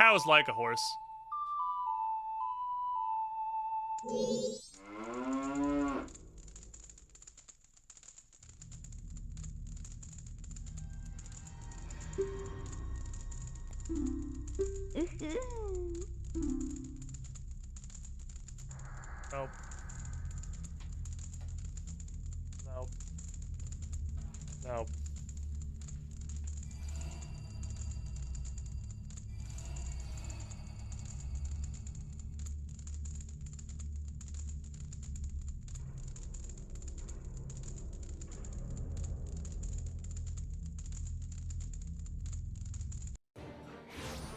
cow's like a horse. Nope. Nope. Nope.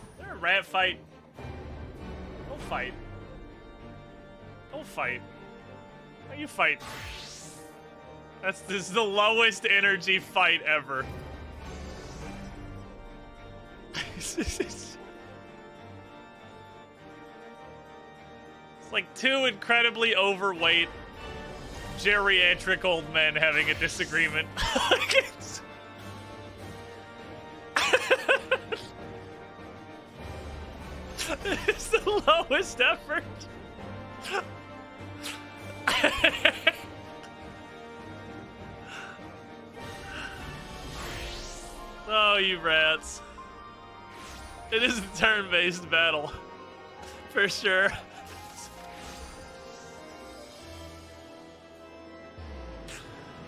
Is there a rat fight? Don't fight. Don't fight. How you fight? This is the lowest energy fight ever. It's like two incredibly overweight geriatric old men having a disagreement. It's the lowest effort. Oh, you rats. It is a turn-based battle. For sure.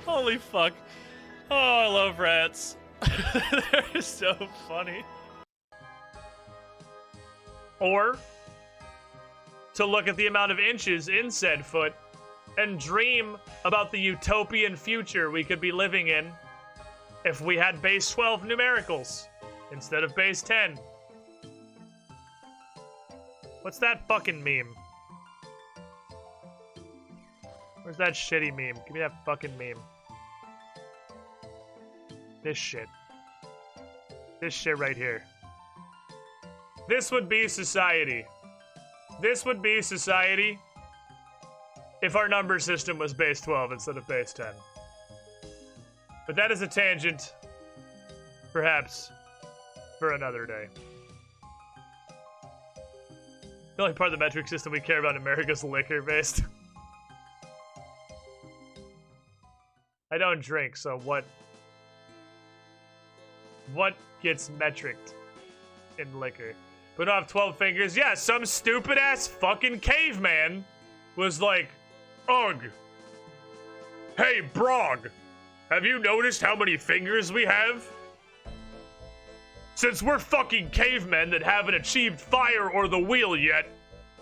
Holy fuck. Oh, I love rats. They're so funny. Or, to look at the amount of inches in said foot and dream about the utopian future we could be living in if we had base 12 numericals instead of base 10. What's that fucking meme? Where's that shitty meme? Give me that fucking meme. This shit. This shit right here. This would be society. This would be society if our number system was base 12 instead of base 10. But that is a tangent, perhaps, for another day. The only part of the metric system we care about in America is liquor-based. I don't drink, so what gets metriced in liquor? We don't have 12 fingers? Yeah, some stupid-ass fucking caveman was like, ugh. Hey, Brog, have you noticed how many fingers we have? Since we're fucking cavemen that haven't achieved fire or the wheel yet,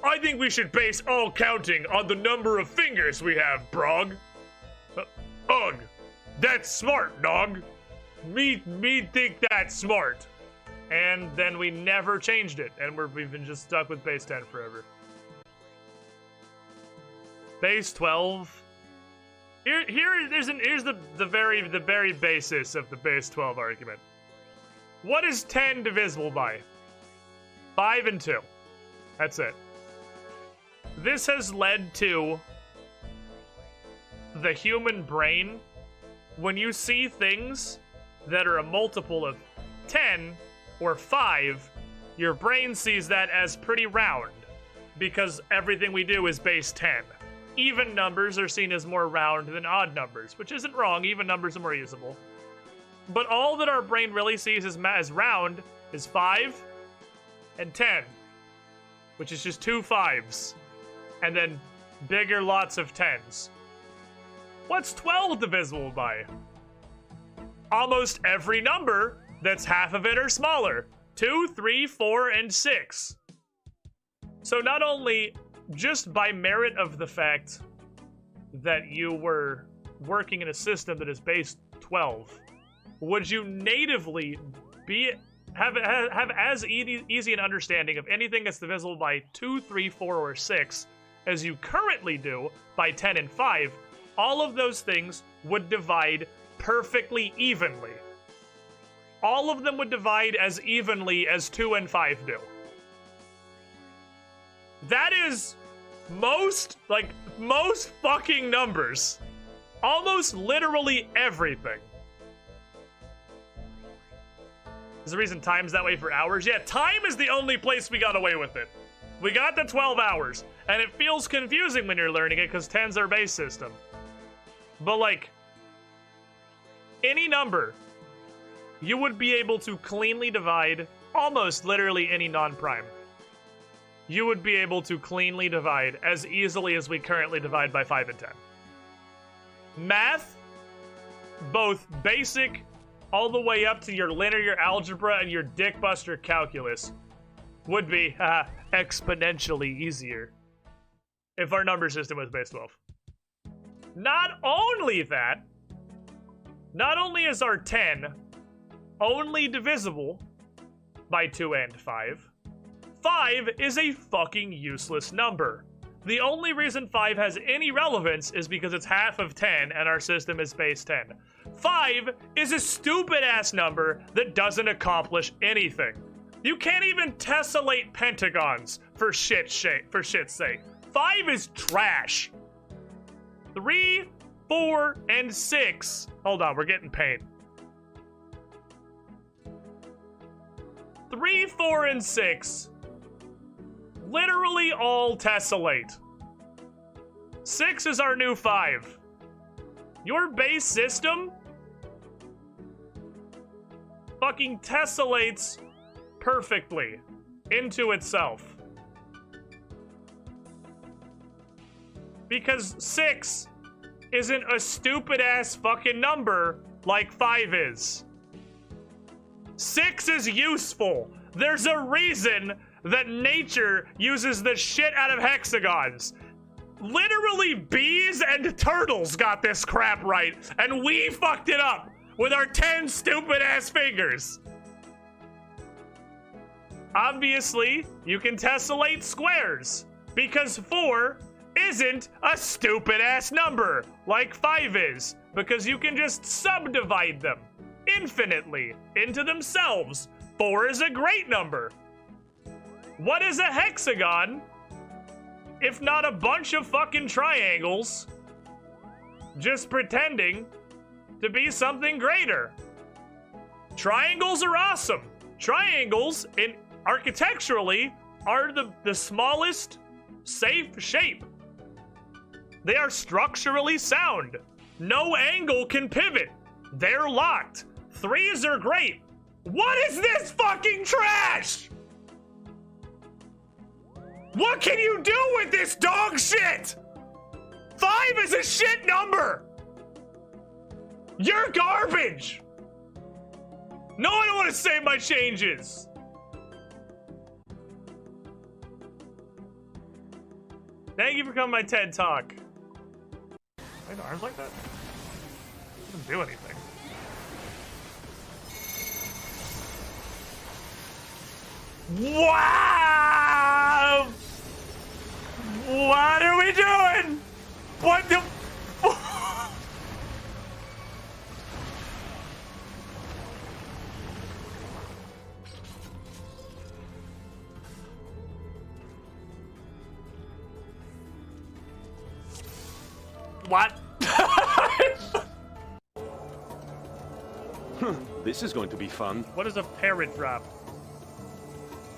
I think we should base all counting on the number of fingers we have, Brog. Ugh. That's smart, dog. Me think that's smart. And then we never changed it, and we've been just stuck with base 10 forever. Base 12. Here's the very basis of the base 12 argument. What is 10 divisible by? 5 and 2. That's it. This has led to the human brain. When you see things that are a multiple of 10 or 5, your brain sees that as pretty round because everything we do is base 10. Even numbers are seen as more round than odd numbers, which isn't wrong. Even numbers are more usable. But all that our brain really sees as round is 5 and 10, which is just 2 5s, and then bigger lots of 10s. What's 12 divisible by? Almost every number that's half of it or smaller. 2, 3, 4, and 6. So not only just by merit of the fact that you were working in a system that is base 12, would you natively have as easy an understanding of anything that's divisible by 2, 3, 4, or 6 as you currently do by 10 and 5, all of those things would divide perfectly evenly. All of them would divide as evenly as 2 and 5 do. That is most fucking numbers. Almost literally everything. There's a reason time's that way for hours. Yeah, time is the only place we got away with it. We got the 12 hours, and it feels confusing when you're learning it because 10's our base system. But like, any number, you would be able to cleanly divide almost literally any non-prime. You would be able to cleanly divide as easily as we currently divide by 5 and 10. Math, both basic all the way up to your linear algebra and your dickbuster calculus, would be exponentially easier if our number system was base 12. Not only that, not only is our 10 only divisible by 2 and 5, 5 is a fucking useless number. The only reason 5 has any relevance is because it's half of 10 and our system is base 10. 5 is a stupid-ass number that doesn't accomplish anything. You can't even tessellate pentagons for shit's sake. 5 is trash. 3, 4, and 6. Hold on, we're getting pain. 3, 4, and 6. Literally all tessellate. 6 is our new 5. Your base system fucking tessellates perfectly into itself. Because 6 isn't a stupid-ass fucking number like 5 is. 6 is useful. There's a reason that nature uses the shit out of hexagons. Literally bees and turtles got this crap right, and we fucked it up with our 10 stupid-ass fingers. Obviously, you can tessellate squares, because 4 isn't a stupid-ass number, like 5 is, because you can just subdivide them infinitely into themselves. 4 is a great number. What is a hexagon if not a bunch of fucking triangles just pretending to be something greater? Triangles are awesome. Triangles, architecturally, are the smallest safe shape. They are structurally sound. No angle can pivot. They're locked. 3s are great. What is this fucking trash? What can you do with this dog shit? 5 is a shit number. You're garbage. No, I don't want to save my changes. Thank you for coming to my TED Talk. I had arms like that? I didn't do anything. Wow! What are we doing? What the? What? This is going to be fun. What is a parrot drop?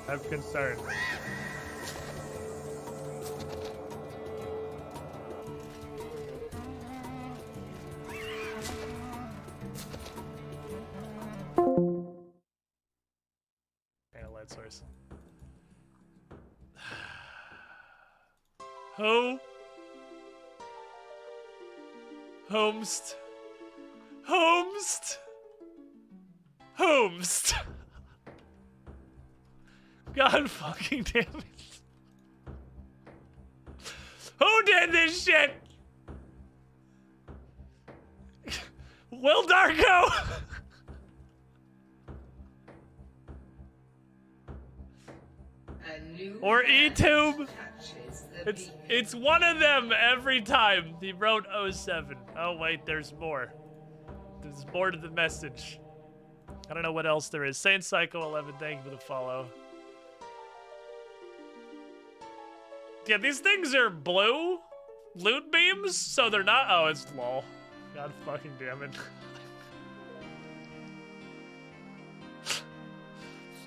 I'm concerned. And a lead source. Ho. Homest. Homest. Homest. God fucking damn it. Who did this shit? Will Darko? Or eTube? It's one of them every time. He wrote 07. Oh wait, there's more. There's more to the message. I don't know what else there is. Saint Psycho 11, thank you for the follow. Yeah, these things are blue loot beams, so they're not. Oh, it's lol. God fucking damn it.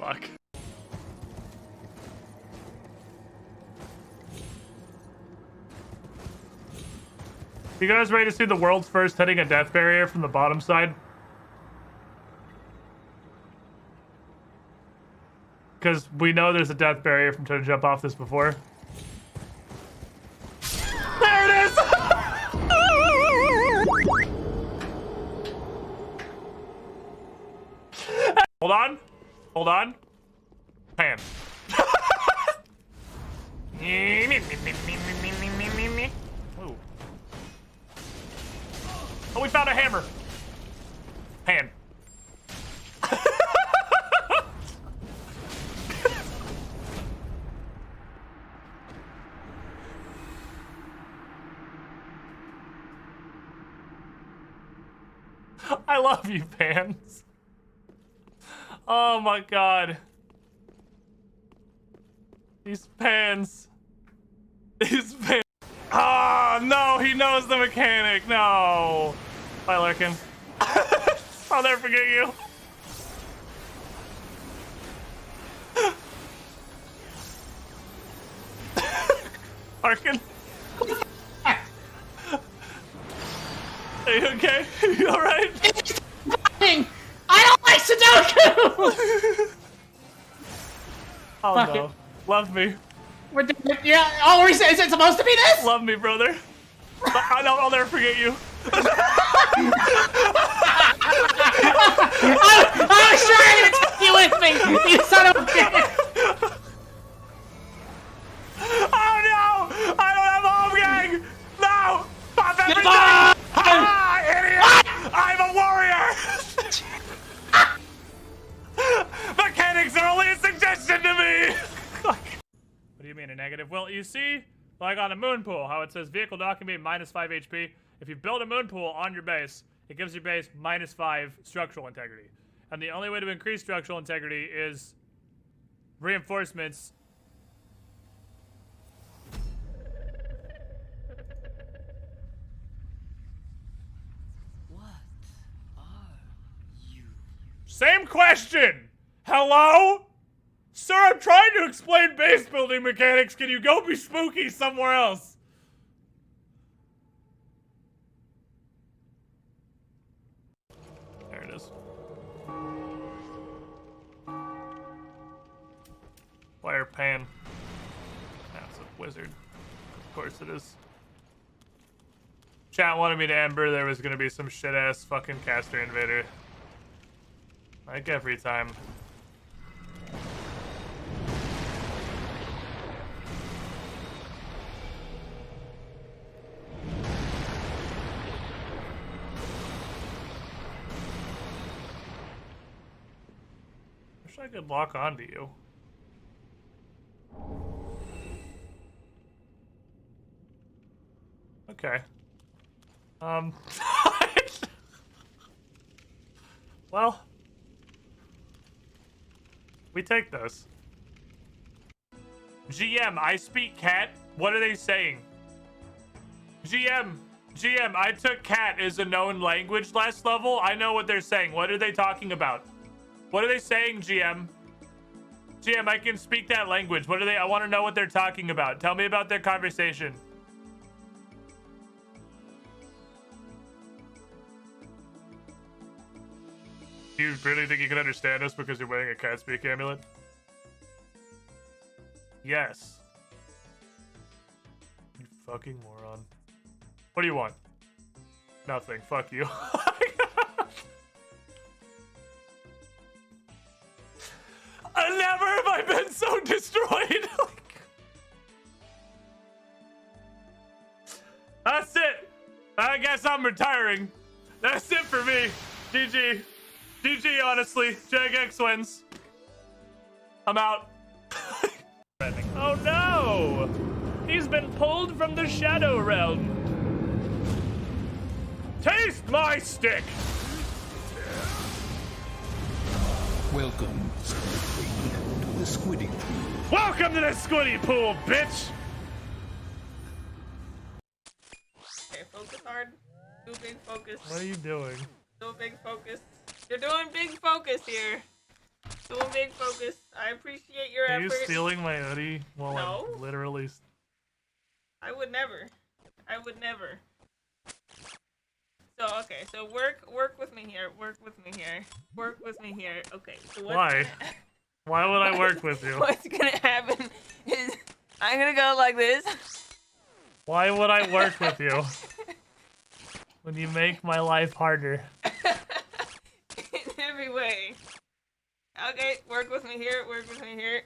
fuck. You guys ready to see the world's first hitting a death barrier from the bottom side? Because we know there's a death barrier from trying to jump off this before. There it is! Hold on. Hold on. Pan. Ooh. Oh, we found a hammer. Pan. I love you, Pans. Oh my god. These Pans. These Pans. Ah, oh, no, he knows the mechanic. No. Bye, Larkin. I'll never forget you. Larkin. Are you okay? You alright? I don't like Sudoku! Oh Fuck no. it. Love me. We're doing it. Yeah. Oh, is it supposed to be this? Love me, brother. I'll never forget you. I was trying to take you with me, you son of a bitch! Oh no! I don't have a home gang! No! Pop everything! Idiot! I'm a warrior! Mechanics are only a suggestion to me! What do you mean a negative? Well, you see, like on a moon pool, how it says vehicle dock can be -5 HP. If you build a moon pool on your base, it gives your base -5 structural integrity. And the only way to increase structural integrity is reinforcements. Same question! Hello? Sir, I'm trying to explain base building mechanics. Can you go be spooky somewhere else? There it is. Fire pan. That's a wizard. Of course it is. Chat wanted me to Ember there was gonna be some shit-ass fucking caster invader. Like every time. Wish I could lock onto you. Okay. Well, we take those. GM, I speak cat. What are they saying? GM, I took cat as a known language last level. I know what they're saying. What are they talking about? What are they saying, GM? GM, I can speak that language. What are they? I want to know what they're talking about. Tell me about their conversation. Do you really think you can understand us because you're wearing a cat speak amulet? Yes. You fucking moron. What do you want? Nothing. Fuck you. Never have I been so destroyed. That's it. I guess I'm retiring. That's it for me. GG. GG, honestly. JagX wins. I'm out. Oh no! He's been pulled from the Shadow Realm. Taste my stick! Welcome, Squiddy, to the Squiddy Pool. Welcome to the Squiddy Pool, bitch! Okay, focus hard. Do big focus. What are you doing? Do big focus. You're doing big focus here. Doing big focus. I appreciate your Are you effort. stealing my hoodie while No. I'm literally... I would never. I would never. So okay, so work with me here. Work with me here. Work with me here. Okay. So what's Why? Why would I work with you? What's gonna happen is I'm gonna go like this. Why would I work with you? When you make my life harder. In every way. Okay, work with me here. Work with me here.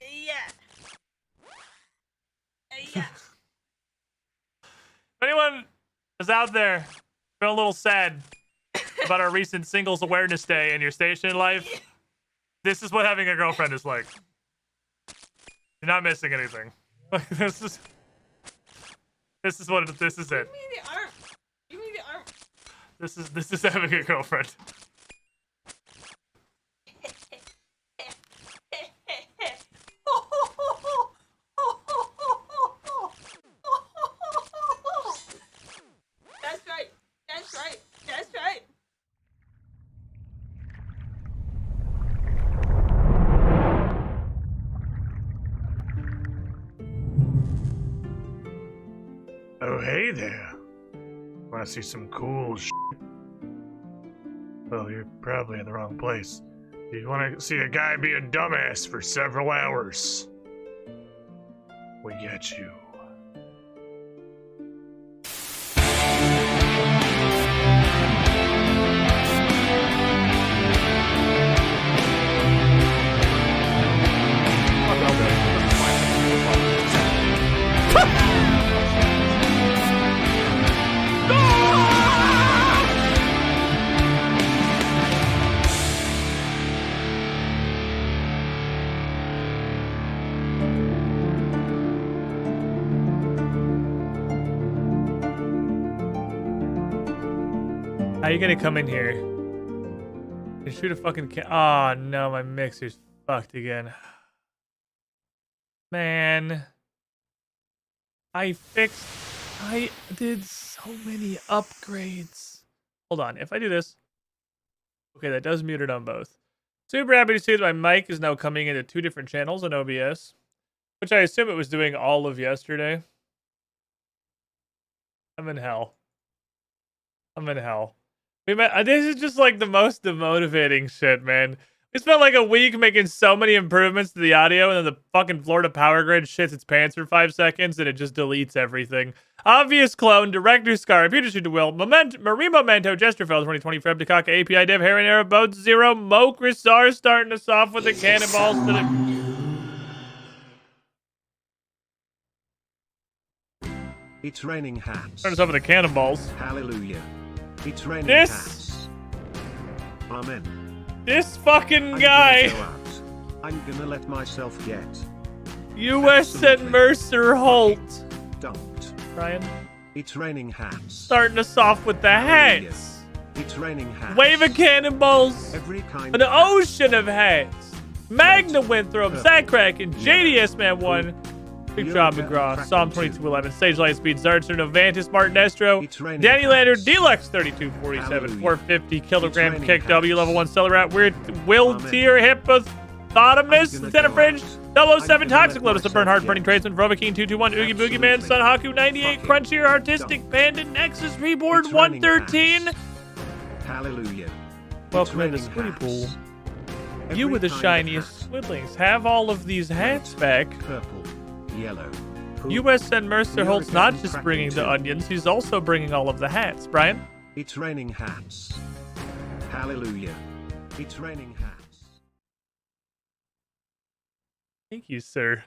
Yeah. Yeah. If anyone is out there feeling a little sad about our recent Singles Awareness Day and your station in life, this is what having a girlfriend is like. You're not missing anything. This is what this is it. Give me the arm. Give me the arm. This is having a girlfriend. That's right. That's right. That's right. Oh, hey there. Want to see some cool shit? Well, you're probably in the wrong place. You want to see a guy be a dumbass for several hours? We get you. How you gonna come in here and shoot a fucking oh no, my mixer's fucked again. Man. I did so many upgrades. Hold on, if I do this. Okay, that does mute it on both. Super happy to see that my mic is now coming into 2 different channels on OBS, which I assume it was doing all of yesterday. I'm in hell. This is just like the most demotivating shit, man. We spent like a week making so many improvements to the audio, and then the fucking Florida power grid shits its pants for 5 seconds, and it just deletes everything. Obvious Clone, Director Scar, Peter Shoot Will, Marie Memento, Jesterfeld, 2020, Freb, Takaka, API Dev, Heron Arrow, Boat Zero, Mo, Chris starting us off with the cannonballs to the... It's raining hats. Starting us off with the cannonballs. Hallelujah. It's raining This... hats. Amen. This fucking I'm guy... gonna go out. I'm gonna let myself get... U.S. and Absolutely. Mercer Holt. Don't. Brian? It's raining hats. Starting us off with the Hallelujah. hats. It's raining hats. Wave of cannonballs. Every kind An of hat. ocean of hats. Magna Winthrop, Zackrack, and JDS Man 1. Big job, McGraw. Psalm 2211. Stage Light Speed, Zartzer, Novantis, Martin Estro. It's raining Danny Lander, hats. Deluxe 3247. Hallelujah. 450 kilogram It's kick raining W hats. level 1 Celerat. Weird Will Amen. Tier Hippopotamus. I'm gonna Lieutenant go Fringe. out. 007 I'm gonna Toxic let Lotus, the myself Bernhard, get. Burning Tradesman, Provokine 221, Oogie Boogie Man, Absolutely. Sunhaku 98, Fucking Crunchier, Artistic don't. Panda, Nexus, Reborn It's raining 113. hats. Hallelujah. Welcome It's into the raining Squiddy Pool. hats. You Every with the kind of shiniest hat. squidlings have all of these hats back. Purple. Yellow. Purple. U.S. and Mercer Holt's You're not getting just cracking bringing the too. onions, he's also bringing all of the hats. Brian? It's raining hats. Hallelujah. It's raining hats. Thank you, sir.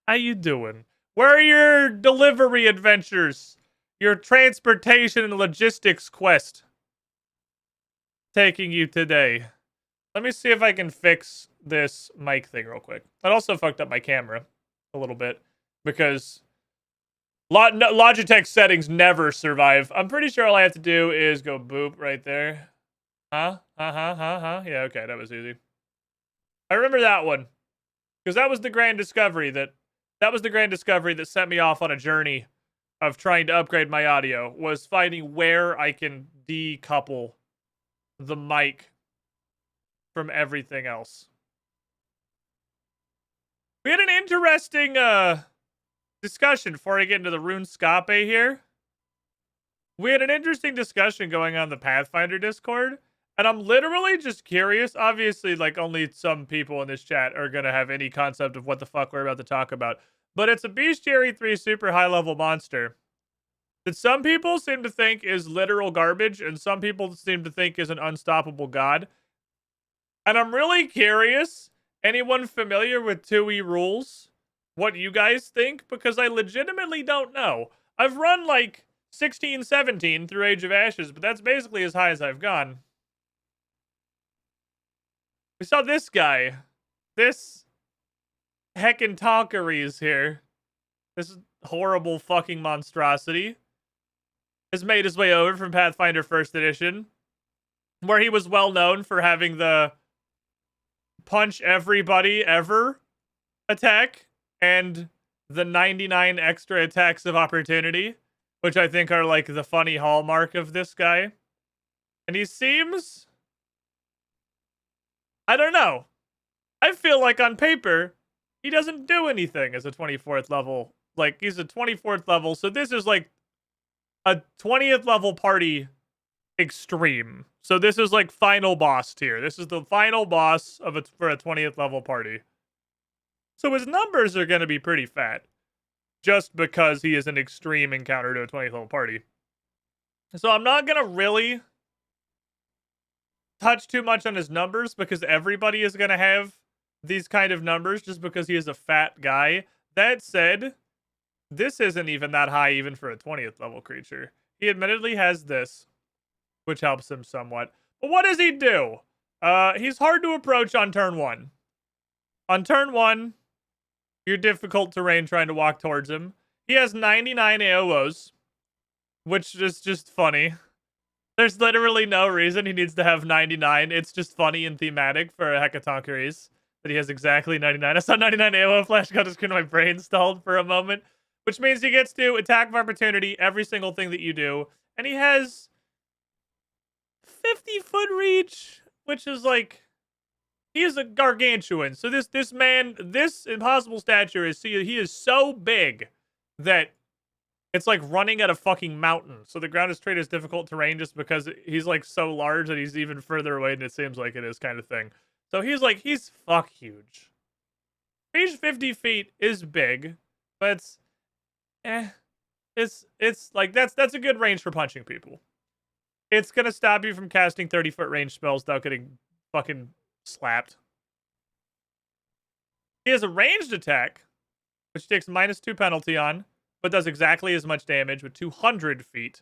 How you doing? Where are your delivery adventures? Your transportation and logistics quest taking you today? Let me see if I can fix this mic thing real quick. I also fucked up my camera a little bit because Logitech settings never survive. I'm pretty sure all I have to do is go boop right there. Huh? Yeah, okay, that was easy. I remember that one because that was the grand discovery that sent me off on a journey of trying to upgrade my audio, was finding where I can decouple the mic from everything else. We had an interesting discussion before I get into the Runescape here. We had an interesting discussion going on the Pathfinder Discord, and I'm literally just curious. Obviously, like, only some people in this chat are gonna have any concept of what the fuck we're about to talk about. But it's a Bestiary 3 super high-level monster that some people seem to think is literal garbage, and some people seem to think is an unstoppable god. And I'm really curious, anyone familiar with 2E rules, what you guys think? Because I legitimately don't know. I've run like 16, 17 through Age of Ashes, but that's basically as high as I've gone. We saw this guy. This heckin' Tonkeries here. This horrible fucking monstrosity has made his way over from Pathfinder 1st Edition, where he was well known for having the punch everybody ever attack and the 99 extra attacks of opportunity, which I think are like the funny hallmark of this guy. And he seems, I don't know. I feel like on paper, he doesn't do anything as a 24th level. Like, he's a 24th level, so this is like a 20th level party extreme. So this is like final boss tier. This is the final boss of for a 20th level party. So his numbers are going to be pretty fat, just because he is an extreme encounter to a 20th level party. So I'm not going to really touch too much on his numbers, because everybody is going to have these kind of numbers just because he is a fat guy. That said, this isn't even that high even for a 20th level creature. He admittedly has this, which helps him somewhat. But what does he do? He's hard to approach on turn 1. On turn 1, you're difficult terrain trying to walk towards him. He has 99 AOs, which is just funny. There's literally no reason he needs to have 99. It's just funny and thematic for a Hecatonkeries that he has exactly 99. I saw 99 AO flash, got his screen, my brain stalled for a moment. Which means he gets to attack of opportunity every single thing that you do. And he has 50-foot reach, which is like, he is a gargantuan. So this man, this impossible stature is, he is so big that it's like running at a fucking mountain. So the ground is treated as difficult terrain just because he's like so large that he's even further away than it seems like it is, kind of thing. So he's like, he's fuck huge. Reach 50 feet is big, but it's like, that's a good range for punching people. It's gonna stop you from casting 30-foot range spells without getting fucking slapped. He has a ranged attack, which takes -2 penalty on, but does exactly as much damage with 200 feet.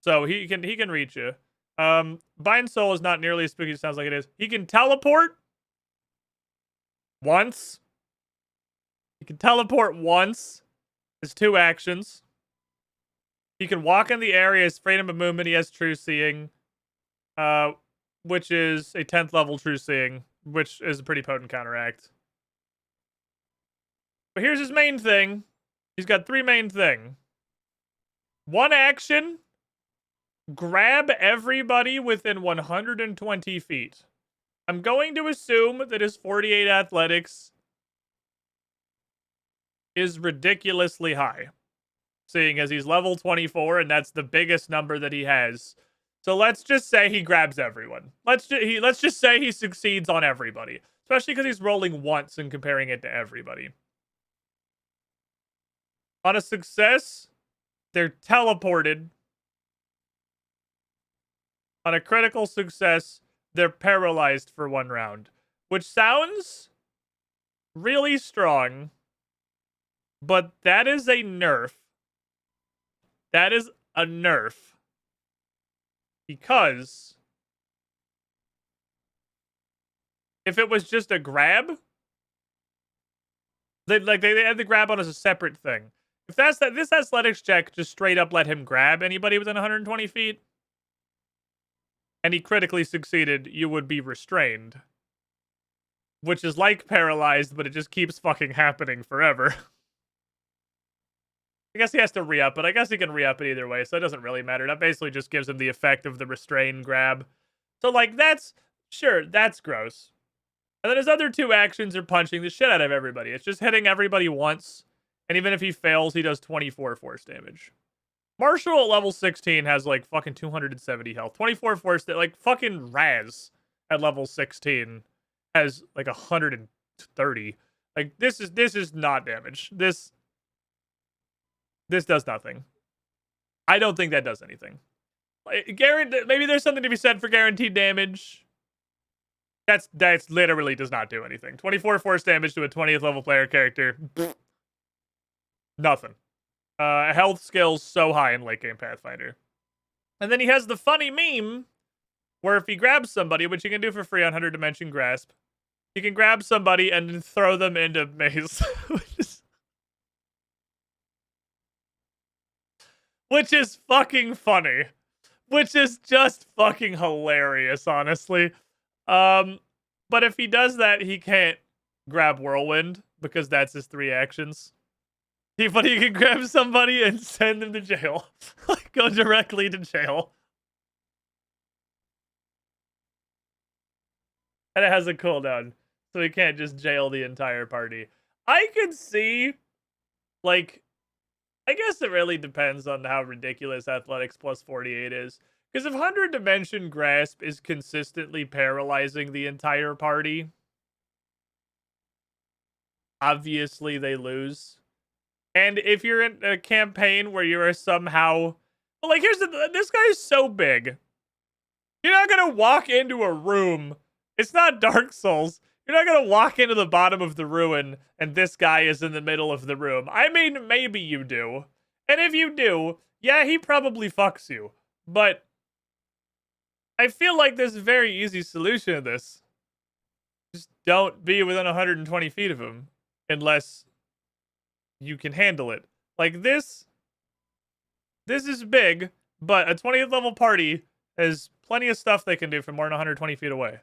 So he can reach you. Bind Soul is not nearly as spooky as it sounds like it is. He can teleport once. He can teleport once. His 2 actions. He can walk in the area, his freedom of movement, he has True Seeing, which is a 10th level True Seeing, which is a pretty potent counteract. But here's his main thing. He's got 3 main thing. 1 action, grab everybody within 120 feet. I'm going to assume that his 48 athletics is ridiculously high, seeing as he's level 24 and that's the biggest number that he has. So let's just say he grabs everyone. Let's just say he succeeds on everybody, especially because he's rolling once and comparing it to everybody. On a success, they're teleported. On a critical success, they're paralyzed for 1 round, which sounds really strong. But that is a nerf. That is a nerf. Because if it was just a grab, they had the grab on as a separate thing. If that's that, this athletics check just straight up let him grab anybody within 120 feet, and he critically succeeded, you would be restrained. Which is like paralyzed, but it just keeps fucking happening forever. I guess he has to re-up, but I guess he can re-up it either way, so it doesn't really matter. That basically just gives him the effect of the restrain grab. So, like, that's, sure, that's gross. And then his other 2 actions are punching the shit out of everybody. It's just hitting everybody once. And even if he fails, he does 24 force damage. Marshall at level 16 has like fucking 270 health. 24 force, like fucking Raz at level 16 has like 130. Like this is not damage. This does nothing. I don't think that does anything. Like, maybe there's something to be said for guaranteed damage. That's literally does not do anything. 24 force damage to a 20th level player character. Pfft. Nothing. Health skills so high in late game Pathfinder. And then he has the funny meme where if he grabs somebody, which you can do for free on 100 Dimension Grasp, you can grab somebody and throw them into maze. which is fucking funny. Which is just fucking hilarious, honestly. But if he does that, he can't grab Whirlwind because that's his 3 actions. But he can grab somebody and send them to jail. Like, go directly to jail. And it has a cooldown, so he can't just jail the entire party. I could see, like, I guess it really depends on how ridiculous Athletics plus 48 is. Because if 100 Dimension Grasp is consistently paralyzing the entire party, obviously they lose. And if you're in a campaign where you are somehow... Well, like, this guy is so big. You're not going to walk into a room. It's not Dark Souls. You're not going to walk into the bottom of the ruin and this guy is in the middle of the room. I mean, maybe you do. And if you do, yeah, he probably fucks you. But I feel like there's a very easy solution to this. Just don't be within 120 feet of him. Unless you can handle it. Like this is big, but a 20th level party has plenty of stuff they can do from more than 120 feet away.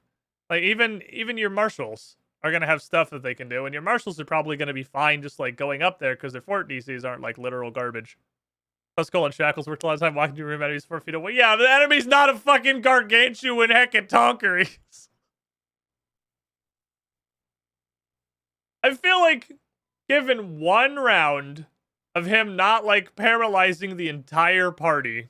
Like even your marshals are going to have stuff that they can do, and your marshals are probably going to be fine just like going up there because their fort DCs aren't like literal garbage. Skull and Shackles worked a lot of time walking through room enemies 4 feet away. Yeah, the enemy's not a fucking gargantuan hecatonchery. I feel like given 1 round of him not like paralyzing the entire party.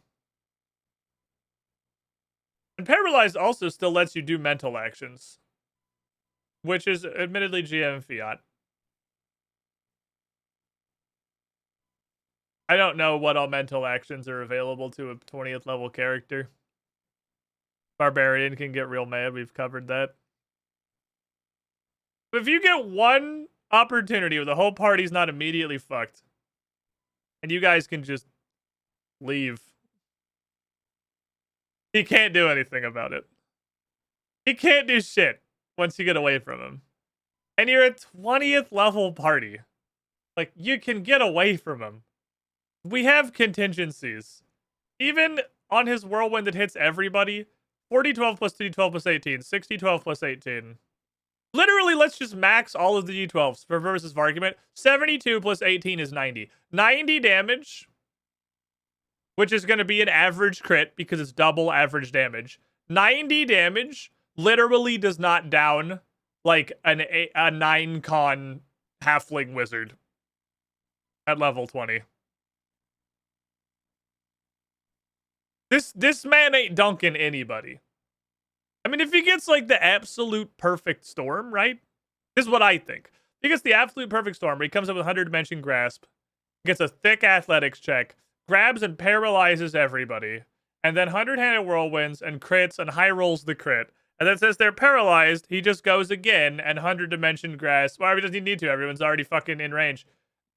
And paralyzed also still lets you do mental actions, which is admittedly GM fiat. I don't know what all mental actions are available to a 20th level character. Barbarian can get real mad. We've covered that. But if you get 1 opportunity where the whole party's not immediately fucked, and you guys can just leave, he can't do anything about it. He can't do shit once you get away from him. And you're a 20th level party. Like, you can get away from him. We have contingencies. Even on his whirlwind that hits everybody, 40-12 plus 2d12 plus 18, 60-12 plus 18. Literally, let's just max all of the d12s for purposes of argument. 72 plus 18 is 90. 90 damage, which is going to be an average crit because it's double average damage. 90 damage literally does not down like a 9-con halfling wizard at level 20. This man ain't dunking anybody. I mean, if he gets, like, the absolute perfect storm, right? This is what I think. If he gets the absolute perfect storm where he comes up with 100 Dimension Grasp, gets a thick athletics check, grabs and paralyzes everybody, and then 100-handed whirlwinds and crits and high rolls the crit, and then says they're paralyzed, he just goes again and 100 Dimension Grasp. Well, he doesn't need to. Everyone's already fucking in range.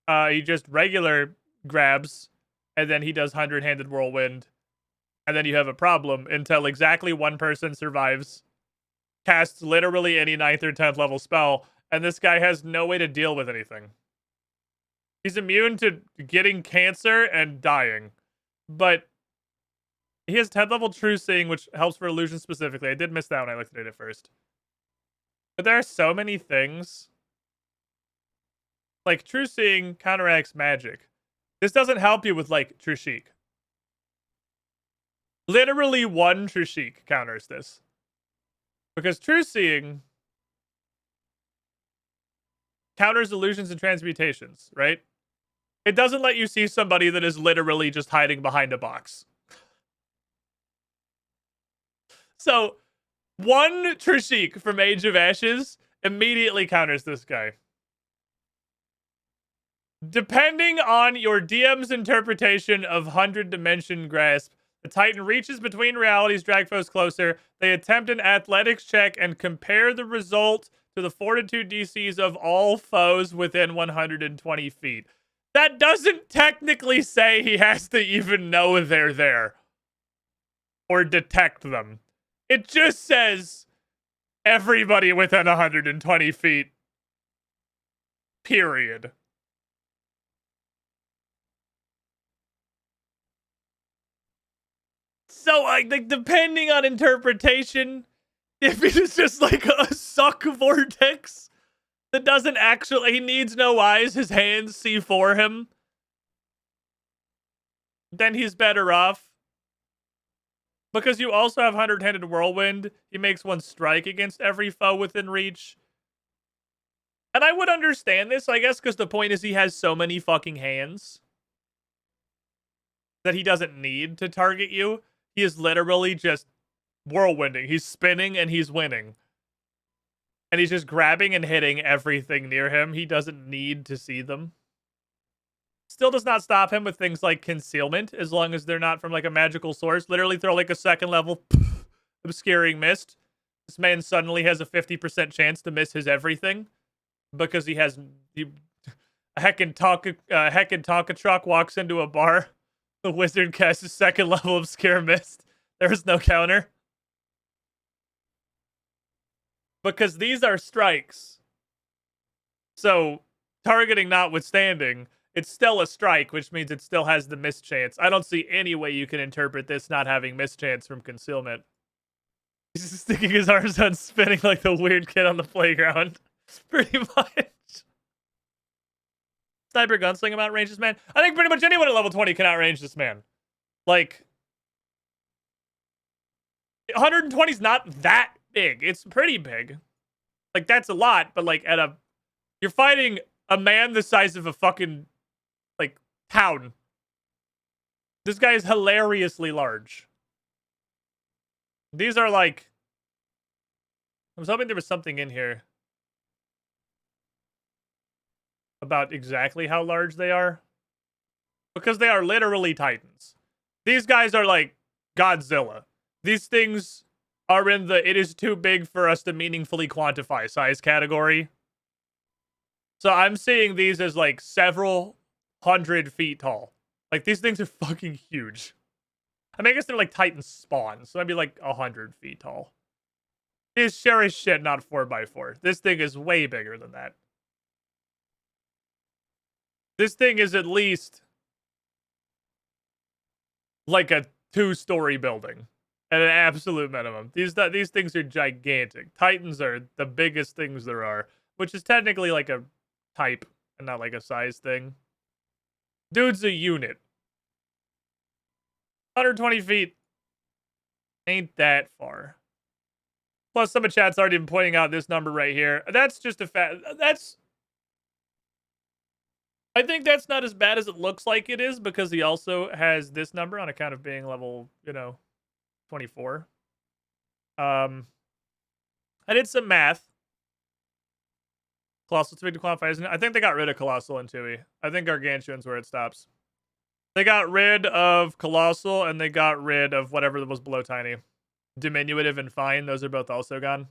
He just regular grabs, and then he does 100-handed whirlwind. And then you have a problem until exactly 1 person survives, casts literally any 9th or 10th level spell, and this guy has no way to deal with anything. He's immune to getting cancer and dying. But he has 10th level True Seeing, which helps for illusion specifically. I did miss that when I looked at it at first. But there are so many things. Like, True Seeing counteracts magic. This doesn't help you with, like, True Chic. Literally 1 True Chic counters this. Because True Seeing counters illusions and transmutations, right? It doesn't let you see somebody that is literally just hiding behind a box. So, one Trishik from Age of Ashes immediately counters this guy. Depending on your DM's interpretation of 100 Dimension Grasp, the Titan reaches between realities, drag foes closer. They attempt an athletics check and compare the result to the fortitude DCs of all foes within 120 feet. That doesn't technically say he has to even know they're there or detect them. It just says everybody within 120 feet. Period. So, like, depending on interpretation, if it is just like a suck vortex that doesn't actually, he needs no eyes, his hands see for him, then he's better off. Because you also have 100-handed whirlwind, he makes one strike against every foe within reach. And I would understand this, I guess, because the point is he has so many fucking hands that he doesn't need to target you. He is literally just whirlwinding. He's spinning and he's winning. And he's just grabbing and hitting everything near him. He doesn't need to see them. Still does not stop him with things like concealment, as long as they're not from like a magical source. Literally throw like a second level obscuring mist. This man suddenly has a 50% chance to miss his everything. Because he has... a heckin' Tonka truck walks into a bar. The wizard casts his second level obscure mist. There is no counter. Because these are strikes. So, targeting notwithstanding, it's still a strike, which means it still has the mischance. I don't see any way you can interpret this not having mischance from concealment. He's just sticking his arms out, spinning like the weird kid on the playground. Pretty much. Sniper gunslinger outrange this man. I think pretty much anyone at level 20 can outrange this man. Like, 120 is not that big. It's pretty big. Like, that's a lot, but like you're fighting a man the size of a fucking, like, town. This guy is hilariously large. These are like, I was hoping there was something in here about exactly how large they are. Because they are literally titans. These guys are like Godzilla. These things are in the it is too big for us to meaningfully quantify size category. So I'm seeing these as like several 100 feet tall. Like these things are fucking huge. I mean, I guess they're like Titan spawn, so that'd be like 100 feet tall. These sure as shit not 4x4. This thing is way bigger than that. This thing is at least like a 2-story building at an absolute minimum. These things are gigantic. Titans are the biggest things there are, which is technically like a type and not like a size thing. Dude's a unit. 120 feet ain't that far. Plus, some of chat's already been pointing out this number right here. That's just a fact. I think that's not as bad as it looks like it is because he also has this number on account of being level, 24. I did some math. Colossal too big to quantify, isn't it? I think they got rid of Colossal and Tui. I think Gargantuan's where it stops. They got rid of Colossal and they got rid of whatever was below Tiny. Diminutive and Fine, those are both also gone.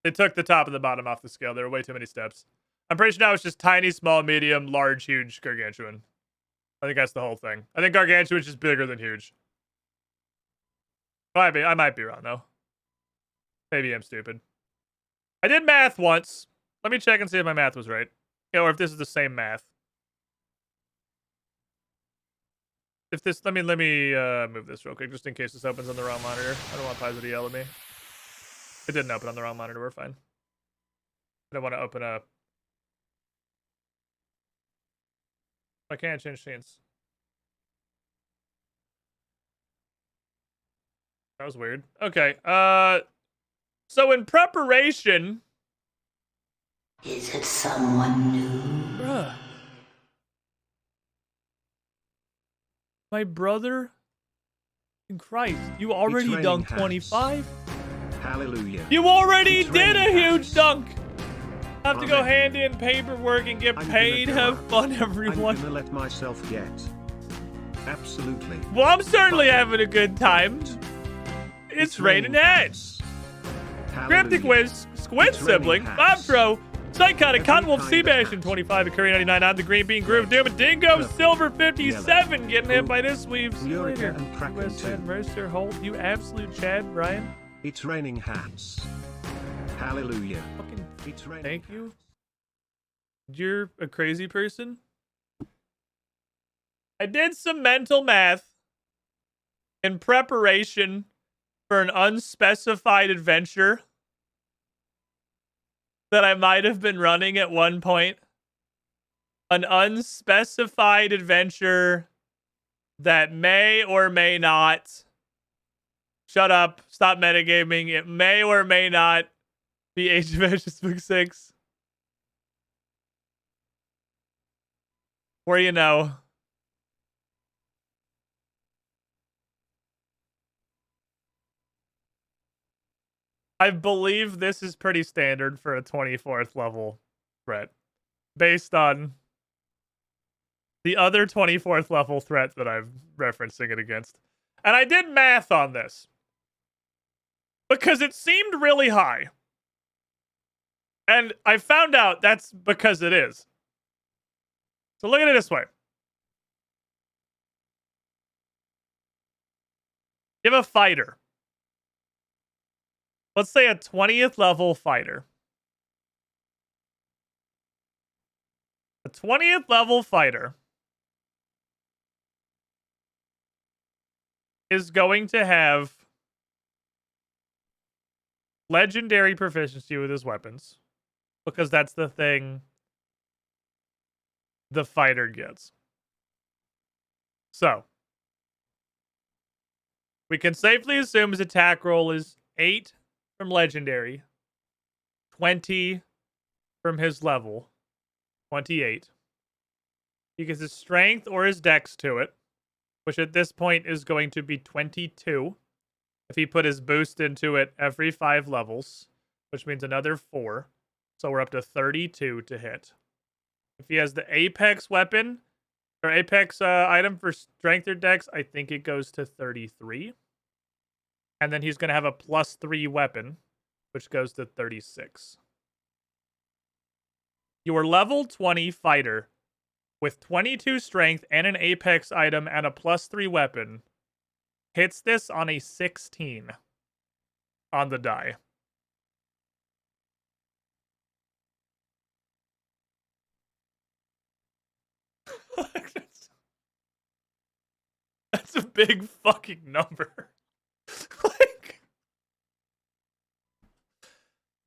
They took the top and the bottom off the scale. There were way too many steps. I'm pretty sure now it's just tiny, small, medium, large, huge, Gargantuan. I think that's the whole thing. I think Gargantuan's just bigger than huge. I might be wrong, though. Maybe I'm stupid. I did math once. Let me check and see if my math was right. Or if this is the same math. If this, let me move this real quick, just in case this opens on the wrong monitor. I don't want Paizo to yell at me. It didn't open on the wrong monitor, we're fine. I don't want to open up. I can't change scenes. That was weird. Okay. So in preparation Is it someone new? Bruh. My brother? In Christ, you already Betraying dunked hats. 25? Hallelujah. You already Betraying did a huge hats. dunk! Have to go Amen. hand in paperwork and get I'm gonna paid. go. Have fun, I'm everyone. gonna let myself get. Absolutely. Well, I'm certainly Fucking having a good time. It's raining hats. Cryptic Hallelujah. Wiz, Squid It's raining Sibling, hats. Bobtro, Psychotic, Every Cottonwolf, kind of Seabastian, hat. 25, and Curry 99 on the Green Bean Groove, Red, Doom, Dingo, purple, Silver 57, getting hit blue, by this weave. See you Eureka later. and Kraken West too. End, Mercer, Holt, you absolute Chad, Brian. It's raining hats. Hallelujah. Fucking It's raining. thank you. You're a crazy person. I did some mental math in preparation for an unspecified adventure that I might have been running at one point. An unspecified adventure that may or may not. Shut up. Stop metagaming. It may or may not be Age of Ashes Book 6. Where you know. I believe this is pretty standard for a 24th level threat. Based on the other 24th level threat that I'm referencing it against. And I did math on this. Because it seemed really high. And I found out that's because it is. So look at it this way. You have a fighter. Let's say a 20th level fighter. A 20th level fighter is going to have legendary proficiency with his weapons, because that's the thing the fighter gets. So, we can safely assume his attack roll is 8 from legendary, 20 from his level, 28. He gets his strength or his dex to it, which at this point is going to be 22. If he put his boost into it every 5 levels, which means another 4. So we're up to 32 to hit. If he has the apex weapon, or apex item for strength or dex, I think it goes to 33. And then he's going to have a +3 weapon, which goes to 36. Your level 20 fighter with 22 strength and an apex item and a +3 weapon hits this on a 16 on the die. That's a big fucking number. Like,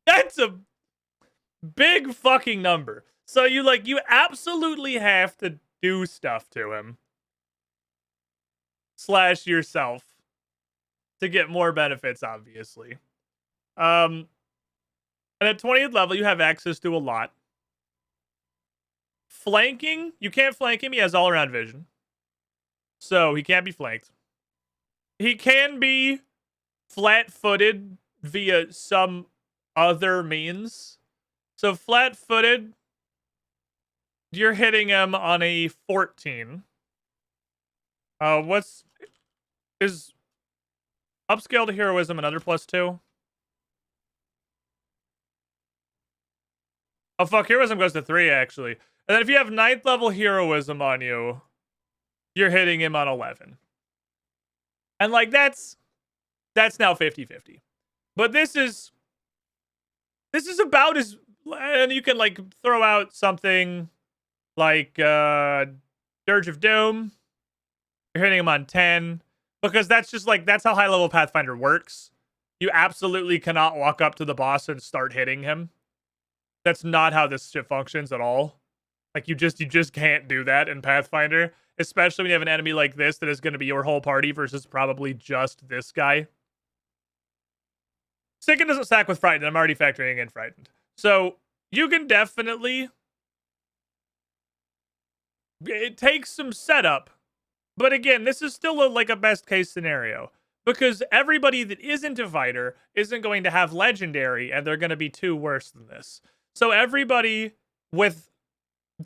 that's a big fucking number. So you absolutely have to do stuff to him / yourself to get more benefits, obviously. And at 20th level, you have access to a lot. Flanking, you can't flank him. He has all-around vision. So he can't be flanked. He can be flat-footed via some other means. So flat-footed, you're hitting him on a 14. Is upscale to heroism another +2? Oh fuck, heroism goes to 3 actually. And then if you have 9th level heroism on you, you're hitting him on 11. And like that's now 50-50. But this is about as, and you can like throw out something like Dirge of Doom. You're hitting him on 10, because that's just like, that's how high level Pathfinder works. You absolutely cannot walk up to the boss and start hitting him. That's not how this shit functions at all. Like you just can't do that in Pathfinder, especially when you have an enemy like this that is going to be your whole party versus probably just this guy. Sickened doesn't stack with Frightened. I'm already factoring in Frightened. So you can definitely... It takes some setup. But again, this is still like a best case scenario. Because everybody that isn't a fighter isn't going to have legendary, and they're going to be 2 worse than this. So everybody with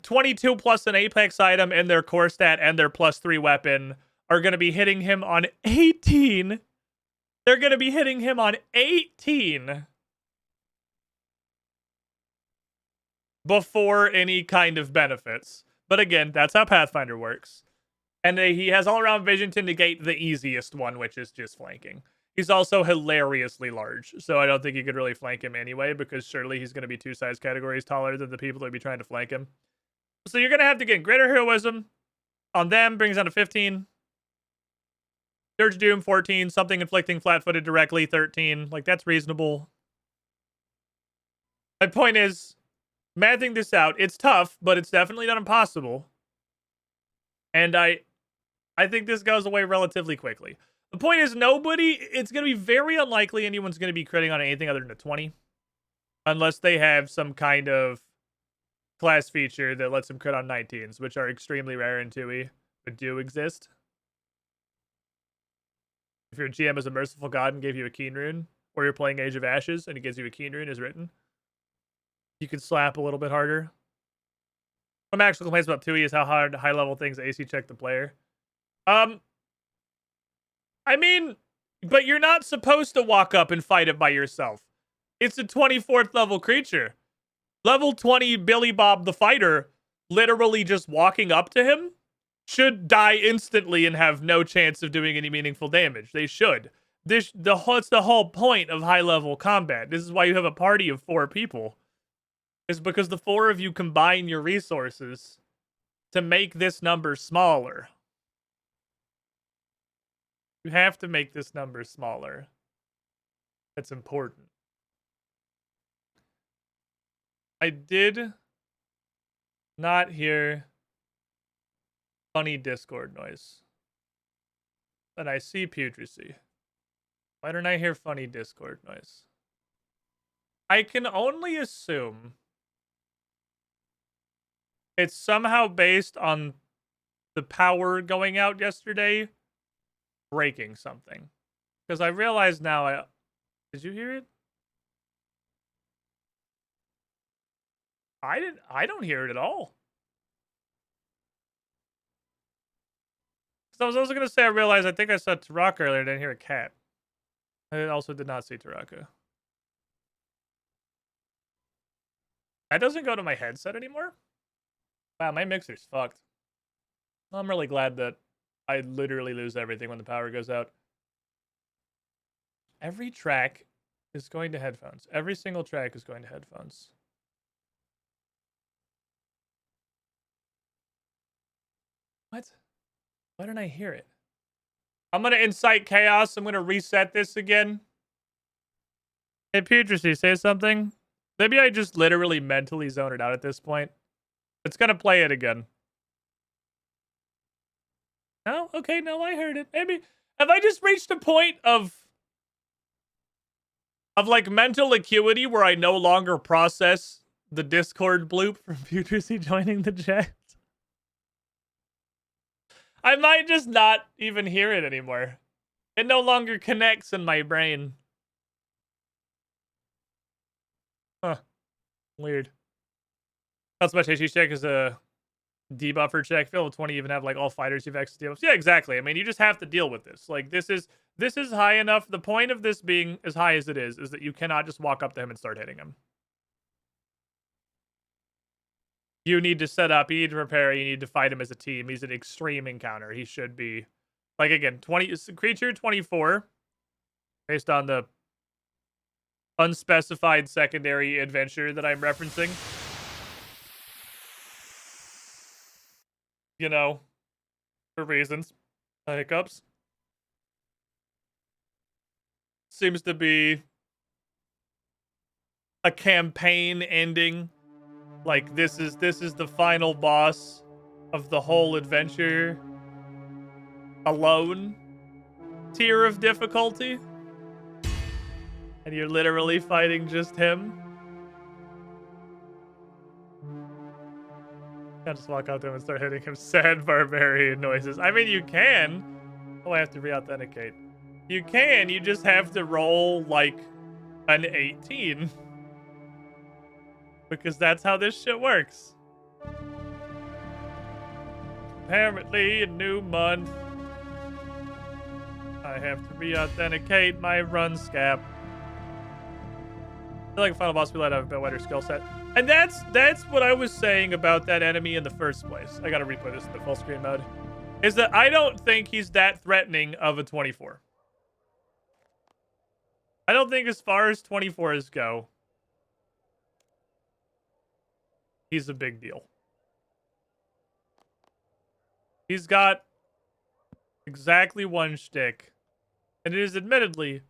22 plus an Apex item in their core stat and their +3 weapon are going to be hitting him on 18. They're going to be hitting him on 18 before any kind of benefits. But again, that's how Pathfinder works. And he has all-around vision to negate the easiest one, which is just flanking. He's also hilariously large, so I don't think you could really flank him anyway, because surely he's going to be 2 size categories taller than the people that would be trying to flank him. So you're going to have to get greater heroism on them, brings down to 15. Dirge Doom, 14. Something inflicting flat-footed directly, 13. Like, that's reasonable. My point is, mathing this out, it's tough, but it's definitely not impossible. And I think this goes away relatively quickly. The point is, it's going to be very unlikely anyone's going to be critting on anything other than a 20. Unless they have some kind of class feature that lets them crit on 19s, which are extremely rare in 2E, but do exist. If your GM is a merciful god and gave you a Keen Rune, or you're playing Age of Ashes and he gives you a Keen Rune as written, you could slap a little bit harder. Some actual complaints about 2E is how hard high-level things AC check the player. I mean, but you're not supposed to walk up and fight it by yourself. It's a 24th level creature. Level 20 Billy Bob the Fighter, literally just walking up to him, should die instantly and have no chance of doing any meaningful damage. They should. It's the whole point of high-level combat. This is why you have a party of 4 people. It's because the 4 of you combine your resources to make this number smaller. You have to make this number smaller. That's important. I did not hear funny Discord noise. But I see putresy. Why don't I hear funny Discord noise? I can only assume it's somehow based on the power going out yesterday breaking something. Because I realize now did you hear it? I don't hear it at all. So I was also gonna say I realized I think I saw Taraka earlier and I didn't hear a cat. I also did not see Taraka. That doesn't go to my headset anymore? Wow, my mixer's fucked. I'm really glad that I literally lose everything when the power goes out. Every track is going to headphones. Every single track is going to headphones. What? Why didn't I hear it? I'm going to incite chaos. I'm going to reset this again. Hey, Putresy, say something. Maybe I just literally mentally zoned it out at this point. It's going to play it again. No? Okay, no, I heard it. Maybe. Have I just reached a point of like mental acuity where I no longer process the Discord bloop from Putresy joining the chat? I might just not even hear it anymore. It no longer connects in my brain. Huh. Weird. Not so much HC check as a debuffer check. Fill 20 even have like all fighters you've access to debuffs. Yeah, exactly. I mean, you just have to deal with this. Like this is high enough. The point of this being as high as it is that you cannot just walk up to him and start hitting him. You need to set up, you need to prepare, you need to fight him as a team. He's an extreme encounter. He should be, like, again, creature 24, based on the unspecified secondary adventure that I'm referencing. You know, for reasons. Hiccups. Seems to be a campaign ending. Like, this is the final boss of the whole adventure alone tier of difficulty. And you're literally fighting just him. Can't just walk out to him and start hitting him sad barbarian noises. I mean, you can. Oh, I have to re-authenticate. You can, you just have to roll like an 18. Because that's how this shit works. Apparently, a new month. I have to re-authenticate my Runescape. I feel like Final Boss we let have a bit better skill set. And that's what I was saying about that enemy in the first place. I gotta replay this in the full screen mode. Is that I don't think he's that threatening of a 24. I don't think as far as 24s go, he's a big deal. He's got exactly one shtick, and it is admittedly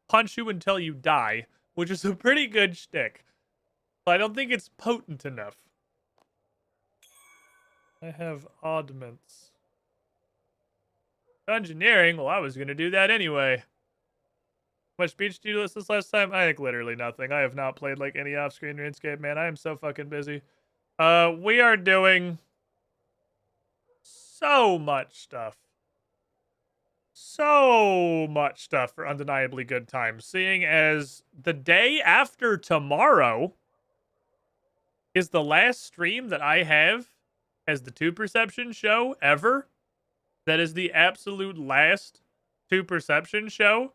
punch you until you die, which is a pretty good shtick. But I don't think it's potent enough. I have oddments. Engineering? Well, I was going to do that anyway. How much speech did you list this last time? I think literally nothing. I have not played like any off-screen RuneScape, man. I am so fucking busy. We are doing so much stuff. So much stuff for undeniably good times. Seeing as the day after tomorrow is the last stream that I have as the 2 Perception show ever. That is the absolute last 2 Perception show.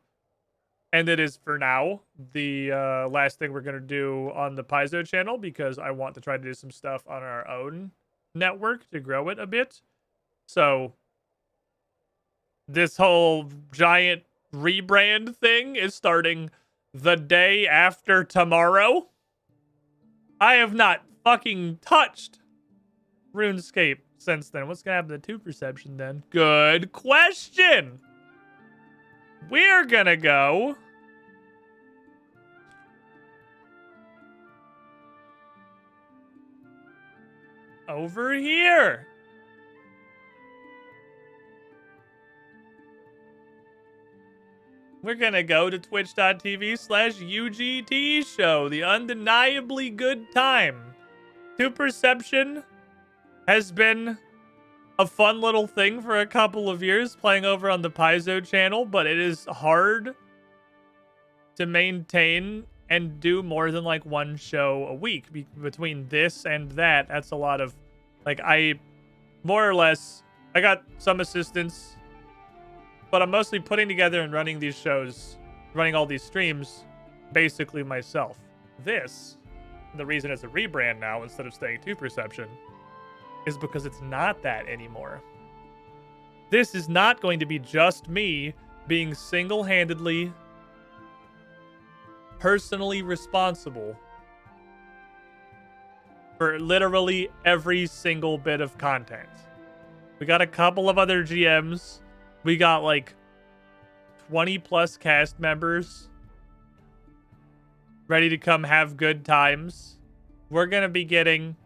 And it is, for now, the last thing we're going to do on the Paizo channel because I want to try to do some stuff on our own network to grow it a bit. So this whole giant rebrand thing is starting the day after tomorrow. I have not fucking touched RuneScape since then. What's gonna happen to 2 Perception then? Good question. We're gonna go over here. We're gonna go to twitch.tv/UGT show, the undeniably good time. 2 Perception has been a fun little thing for a couple of years playing over on the Paizo channel, but it is hard to maintain and do more than like one show a week. Between this and that, that's a lot of, like, I more or less, I got some assistance, but I'm mostly putting together and running these shows, running all these streams, basically myself. This, the reason it's a rebrand now instead of staying 2 Perception, is because it's not that anymore. This is not going to be just me being single-handedly, personally responsible for literally every single bit of content. We got a couple of other GMs. We got like 20 plus cast members ready to come have good times. We're going to be getting,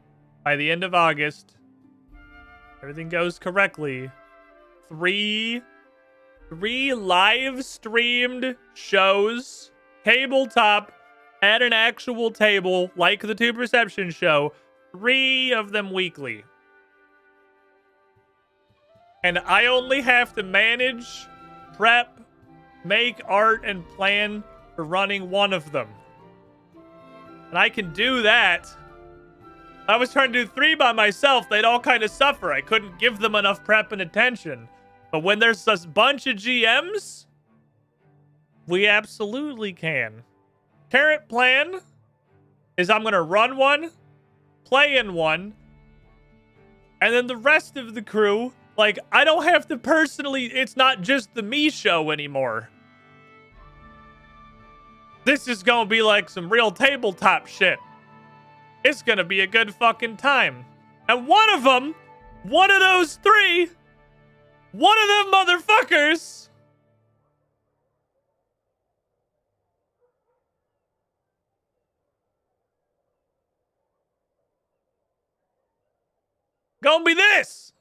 by the end of August, everything goes correctly, three live streamed shows, tabletop, at an actual table, like the 2 Perception show, 3 of them weekly. And I only have to manage, prep, make art, and plan for running one of them. And I can do that. I was trying to do 3 by myself. They'd all kind of suffer. I couldn't give them enough prep and attention. But when there's a bunch of GMs, we absolutely can. Current plan is I'm going to run one, play in one, and then the rest of the crew, like, I don't have to personally, it's not just the me show anymore. This is going to be like some real tabletop shit. It's going to be a good fucking time. And one of them, one of those 3, one of them motherfuckers gonna be this.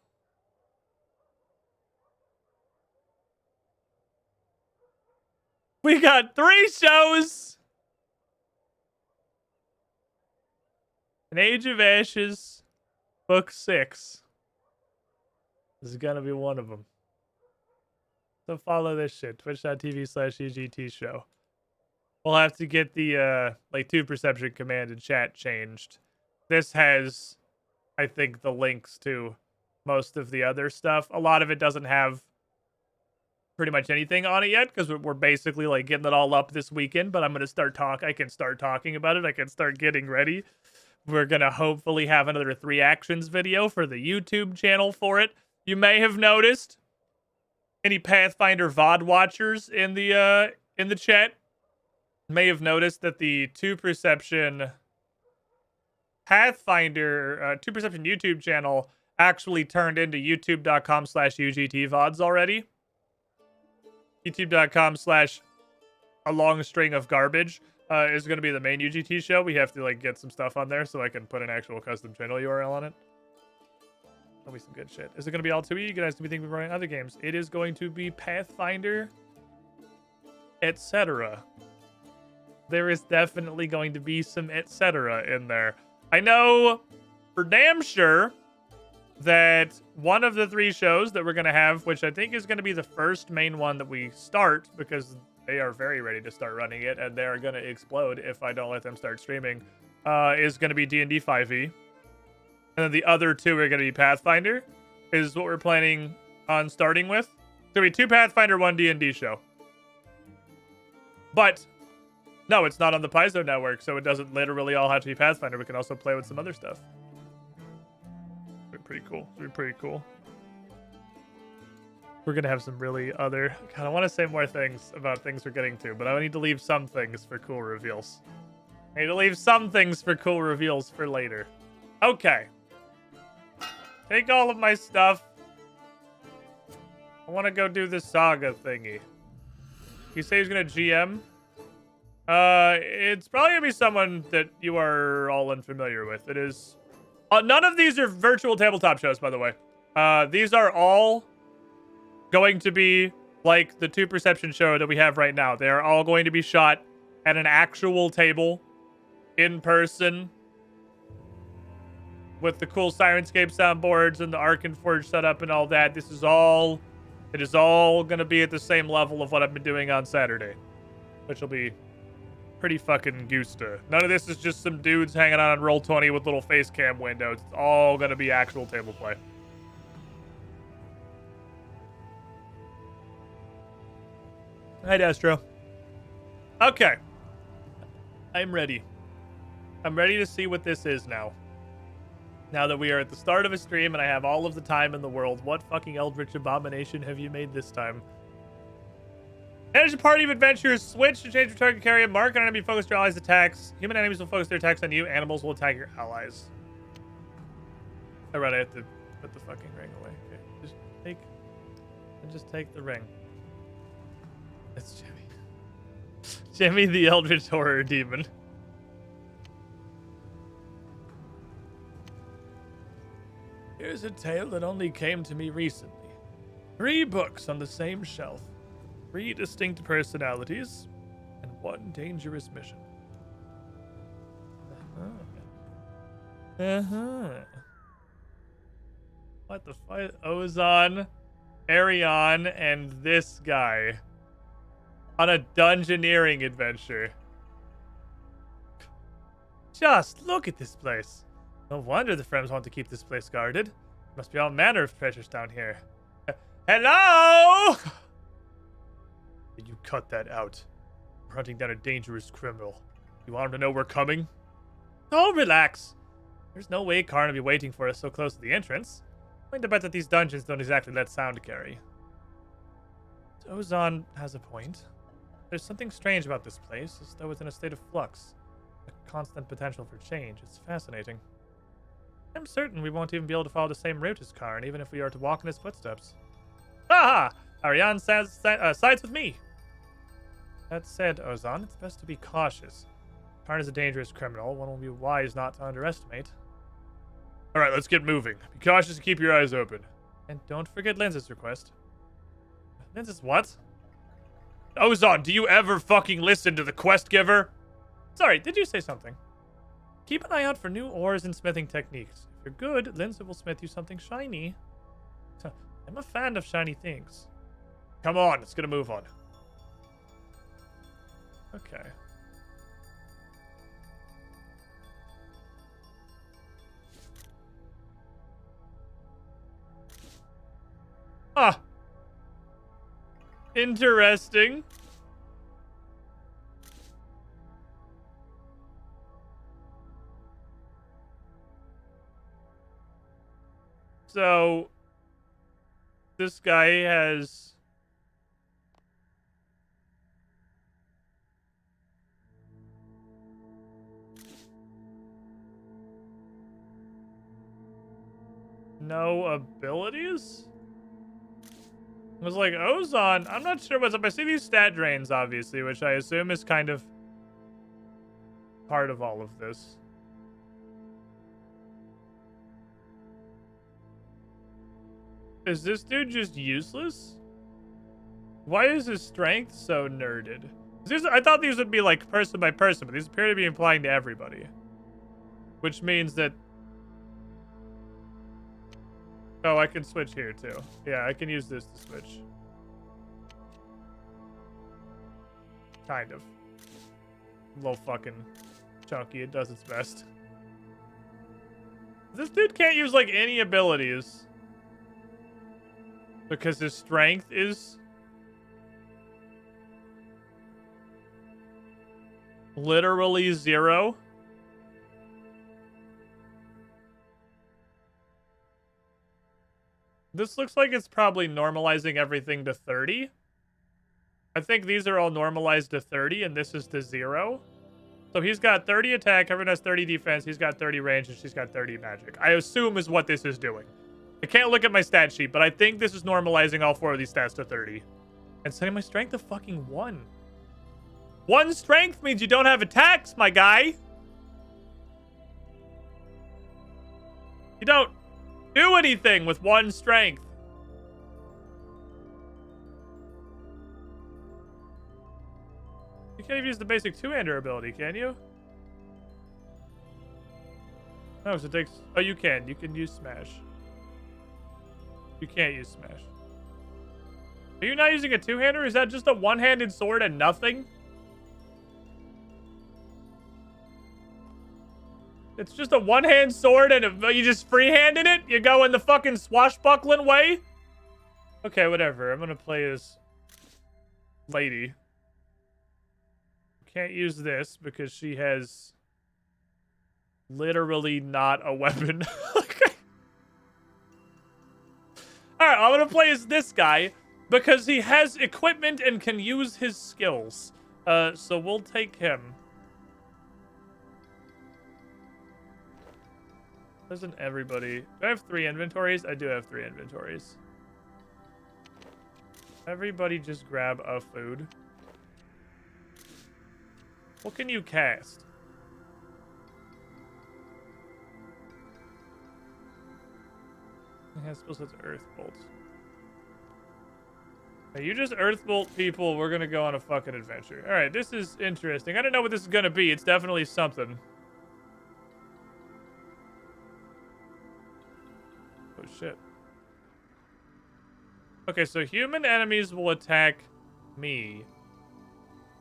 We got 3 shows. An Age of Ashes, Book 6 is gonna be one of them. So follow this shit. Twitch.tv/UGT show. We'll have to get the like 2 perception command in chat changed. This has, I think, the links to most of the other stuff. A lot of it doesn't have pretty much anything on it yet because we're basically like getting it all up this weekend. But I'm gonna I can start talking about it. I can start getting ready. We're gonna hopefully have another 3 actions video for the YouTube channel for it. You may have noticed any Pathfinder VOD watchers in the chat may have noticed that the 2 perception Pathfinder 2 perception YouTube channel actually turned into youtube.com/UGT VODs already. youtube.com/a long string of garbage is going to be the main UGT show. We have to like get some stuff on there so I can put an actual custom channel URL on it. That'll be some good shit. Is it going to be all 2E? You guys can be thinking of running other games. It is going to be Pathfinder, etc. There is definitely going to be some etc. in there. I know for damn sure that one of the 3 shows that we're going to have, which I think is going to be the first main one that we start because they are very ready to start running it and they are going to explode if I don't let them start streaming, is going to be D&D 5e. And then the other 2 are going to be Pathfinder, is what we're planning on starting with. It's going to be 2 Pathfinder, 1 D&D show. But no, it's not on the Paizo network, so it doesn't literally all have to be Pathfinder. We can also play with some other stuff. It'll be pretty cool. It'll be pretty cool. We're going to have some really other... God, I want to say more things about things we're getting to, but I need to leave some things for cool reveals. I need to leave some things for cool reveals for later. Okay. Take all of my stuff. I want to go do this saga thingy. You say he's going to GM? It's probably going to be someone that you are all unfamiliar with. It is... none of these are virtual tabletop shows, by the way. These are all going to be like the 2 perception show that we have right now. They are all going to be shot at an actual table in person with the cool Sirenscape soundboards and the Arkenforge setup and all that. It is all going to be at the same level of what I've been doing on Saturday, which will be pretty fucking gooster. None of this is just some dudes hanging out on Roll20 with little face cam windows. It's all going to be actual table play. Hi, Destro. Okay. I'm ready. I'm ready to see what this is now. Now that we are at the start of a stream and I have all of the time in the world, what fucking eldritch abomination have you made this time? Manage a party of adventurers. Switch to change your target carrier. Mark on enemy. Focus your allies' attacks. Human enemies will focus their attacks on you. Animals will attack your allies. Alright, I have to put the fucking ring away. Okay. Just take the ring. It's Jimmy. Jimmy the Eldritch Horror Demon. Here's a tale that only came to me recently. 3 books on the same shelf. 3 distinct personalities. And 1 dangerous mission. What the fuck? Ozon, Arion, and this guy. On a dungeoneering adventure. Just look at this place. No wonder the Frems want to keep this place guarded. Must be all manner of treasures down here. Hello? Did you cut that out? We're hunting down a dangerous criminal. You want him to know we're coming? Oh, relax. There's no way Karn will be waiting for us so close to the entrance. I'm going to bet that these dungeons don't exactly let sound carry. Ozon has a point. There's something strange about this place, as though it's in a state of flux. A constant potential for change. It's fascinating. I'm certain we won't even be able to follow the same route as Karn, even if we are to walk in his footsteps. Aha! Ariane sides with me. That said, Ozon, it's best to be cautious. Karn is a dangerous criminal, one will be wise not to underestimate. Alright, let's get moving. Be cautious and keep your eyes open. And don't forget Linz's request. Linz's what? Ozon, do you ever fucking listen to the quest giver? Sorry, did you say something? Keep an eye out for new ores and smithing techniques. If You're good. Lindsay will smith you something shiny. I'm a fan of shiny things. Come on, let's get a move on. Okay. Ah. Interesting. So, this guy has... no abilities? I was like, Ozon, I'm not sure what's up. I see these stat drains, obviously, which I assume is kind of part of all of this. Is this dude just useless? Why is his strength so nerded? I thought these would be like person by person, but these appear to be applying to everybody. Which means that... oh, I can switch here too. Yeah, I can use this to switch. Kind of. A little fucking chunky. It does its best. This dude can't use like any abilities. Because his strength is literally 0. This looks like it's probably normalizing everything to 30. I think these are all normalized to 30, and this is to 0. So he's got 30 attack, everyone has 30 defense, he's got 30 range, and she's got 30 magic. I assume is what this is doing. I can't look at my stat sheet, but I think this is normalizing all 4 of these stats to 30. And setting my strength to fucking 1. 1 strength means you don't have attacks, my guy. You don't do anything with 1 strength. You can't even use the basic two-hander ability, can you? No, so it takes... oh, you can. You can use smash. You can't use smash. Are you not using a two-hander? Is that just a one-handed sword and nothing? It's just a one-hand sword and you just free-handed it? You go in the fucking swashbuckling way? Okay, whatever. I'm gonna play as lady. Can't use this because she has literally not a weapon. Alright, I'm gonna play as this guy because he has equipment and can use his skills. So we'll take him. Doesn't everybody... do I have 3 inventories? I do have 3 inventories. Everybody just grab a food. What can you cast? I suppose that's Earth Bolts. Hey, you just Earth Bolt people, we're gonna go on a fucking adventure. Alright, this is interesting. I don't know what this is gonna be. It's definitely something. Oh, shit. Okay, so human enemies will attack me.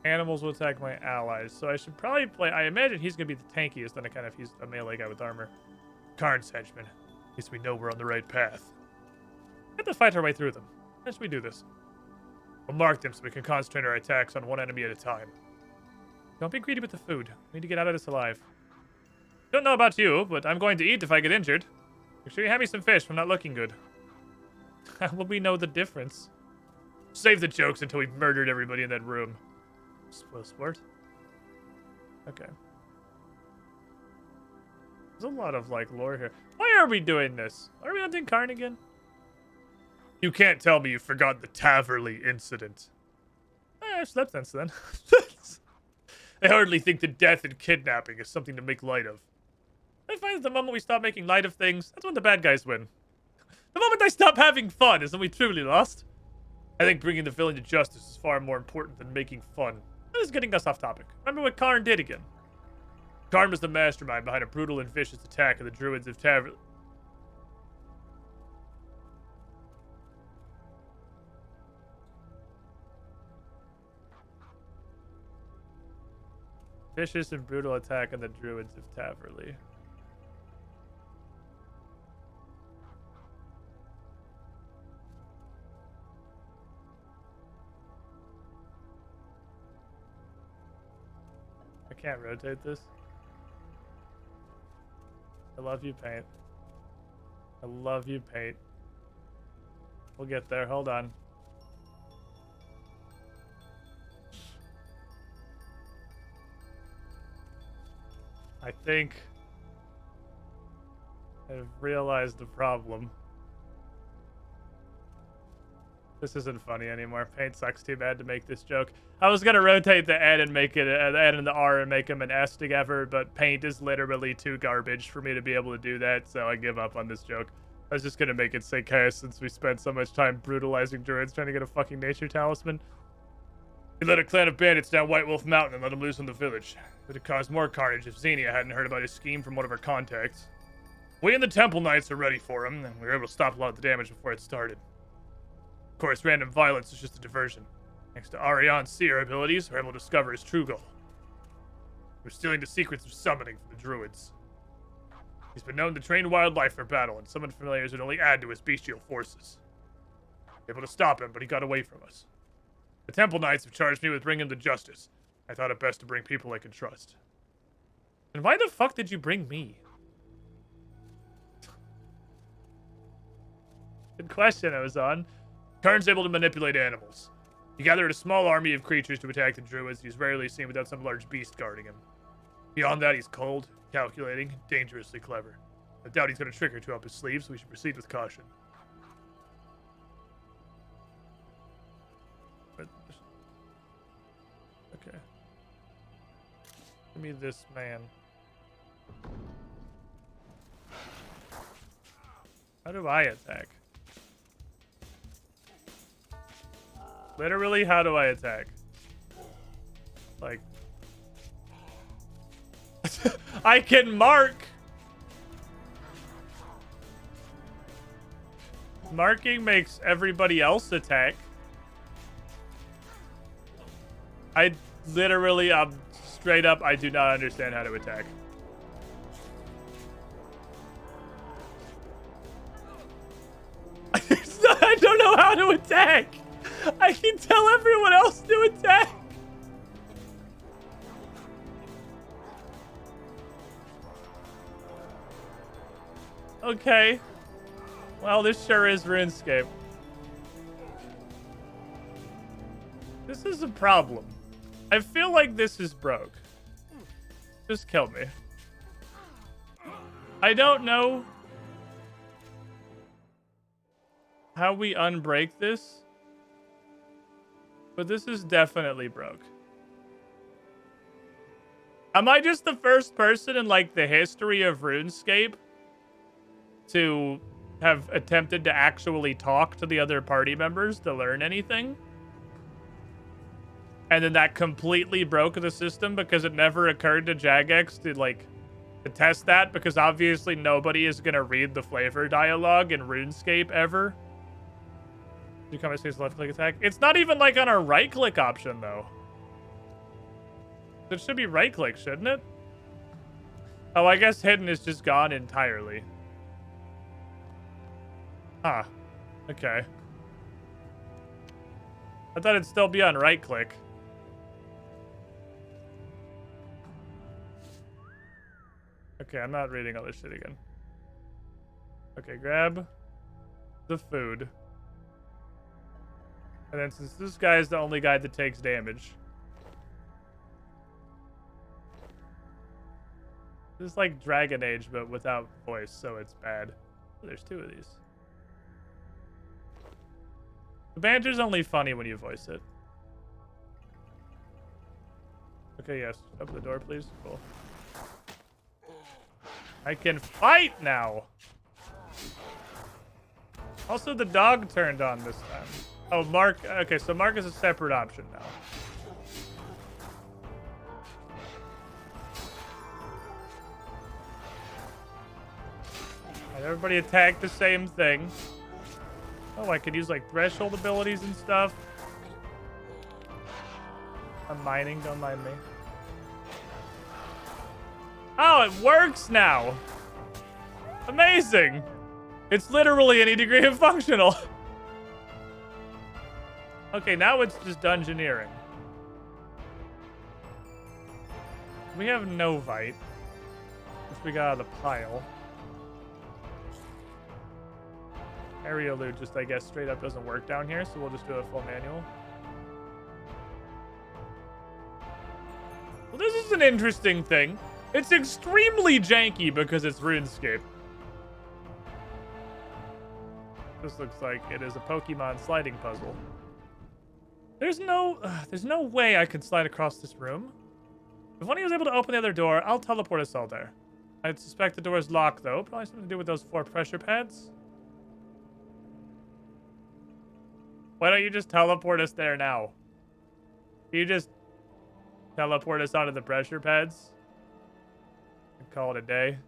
Animals will attack my allies. So I should probably play... I imagine he's gonna be the tankiest, then I kind of he's a melee guy with armor. Karn's henchman. At least we know we're on the right path. We have to fight our way through them. How should we do this? We'll mark them so we can concentrate our attacks on one enemy at a time. Don't be greedy with the food. We need to get out of this alive. Don't know about you, but I'm going to eat if I get injured. Make sure you have me some fish. I'm not looking good. How will we know the difference? Save the jokes until we've murdered everybody in that room. Spoil sport. Okay. There's a lot of, like, lore here. Why are we doing this? Are we hunting Karn again? You can't tell me you forgot the Taverley incident. I slept since then. I hardly think that death and kidnapping is something to make light of. I find that the moment we stop making light of things, that's when the bad guys win. The moment I stop having fun is when we truly lost. I think bringing the villain to justice is far more important than making fun. That is getting us off topic. Remember what Karn did again. Karn was the mastermind behind a brutal and vicious attack of the druids of Taverley. Vicious and brutal attack on the druids of Taverley. I can't rotate this. I love you, Paint. I love you, Paint. We'll get there. Hold on. I think I've realized the problem. This isn't funny anymore. Paint sucks too bad to make this joke. I was gonna rotate the N and make it the N and the R and make them an S together, but Paint is literally too garbage for me to be able to do that, so I give up on this joke. I was just gonna make it say chaos since we spent so much time brutalizing druids trying to get a fucking nature talisman. We led a clan of bandits down White Wolf Mountain and let them loose on the village. It would have caused more carnage if Xenia hadn't heard about his scheme from one of her contacts. We and the Temple Knights are ready for him, and we were able to stop a lot of the damage before it started. Of course, random violence is just a diversion. Thanks to Ariane's seer abilities, we're able to discover his true goal. We're stealing the secrets of summoning from the druids. He's been known to train wildlife for battle, and summon familiars would only add to his bestial forces. We were able to stop him, but he got away from us. The Temple Knights have charged me with bringing him to justice. I thought it best to bring people I could trust. And why the fuck did you bring me? Good question, Ozon. Karn's able to manipulate animals. He gathered a small army of creatures to attack the druids. He's rarely seen without some large beast guarding him. Beyond that, he's cold, calculating, dangerously clever. I doubt he's got a trick or two up his sleeve, so we should proceed with caution. Okay. Give me this man. How do I attack? Literally, how do I attack? Like... I can mark! Marking makes everybody else attack. I literally, straight up, I do not understand how to attack. I don't know how to attack! I can tell everyone else to attack! Okay. Well, this sure is RuneScape. This is a problem. I feel like this is broke. Just kill me. I don't know how we unbreak this, but this is definitely broke. Am I just the first person in, like, the history of RuneScape to have attempted to actually talk to the other party members to learn anything? And then that completely broke the system because it never occurred to Jagex to, like, to test that, because obviously nobody is going to read the flavor dialogue in RuneScape ever. You come to left click attack. It's not even like on our right click option though. It should be right click, shouldn't it? Oh, I guess hidden is just gone entirely. Ah, okay. I thought it'd still be on right click. Okay, I'm not reading all this shit again. Okay, grab the food. And then since this guy is the only guy that takes damage. This is like Dragon Age, but without voice, so it's bad. Oh, there's two of these. The banter's only funny when you voice it. Okay, yes. Open the door, please. Cool. I can fight now! Also, the dog turned on this time. Oh, Mark. Okay, so Mark is a separate option now. Alright, everybody attack the same thing. Oh, I could use like threshold abilities and stuff. I'm mining, don't mind me. Oh, it works now. Amazing. It's literally any degree of functional. Okay, now it's just dungeoneering. We have Novite, which we got out of the pile. Area loot just, I guess, straight up doesn't work down here, so we'll just do a full manual. Well, this is an interesting thing. It's extremely janky because it's RuneScape. This looks like it is a Pokemon sliding puzzle. There's no way I can slide across this room. If one of you was able to open the other door, I'll teleport us all there. I suspect the door is locked, though. Probably something to do with those 4 pressure pads. Why don't you just teleport us there now? Can you just teleport us onto the pressure pads? And call it a day.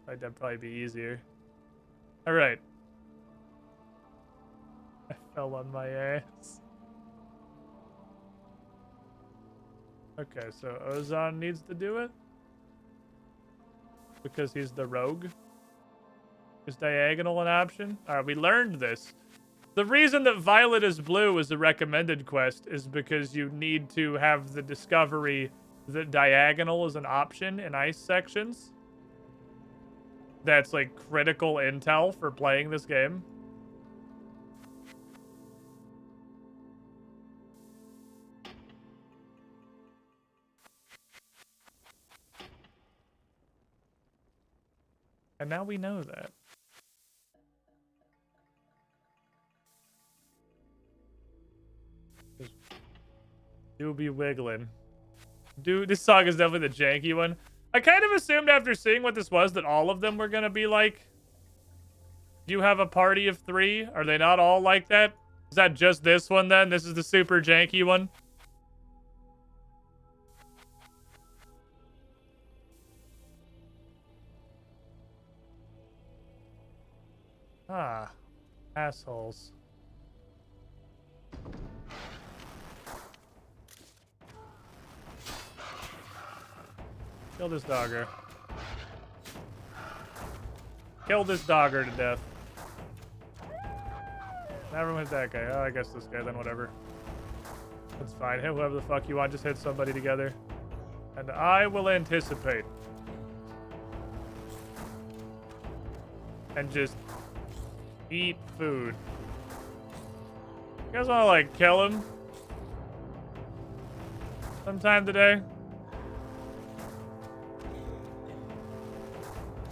That'd probably be easier. All right. I fell on my ass. Okay, so Ozon needs to do it. Because he's the rogue. Is diagonal an option? Alright, we learned this. The reason that Violet is blue is a recommended quest is because you need to have the discovery that diagonal is an option in ice sections. That's like critical intel for playing this game. And now we know that. Just do be wiggling. Dude, this song is definitely the janky one. I kind of assumed after seeing what this was that all of them were going to be like, do you have a party of 3? Are they not all like that? Is that just this one then? This is the super janky one? Ah, assholes. Kill this dogger. Kill this dogger to death. Never hit that guy. Oh, I guess this guy then, whatever. That's fine. Hit whoever the fuck you want. Just hit somebody together. And I will anticipate. And just eat food. You guys want to, like, kill him? Sometime today?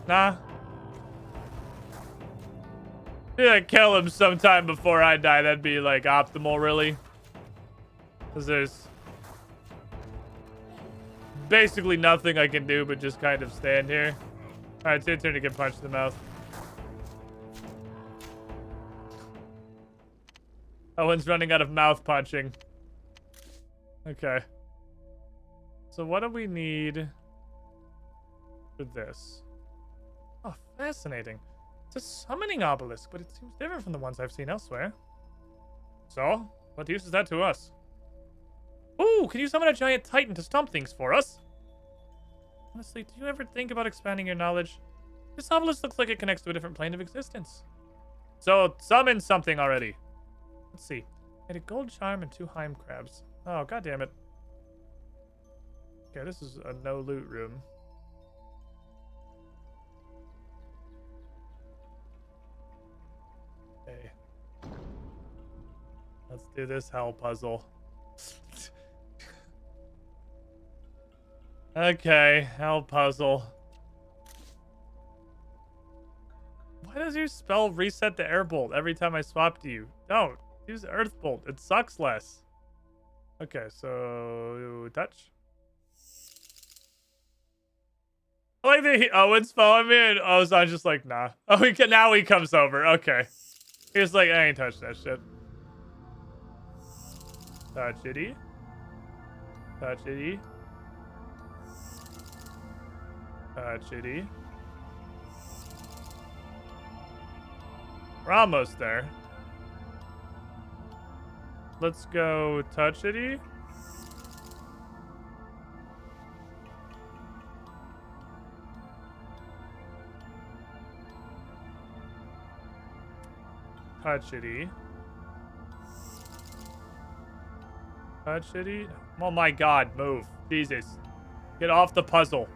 Nah. Yeah, kill him sometime before I die. That'd be, like, optimal, really. Because there's basically nothing I can do but just kind of stand here. Alright, it's your turn to get punched in the mouth. Owen's running out of mouth punching. Okay. So what do we need for this? Oh, fascinating. It's a summoning obelisk, but it seems different from the ones I've seen elsewhere. So, what use is that to us? Ooh, can you summon a giant titan to stomp things for us? Honestly, do you ever think about expanding your knowledge? This obelisk looks like it connects to a different plane of existence. So, summon something already. Let's see. I had a gold charm and 2 Heim crabs. Oh, god damn it. Okay, this is a no loot room. Okay. Let's do this hell puzzle. Okay, hell puzzle. Why does your spell reset the air bolt every time I swap to you? Don't. Use Earth Bolt. It sucks less. Okay, so touch. I like that Owen's following me and Ozon's just like, nah. Oh, now he comes over. Okay. He's like, I ain't touched that shit. Touch it. Touch it. Touch it. We're almost there. Let's go touch it. touchity. Touchity. Oh my god, move. Jesus. Get off the puzzle.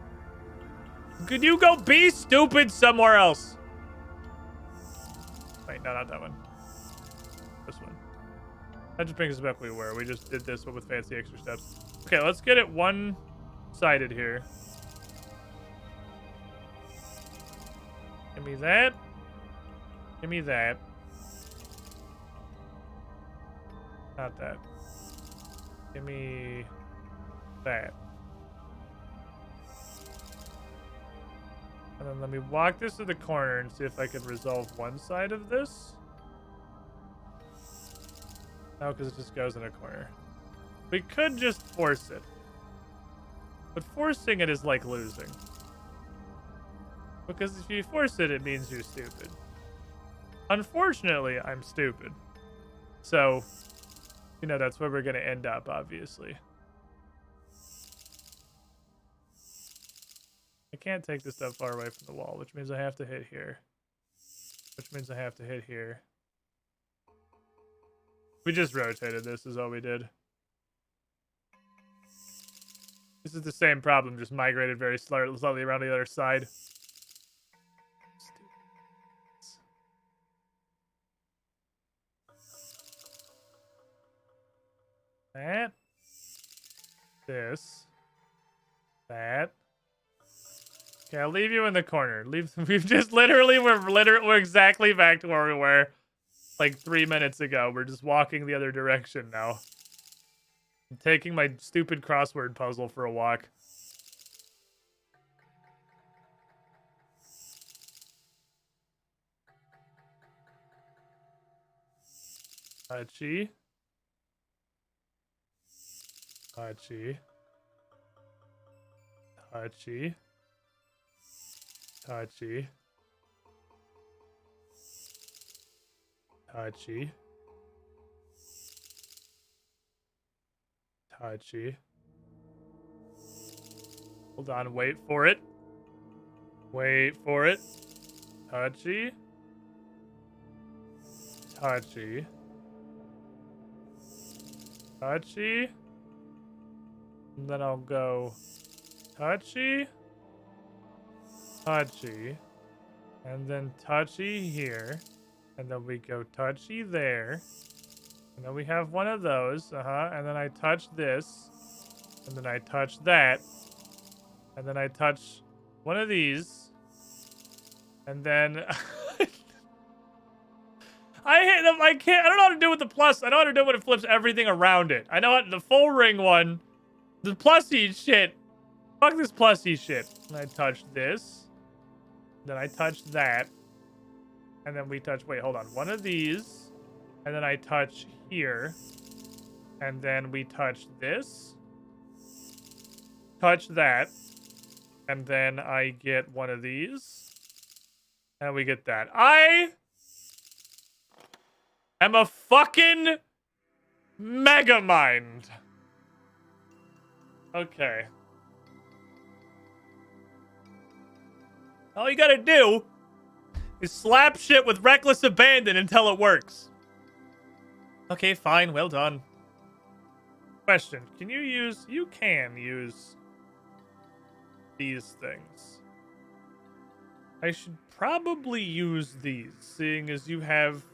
Could you go be stupid somewhere else? Wait, no, not that one. This one. That just brings us back where we were. We just did this one with fancy extra steps. Okay, let's get it one-sided here. Give me that. Give me that. Not that. Give me that. And then let me walk this to the corner and see if I can resolve one side of this. No, because it just goes in a corner. We could just force it. But forcing it is like losing. Because if you force it, it means you're stupid. Unfortunately, I'm stupid. So, you know, that's where we're going to end up, obviously. I can't take this that far away from the wall, which means I have to hit here. Which means I have to hit here. We just rotated this, is all we did. This is the same problem, just migrated very slightly around the other side. That. This. That. Okay, I'll leave you in the corner. We've just we're exactly back to where we were like 3 minutes ago. We're just walking the other direction now. I'm taking my stupid crossword puzzle for a walk. Touchy. Touchy. Touchy. Touchy. Touchy. Touchy. Hold on, wait for it. Wait for it. Touchy. Touchy. Touchy. And then I'll go touchy. Touchy. And then touchy here. And then we go touchy there. And then we have one of those. And then I touch this. And then I touch that. And then I touch one of these. And then I hit them. I don't know how to do with the plus. I know how to do when it flips everything around it. I know how the full ring one. The plusy shit. Fuck this plusy shit. And I touch this. Then I touch that. And then we touch, wait, hold on. One of these. And then I touch here. And then we touch this. Touch that. And then I get one of these. And we get that. I am a fucking mega mind. Okay. All you gotta do is slap shit with reckless abandon until it works. Okay, fine. Well done. Question. Can you use... You can use these things. I should probably use these, seeing as you have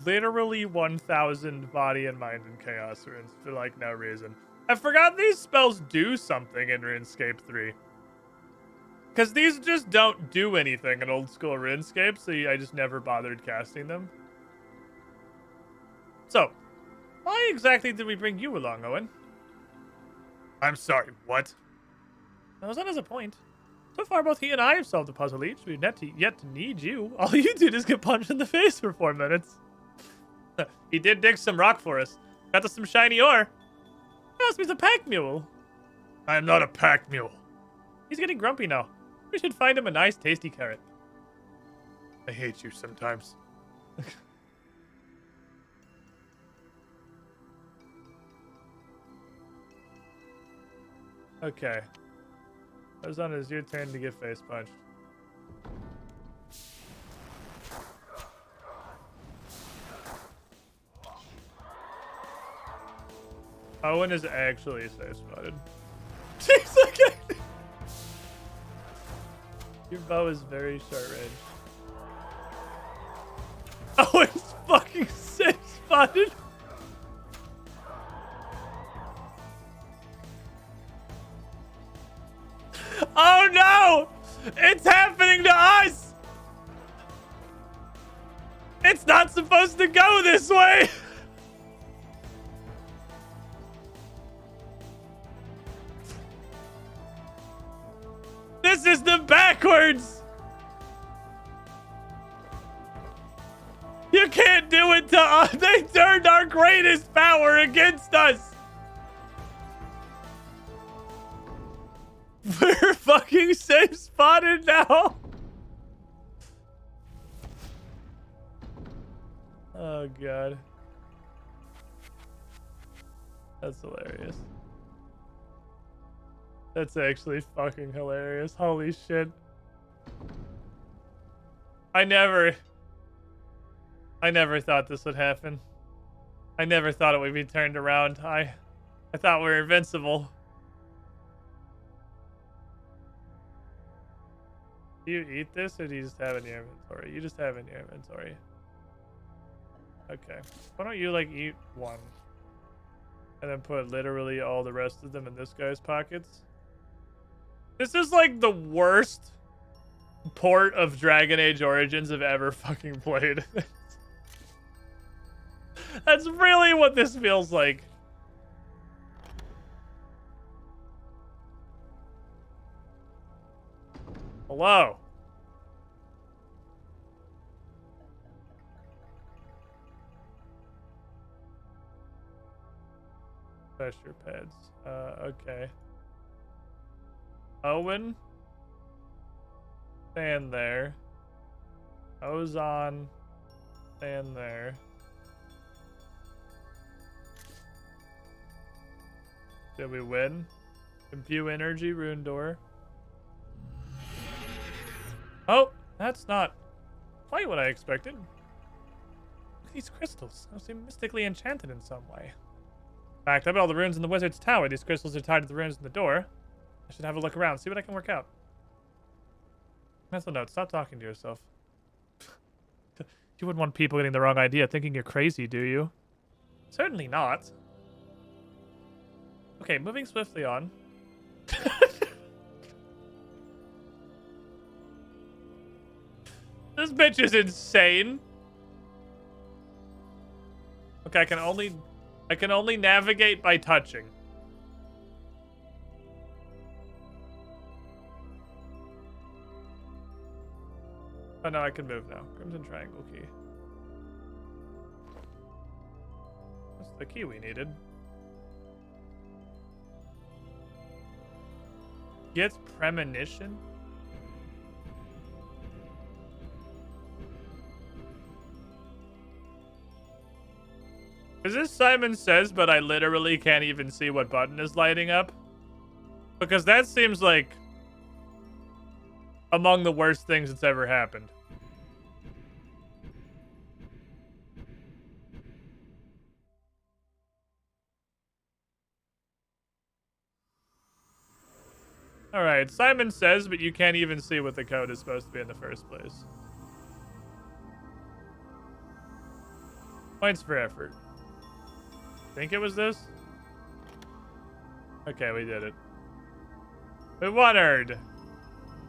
literally 1,000 body and mind and chaos runes for, like, no reason. I forgot these spells do something in RuneScape 3. Because these just don't do anything in old school RuneScape, so I just never bothered casting them. So, why exactly did we bring you along, Owen? I'm sorry, what? That was not as a point. So far, both he and I have solved the puzzle each. We've yet to need you. All you did is get punched in the face for 4 minutes. He did dig some rock for us. Got us some shiny ore. Asked me to pack mule. I am not a pack mule. He's getting grumpy now. We should find him a nice, tasty carrot. I hate you sometimes. Okay. Ozana, it's your turn to get face punched. Owen is actually safe spotted. Jeez, okay. Your bow is very short range. Owen's fucking safe spotted. Oh no! It's happening to us! It's not supposed to go this way! This is the backwards! You can't do it to us! They turned our greatest power against us! We're fucking safe spotted now! Oh god. That's hilarious. That's actually fucking hilarious. Holy shit. I never thought this would happen. I never thought it would be turned around. I thought we were invincible. Do you eat this or do you just have it in your inventory? You just have it in your inventory. Okay. Why don't you like eat one? And then put literally all the rest of them in this guy's pockets? This is like the worst port of Dragon Age Origins I've ever fucking played. That's really what this feels like. Hello. Pressure pads. Okay. Owen. Stand there. Ozon. Stand there. Did we win? Compute energy, rune door. Oh, that's not quite what I expected. Look at these crystals. They seem mystically enchanted in some way. In fact, I bet all the runes in the wizard's tower. These crystals are tied to the runes in the door. I should have a look around, see what I can work out. Mental note, stop talking to yourself. You wouldn't want people getting the wrong idea, thinking you're crazy, do you? Certainly not. Okay, moving swiftly on. This bitch is insane. Okay, I can only navigate by touching. Oh no, I can move now. Crimson triangle key. That's the key we needed. Gets premonition? Is this Simon Says, but I literally can't even see what button is lighting up? Because that seems like among the worst things that's ever happened. Alright, Simon Says, but you can't even see what the code is supposed to be in the first place. Points for effort. Think it was this? Okay, we did it. We wondered.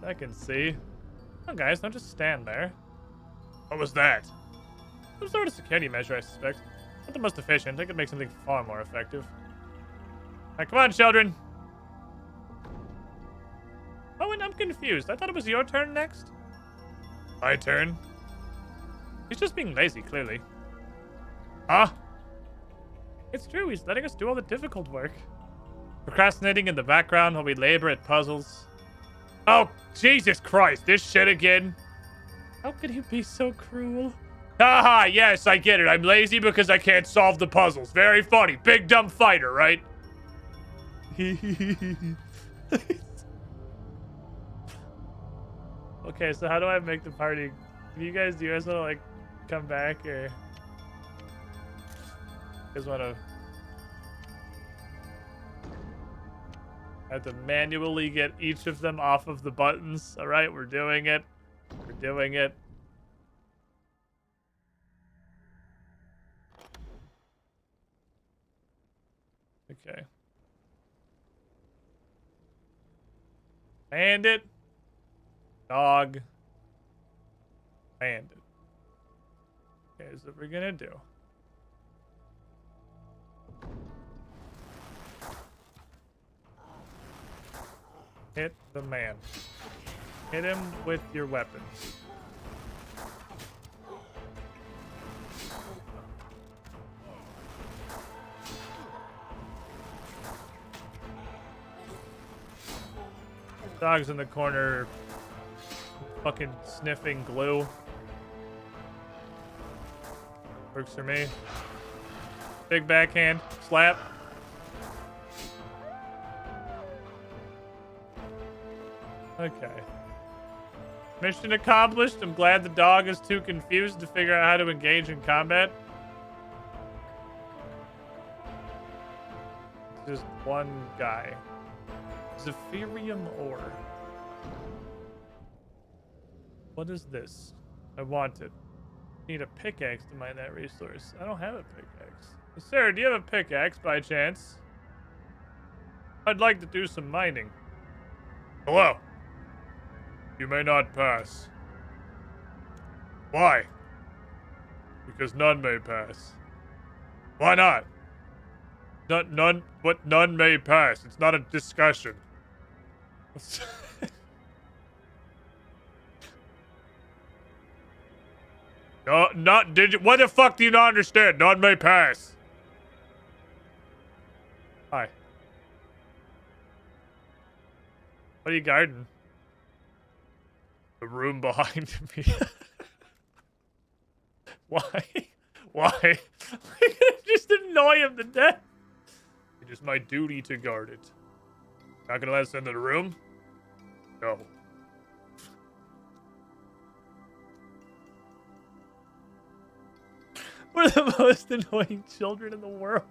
I can see. Come on, guys, don't just stand there. What was that? Some sort of security measure, I suspect. Not the most efficient. I could make something far more effective. Alright, come on, children. Oh, and I'm confused. I thought it was your turn next. My turn? He's just being lazy, clearly. Huh? It's true, he's letting us do all the difficult work. Procrastinating in the background while we labor at puzzles. Oh, Jesus Christ, this shit again? How could you be so cruel? Haha, yes, I get it. I'm lazy because I can't solve the puzzles. Very funny. Big dumb fighter, right? Okay, so how do I make the party? Do you guys want to, like, come back, or... You guys want to... I have to manually get each of them off of the buttons. All right, we're doing it. We're doing it. Okay. Bandit. Dog. Bandit. Okay, here's what we're gonna do. Hit the man. Hit him with your weapons. Dog's in the corner, fucking sniffing glue. Works for me. Big backhand, slap. Okay. Mission accomplished. I'm glad the dog is too confused to figure out how to engage in combat. Just one guy. Zephyrium ore. What is this? I want it. Need a pickaxe to mine that resource. I don't have a pickaxe. Sir, do you have a pickaxe by chance? I'd like to do some mining. Hello. You may not pass. Why? Because none may pass. Why not? None may pass. It's not a discussion. No, what the fuck do you not understand? None may pass. Hi. What are you guarding? The room behind me. Why? Why? Just annoy him to death. It is my duty to guard it. Not gonna let us into the room? No. We're the most annoying children in the world.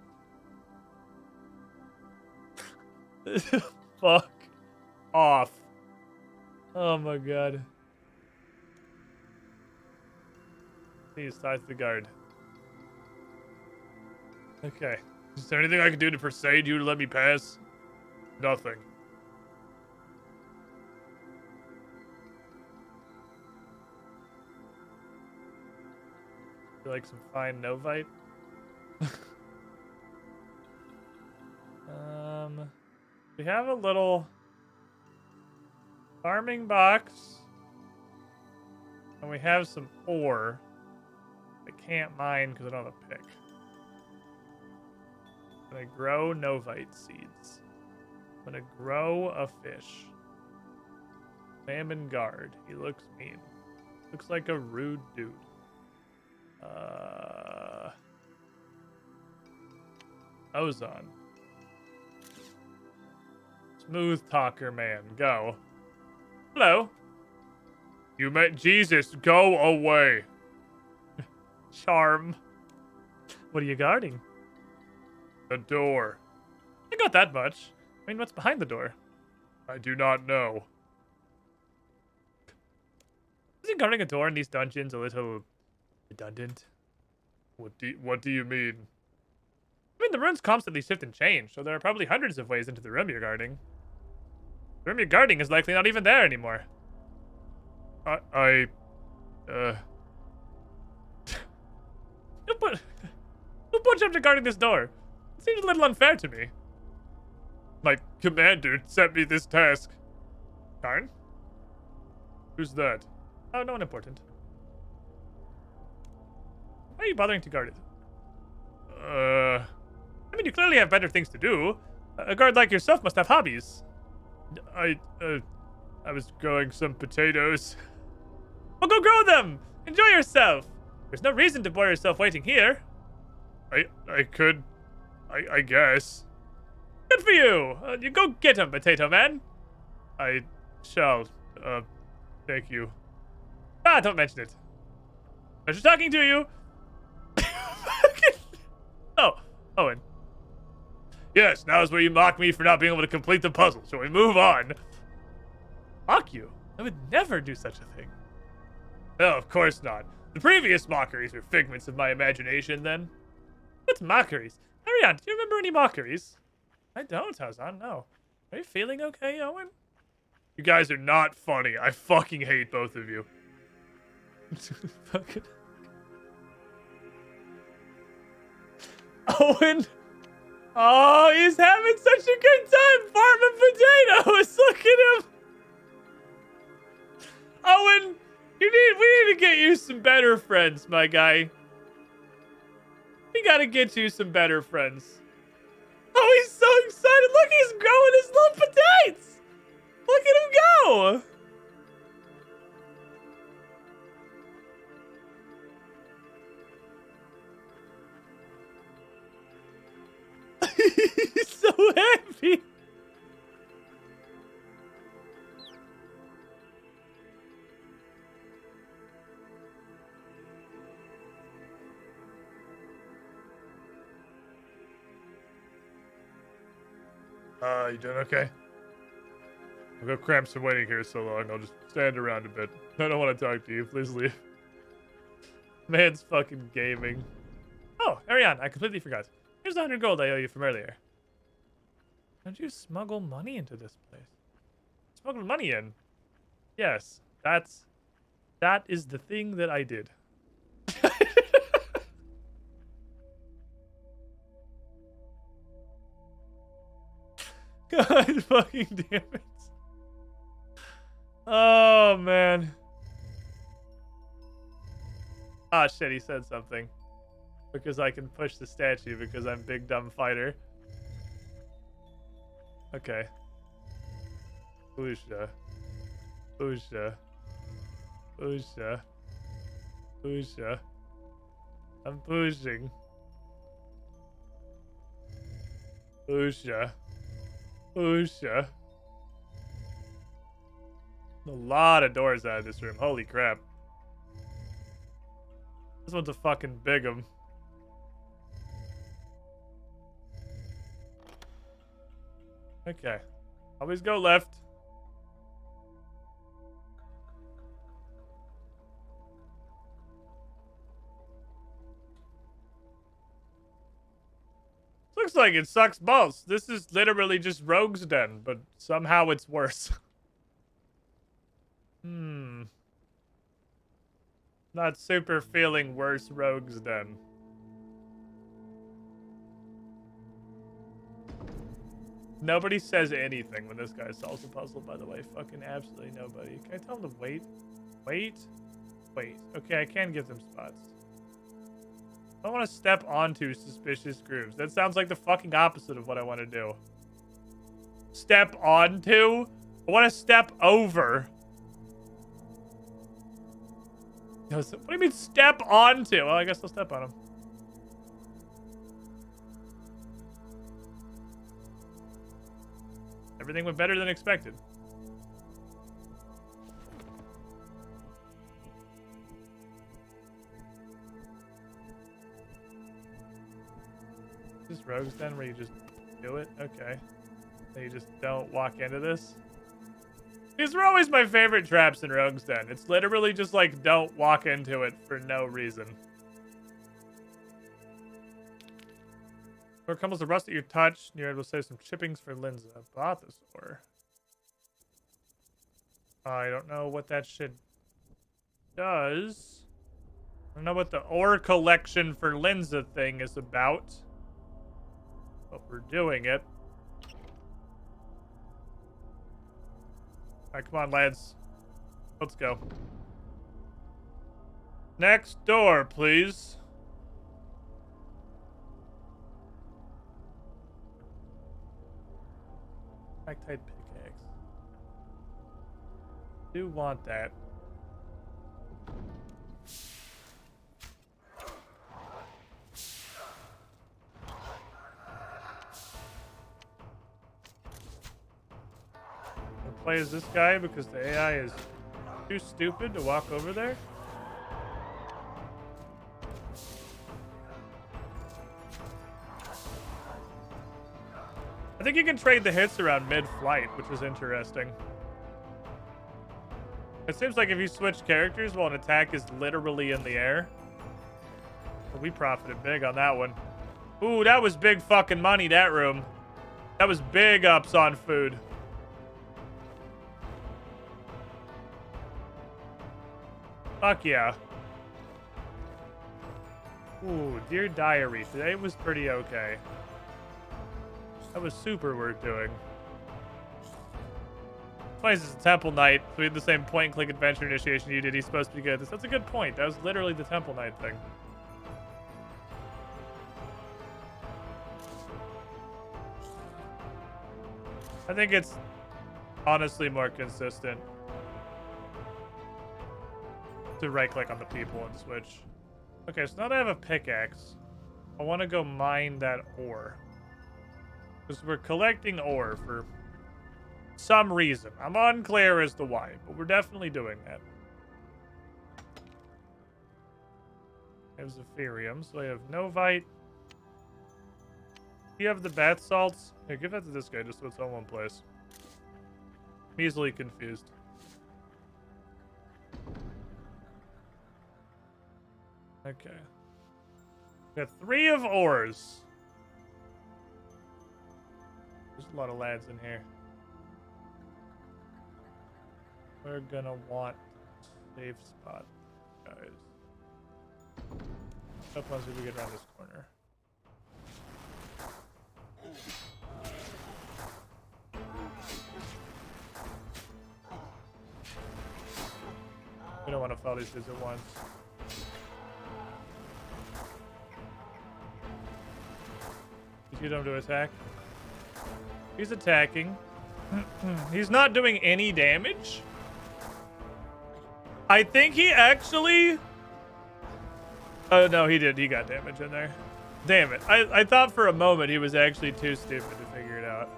Fuck off. Oh my god. Please, size the guard. Okay. Is there anything I can do to persuade you to let me pass? Nothing. You like some fine novite? We have a little farming box. And we have some ore. I can't mine because I don't have a pick. I'm gonna grow novite seeds. I'm gonna grow a fish. Salmon guard. He looks mean. Looks like a rude dude. Ozone. Smooth talker man. Go. Hello. You met Jesus. Go away. Charm. What are you guarding? The door. I got that much. I mean, what's behind the door? I do not know. Isn't guarding a door in these dungeons a little redundant? What do you mean? I mean, the runes constantly shift and change, so there are probably hundreds of ways into the room you're guarding. The room you're guarding is likely not even there anymore. Who put you up to guarding this door? It seems a little unfair to me. My commander sent me this task. Karn? Who's that? Oh, no one important. Why are you bothering to guard it? I mean, you clearly have better things to do. A guard like yourself must have hobbies. I was growing some potatoes. Well, go grow them! Enjoy yourself! There's no reason to bore yourself waiting here. I could... I guess. Good for you! You go get him, Potato Man. I shall. Thank you. Ah, don't mention it. I was talking to you. Oh, Owen. Yes, now is where you mock me for not being able to complete the puzzle. Shall we move on? Mock you? I would never do such a thing. No, of course not. The previous mockeries were figments of my imagination, then. What mockeries? Ariane, do you remember any mockeries? I don't, Hazan, no. Are you feeling okay, Owen? You guys are not funny. I fucking hate both of you. Fucking... Owen! Oh, he's having such a good time farming potatoes! Look at him! Owen, we need to get you some better friends, my guy. We gotta get you some better friends. Oh, he's so excited. Look, he's growing his little potatoes. Look at him go. He's so happy. You doing okay? I'll go cramp some waiting here so long. I'll just stand around a bit. I don't want to talk to you. Please leave. Man's fucking gaming. Oh, Ariane, I completely forgot. Here's the 100 gold I owe you from earlier. How'd you smuggle money into this place? Smuggled money in? Yes, that is the thing that I did. God fucking damn it. Oh, man. Ah, shit, he said something. Because I can push the statue because I'm big dumb fighter. Okay. Pusha. Pusha. Pusha. Pusha. I'm pushing. Pusha. Pusha. A lot of doors out of this room. Holy crap. This one's a fucking big 'em. Okay. Always go left. Looks like it sucks balls. This is literally just Rogue's Den, but somehow it's worse. Not super feeling worse Rogue's Den. Nobody says anything when this guy solves a puzzle, by the way. Fucking absolutely nobody. Can I tell him to wait? Wait? Wait. Okay, I can give them spots. I don't want to step onto suspicious grooves. That sounds like the fucking opposite of what I want to do. Step onto? I want to step over. What do you mean step onto? Well, I guess I'll step on him. Everything went better than expected. Is this Rogue's Den where you just do it? Okay. And you just don't walk into this? These are always my favorite traps in Rogue's Den. It's literally just like, don't walk into it for no reason. Or comes the rust at your touch, and you're able to save some chippings for Lindsay. I bought this ore. I don't know what that shit does. I don't know what the ore collection for Lindsay thing is about. But we're doing it. Alright, come on, lads. Let's go. Next door, please. Type pickaxe. Do want that. I'll play as this guy because the AI is too stupid to walk over there. I think you can trade the hits around mid-flight, which is interesting. It seems like if you switch characters while an attack is literally in the air. Well, we profited big on that one. Ooh, that was big fucking money, that room. That was big ups on food. Fuck yeah. Ooh, Dear Diary. Today was pretty okay. That was super worth doing. Funny, this is a temple knight, so we had the same point-and-click adventure initiation you did. He's supposed to be good. That's a good point. That was literally the temple knight thing. I think it's honestly more consistent to right-click on the people and switch. Okay, so now that I have a pickaxe, I want to go mine that ore. Because we're collecting ore for some reason. I'm unclear as to why, but we're definitely doing that. There's Ethereum, so I have Novite. You have the bath salts. Here, give that to this guy just so it's all in one place. I'm easily confused. Okay. Got 3 of ores. There's a lot of lads in here. We're gonna want safe spot, guys. Up once we get around this corner. We don't want to follow these dudes at once. You get him to attack. He's attacking. He's not doing any damage. I think he actually... Oh, no, he did. He got damage in there. Damn it. I thought for a moment he was actually too stupid to figure it out.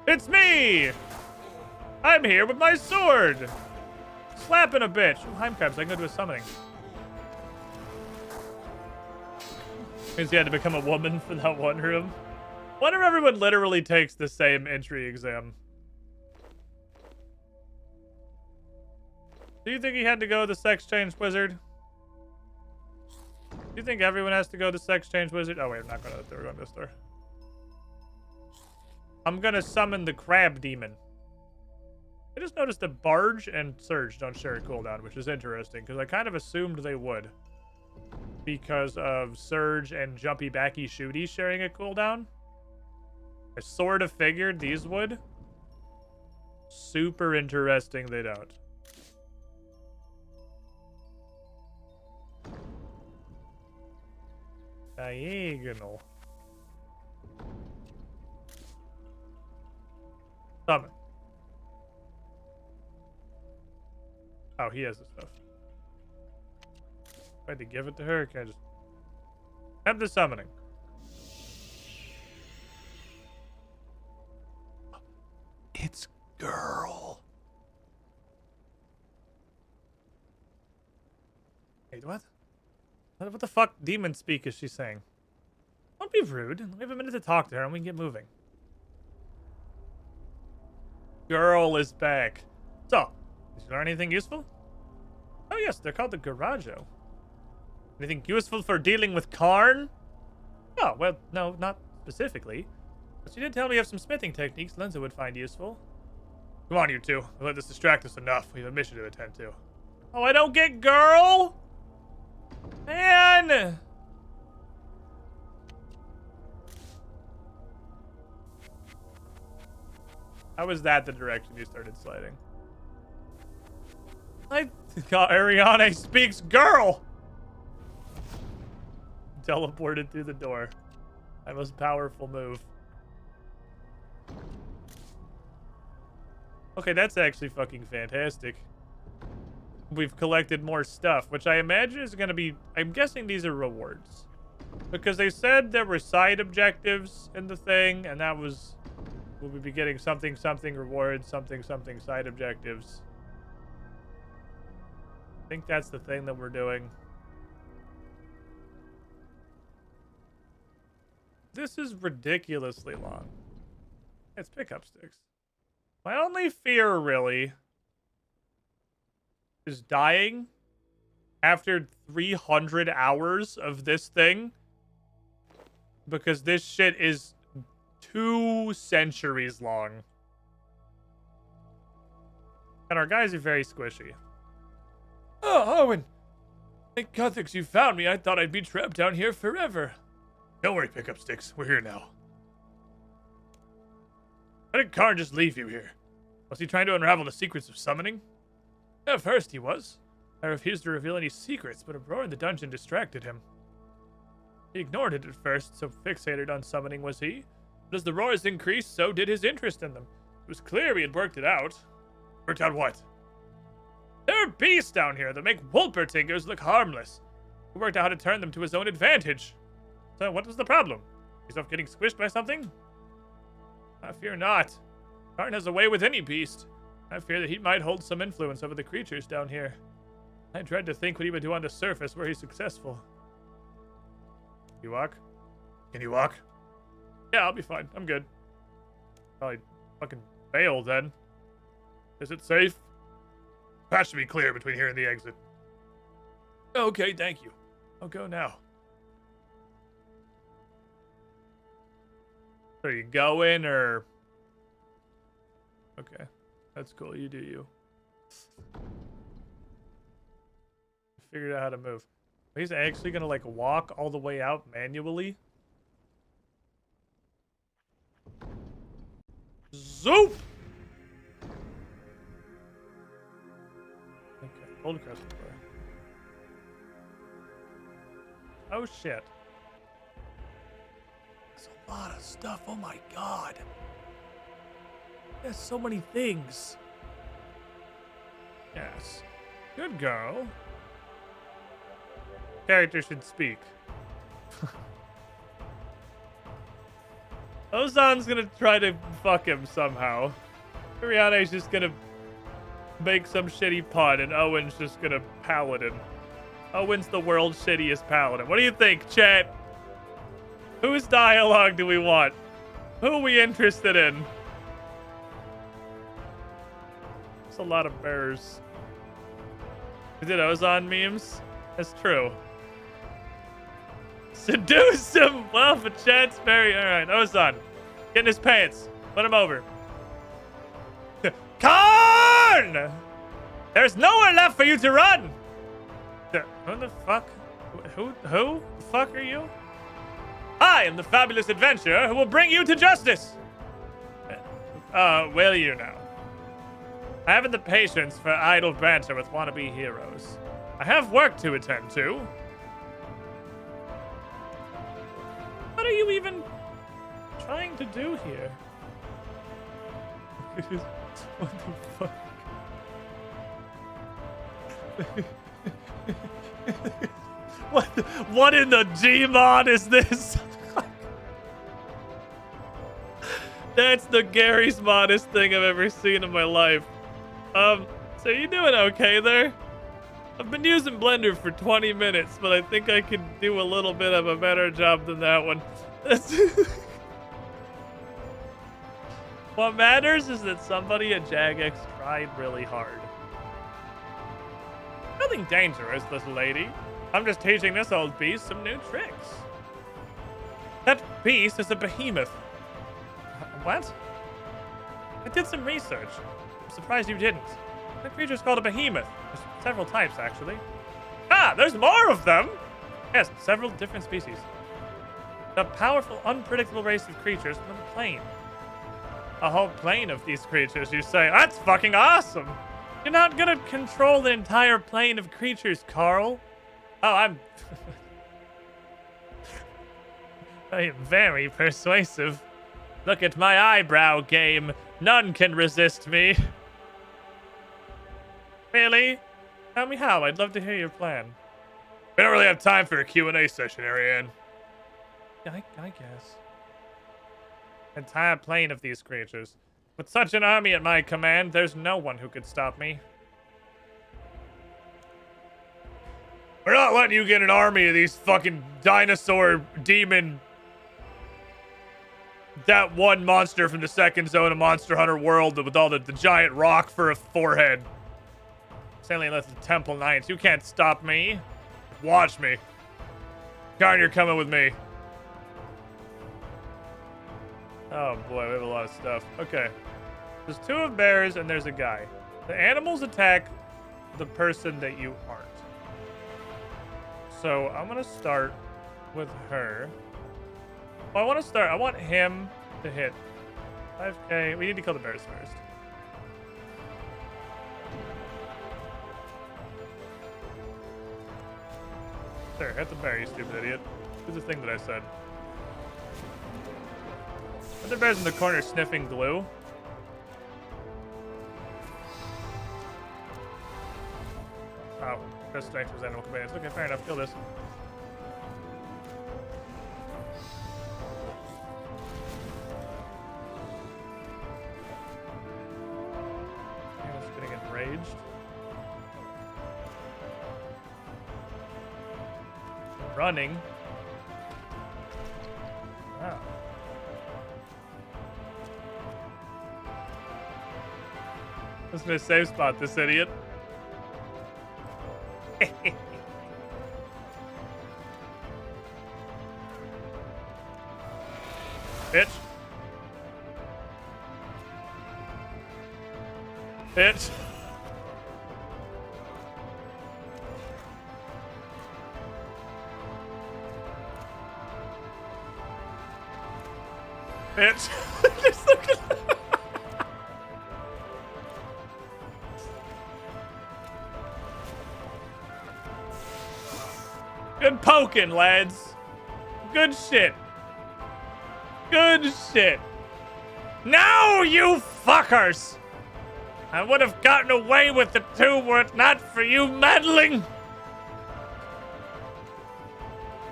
It's me! I'm here with my sword! Slapping a bitch. Oh, Heimcrabs, I can go do a summoning. Means he had to become a woman for that one room. Wonder if everyone literally takes the same entry exam. Do you think he had to go the sex change wizard? Do you think everyone has to go the sex change wizard? Oh wait, I'm not going to that door. We're going this door. I'm gonna summon the crab demon. I just noticed that Barge and Surge don't share a cooldown, which is interesting, because I kind of assumed they would. Because of Surge and Jumpy Backy Shooty sharing a cooldown. I sort of figured these would. Super interesting they don't. Diagonal. Summon. Oh, he has the stuff. I had to give it to her. Can I just have the summoning? It's girl. Wait, what? What the fuck demon speak is she saying? Don't be rude. We have a minute to talk to her and we can get moving. Girl is back. So, did you learn anything useful? Oh yes, they're called the Garajo. Anything useful for dealing with Karn? Oh, well, no, not specifically. But she did tell me you have some smithing techniques Lenza would find useful. Come on, you two. We'll let this distract us enough. We have a mission to attend to. Oh, I don't get girl? Man! How was that the direction you started sliding? Ariane speaks girl! Teleported through the door. My most powerful move. Okay, that's actually fucking fantastic. We've collected more stuff, which I imagine is going to be... I'm guessing these are rewards. Because they said there were side objectives in the thing, and that was... We'll be getting something, something rewards, something, something side objectives. I think that's the thing that we're doing. This is ridiculously long. It's pickup sticks. My only fear, really, is dying after 300 hours of this thing. Because this shit is 2 centuries long. And our guys are very squishy. Oh, Owen! Thank God thinks you found me. I thought I'd be trapped down here forever. Don't worry, pickup sticks. We're here now. Why did Karn just leave you here? Was he trying to unravel the secrets of summoning? At first he was. I refused to reveal any secrets, but a roar in the dungeon distracted him. He ignored it at first, so fixated on summoning was he. But as the roars increased, so did his interest in them. It was clear he had worked it out. Worked out what? There are beasts down here that make Wolpertingers look harmless. He worked out how to turn them to his own advantage. So what was the problem? Yourself getting squished by something? I fear not. Karn has a way with any beast. I fear that he might hold some influence over the creatures down here. I dread to think what he would do on the surface were he successful. You walk? Can you walk? Yeah, I'll be fine. I'm good. Probably fucking bail then. Is it safe? Path should be clear between here and the exit. Okay, thank you. I'll go now. Are you going or? Okay, that's cool. You do you. Figured out how to move. He's actually gonna like walk all the way out manually. Zoop! Okay, hold crystal bar. Oh shit. There's a lot of stuff. Oh my god. There's so many things. Yes. Good girl. Character should speak. Ozan's gonna try to fuck him somehow. Rihanna's just gonna make some shitty pun, and Owen's just gonna paladin. Owen's the world's shittiest paladin. What do you think, chat? Whose dialogue do we want? Who are we interested in? It's a lot of bears. We did Ozan memes? That's true. Seduce him! Well, for chat's very... Alright, Ozan. Get in his pants. Put him over. Karn! There's nowhere left for you to run! Who the fuck? Who the fuck are you? I am the fabulous adventurer who will bring you to justice! Will you now? I haven't the patience for idle banter with wannabe heroes. I have work to attend to. What are you even trying to do here? What the fuck? What in the Gmod is this? That's the Gary's modest thing I've ever seen in my life. So you doing okay there? I've been using Blender for 20 minutes, but I think I can do a little bit of a better job than that one. What matters is that somebody at Jagex tried really hard. Nothing dangerous, little lady. I'm just teaching this old beast some new tricks. That beast is a behemoth. What? I did some research. I'm surprised you didn't. That creature's called a behemoth. There's several types, actually. Ah, there's more of them! Yes, several different species. A powerful, unpredictable race of creatures from the plane. A whole plane of these creatures, you say? That's fucking awesome! You're not gonna control the entire plane of creatures, Carl. Oh, I'm very persuasive. Look at my eyebrow game. None can resist me. Really? Tell me how. I'd love to hear your plan. We don't really have time for a Q&A session, Ariane. I guess. Entire plane of these creatures. With such an army at my command, there's no one who could stop me. We're not letting you get an army of these fucking dinosaur demon That one monster from the second zone of Monster Hunter World with all the giant rock for a forehead. Stanley unless the Temple Knights. You can't stop me. Watch me. Garn, you're coming with me. Oh boy, we have a lot of stuff. Okay. There's 2 of bears and there's a guy. The animals attack the person that you aren't. So I'm gonna start with her. Well, I want him to hit 5k. We need to kill the bears first. There, hit the bear, you stupid idiot. Do the thing that I said. Are there bears in the corner sniffing glue? Oh, best strength was animal companions. Okay, fair enough. Kill this. It's getting enraged. Running. Wow. This is a safe spot, this idiot. Bitch. Bitch. Bitch. Just look at that. Good poking, lads. Good shit. Good shit. Now, you fuckers! I would have gotten away with it too were it not for you meddling.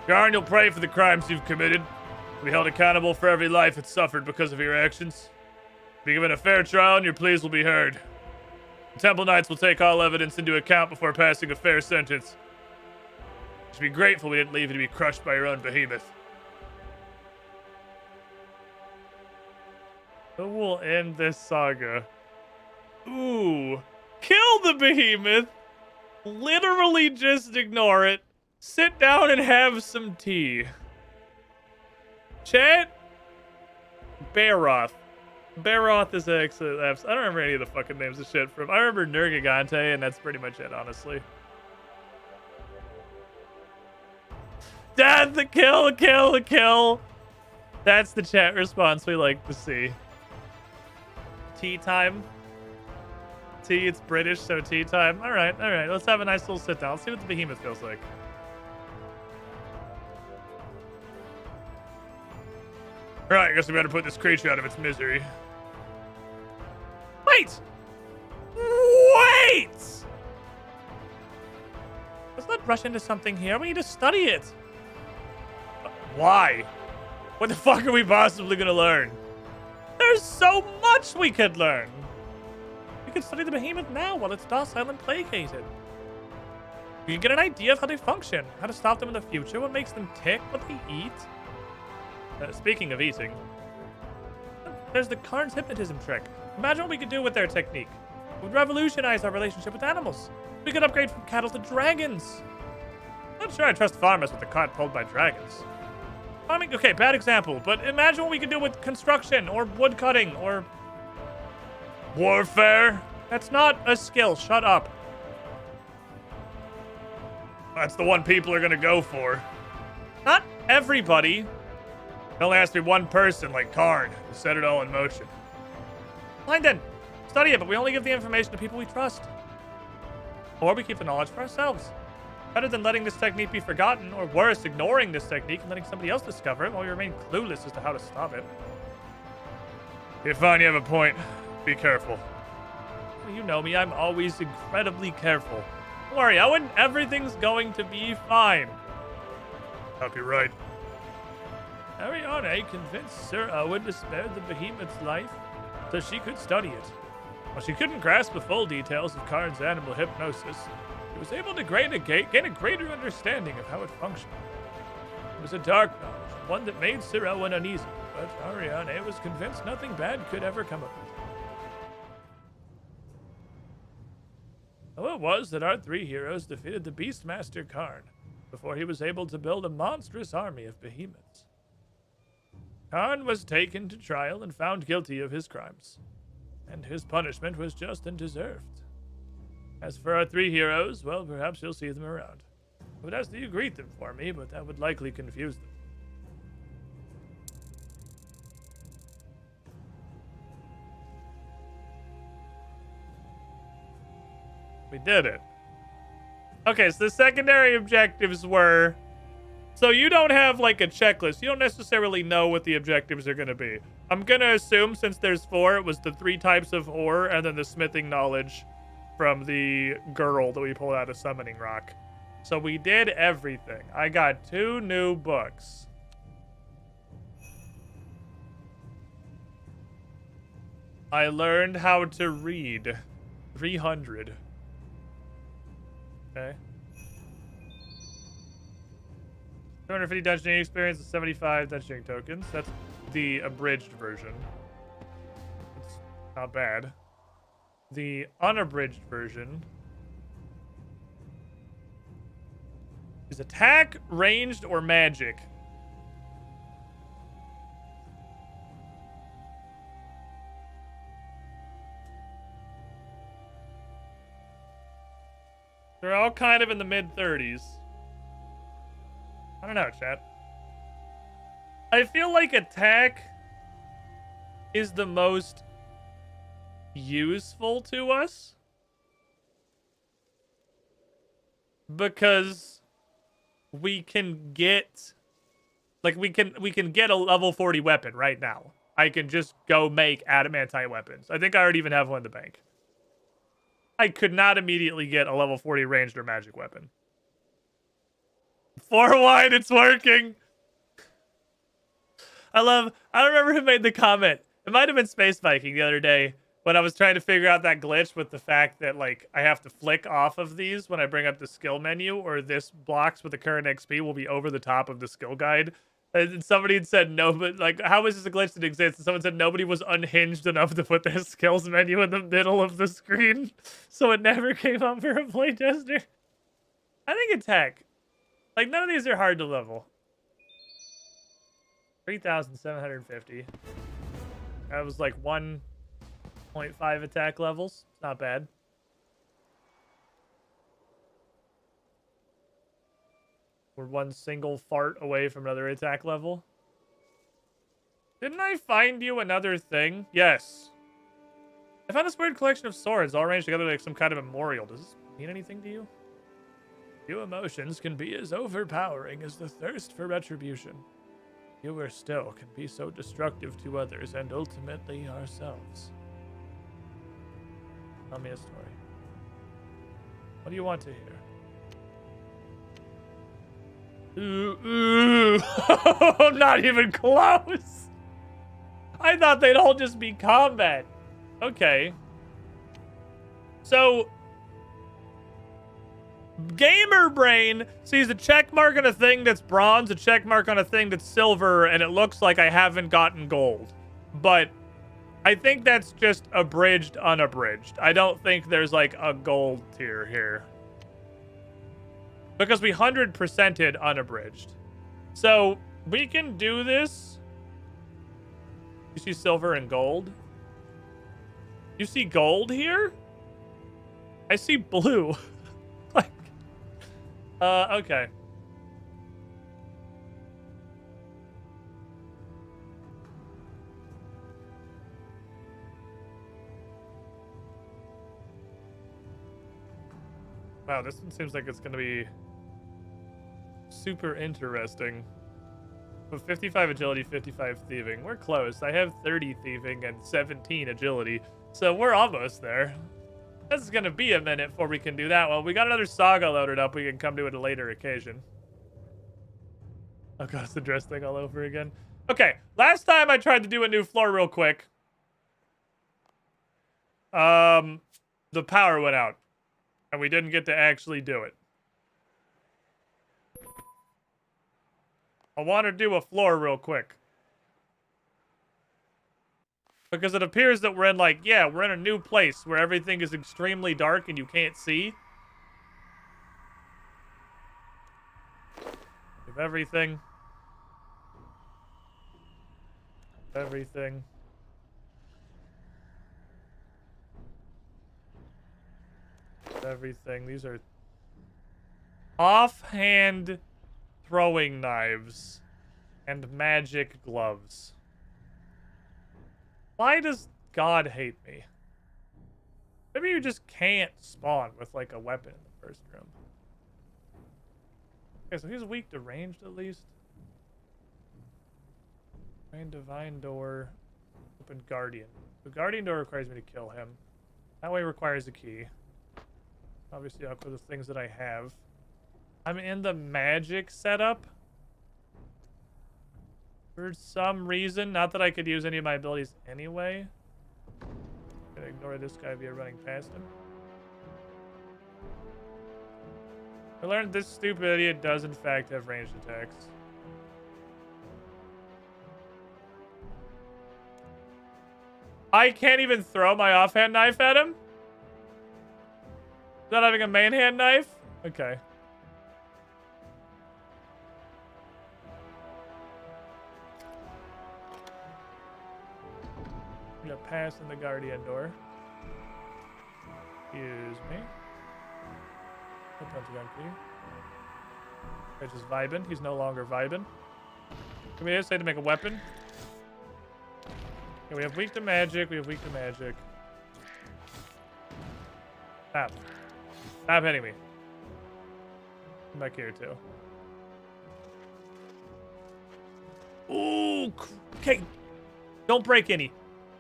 Garn, you'll pray for the crimes you've committed. Be held accountable for every life it suffered because of your actions. Be given a fair trial and your pleas will be heard. The Temple Knights will take all evidence into account before passing a fair sentence. You should be grateful we didn't leave you to be crushed by your own behemoth. Who will end this saga? Ooh. Kill the behemoth. Literally just ignore it. Sit down and have some tea. Chat? Baroth. Baroth is an excellent. I don't remember any of the fucking names of shit from. I remember Nergigante, and that's pretty much it, honestly. Dad, the kill, kill, kill. That's the chat response we like to see. Tea time. Tea, it's British, so tea time. All right. Let's have a nice little sit down. Let's see what the behemoth feels like. All right, I guess we better put this creature out of its misery. Wait! Wait! Let's not rush into something here. We need to study it. Why? What the fuck are we possibly gonna learn? There's so much we could learn. We could study the behemoth now while it's docile and placated. We can get an idea of how they function, how to stop them in the future, what makes them tick, what they eat. Speaking of eating, there's the Karn's hypnotism trick. Imagine what we could do with their technique. It would revolutionize our relationship with animals. We could upgrade from cattle to dragons. Not sure I trust farmers with a cart pulled by dragons. Farming, okay, bad example, but imagine what we could do with construction or wood cutting or warfare. That's not a skill. Shut up. That's the one people are gonna go for. Not everybody. It only has to be one person, like Karn, who set it all in motion. Fine then. Study it, but we only give the information to people we trust. Or we keep the knowledge for ourselves. Better than letting this technique be forgotten, or worse, ignoring this technique and letting somebody else discover it while we remain clueless as to how to stop it. Okay, fine, you have a point. Be careful. Well, you know me, I'm always incredibly careful. Don't worry, Owen, everything's going to be fine. Hope you're right. Ariane convinced Sir Owen to spare the behemoth's life so she could study it. While she couldn't grasp the full details of Karn's animal hypnosis, she was able to gain a greater understanding of how it functioned. It was a dark knowledge, one that made Sir Owen uneasy. but Ariane was convinced nothing bad could ever come of it. So it was that our three heroes defeated the Beastmaster Karn before he was able to build a monstrous army of behemoths. Karn was taken to trial and found guilty of his crimes, and his punishment was just and deserved. As for our three heroes, well, perhaps you'll see them around. I would ask that you greet them for me, but that would likely confuse them. We did it. Okay, so the secondary objectives were... So you don't have, like, a checklist. You don't necessarily know what the objectives are going to be. I'm going to assume, since there's 4, it was the 3 types of ore and then the smithing knowledge from the girl that we pulled out of Summoning Rock. So we did everything. I got 2 new books. I learned how to read. 300. Okay. 250 dungeoning experience and 75 dungeoning tokens. That's the abridged version. It's not bad. The unabridged version is attack, ranged, or magic. They're all kind of in the mid-30s. I don't know, chat. I feel like attack is the most useful to us because we can get we can get a level 40 weapon right now. I can just go make adamantite weapons. I think I already even have one in the bank. I could not immediately get a level 40 ranged or magic weapon. 4 wide, it's working. I don't remember who made the comment. It might have been Space Viking the other day when I was trying to figure out that glitch with the fact that, like, I have to flick off of these when I bring up the skill menu, or this blocks with the current XP will be over the top of the skill guide. And somebody had said no, but, like, how is this a glitch that exists? And someone said nobody was unhinged enough to put their skills menu in the middle of the screen, so it never came up for a playtester. I think attack. Like, none of these are hard to level. 3,750. That was like 1.5 attack levels. It's not bad. We're one single fart away from another attack level. Didn't I find you another thing? Yes. I found this weird collection of swords all arranged together like some kind of memorial. Does this mean anything to you? Few emotions can be as overpowering as the thirst for retribution. Fewer still can be so destructive to others and ultimately ourselves. Tell me a story. What do you want to hear? Ooh. Not even close. I thought they'd all just be combat. Okay. So, Gamer Brain sees a check mark on a thing that's bronze, a check mark on a thing that's silver, and it looks like I haven't gotten gold. But I think that's just abridged, unabridged. I don't think there's like a gold tier here. Because we 100%ed unabridged. So we can do this. You see silver and gold? You see gold here? I see blue. Like, okay. Wow, this one seems like it's gonna be super interesting. With 55 agility, 55 thieving. We're close. I have 30 thieving and 17 agility. So we're almost there. This is gonna be a minute before we can do that one. We got another saga loaded up. We can come to it at a later occasion. Oh god, it's the dress thing all over again. Okay, last time I tried to do a new floor real quick. The power went out. And we didn't get to actually do it. I want to do a floor real quick. Because it appears that we're in, like, yeah, we're in a new place where everything is extremely dark and you can't see. We have everything. Everything. Everything. These are offhand throwing knives and magic gloves. Why does God hate me? Maybe you just can't spawn with, like, a weapon in the first room. Okay, so he's weak to ranged at least. Drain divine door. Open guardian. The guardian door requires me to kill him. That way requires a key. Obviously, I'll put the things that I have. I'm in the magic setup. For some reason, not that I could use any of my abilities anyway. Gonna ignore this guy via running past him. I learned this stupid idiot does in fact have ranged attacks. I can't even throw my offhand knife at him? Not having a main hand knife? Okay. I'm gonna pass in the guardian door. Excuse me. No pentagon key. Guy's just vibing. He's no longer vibing. Can we just say to make a weapon? Okay, we have weak to magic. We have weak to magic. Stop. Stop hitting me. Come back here, too. Ooh. Okay. Don't break any.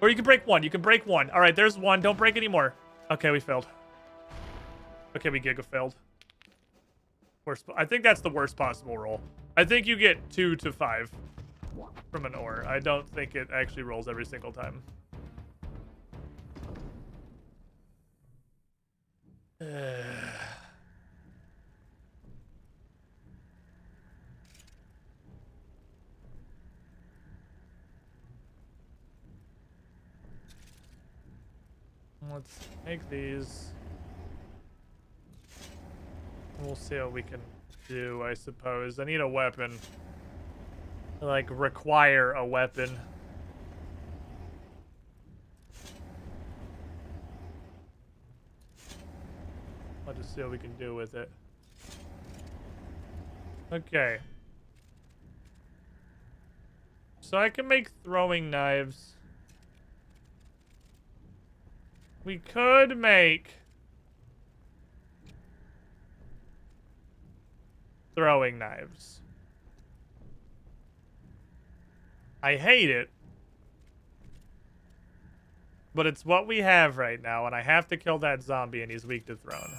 Or you can break one. You can break one. All right, there's one. Don't break any more. Okay, we failed. Okay, we giga failed. Worst. I think that's the worst possible roll. I think you get 2 to 5 from an ore. I don't think it actually rolls every single time. Let's make these. We'll see what we can do, I suppose. I need a weapon. Like, require a weapon. I'll just see what we can do with it. Okay. So I can make throwing knives. We could make throwing knives. I hate it. But it's what we have right now, and I have to kill that zombie, and he's weak to thrown.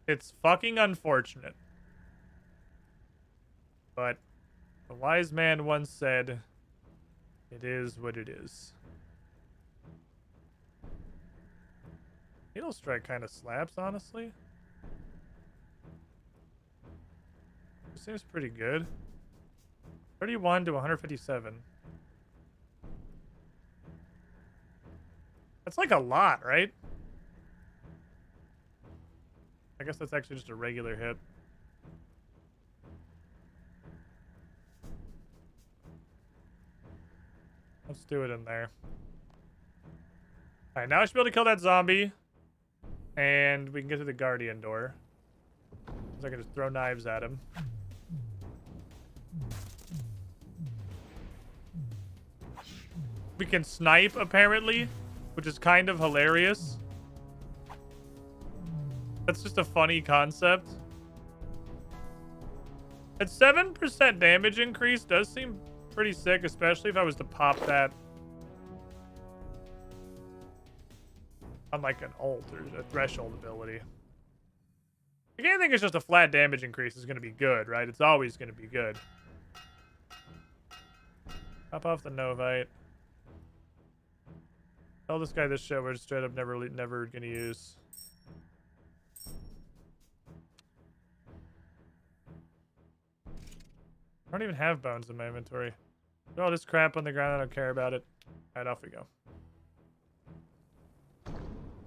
It's fucking unfortunate. But a wise man once said, it is what it is. Needle strike kind of slaps, honestly. It seems pretty good. 31 to 157. That's like a lot, right? I guess that's actually just a regular hit. Let's do it in there. Alright, now I should be able to kill that zombie. And we can get to the guardian door. So I can just throw knives at him. We can snipe, apparently, which is kind of hilarious. That's just a funny concept. At 7% damage increase does seem pretty sick, especially if I was to pop that on like an ult or a threshold ability. Like anything is just a flat damage increase is going to be good, right? It's always going to be good. Pop off the Novite. Tell this guy this shit we're straight up never going to use. I don't even have bones in my inventory. Throw all this crap on the ground. I don't care about it. All right, off we go.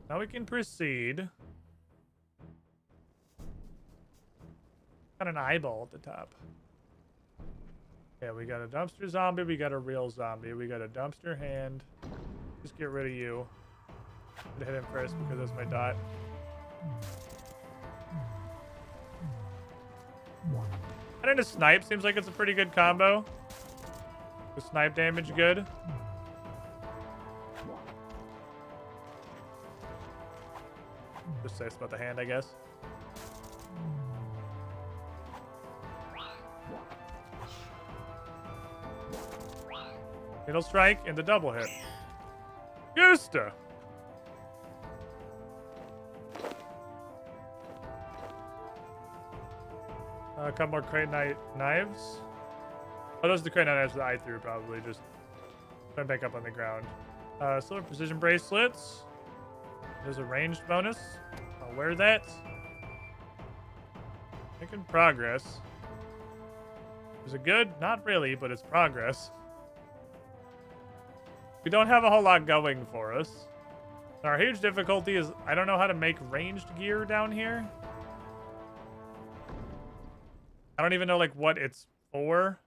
Now we can proceed. Got an eyeball at the top. Yeah, we got a dumpster zombie. We got a real zombie. We got a dumpster hand. Just get rid of you. I'm gonna hit him first because that's my dot. And a snipe seems like it's a pretty good combo. The snipe damage good. Just say it's about the hand, I guess. Middle strike and the double hit. Gusta! A couple more crate knives. Oh, those are the crate knives that I threw, probably. Just put back up on the ground. Silver precision bracelets. There's a ranged bonus. I'll wear that. Making progress. Is it good? Not really, but it's progress. We don't have a whole lot going for us. Our huge difficulty is I don't know how to make ranged gear down here. I don't even know like what it's for.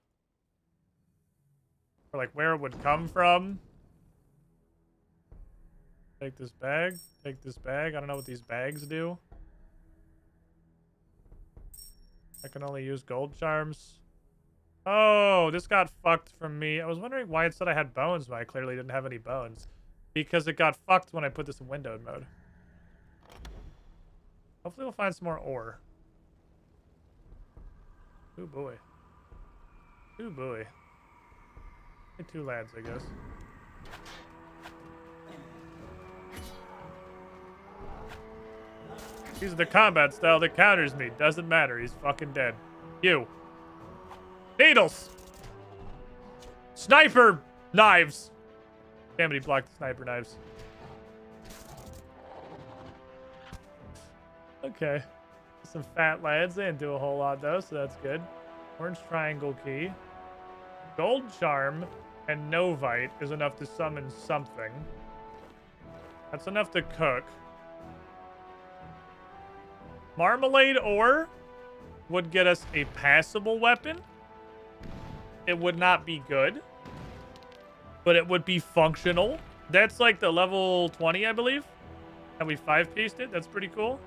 Or like where it would come from. Take this bag. Take this bag. I don't know what these bags do. I can only use gold charms. Oh, this got fucked from me. I was wondering why it said I had bones, but I clearly didn't have any bones. Because it got fucked when I put this in windowed mode. Hopefully we'll find some more ore. Oh boy. Oh boy. Hey, 2 lads, I guess. He's the combat style that counters me. Doesn't matter. He's fucking dead. You. Needles! Sniper knives! Damn it, he blocked the sniper knives. Okay. Some fat lads. They didn't do a whole lot, though, so that's good. Orange triangle key. Gold charm and Novite is enough to summon something. That's enough to cook. Marmalade ore would get us a passable weapon. It would not be good, but it would be functional. That's like the level 20, I believe. And we 5-pieced it. That's pretty cool.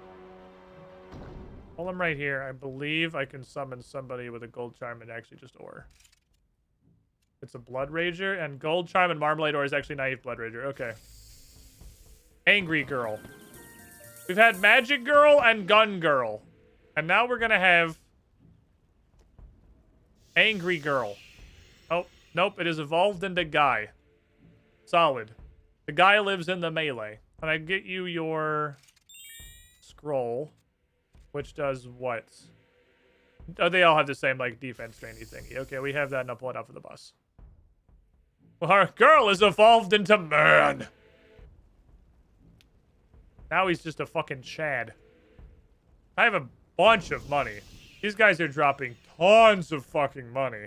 Hold him right here. I believe I can summon somebody with a gold charm and actually just ore. It's a blood rager, and gold charm and marmalade ore is actually naive blood rager. Okay. Angry girl. We've had magic girl and gun girl. And now we're gonna have angry girl. Oh, nope. It is evolved into guy. Solid. The guy lives in the melee. And I get you your scroll, which does what? Oh, they all have the same, like, defense trainee thingy. Okay, we have that, and I'll pull it out for the bus. Well, our girl is evolved into man. Now he's just a fucking Chad. I have a bunch of money. These guys are dropping tons of fucking money.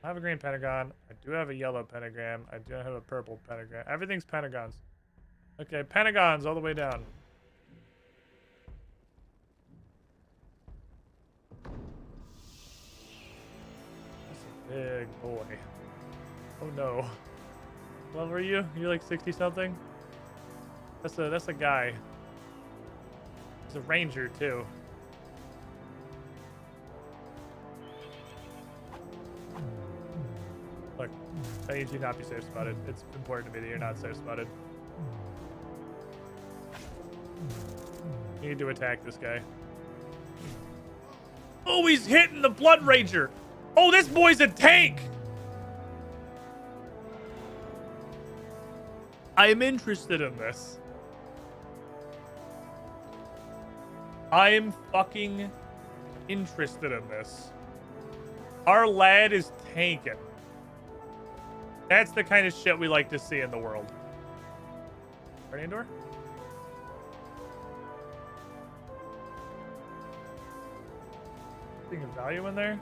I have a green pentagon. I do have a yellow pentagram. I do have a purple pentagram. Everything's pentagons. Okay, pentagons all the way down. That's a big boy. Oh no. What level are you? You're like 60 something? That's a guy. He's a ranger too. Look, I need you not be safe spotted. It's important to me that you're not safe spotted. You need to attack this guy. Oh, he's hitting the blood rager. Oh, this boy's a tank. I'm interested in this. I'm fucking interested in this. Our lad is tanking. That's the kind of shit we like to see in the world. Guardian door? Anything of value in there?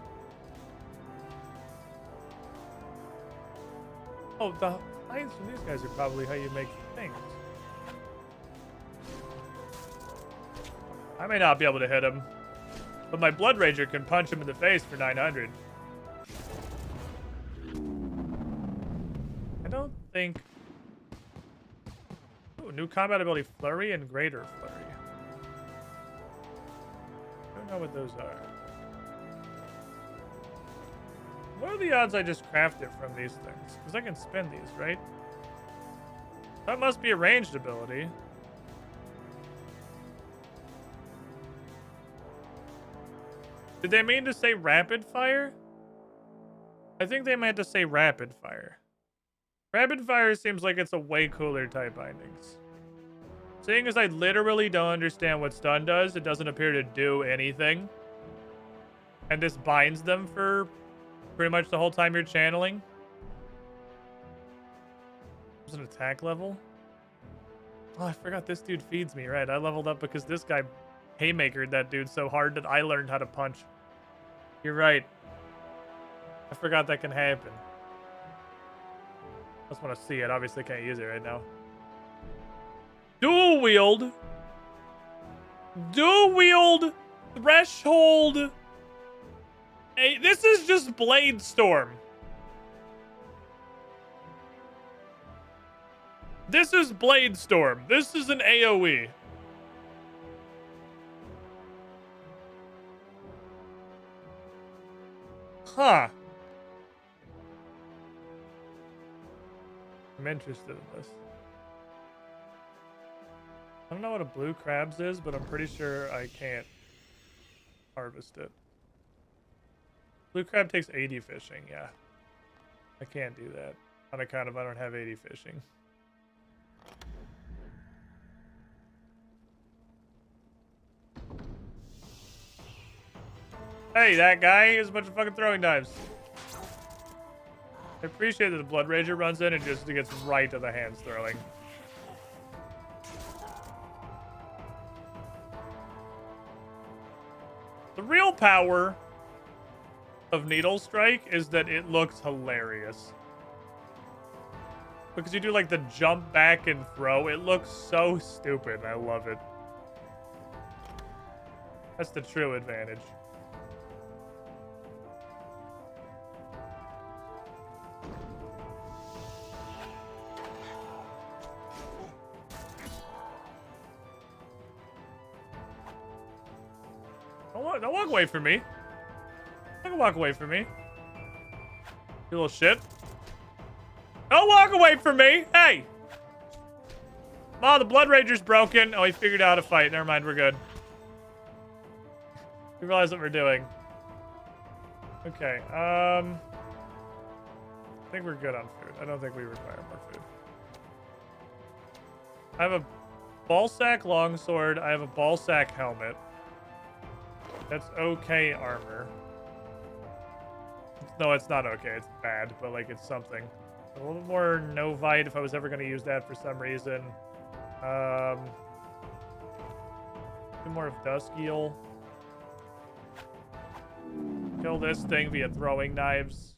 Oh, the hides from these guys are probably how you make things. I may not be able to hit him, but my Blood Rager can punch him in the face for 900. I don't think... Ooh, new combat ability, Flurry and Greater Flurry. I don't know what those are. What are the odds I just craft it from these things? Because I can spin these, right? That must be a ranged ability. Did they mean to say rapid fire? I think they meant to say rapid fire. Rapid fire seems like it's a way cooler type bindings. Seeing as I literally don't understand what stun does, it doesn't appear to do anything. And this binds them for pretty much the whole time you're channeling. There's an attack level. Oh, I forgot this dude feeds me, right? I leveled up because this guy haymakered that dude so hard that I learned how to punch. You're right. I forgot that can happen. I just want to see it. Obviously can't use it right now. Dual wield. Dual wield. Threshold. Hey, this is just Blade Storm. This is Blade Storm. This is an AoE. Huh. I'm interested in this. I don't know what a blue crabs is, but I'm pretty sure I can't harvest it. Blue crab takes 80 fishing, yeah. I can't do that on account of I don't have 80 fishing. Hey, that guy is a bunch of fucking throwing knives. I appreciate that the Blood Rager runs in and just gets right to the hands throwing. The real power of Needle Strike is that it looks hilarious. Because you do like the jump back and throw. It looks so stupid. I love it. That's the true advantage. Don't walk away from me. Don't walk away from me. You little shit. Don't walk away from me. Hey. Oh, the Blood Rager's broken. Oh, he figured out how to fight. Never mind, we're good. We realize what we're doing. Okay, I think we're good on food. I don't think we require more food. I have a ballsack longsword. I have a ballsack helmet. That's okay armor. No, it's not okay. It's bad, but like it's something. A little bit more Novite if I was ever going to use that for some reason. More of Dusk Eel. Kill this thing via throwing knives.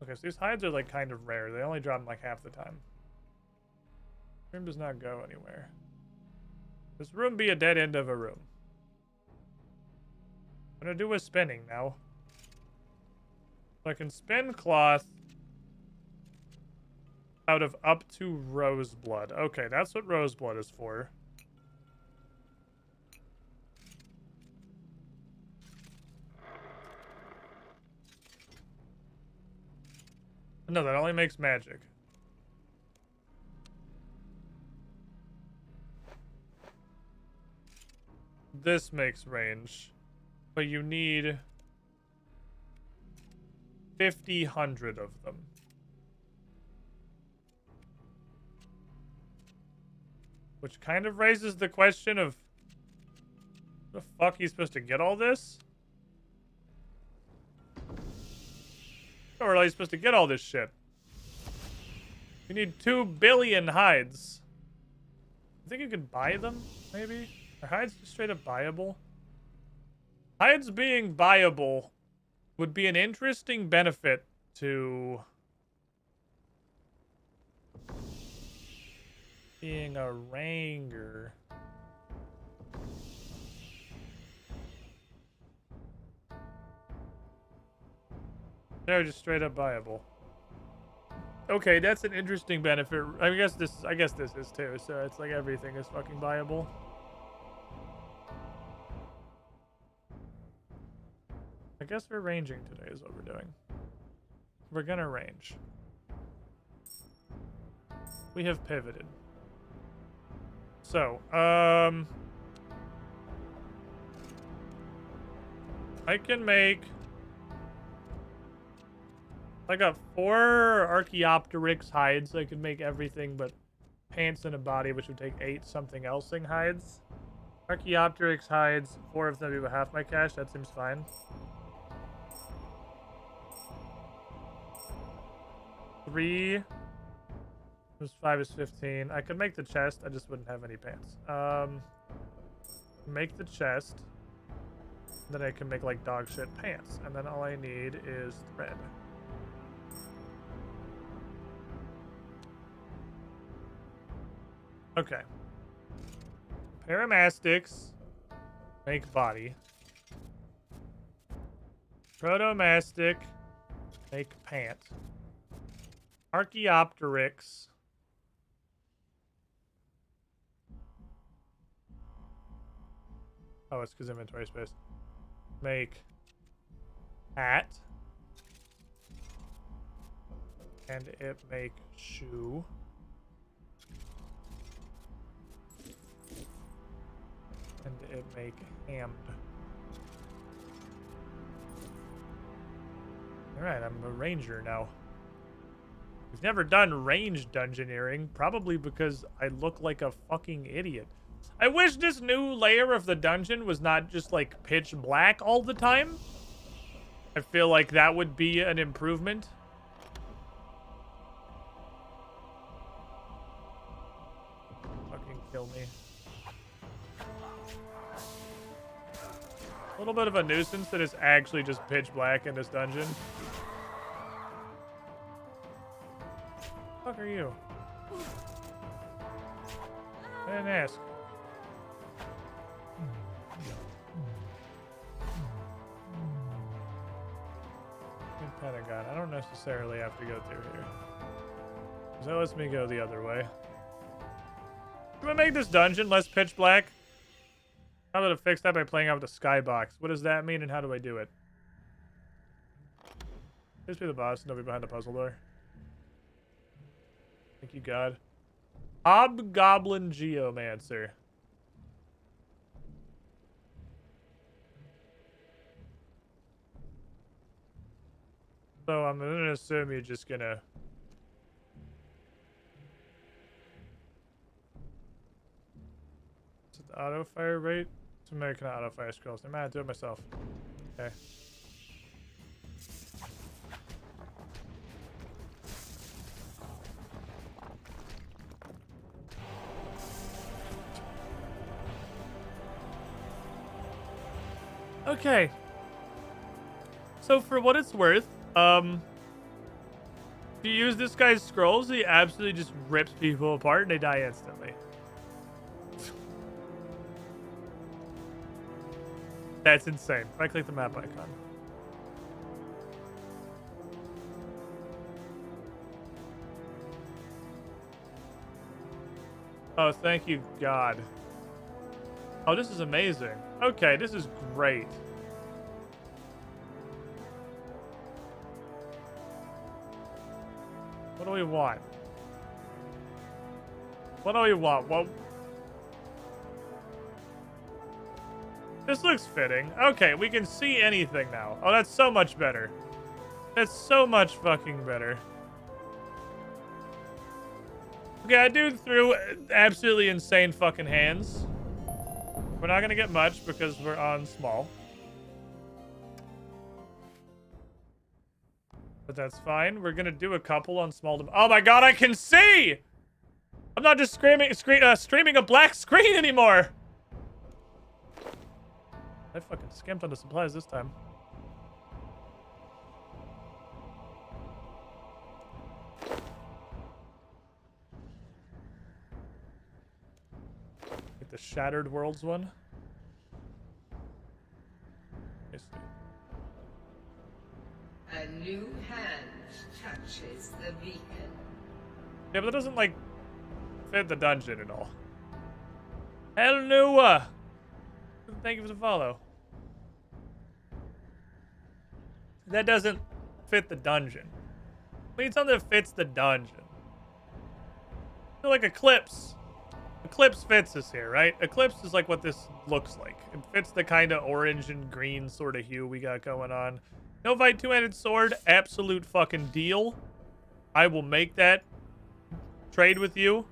Okay, so these hides are like kind of rare. They only drop them like half the time. Room does not go anywhere. This room be a dead end of a room. I'm gonna do a spinning now. So I can spin cloth out of up to roseblood. Okay, that's what roseblood is for. No, that only makes magic. This makes range, but you need 5,000 of them. Which kind of raises the question of the fuck he's supposed to get all this? Or are you supposed to get all this shit? You need 2 billion hides. I think you can buy them, maybe? Are hides just straight up buyable? Hides being buyable would be an interesting benefit to being a ranger. No, just straight up viable. Okay, that's an interesting benefit. I guess this is too. So it's like everything is fucking viable. I guess we're ranging today is what we're doing. We're gonna range. We have pivoted. So, I can make... I got 4 Archaeopteryx hides. I can make everything but pants and a body, which would take 8 something else-ing hides. Archaeopteryx hides, 4 of them would be about half my cash. That seems fine. 3 plus 5 is 15. I could make the chest. I just wouldn't have any pants. Make the chest. Then I can make like dog shit pants. And then all I need is thread. Okay. Paramastics make body. Protomastic make pant. Archaeopteryx oh, it's because inventory space. Make hat. And it make shoe. And it make hammed. Alright, I'm a ranger now. We've never done range dungeoneering, probably because I look like a fucking idiot. I wish this new layer of the dungeon was not just like pitch black all the time. I feel like that would be an improvement. Fucking kill me. A little bit of a nuisance that it's actually just pitch black in this dungeon. What the fuck are you? I didn't ask. Pentagon. I don't necessarily have to go through here. So lets me go the other way. Can I make this dungeon less pitch black? How about to fix that by playing out with the skybox? What does that mean and how do I do it? Please be the boss. Nobody behind the puzzle door. Thank you, God. Hobgoblin Geomancer. So I'm gonna assume you're just gonna... Is it the auto fire rate? It's American auto fire scrolls. I'm gonna do it myself. Okay. Okay. So for what it's worth, if you use this guy's scrolls, he absolutely just rips people apart and they die instantly. That's insane. If I click the map icon. Oh, thank you, God. Oh, this is amazing. Okay, this is great. What do we want? What do we want? What? This looks fitting. Okay, we can see anything now. Oh, that's so much better. That's so much fucking better. Okay, I do threw absolutely insane fucking hands. We're not gonna get much because we're on small. But that's fine. We're gonna do a couple on small. Oh my God, I can see! I'm not just streaming a black screen anymore. I fucking skimped on the supplies this time. the Shattered Worlds one. I see. A new hand touches the beacon. Yeah, but that doesn't, like, fit the dungeon at all. Hello! Thank you for the follow. That doesn't fit the dungeon. We need something that fits the dungeon. I feel like Eclipse. Eclipse fits us here, right? Eclipse is like what this looks like. It fits the kind of orange and green sort of hue we got going on. Novite two-handed sword, absolute fucking deal. I will make that trade with you.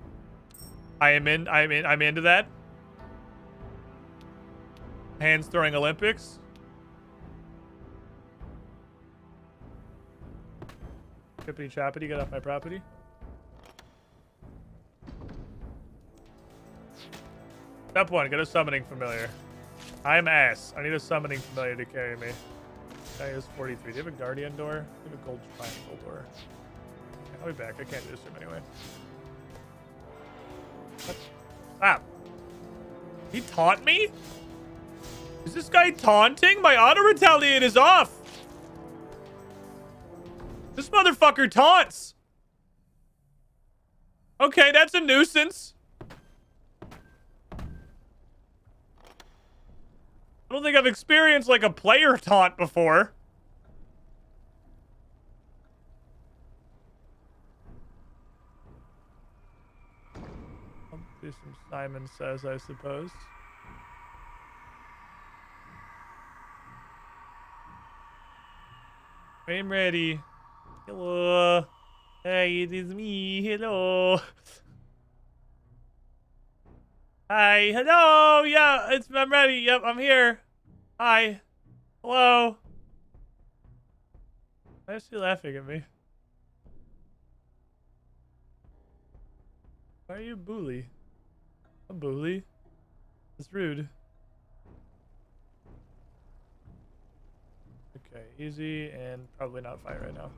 I'm into that. Hands throwing Olympics. Chippity choppity, get off my property. Step 1, get a summoning familiar. I'm ass. I need a summoning familiar to carry me. Guy is 43. Do you have a guardian door? I have a gold triangle door. Okay, I'll be back. I can't do this room anyway. What? Stop. He taunt me? Is this guy taunting? My auto retaliate is off. This motherfucker taunts. Okay, that's a nuisance. I don't think I've experienced like a player taunt before. I'll do some Simon Says, I suppose. I'm ready. Hello. Hey, it is me. Hello. Hi. Hello. Yeah, I'm ready. Yep, I'm here. Hi. Hello. Why is she laughing at me? Why are you a bully? A bully? It's rude. Okay, easy and probably not fight right now.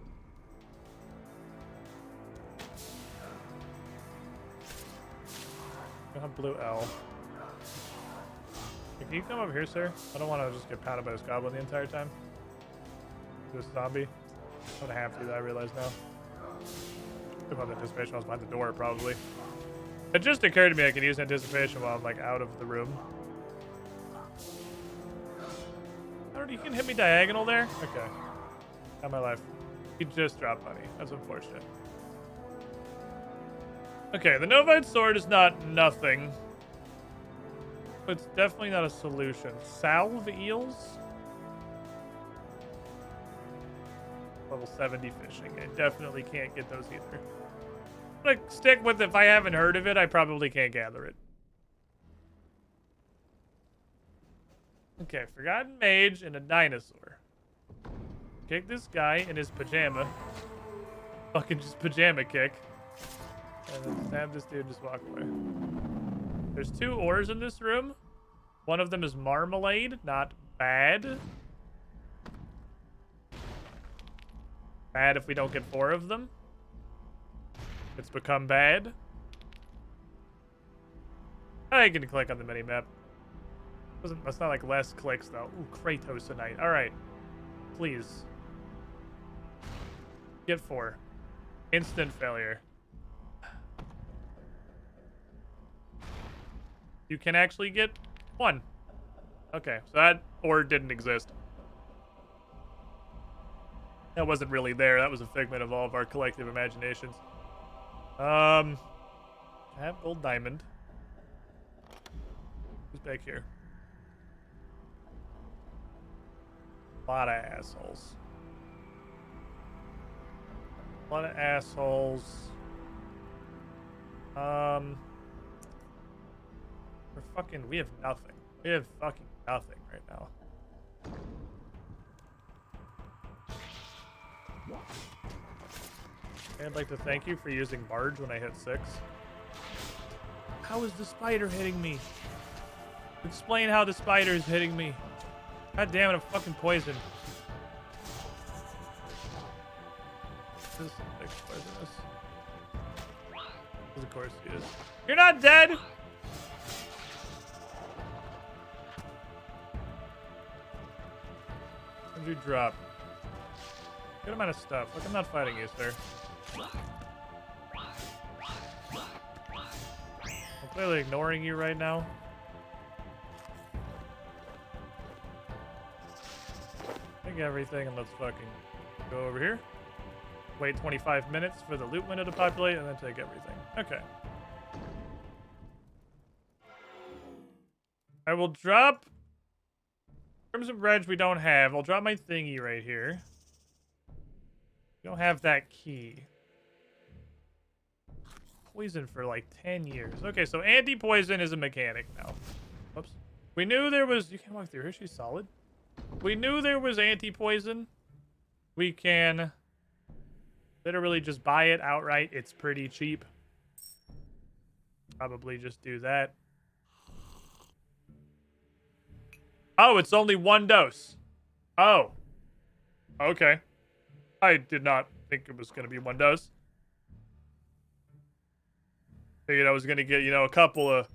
I have blue L. Hey, can you come over here, sir? I don't want to just get pounded by this goblin the entire time. This zombie. I'm gonna have to, that I realize now. If I have anticipation, I was behind the door, probably. It just occurred to me I can use anticipation while I'm like out of the room. You can hit me diagonal there? Okay. Got my life. He just dropped money. That's unfortunate. Okay, the Novite sword is not nothing. But it's definitely not a solution. Salve eels? Level 70 fishing. I definitely can't get those either. I'm gonna stick with, if I haven't heard of it, I probably can't gather it. Okay, Forgotten Mage and a dinosaur. Kick this guy in his pajama. Fucking just pajama kick. And then stab this dude and just walk away. There's 2 ores in this room. One of them is marmalade, not bad. Bad if we don't get 4 of them. It's become bad. I can click on the mini-map. That's not like less clicks though. Ooh, Kratos tonight. Alright. Please. Get 4. Instant failure. You can actually get 1. Okay, so that ore didn't exist. That wasn't really there. That was a figment of all of our collective imaginations. I have gold diamond. Who's back here? A lot of assholes. A lot of assholes. We have nothing. We have fucking nothing right now. I'd like to thank you for using Barge when I hit 6. How is the spider hitting me? Explain how the spider is hitting me. God damn it, I'm fucking poisoned. This is poisonous. Of course he is. You're not dead! did you drop? Good amount of stuff. Look, I'm not fighting you, sir. I'm clearly ignoring you right now. Take everything and let's fucking go over here. Wait 25 minutes for the loot window to populate and then take everything. Okay. I will drop... In terms of reg we don't have, I'll drop my thingy right here. We don't have that key. Poison for like 10 years. Okay, so anti-poison is a mechanic now. Whoops. We knew there was... You can't walk through here. She's solid. We knew there was anti-poison. We can literally just buy it outright. It's pretty cheap. Probably just do that. Oh, it's only 1 dose. Oh. Okay. I did not think it was going to be 1 dose. Figured I was going to get, you know, a couple of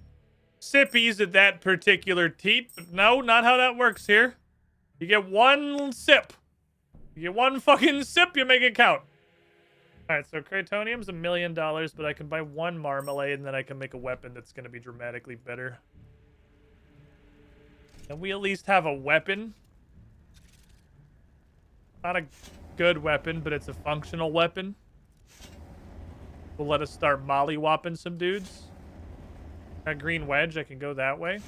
sippies at that particular teat. But no, not how that works here. You get 1 sip. You get 1 fucking sip, you make it count. Alright, so Cratonium's $1 million, but I can buy 1 marmalade and then I can make a weapon that's going to be dramatically better. And we at least have a weapon. Not a good weapon, but it's a functional weapon. Will let us start mollywopping some dudes. Got green wedge, I can go that way.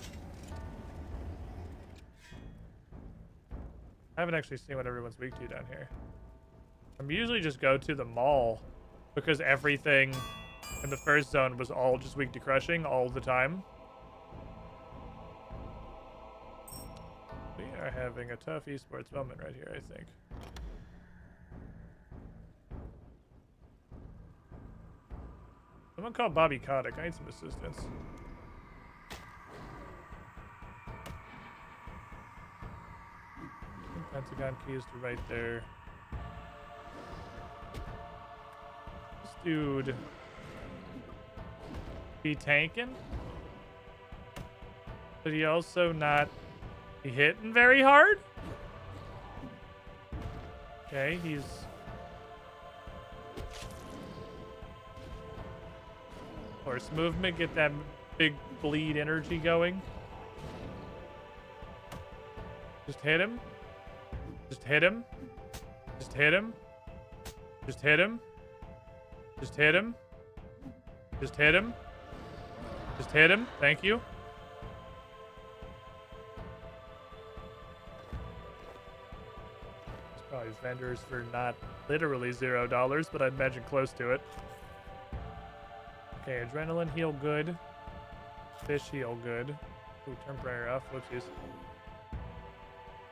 I haven't actually seen what everyone's weak to down here. I'm usually just go to the mall because everything in the first zone was all just weak to crushing all the time. We are having a tough esports moment right here, I think. Someone call Bobby Kotick. I need some assistance. Pentagon keys to right there. This dude be tanking, but he also not be hitting very hard. Okay, he's horse movement, get that big bleed energy going. Just hit him. Just hit him. Just hit him. Just hit him. Just hit him. Just hit him. Just hit him. Thank you. There's probably vendors for not literally $0, but I'd imagine close to it. Okay, adrenaline heal good. Fish heal good. Ooh, temporary off. Whoopsies.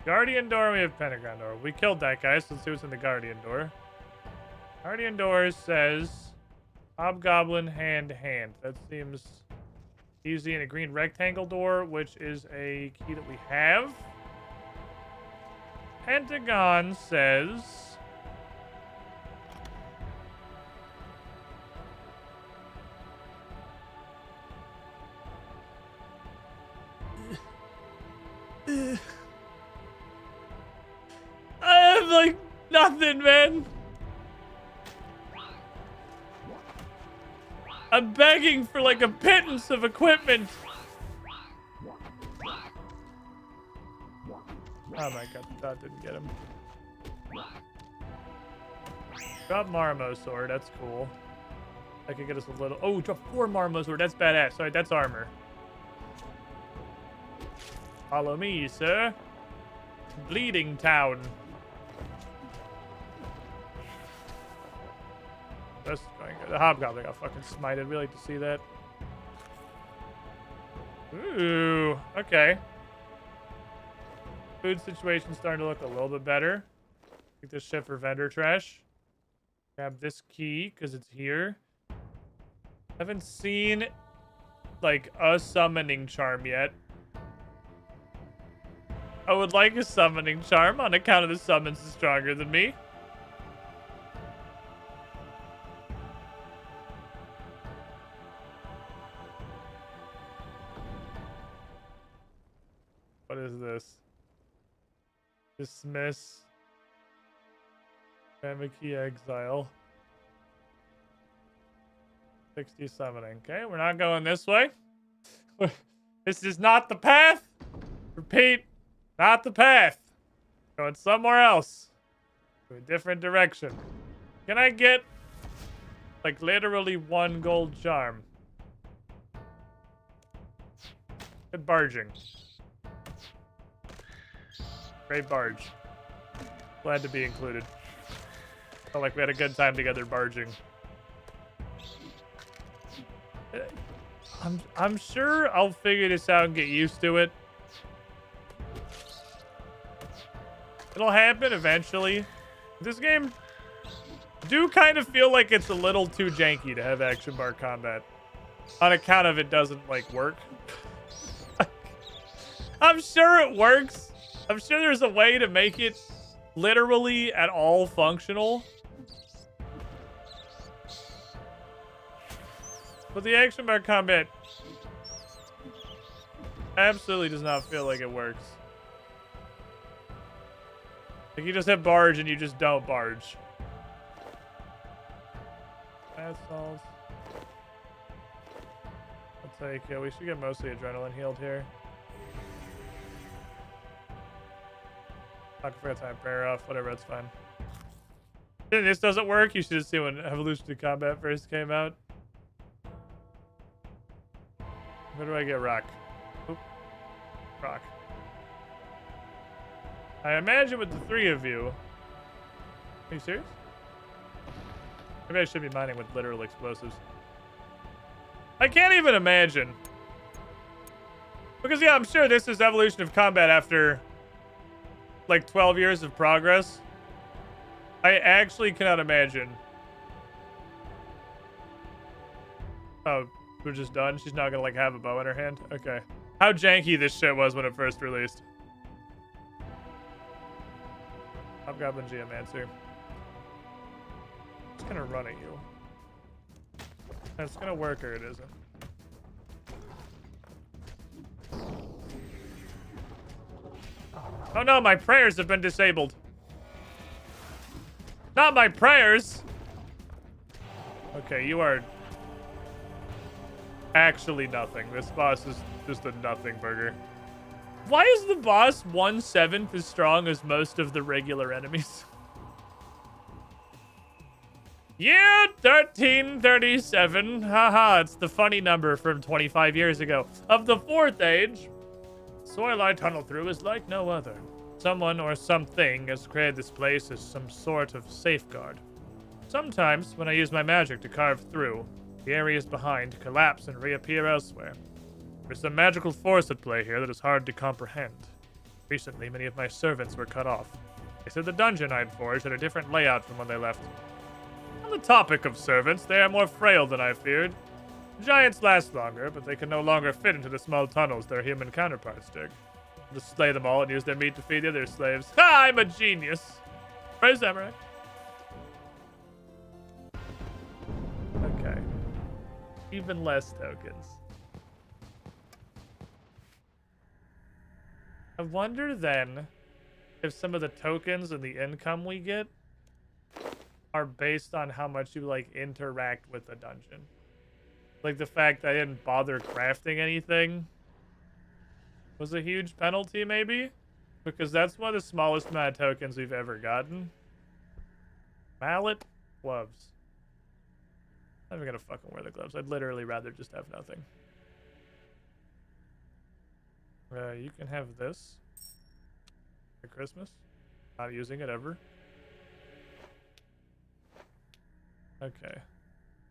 Guardian door, we have Pentagon door. We killed that guy, so let's see what's in the Guardian door. Guardian door says Hobgoblin hand to hand. That seems easy. And a green rectangle door, which is a key that we have. Pentagon says I have like nothing, man. I'm begging for like a pittance of equipment. Oh my god, that didn't get him. Drop Marmo sword, that's cool. That could get us a little. Oh, drop 4 Marmo sword, that's badass. Sorry, that's armor. Follow me, sir. Bleeding Town. That's going good. The Hobgoblin got fucking smited. We like to see that. Ooh, okay. Food situation's starting to look a little bit better. Take this shit for vendor trash. Grab this key, because it's here. Haven't seen, like, a summoning charm yet. I would like a summoning charm on account of the summons is stronger than me. What is this? Dismiss. Wiki exile. 60 summoning. Okay, we're not going this way. This is not the path. Repeat, not the path. Going somewhere else. To a different direction. Can I get, like, literally 1 gold charm? Good barging. Great barge. Glad to be included. Felt like we had a good time together barging. I'm sure I'll figure this out and get used to it. It'll happen eventually. This game do kind of feel like it's a little too janky to have action bar combat. On account of it doesn't, like, work. I'm sure it works. I'm sure there's a way to make it literally at all functional. But the action bar combat absolutely does not feel like it works. Like, you just hit barge and you just don't barge. That's all. I'll take it. We should get mostly adrenaline healed here. I forgot to time prayer off. Whatever, that's fine. If this doesn't work, you should have seen when Evolution to Combat first came out. Where do I get rock? Oop. Rock. I imagine with the 3 of you. Are you serious? Maybe I should be mining with literal explosives. I can't even imagine. Because, yeah, I'm sure this is Evolution of Combat after, like, 12 years of progress. I actually cannot imagine. Oh, we're just done? She's not gonna, like, have a bow in her hand? Okay. How janky this shit was when it first released. Hobgoblin Geomancer. It's gonna run at you. It's gonna work or it isn't. Oh no, my prayers have been disabled. Not my prayers! Okay, you are actually nothing. This boss is just a nothing burger. Why is the boss 1/7 as strong as most of the regular enemies? Yeah, 1337. Haha, it's the funny number from 25 years ago. Of the 4th age, soil I tunnel through is like no other. Someone or something has created this place as some sort of safeguard. Sometimes, when I use my magic to carve through, the areas behind collapse and reappear elsewhere. There's some magical force at play here that is hard to comprehend. Recently, many of my servants were cut off. They said the dungeon I'd forged had a different layout from when they left. On the topic of servants, they are more frail than I feared. Giants last longer, but they can no longer fit into the small tunnels their human counterparts dig. Just slay them all and use their meat to feed the other slaves. Ha! I'm a genius! Praise Emmerich. Okay. Even less tokens. I wonder then if some of the tokens and the income we get are based on how much you, like, interact with the dungeon. Like, the fact that I didn't bother crafting anything was a huge penalty, maybe? Because that's one of the smallest amount of tokens we've ever gotten. Mallet, gloves. I'm not even gonna fucking wear the gloves. I'd literally rather just have nothing. You can have this for Christmas. Not using it ever. Okay.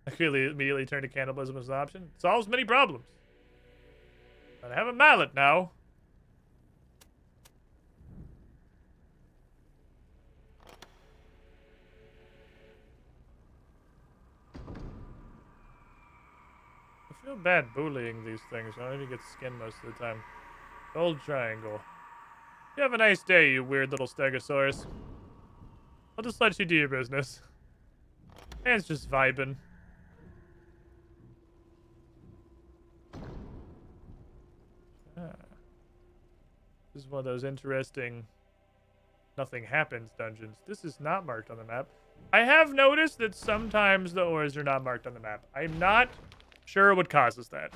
I could immediately turn to cannibalism as an option. Solves many problems. But I have a mallet now. I feel bad bullying these things. I don't even get skin most of the time. Gold triangle. You have a nice day, you weird little stegosaurus. I'll just let you do your business. Man's just vibing. This is one of those interesting Nothing happens dungeons. This is not marked on the map. I have noticed that sometimes the ores are not marked on the map. I'm not sure what causes that.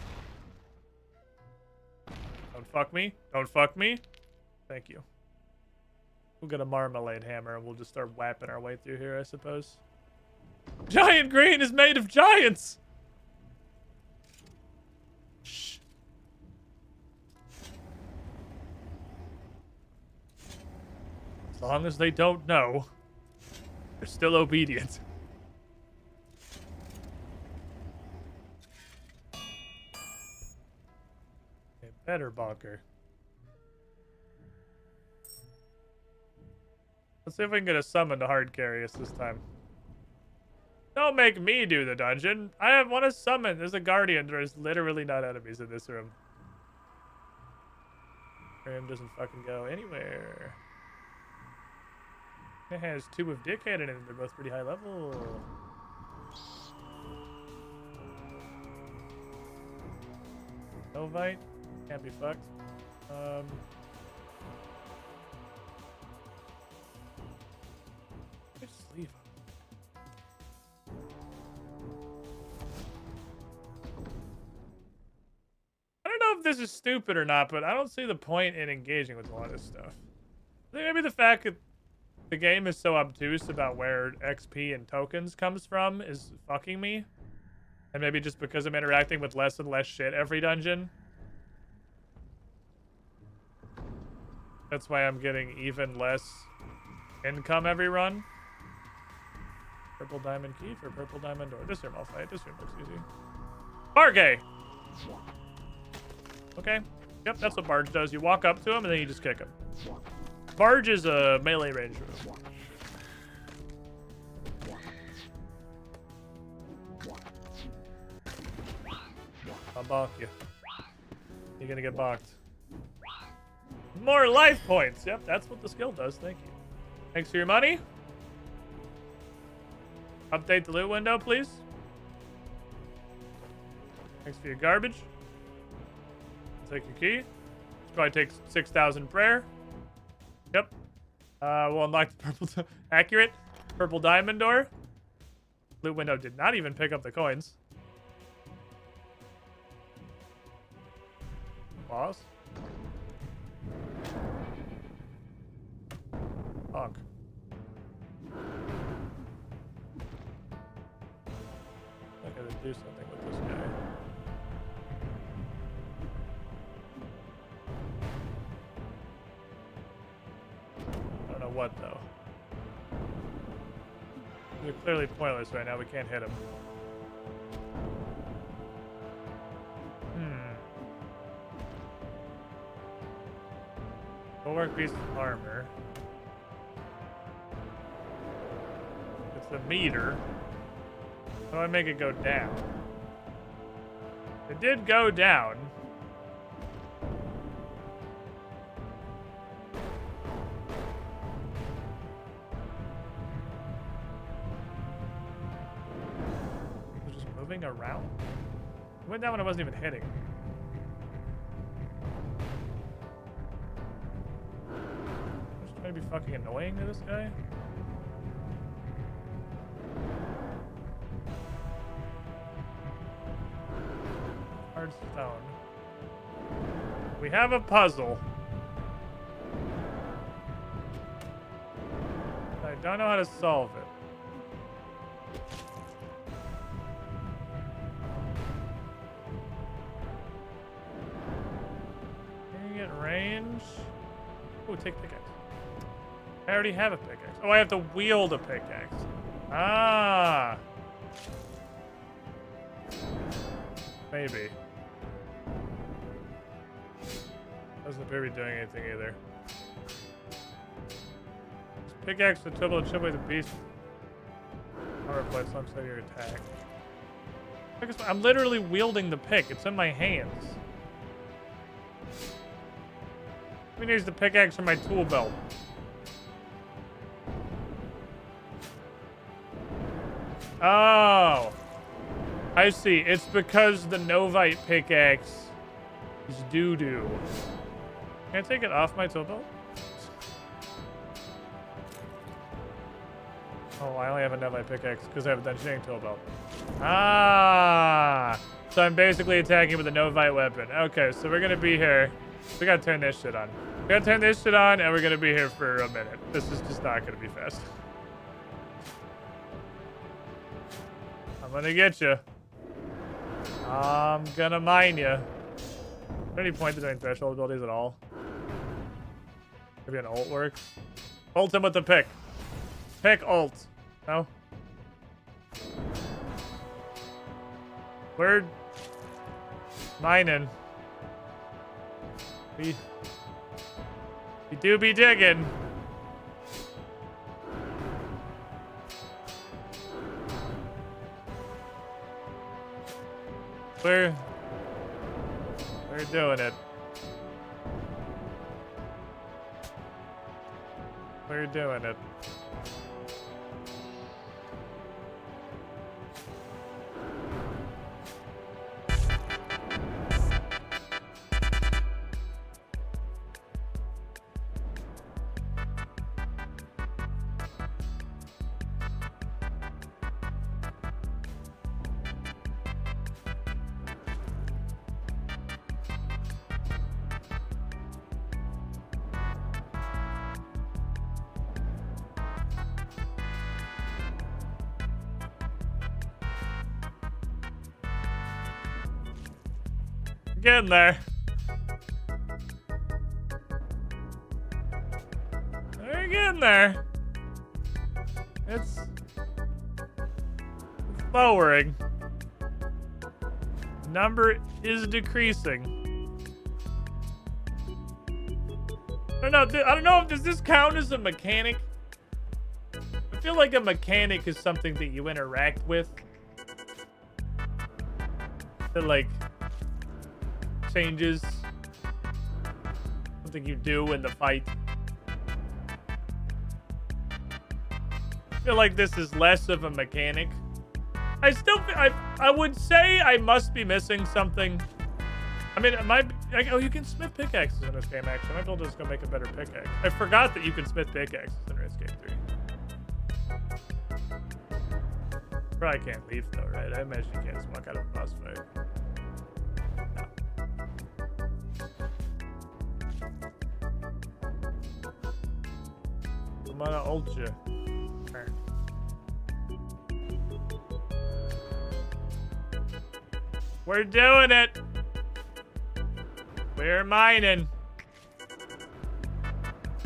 Don't fuck me. Don't fuck me. Thank you. We'll get a marmalade hammer and we'll just start whapping our way through here, I suppose. Giant green is made of giants! Shh. As long as they don't know, they're still obedient. A better bonker. Let's see if we can get a summon to hard carry us this time. Don't make me do the dungeon. I want to summon. There's a guardian. There's literally not enemies in this room. Room doesn't fucking go anywhere. It has 2 with Dickhead in it. They're both pretty high level. Novite. Can't be fucked. Just leave him. I don't know if this is stupid or not, but I don't see the point in engaging with a lot of stuff. I think maybe the fact that the game is so obtuse about where XP and tokens comes from is fucking me. And maybe just because I'm interacting with less and less shit every dungeon. That's why I'm getting even less income every run. Purple diamond key for purple diamond door. This room I'll fight. This room looks easy. Bargay! Okay. Yep, that's what Barge does. You walk up to him and then you just kick him. Barge is a melee range move. I'll bonk you. You're gonna get bonked. More life points! Yep, that's what the skill does. Thank you. Thanks for your money. Update the loot window, please. Thanks for your garbage. Take your key. This probably takes 6,000 prayer. Yep. We'll unlock the purple... accurate. Purple diamond door. Loot window did not even pick up the coins. Boss. Fuck. I gotta do something with this guy. I don't know what though. They're clearly pointless right now. We can't hit him. Bulwark piece of armor. It's the meter. How do I make it go down? It did go down. It was just moving around? It went down when I wasn't even hitting. Just trying to be fucking annoying to this guy. Hard stone. We have a puzzle. I don't know how to solve it. Can you get range? Oh, take pickaxe. I already have a pickaxe. Oh, I have to wield a pickaxe. Ah. Maybe. Doesn't appear to be doing anything either. Just pickaxe the triple chip away the beast. Power plate alongside your attack. I'm literally wielding the pick. It's in my hands. Let me use the pickaxe from my tool belt. Oh. I see. It's because the Novite pickaxe is doo-doo. Can I take it off my tool belt? Oh, I only haven't done my pickaxe because I haven't done shading tool belt. Ah! So I'm basically attacking with a no-fight weapon. Okay, so we're gonna be here. We gotta turn this shit on. We gotta turn this shit on, and we're gonna be here for a minute. This is just not gonna be fast. I'm gonna get you. I'm gonna mine you. Any point to doing threshold abilities at all? Maybe an ult works. Ult him with the pick. Pick ult. No? We're mining. We do be digging. We're doing it. We're doing it. Getting there. We're getting there. It's lowering. Number is decreasing. I don't know if does this count as a mechanic? I feel like a mechanic is something that you interact with. That like changes something you do in the fight. I feel like this is less of a mechanic. I would say I must be missing something. I mean, it might be, oh, you can smith pickaxes in this game, actually. I might be able to just go make a better pickaxe. I forgot that you can smith pickaxes in Runescape 3. Probably can't leave though, right? I imagine you can't just walk out of a boss fight. I'm gonna ult you. We're doing it. We're mining.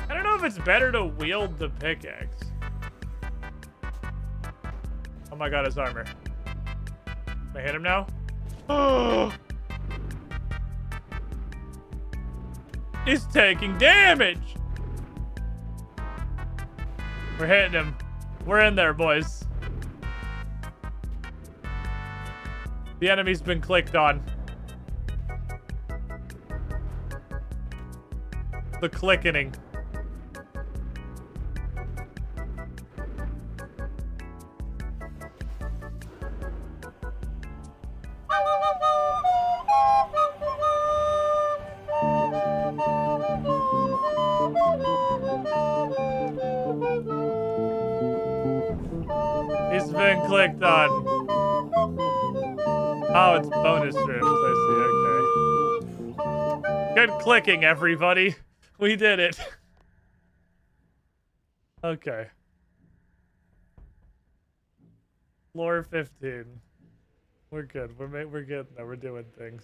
I don't know if it's better to wield the pickaxe. Oh my god, his armor. Can I hit him now? Oh! He's taking damage. We're hitting him. We're in there, boys. The enemy's been clicked on. The clickening. He's been clicked on. Oh, it's bonus rooms, I see, okay. Good clicking, everybody. We did it. Okay. Floor 15. We're good. We're good now. We're doing things.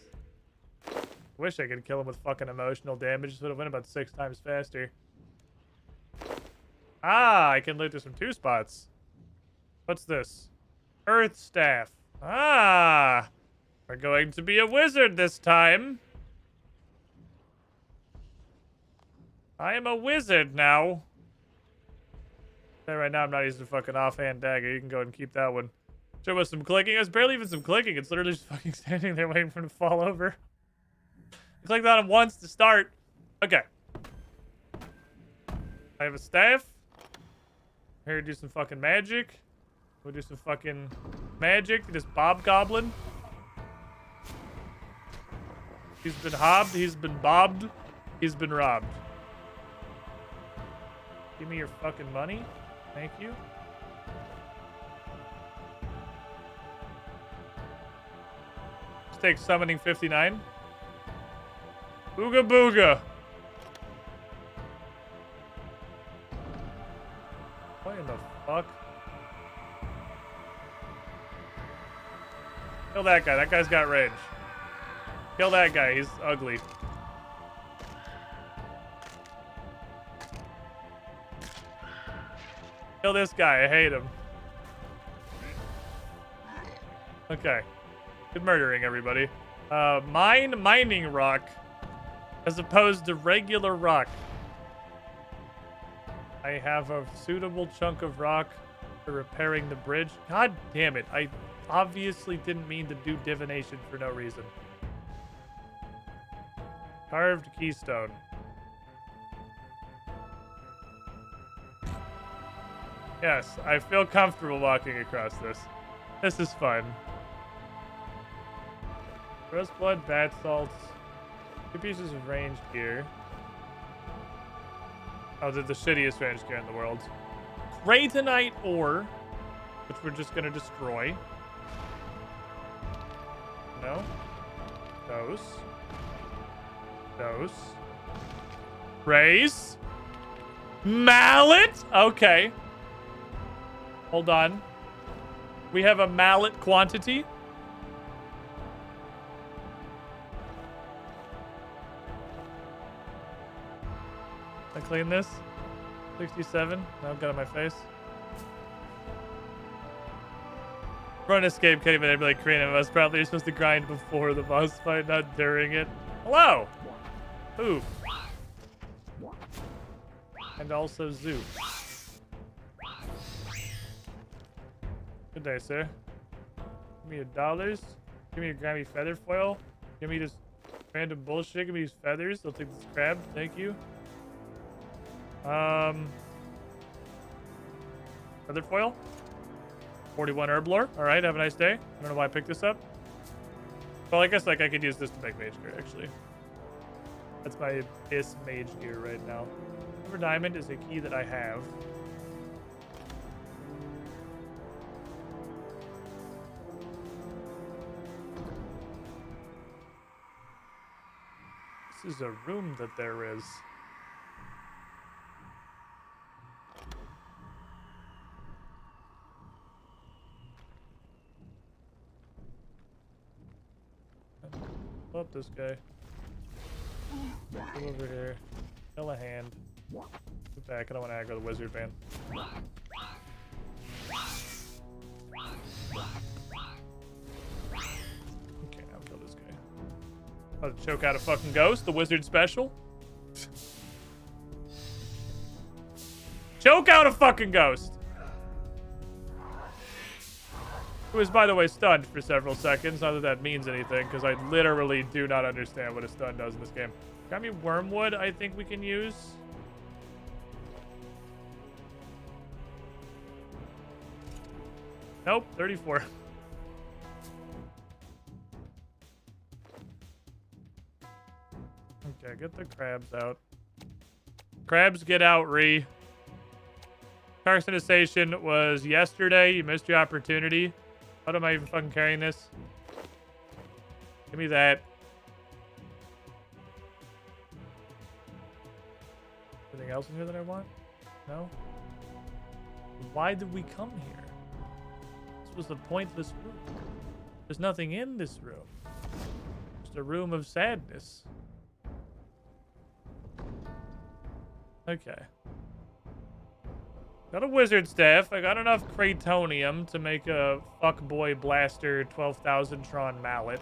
Wish I could kill him with fucking emotional damage. This would have went about 6 times faster. Ah, I can loot this from 2 spots. What's this? Earth Staff. Ah! We're going to be a wizard this time. I am a wizard now. Right now, I'm not using a fucking offhand dagger. You can go ahead and keep that one. Show us some clicking. It's barely even some clicking. It's literally just fucking standing there waiting for him to fall over. I clicked on him once to start. Okay. I have a staff. Here to do some fucking magic. We'll do some fucking magic. This Bob Goblin. He's been hobbed. He's been bobbed. He's been robbed. Give me your fucking money. Thank you. take summoning 59. Booga booga. What in the fuck? Kill that guy. That guy's got range. Kill that guy. He's ugly. Kill this guy. I hate him. Okay. Good murdering, everybody. Mining rock as opposed to regular rock. I have a suitable chunk of rock for repairing the bridge. God damn it. I obviously didn't mean to do divination for no reason. Carved keystone. Yes, I feel comfortable walking across this. This is fun. Rose blood, bat salts, 2 pieces of range gear. Oh, the shittiest range gear in the world. Kratonite ore, which we're just gonna destroy. No. Those. Raise. Mallet. Okay. Hold on. We have a mallet quantity. I clean this. 67. Now I've got it on my face. Runescape can't even emulate Korean MMOs. Probably you're supposed to grind before the boss fight, not during it. Hello! Ooh. And also Zoo. Good day, sir. Give me your dollars. Give me your Grammy feather foil. Give me this random bullshit. Give me these feathers. I'll take this crab. Thank you. Feather foil. 41 herb lore. All right, have a nice day. I don't know why I picked this up. Well, I guess like I could use this to make mage gear actually. That's my best mage gear right now. Silver diamond is a key that I have. This is a room that there is. Pull up this guy. Come over here. Kill a hand. Get back. I don't want to aggro the wizard man. Okay, I'll kill this guy. I'll choke out a fucking ghost. The wizard special. Choke out a fucking ghost. Who is, by the way, stunned for several seconds. Not that that means anything, because I literally do not understand what a stun does in this game. Got me wormwood, I think we can use. Nope, 34. Okay, get the crabs out. Crabs, get out, Ree. Carcinization was yesterday. You missed your opportunity. How am I even fucking carrying this? Give me that. Anything else in here that I want? No? Why did we come here? This was a pointless room. There's nothing in this room. Just a room of sadness. Okay. Got a wizard staff. I got enough Kratonium to make a fuckboy blaster 12,000 Tron mallet.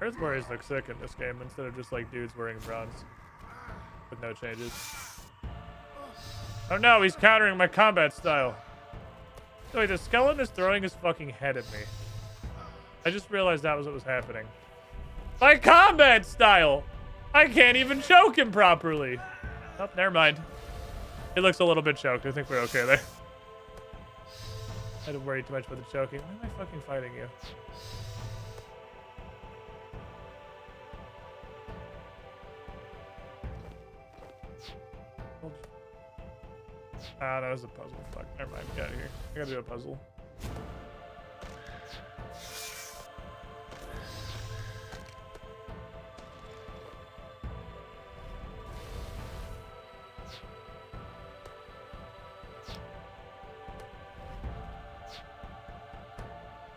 Earth Warriors look sick in this game instead of just like dudes wearing bronze with no changes. Oh no, he's countering my combat style. So wait, the skeleton is throwing his fucking head at me. I just realized that was what was happening. My combat style! I can't even choke him properly. Oh, never mind. He looks a little bit choked. I think we're okay there. I didn't worry too much about the choking. Why am I fucking fighting you? this is a puzzle. Fuck. Never mind. Get out of here. I gotta do a puzzle.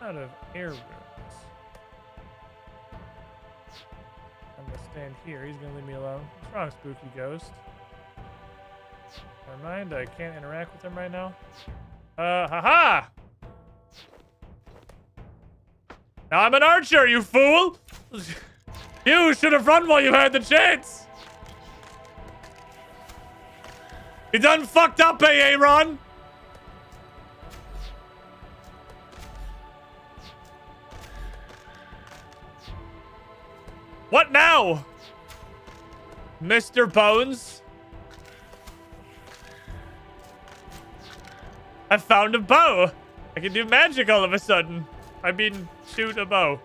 Out of air rooms. I'm gonna stand here. He's gonna leave me alone. What's wrong, spooky ghost? Never mind. I can't interact with him right now. Haha! Now I'm an archer, you fool! You should have run while you had the chance! You done fucked up, Aaron! What now? Mr. Bones? I found a bow. I can do magic all of a sudden. I mean, shoot a bow.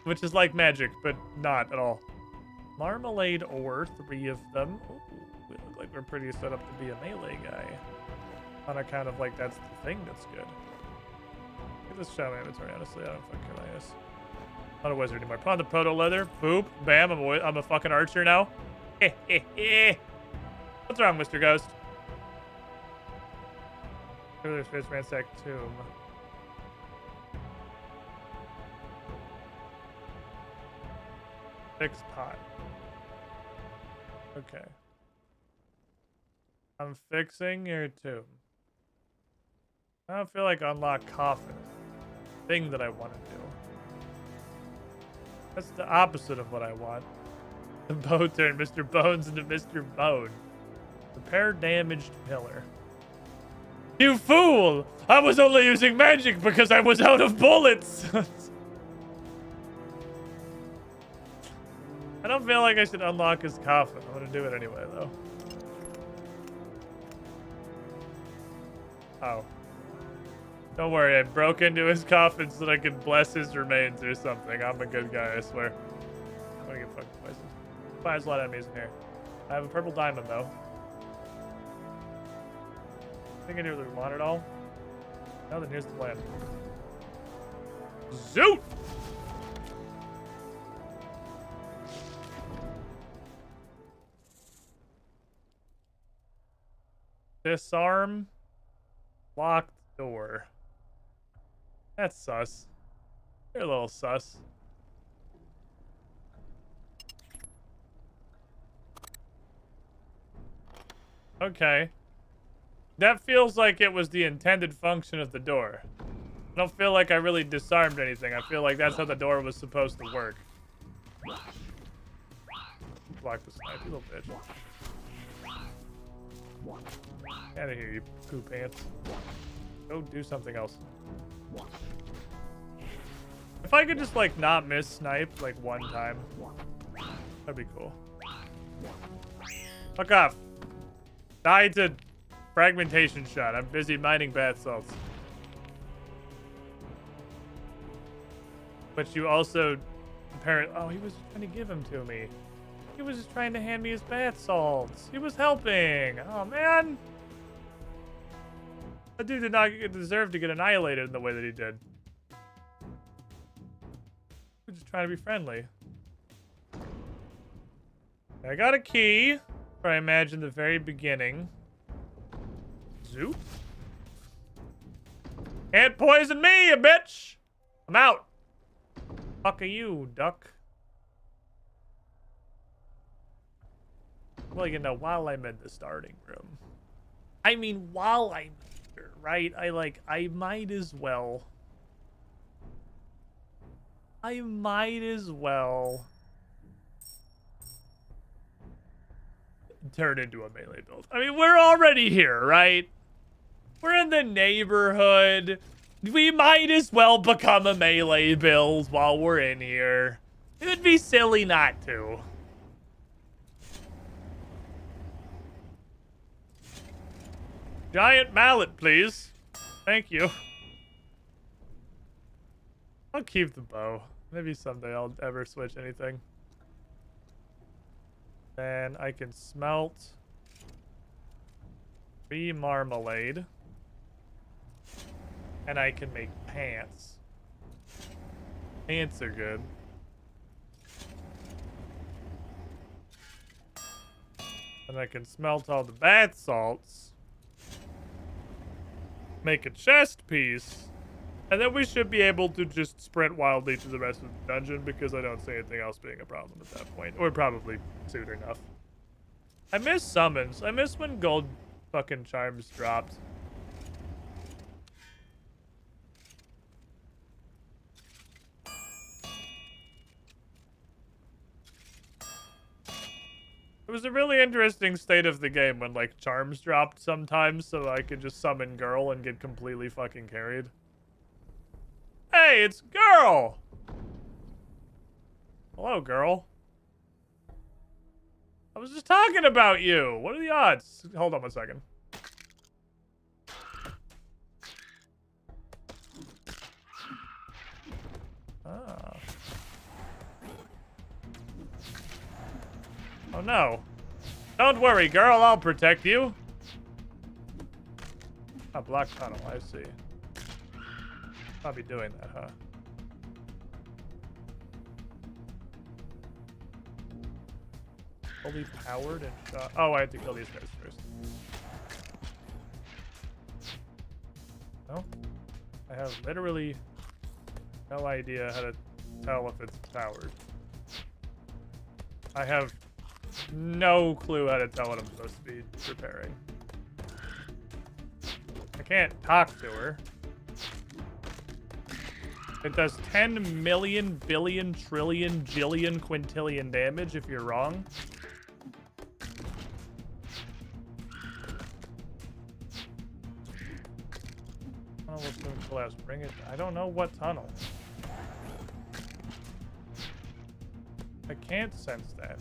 Which is like magic, but not at all. Marmalade ore, 3 of them. Ooh, we look like we're pretty set up to be a melee guy. On account of like, that's the thing that's good. Get this shot in my inventory, honestly. I don't fucking care. Nice. Not a wizard anymore. Put on the proto leather. Boop. Bam. I'm a fucking archer now. What's wrong, Mr. Ghost? There's Fist Ransack Tomb. Fix pot. Okay. I'm fixing your tomb. I don't feel like unlock coffin. Thing that I want to do. That's the opposite of what I want. The bow turned Mr. Bones into Mr. Bone. Repair damaged pillar. You fool! I was only using magic because I was out of bullets! I don't feel like I should unlock his coffin. I'm gonna do it anyway, though. Oh. Don't worry, I broke into his coffin so that I could bless his remains or something. I'm a good guy, I swear. I'm gonna get fucking poisoned. There's a lot of enemies in here. I have a purple diamond, though. I think I do really want it all. Now then, here's the plan. Zoot! Disarm. Locked door. That's sus. You're a little sus. Okay. That feels like it was the intended function of the door. I don't feel like I really disarmed anything. I feel like that's how the door was supposed to work. Block the snipe, you little bitch. Out of here, you poo pants. Go do something else. If I could just, like, not miss snipe, like, one time, that'd be cool. Fuck off. Die to fragmentation shot. I'm busy mining bath salts. But you also, apparently, oh, he was trying to give them to me. He was just trying to hand me his bath salts. He was helping. Oh, man. That dude did not deserve to get annihilated in the way that he did. He was just trying to be friendly. I got a key for, I imagine, the very beginning. Zoop. Can't poison me, you bitch! I'm out. Fuck are you, duck? Well, you know, while I'm in the starting room. I mean, while I'm here, right? I might as well. I might as well turn into a melee build. I mean, we're already here, right? We're in the neighborhood. We might as well become a melee build while we're in here. It would be silly not to. Giant mallet, please. Thank you. I'll keep the bow. Maybe someday I'll ever switch anything. Then I can smelt. 3 marmalade. And I can make pants. Pants are good. And I can smelt all the bath salts. Make a chest piece. And then we should be able to just sprint wildly to the rest of the dungeon because I don't see anything else being a problem at that point. Or probably soon enough. I miss summons. I miss when gold fucking charms dropped. It was a really interesting state of the game when, like, charms dropped sometimes so I could just summon Girl and get completely fucking carried. Hey, it's Girl! Hello, Girl. I was just talking about you. What are the odds? Hold on 1 second. Ah. Oh no. Don't worry, Girl. I'll protect you. A black tunnel, I see. I'll be doing that, huh? Fully powered and shot. Oh, I have to kill these guys first. No? I have literally no idea how to tell if it's powered. I have no clue how to tell what I'm supposed to be repairing. I can't talk to her. It does 10 million, billion, trillion, jillion, quintillion damage if you're wrong. Oh, what's going to collapse? Bring it. I don't know what tunnel. I can't sense that.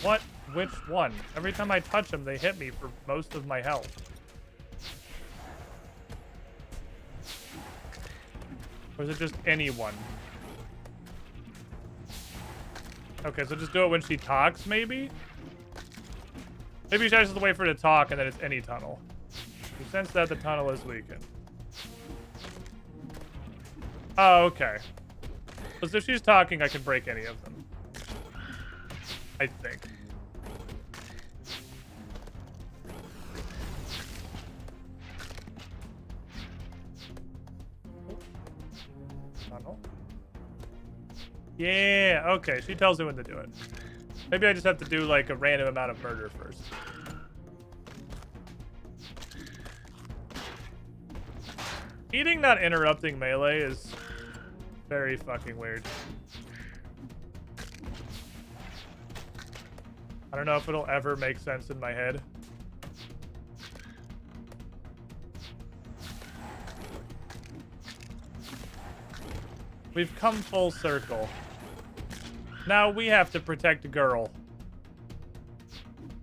What? Which one? Every time I touch them, they hit me for most of my health. Or is it just anyone? Okay, so just do it when she talks, maybe? Maybe she has to wait for her to talk, and then it's any tunnel. You sense that the tunnel is weakened. Oh, okay. So if she's talking, I can break any of them. I think. Tunnel. Yeah, okay. She tells me when to do it. Maybe I just have to do like a random amount of murder first. Eating not interrupting melee is very fucking weird. I don't know if it'll ever make sense in my head. We've come full circle. Now we have to protect a girl.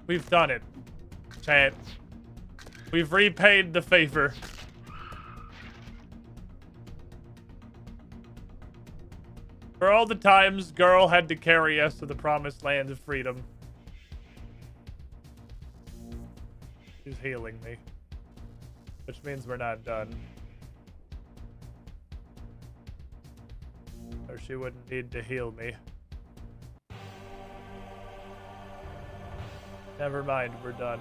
We've done it, chat. We've repaid the favor. For all the times Girl had to carry us to the promised land of freedom. She's healing me. Which means we're not done. Or she wouldn't need to heal me. Never mind, we're done.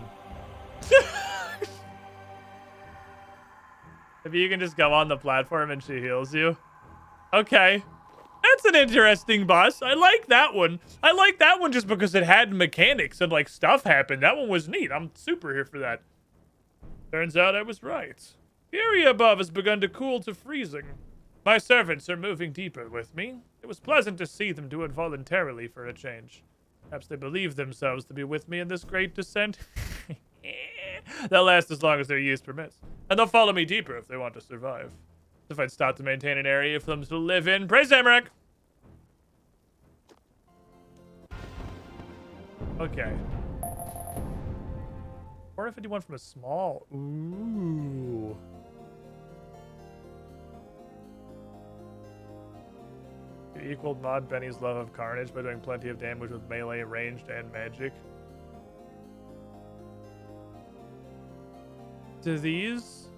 If you can just go on the platform and she heals you. Okay. That's an interesting boss. I like that one. I like that one just because it had mechanics and like stuff happened. That one was neat. I'm super here for that. Turns out I was right. The area above has begun to cool to freezing. My servants are moving deeper with me. It was pleasant to see them do it voluntarily for a change. Perhaps they believe themselves to be with me in this great descent. They'll last as long as their use permits. And they'll follow me deeper if they want to survive. If I'd stop to maintain an area for them to live in. Praise Zamorak! Okay. 451 from a small. Ooh. You equaled Mod Benny's love of carnage by doing plenty of damage with melee, ranged, and magic. Do these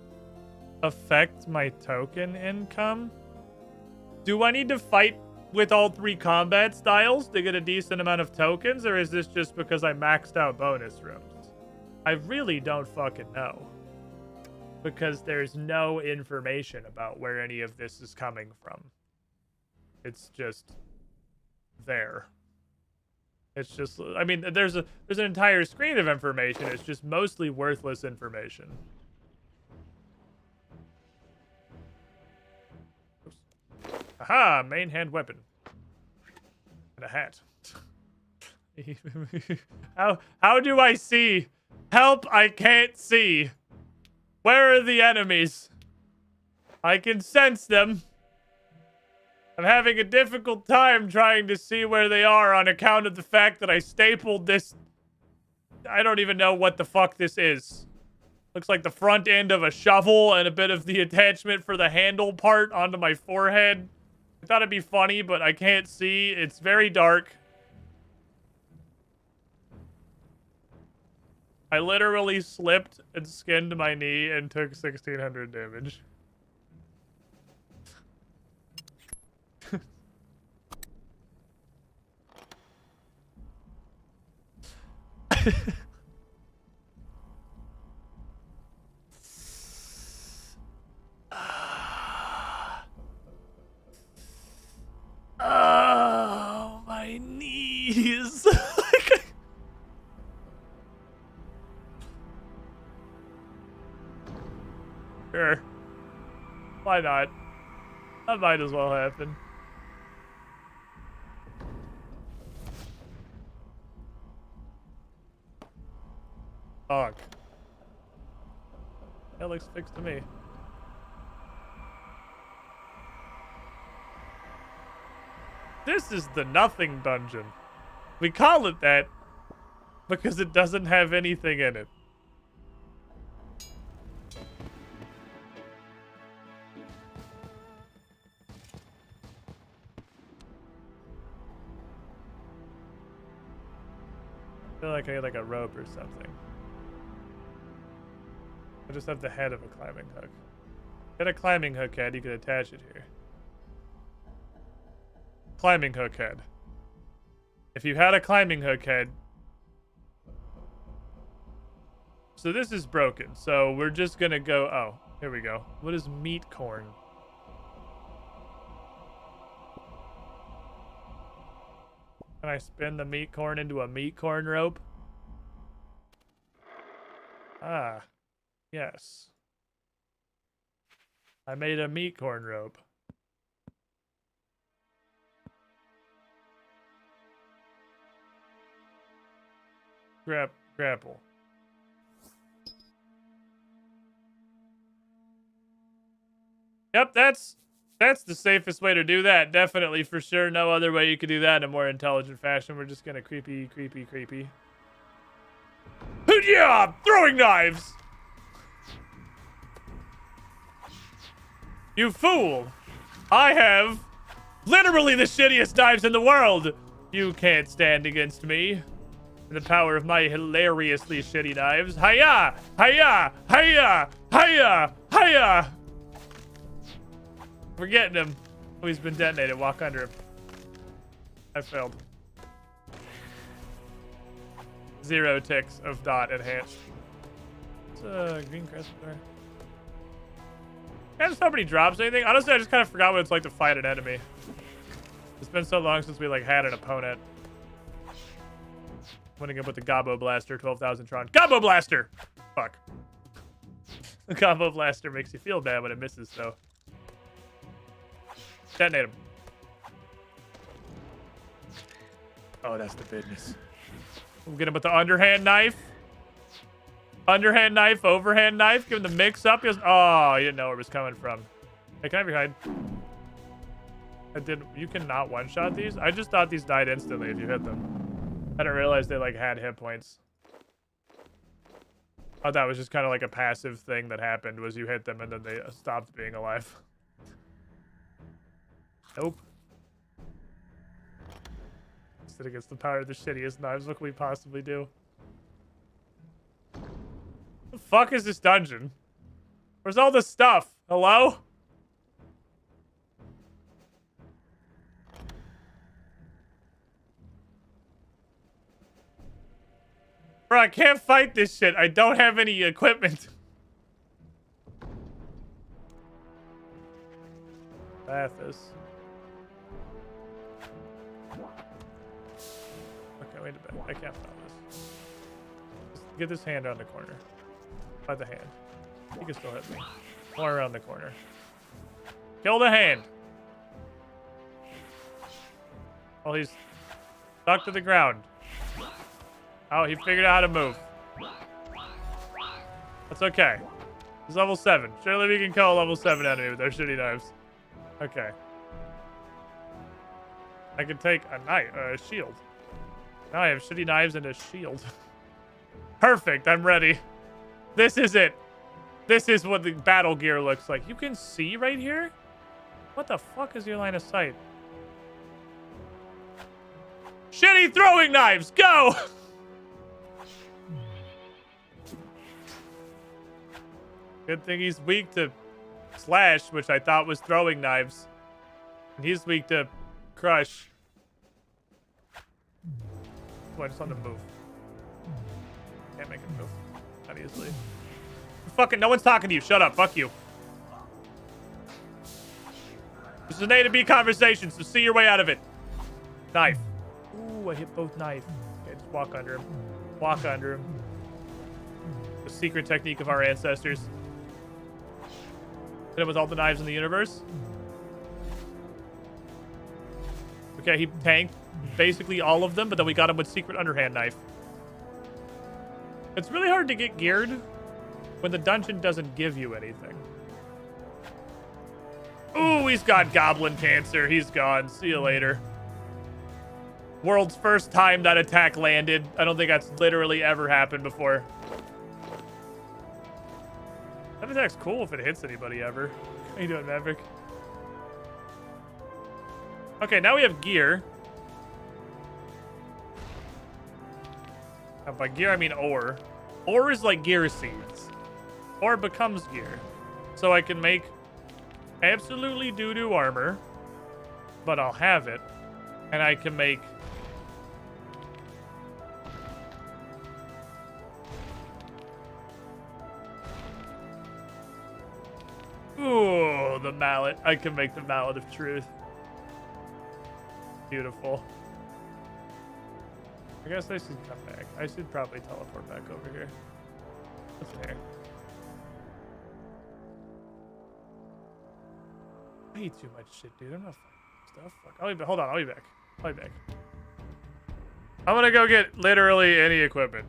affect my token income? Do I need to fight with all 3 combat styles to get a decent amount of tokens, or is this just because I maxed out bonus rooms? I really don't fucking know. Because there's no information about where any of this is coming from. It's just there. It's just, I mean, there's an entire screen of information. It's just mostly worthless information. Aha, main hand weapon. And a hat. How do I see? Help, I can't see. Where are the enemies? I can sense them. I'm having a difficult time trying to see where they are on account of the fact that I stapled this. I don't even know what the fuck this is. Looks like the front end of a shovel and a bit of the attachment for the handle part onto my forehead. I thought it'd be funny, but I can't see. It's very dark. I literally slipped and skinned my knee and took 1,600 damage. Oh, my knees. Sure. Why not? That might as well happen. Fuck. That looks fixed to me. This is the nothing dungeon. We call it that because it doesn't have anything in it. I feel like I had like a rope or something. I just have the head of a climbing hook. Get a climbing hook head, you could attach it here. Climbing hook head. If you had a climbing hook head. So this is broken. So we're just gonna go. Oh, here we go. What is meat corn? Can I spin the meat corn into a meat corn rope? Ah, yes. I made a meat corn rope. Grapple. Yep, that's the safest way to do that. Definitely, for sure. No other way you could do that in a more intelligent fashion. We're just gonna creepy. Yeah, throwing knives. You fool! I have literally the shittiest knives in the world. You can't stand against me. The power of my hilariously shitty knives. Hiya! Hiya! Hiya! Hiya! Hiya! We're getting him. Oh, he's been detonated. Walk under him. I failed. 0 ticks of dot enhanced. It's a green crest there. I just hope he drops anything. Honestly, I just kind of forgot what it's like to fight an enemy. It's been so long since we like had an opponent. Winning up with the Gobbo Blaster, 12,000 Tron. Gobbo Blaster! Fuck. The Gobbo Blaster makes you feel bad when it misses, though. Detonate him. Oh, that's the business. We'll get him with the underhand knife. Underhand knife, overhand knife. Give him the mix up. Oh, he didn't know where it was coming from. Hey, can I have your hide? You cannot one-shot these? I just thought these died instantly if you hit them. I didn't realize they like had hit points. I thought it was just kind of like a passive thing that happened was you hit them and then they stopped being alive. Nope. Stood against the power of the shittiest knives. What can we possibly do? The fuck is this dungeon? Where's all this stuff? Hello? Bro, I can't fight this shit. I don't have any equipment. Bathos. Okay, wait a minute. I can't follow this. Just get this hand around the corner. By the hand. He can still hit me. More around the corner. Kill the hand. Oh, he's stuck to the ground. Oh, he figured out how to move. That's okay. He's level 7. Surely we can kill a level 7 enemy with our shitty knives. Okay. I can take a knife, a shield. Now I have shitty knives and a shield. Perfect, I'm ready. This is it. This is what the battle gear looks like. You can see right here? What the fuck is your line of sight? Shitty throwing knives, go! Good thing he's weak to slash, which I thought was throwing knives. And he's weak to crush. Oh, I just want to move. Can't make him move. Not easily. Fucking no one's talking to you. Shut up. Fuck you. This is an A to B conversation, so see your way out of it. Knife. Ooh, I hit both knives. Okay, just walk under him. Walk under him. The secret technique of our ancestors. Hit him with all the knives in the universe. Okay, he tanked basically all of them, but then we got him with secret underhand knife. It's really hard to get geared when the dungeon doesn't give you anything. Ooh, he's got goblin cancer. He's gone. See you later. World's first time that attack landed. I don't think that's literally ever happened before. That attack's cool if it hits anybody ever. How you doing, Maverick? Okay, now we have gear. By gear, I mean ore. Ore is like gear seeds. Ore becomes gear. So I can make absolutely doo-doo armor, but I'll have it. And I can make... Ooh, the mallet. I can make the mallet of truth. Beautiful. I guess I should come back. I should probably teleport back over here. What's in here? I eat too much shit, dude. I'm not fucking stuff. Fuck. I'll be, hold on. I'll be back. I'll be back. I'm gonna go get literally any equipment.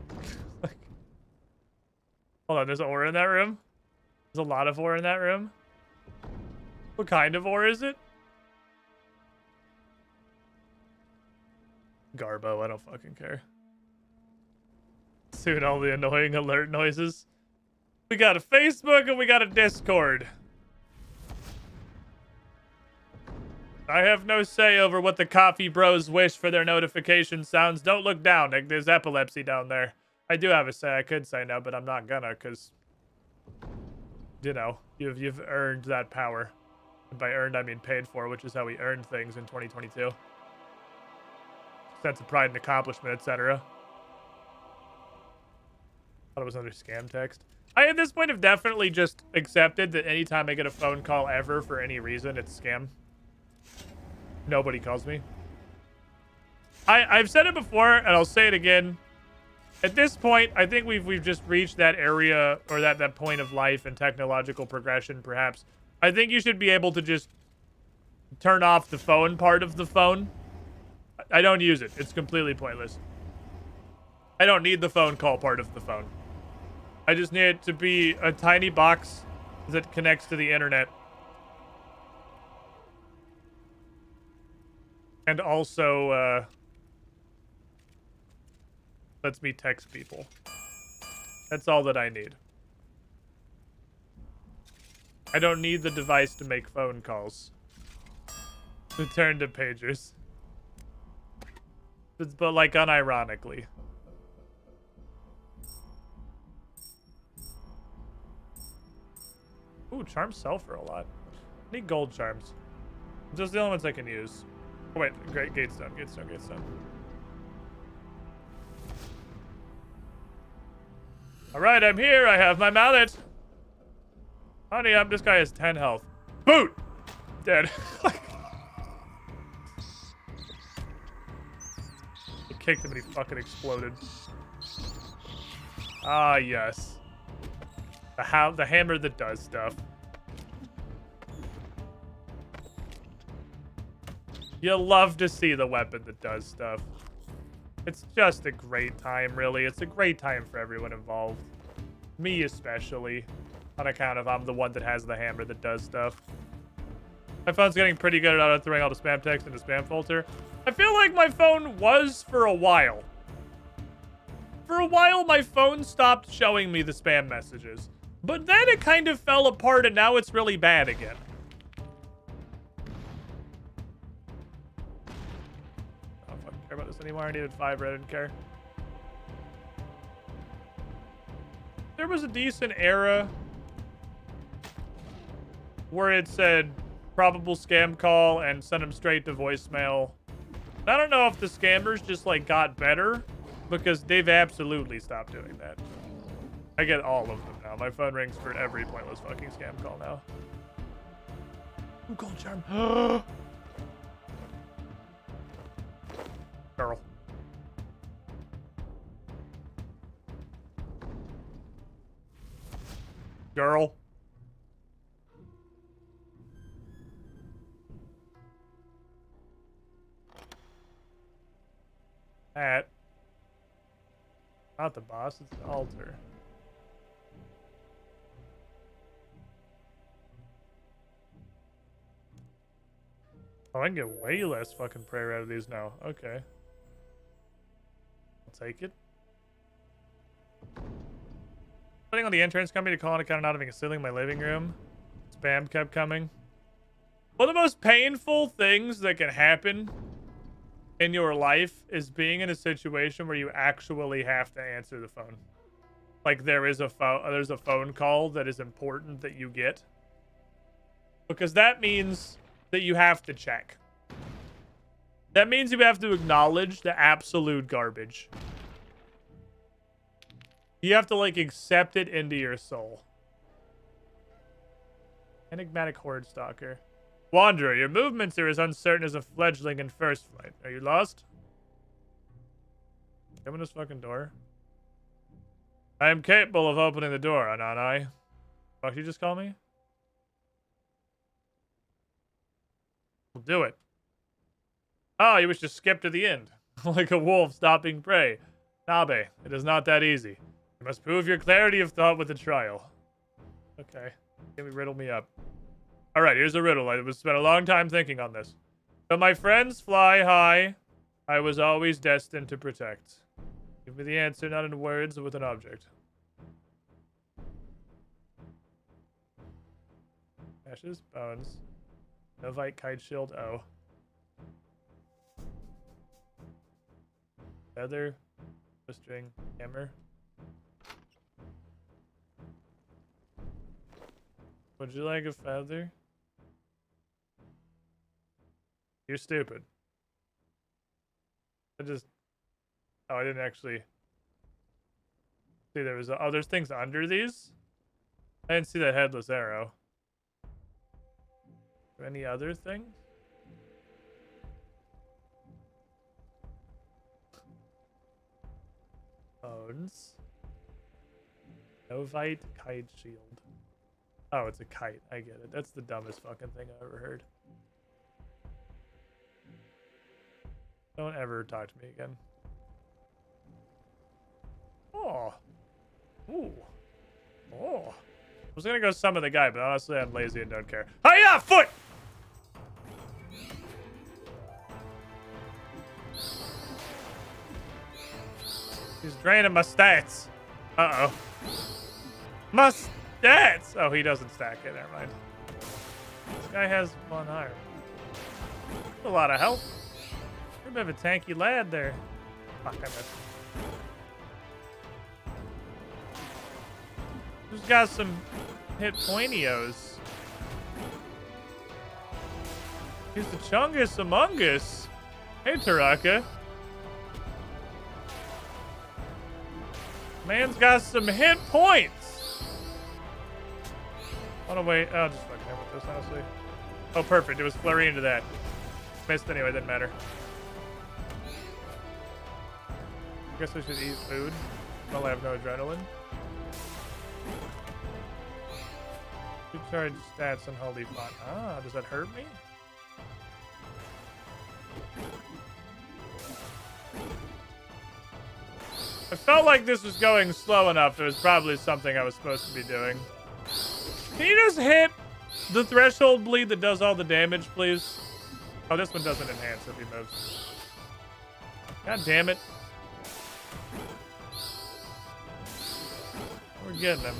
Hold on. There's ore in that room. There's a lot of ore in that room. What kind of ore is it? Garbo, I don't fucking care. Soon all the annoying alert noises. We got a Facebook and we got a Discord. I have no say over what the coffee bros wish for their notification sounds. Don't look down. There's epilepsy down there. I do have a say. I could say no, but I'm not gonna, because, you know, you've earned that power. And by earned, I mean paid for, which is how we earned things in 2022. Sense of pride and accomplishment, etc. Thought it was another scam text. I, at this point, have definitely just accepted that anytime I get a phone call ever for any reason, it's scam. Nobody calls me. I've said it before, and I'll say it again. At this point, I think we've just reached that area, or that point of life and technological progression, perhaps. I think you should be able to just turn off the phone part of the phone. I don't use it. It's completely pointless. I don't need the phone call part of the phone. I just need it to be a tiny box that connects to the internet. And also, lets me text people. That's all that I need. I don't need the device to make phone calls. Return to pagers. But like unironically. Ooh, charms sell for a lot. I need gold charms. Just the only ones I can use. Oh, wait, great, gatestone. All right, I'm here. I have my mallet. Honey, this guy has 10 health. Boot! Dead. I kicked him and he fucking exploded. Ah, yes. The hammer that does stuff. You'll love to see the weapon that does stuff. It's just a great time, really. It's a great time for everyone involved. Me especially. On account of I'm the one that has the hammer that does stuff. My phone's getting pretty good at auto-throwing all the spam text into spam filter. I feel like my phone was for a while. For a while, my phone stopped showing me the spam messages. But then it kind of fell apart and now it's really bad again. I don't fucking care about this anymore. I needed 5, I didn't care. There was a decent era where it said probable scam call and send them straight to voicemail. I don't know if the scammers just like got better because they've absolutely stopped doing that. I get all of them now. My phone rings for every pointless fucking scam call now. Ooh, gold charm. Girl. Girl. At. Not the boss, it's the altar. Oh, I can get way less fucking prayer out of these now. Okay. I'll take it. Putting on the insurance company to call on account of not having a ceiling in my living room. Spam kept coming. One of the most painful things that can happen in your life is being in a situation where you actually have to answer the phone. Like there's a phone call that is important that you get. Because that means that you have to check. That means you have to acknowledge the absolute garbage. You have to like accept it into your soul. Enigmatic horde stalker. Wanderer, your movements are as uncertain as a fledgling in first flight. Are you lost? Open this fucking door. I am capable of opening the door, aren't I? Fuck, you just call me? We'll do it. Oh, you wish to skip to the end. Like a wolf stopping prey. Nabe, it is not that easy. You must prove your clarity of thought with the trial. Okay. Can we riddle me up? Alright, here's a riddle. I spent a long time thinking on this. So my friends fly high. I was always destined to protect. Give me the answer, not in words, but with an object. Ashes, bones. Novite, kite, shield, O. Feather, string, hammer. Would you like a feather? You're stupid. Oh, I didn't actually see there was oh, there's things under these? I didn't see that headless arrow. Any other things? Bones. Novite kite shield. Oh, it's a kite. I get it. That's the dumbest fucking thing I've ever heard. Don't ever talk to me again. Oh. Ooh. Oh. I was gonna go summon the guy, but honestly, I'm lazy and don't care. Hiya! Foot! He's draining my stats. Uh-oh. My stats! Oh, he doesn't stack it. Never mind. This guy has 1 arm. That's a lot of health. You're a bit of a tanky lad there. Fuck, I missed. Who's got some hit pointios. He's the chungus among us. Hey, Taraka. Man's got some hit points. Oh, no, wait. I'll just fucking hit with this, honestly. Oh, perfect. It was flurry into that. Missed anyway, didn't matter. I guess I should eat food. Well, I have no adrenaline. Recharge stats on Holy Font. Ah, does that hurt me? I felt like this was going slow enough. It was probably something I was supposed to be doing. Can you just hit the threshold bleed that does all the damage, please? Oh, this one doesn't enhance if he moves. God damn it. We're getting him.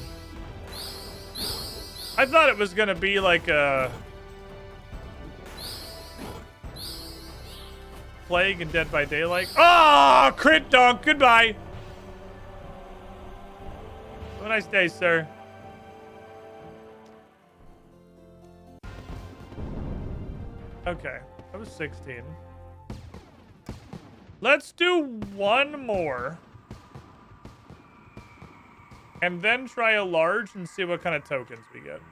I thought it was gonna be like a Plague and Dead by Daylight. Oh, crit dunk. Goodbye. Have a nice day, sir. Okay, that was 16. Let's do one more. And then try a large and see what kind of tokens we get.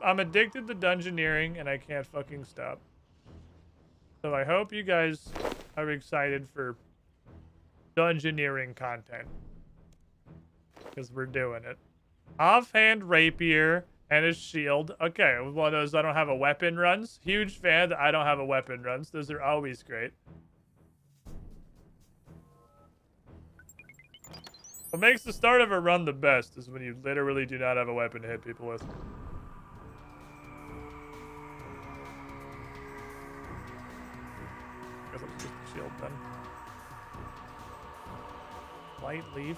I'm addicted to dungeoneering and I can't fucking stop. So I hope you guys are excited for dungeoneering content. Because we're doing it. Offhand rapier and a shield. Okay, one of those I don't have a weapon runs. Huge fan that I don't have a weapon runs. Those are always great. What makes the start of a run the best is when you literally do not have a weapon to hit people with. Guess I'm just a shield then. Light leaf.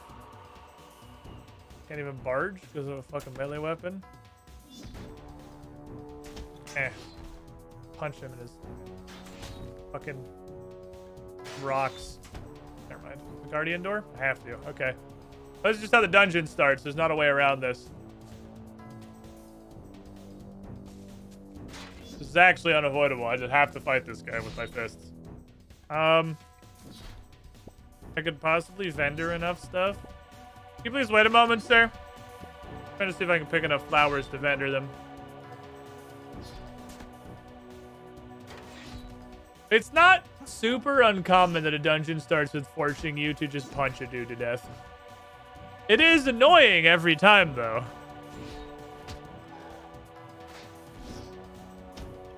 Can't even barge because of a fucking melee weapon. Eh. Punch him in his fucking rocks. Never mind. The Guardian door? I have to. Okay. That's just how the dungeon starts. There's not a way around this. This is actually unavoidable. I just have to fight this guy with my fists. I could possibly vendor enough stuff. Can you please wait a moment, sir? I'm trying to see if I can pick enough flowers to vendor them. It's not super uncommon that a dungeon starts with forcing you to just punch a dude to death. It is annoying every time, though.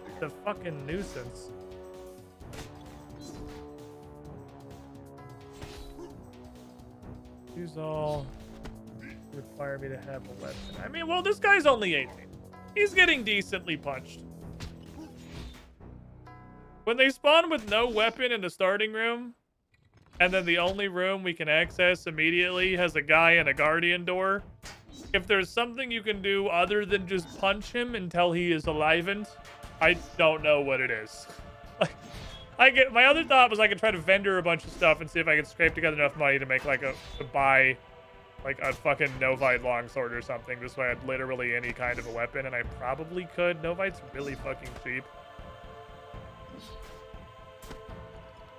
It's a fucking nuisance. These all require me to have a weapon. I mean, well, this guy's only 18. He's getting decently punched. When they spawn with no weapon in the starting room, and then the only room we can access immediately has a guy in a guardian door, if there's something you can do other than just punch him until he is alivened, I don't know what it is. My other thought was I could try to vendor a bunch of stuff and see if I could scrape together enough money to make like to buy like a fucking Novite longsword or something. This way I had literally any kind of a weapon, and I probably could. Novite's really fucking cheap.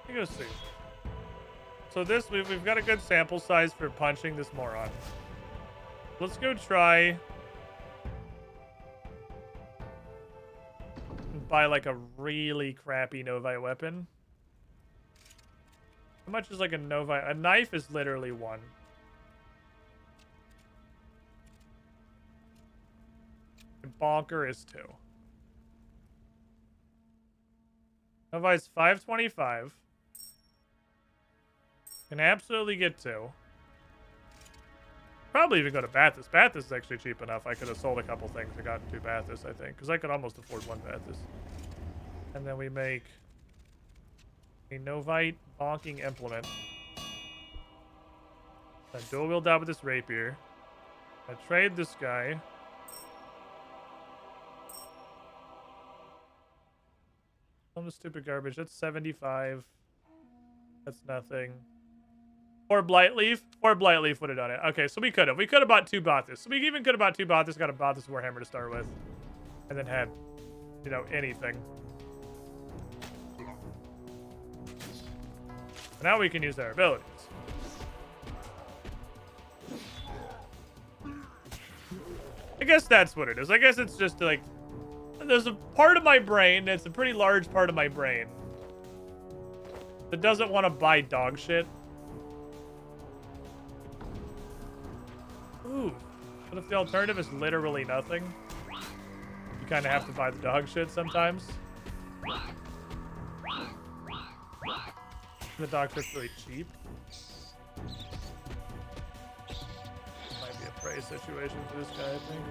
Let me go see. So this, we've got a good sample size for punching this moron. Let's go try and buy like a really crappy Novite weapon. How much is like a Novite? A knife is literally 1. And bonker is 2. Novite's 525. Can absolutely get 2. Probably even go to Bathus. Bathus is actually cheap enough. I could have sold a couple things and gotten 2 Bathus, I think. Because I could almost afford 1 Bathus. And then we make a Novite bonking implement. A dual wield out with this rapier. I trade this guy. Some stupid garbage. That's 75. That's nothing. Or Blightleaf. Or Blightleaf would have done it. Okay, so we could have. We could have bought 2 Bothas. So we even could have bought 2 Bothas, got a Bothas Warhammer to start with. And then had, you know, anything. Now we can use their abilities. I guess that's what it is. I guess it's just like, there's a part of my brain, it's a pretty large part of my brain, that doesn't want to buy dog shit. Ooh. What if the alternative is literally nothing? You kind of have to buy the dog shit sometimes. The dog shit's really cheap. Might be a price situation for this guy, I think.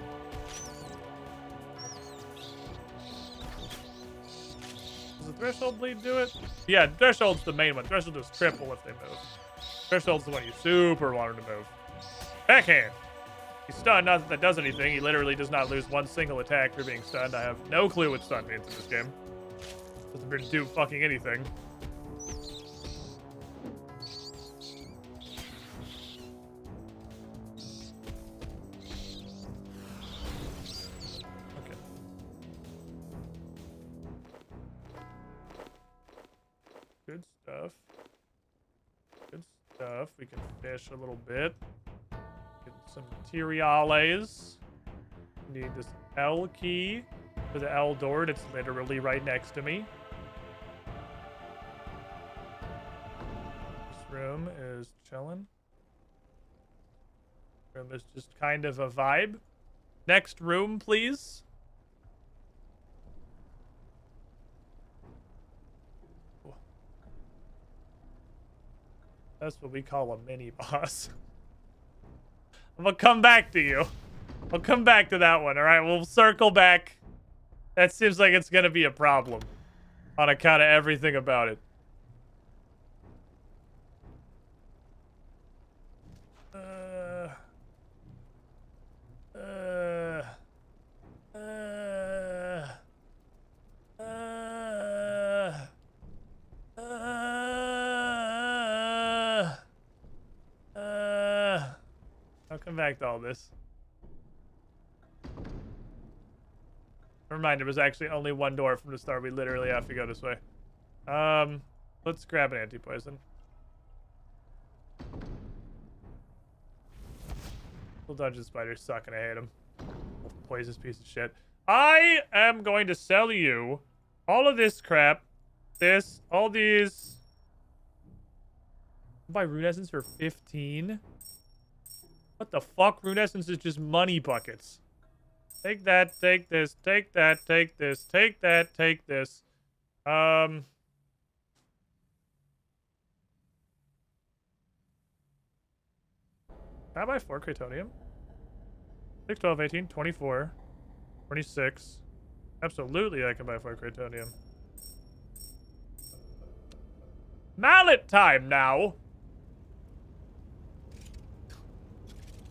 Does the threshold bleed do it? Yeah, threshold's the main one. Threshold does triple if they move. Threshold's the one you super want him to move. Backhand! He's stunned, not that that does anything. He literally does not lose one single attack for being stunned. I have no clue what stun means in this game. Doesn't appear to do fucking anything. Okay. Good stuff. Good stuff. We can fish a little bit. Get some materiales. Need this L key for the L door. It's literally right next to me. This room is chilling. Room is just kind of a vibe. Next room, please. That's what we call a mini boss. I'm gonna come back to you. I'll come back to that one, alright? We'll circle back. That seems like it's gonna be a problem on account of everything about it. I'll come back to all this. Never mind, there was actually only one door from the start. We literally have to go this way. Let's grab an anti-poison. Little dungeon spiders suck and I hate them. Poisonous piece of shit. I am going to sell you all of this crap. This, all these. I'll buy Rune Essence for 15. What the fuck? Rune Essence is just money buckets. Take that, take this, take that, take this, take that, take this. Can I buy 4 Cratonium? 6, 12, 18, 24, 26. Absolutely, I can buy 4 Cratonium. Mallet time now!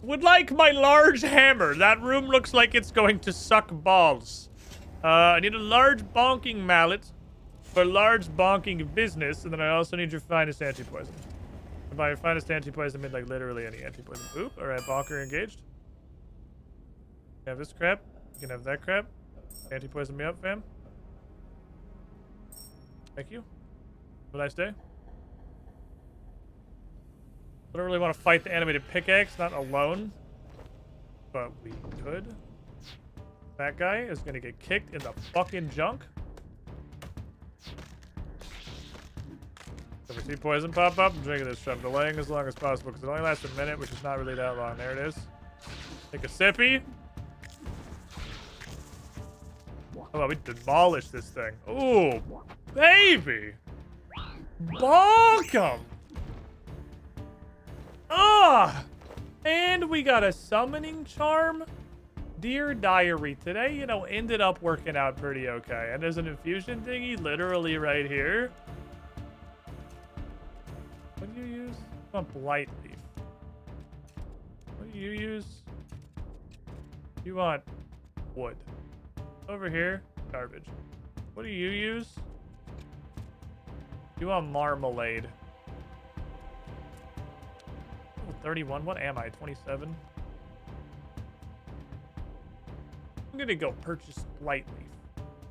Would like my large hammer. That room looks like it's going to suck balls. I need a large bonking mallet for large bonking business, and then I also need your finest anti-poison. And by your finest anti-poison, I mean like literally any anti-poison. Oop, alright, bonker engaged. You can have this crap. You can have that crap. Anti-poison me up, fam. Thank you. Have a nice day. I don't really want to fight the animated pickaxe, not alone. But we could. That guy is going to get kicked in the fucking junk. If we see poison pop up, I'm drinking this shit. I'm delaying as long as possible because it only lasts a minute, which is not really that long. There it is. Take a sippy. Oh, we demolished this thing. Ooh, baby. Bonk 'em. Ah! And we got a summoning charm. Dear Diary, today, you know, ended up working out pretty okay. And there's an infusion thingy literally right here. What do you use? I want Blight Leaf. What do you use? You want wood. Over here, garbage. What do you use? You want marmalade. 31. What am I? 27? I'm gonna go purchase lightly.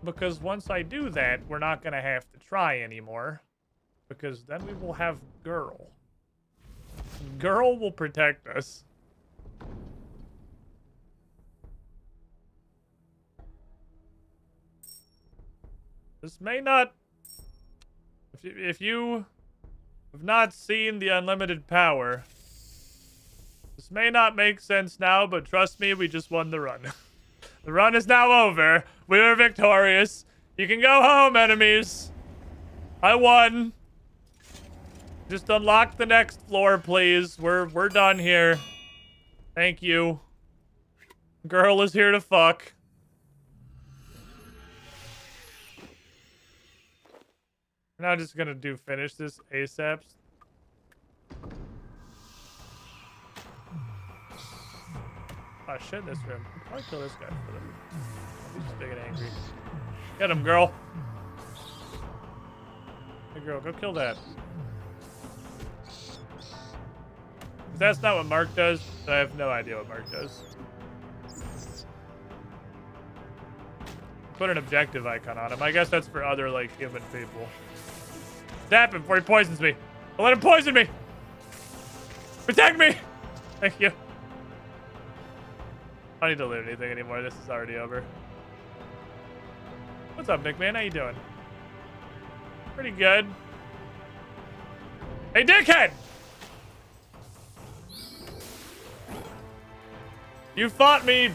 Because once I do that, we're not gonna have to try anymore. Because then we will have Girl. Girl will protect us. This may not... If you have not seen the unlimited power, this may not make sense now, but trust me, we just won the run. The run is now over. We were victorious. You can go home, enemies. I won. Just unlock the next floor, please. We're done here. Thank you. Girl is here to fuck. We're now just gonna finish this ASAP. Oh shit, in this room. I'll probably kill this guy for them. He's just big and angry. Get him, girl. Hey girl, go kill that. If that's not what Mark does, then I have no idea what Mark does. Put an objective icon on him. I guess that's for other, like, human people. Zap him before he poisons me. Don't let him poison me. Protect me. Thank you. I don't need to loot anything anymore. This is already over. What's up, Nick, man? How you doing? Pretty good. Hey, dickhead! You fought me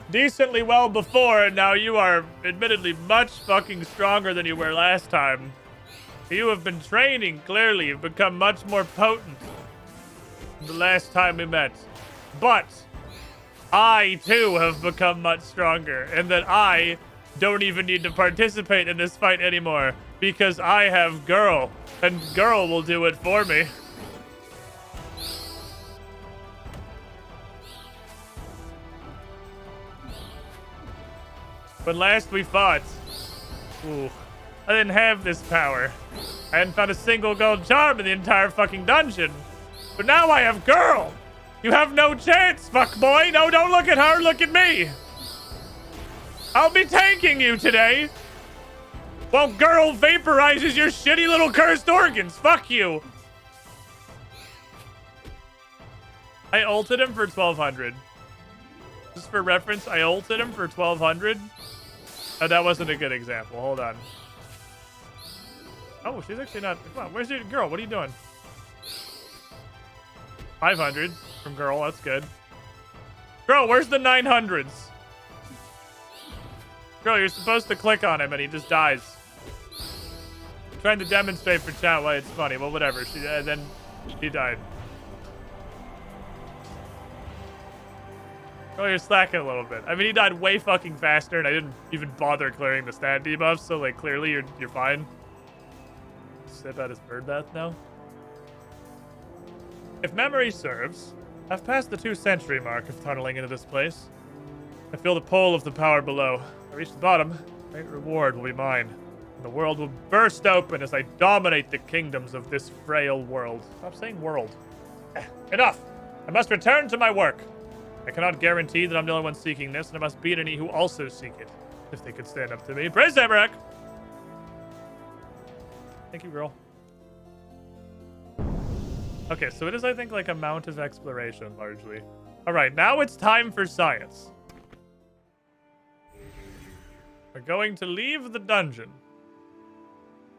decently well before, and now you are admittedly much fucking stronger than you were last time. You have been training, clearly. You've become much more potent than the last time we met. But I, too, have become much stronger, and that I don't even need to participate in this fight anymore, because I have Girl, and Girl will do it for me. When last we fought, ooh, I didn't have this power. I hadn't found a single gold charm in the entire fucking dungeon. But now I have Girl! You have no chance, fuckboy! No, don't look at her, look at me! I'll be tanking you today! While Girl vaporizes your shitty little cursed organs! Fuck you! I ulted him for 1200. Just for reference, I ulted him for 1200. Oh, that wasn't a good example. Hold on. Oh, she's actually not... Come on, where's your Girl? What are you doing? 500 from Girl. That's good. Girl, where's the 900s? Girl, you're supposed to click on him and he just dies. I'm trying to demonstrate for chat why it's funny. Well, whatever. Then he died. Oh, you're slacking a little bit. I mean, he died way fucking faster, and I didn't even bother clearing the stat debuffs, so, like, clearly you're fine. Sip out his bird bath now. If memory serves, I've passed the 2-century mark of tunneling into this place. I feel the pull of the power below. I reach the bottom, great reward will be mine. And the world will burst open as I dominate the kingdoms of this frail world. Stop saying world. Enough! I must return to my work. I cannot guarantee that I'm the only one seeking this, and I must beat any who also seek it. If they could stand up to me. Praise Zamorak! Thank you, Girl. Okay, so it is, I think, like a mount of exploration, largely. Alright, now it's time for science. We're going to leave the dungeon.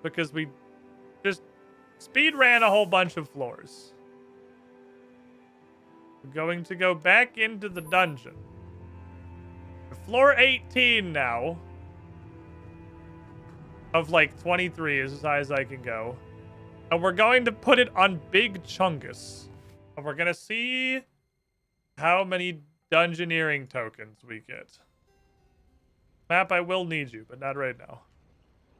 Because we just speed ran a whole bunch of floors. We're going to go back into the dungeon. Floor 18 now. Of like 23 is as high as I can go. And we're going to put it on Big Chungus. And we're going to see how many dungeoneering tokens we get. Map, I will need you, but not right now.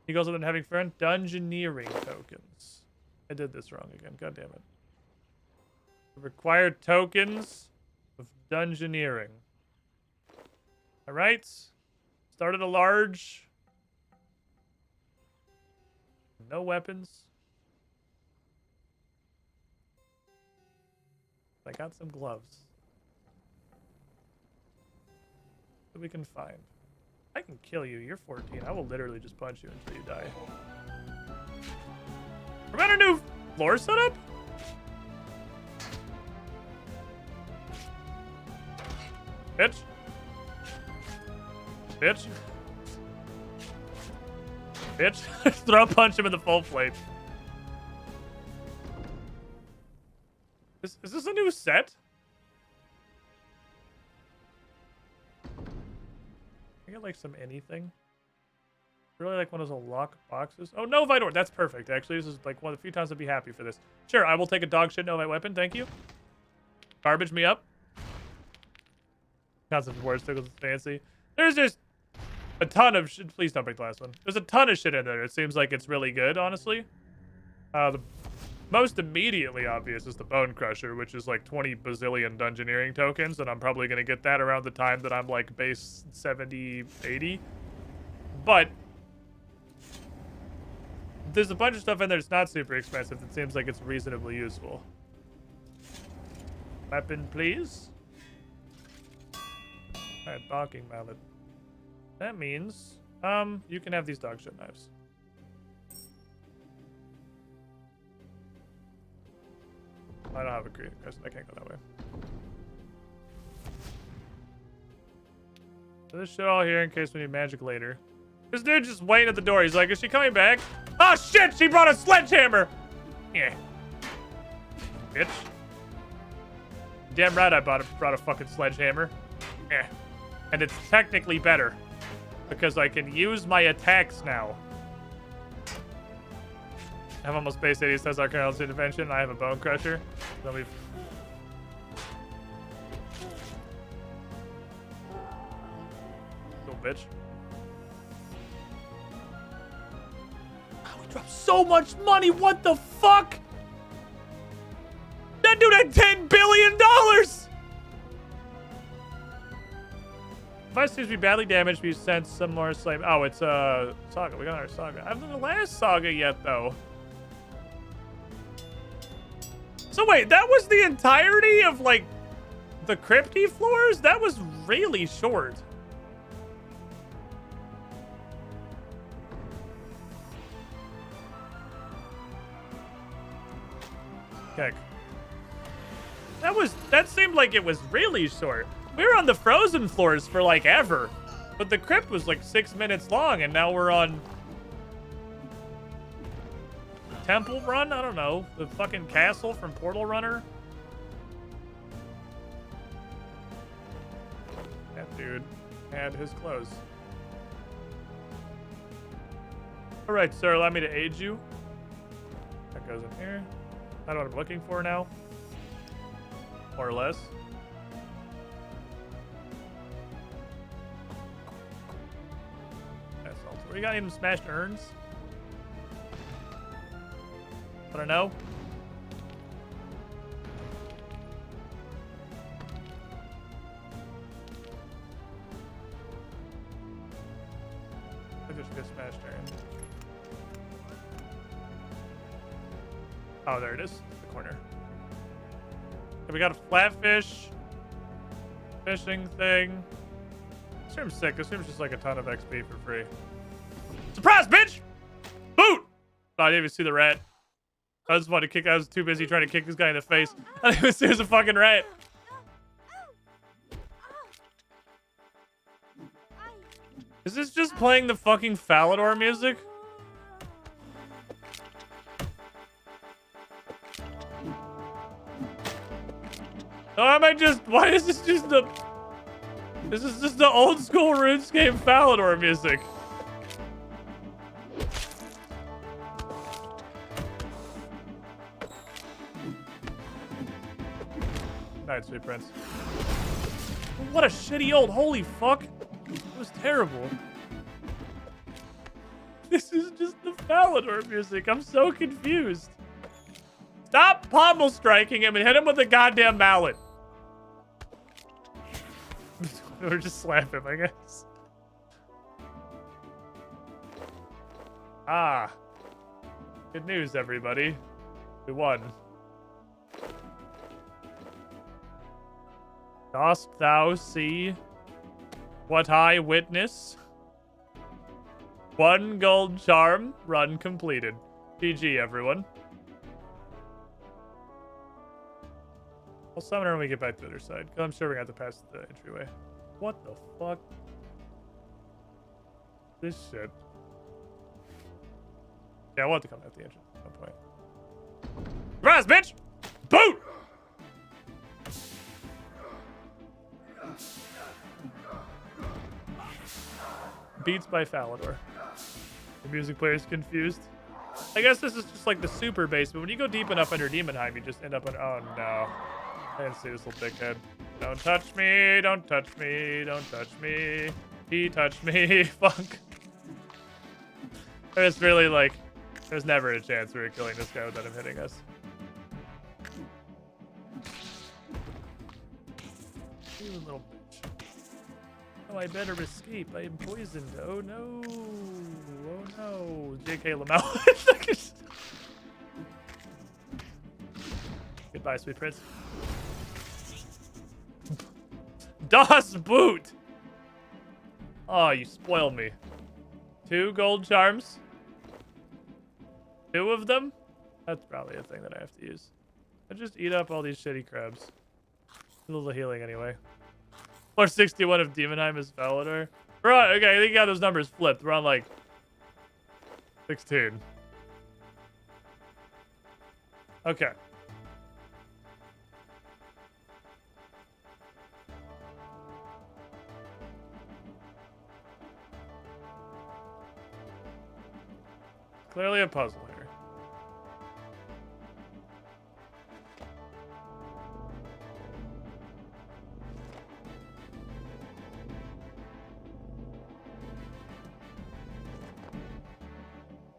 He goes with an having fun. Dungeoneering tokens. I did this wrong again. God damn it. Required tokens of dungeoneering. Alright. Started a large. No weapons. I got some gloves that we can find. I can kill you. You're 14. I will literally just punch you until you die. We're about a new floor setup? Bitch. Bitch. Bitch. Throw punch him in the full plate. Is this a new set? I get like some anything. Really like one of those lock boxes. Oh, no Vidor. That's perfect. Actually, this is like one of the few times I'd be happy for this. Sure, I will take a dog shit Novite weapon. Thank you. Garbage me up. Concept of words tickles fancy. There's just a ton of shit. Please don't break the last one. There's a ton of shit in there. It seems like it's really good, honestly. The most immediately obvious is the Bone Crusher, which is like 20 bazillion dungeoneering tokens, and I'm probably going to get that around the time that I'm like base 70, 80. But there's a bunch of stuff in there that's not super expensive that seems like it's reasonably useful. Weapon, please. Alright, barking mallet. That means, you can have these dog shit knives. I don't have a creative crescent. I can't go that way. So this shit all here in case we need magic later. This dude just waiting at the door. He's like, is she coming back? Oh shit, she brought a sledgehammer! Yeah. Bitch. Damn right I brought a fucking sledgehammer. Yeah. And it's technically better. Because I can use my attacks now. I have almost base 80 says our current intervention. I have a Bone Crusher. Then we've... Little bitch. Oh, we dropped so much money. What the fuck? That dude had $10 billion! Device seems to be badly damaged. We sent some more slave. Oh, it's Saga. We got our Saga. I haven't done the last Saga yet, though. So wait, that was the entirety of, like, the crypty floors? That was really short. Heck. That seemed like it was really short. We were on the frozen floors for, like, ever. But the crypt was, like, 6 minutes long, and now we're on... Temple Run? I don't know. The fucking castle from Portal Runner? That dude had his clothes. Alright, sir, allow me to aid you. That goes in here. I know what I'm looking for now. More or less. That's all. We got any smashed urns? I don't know. I think there's a good smashed urn. Oh, there it is. The corner. Okay, we got a flatfish. Fishing thing. This room's sick. This room's just like a ton of XP for free. Surprise, bitch! Boot! Oh, I didn't even see the rat. I just wanted to kick. I was too busy trying to kick this guy in the face. I didn't even see it was a fucking rat. Is this just playing the fucking Falador music? Oh, am I just... Why is this just the... This is just the old school RuneScape Falador music. Night, sweet prince. What a shitty old... Holy fuck. It was terrible. This is just the Falador music. I'm so confused. Stop pommel striking him and hit him with a goddamn mallet. Or just slap him, I guess. Ah. Good news, everybody. We won. Dost thou see what I witness? 1 gold charm, run completed. GG, everyone. I'll summon her when we get back to the other side, because I'm sure we have to pass the entryway. What the fuck? This shit. Yeah, I want to come at the entrance at some point. Surprise, bitch! Boot! Beats by Falador. The music player's confused. I guess this is just like the super base, but when you go deep enough under Demonheim, you just end up on. Oh no. I didn't see this little dickhead. Don't touch me, don't touch me, don't touch me. He touched me. Fuck. It's really like, there's never a chance we were killing this guy without him hitting us. You little bitch. Oh, I better escape. I am poisoned. Oh no. Oh no. JK Lamau. Goodbye, sweet prince. Das Boot! Oh, you spoiled me. 2 gold charms. 2 of them? That's probably a thing that I have to use. I just eat up all these shitty crabs. A little healing anyway. Or 61 of Demonheim is Falador. We're on, okay, I think you got those numbers flipped. We're on like 16. Okay. Clearly a puzzle here.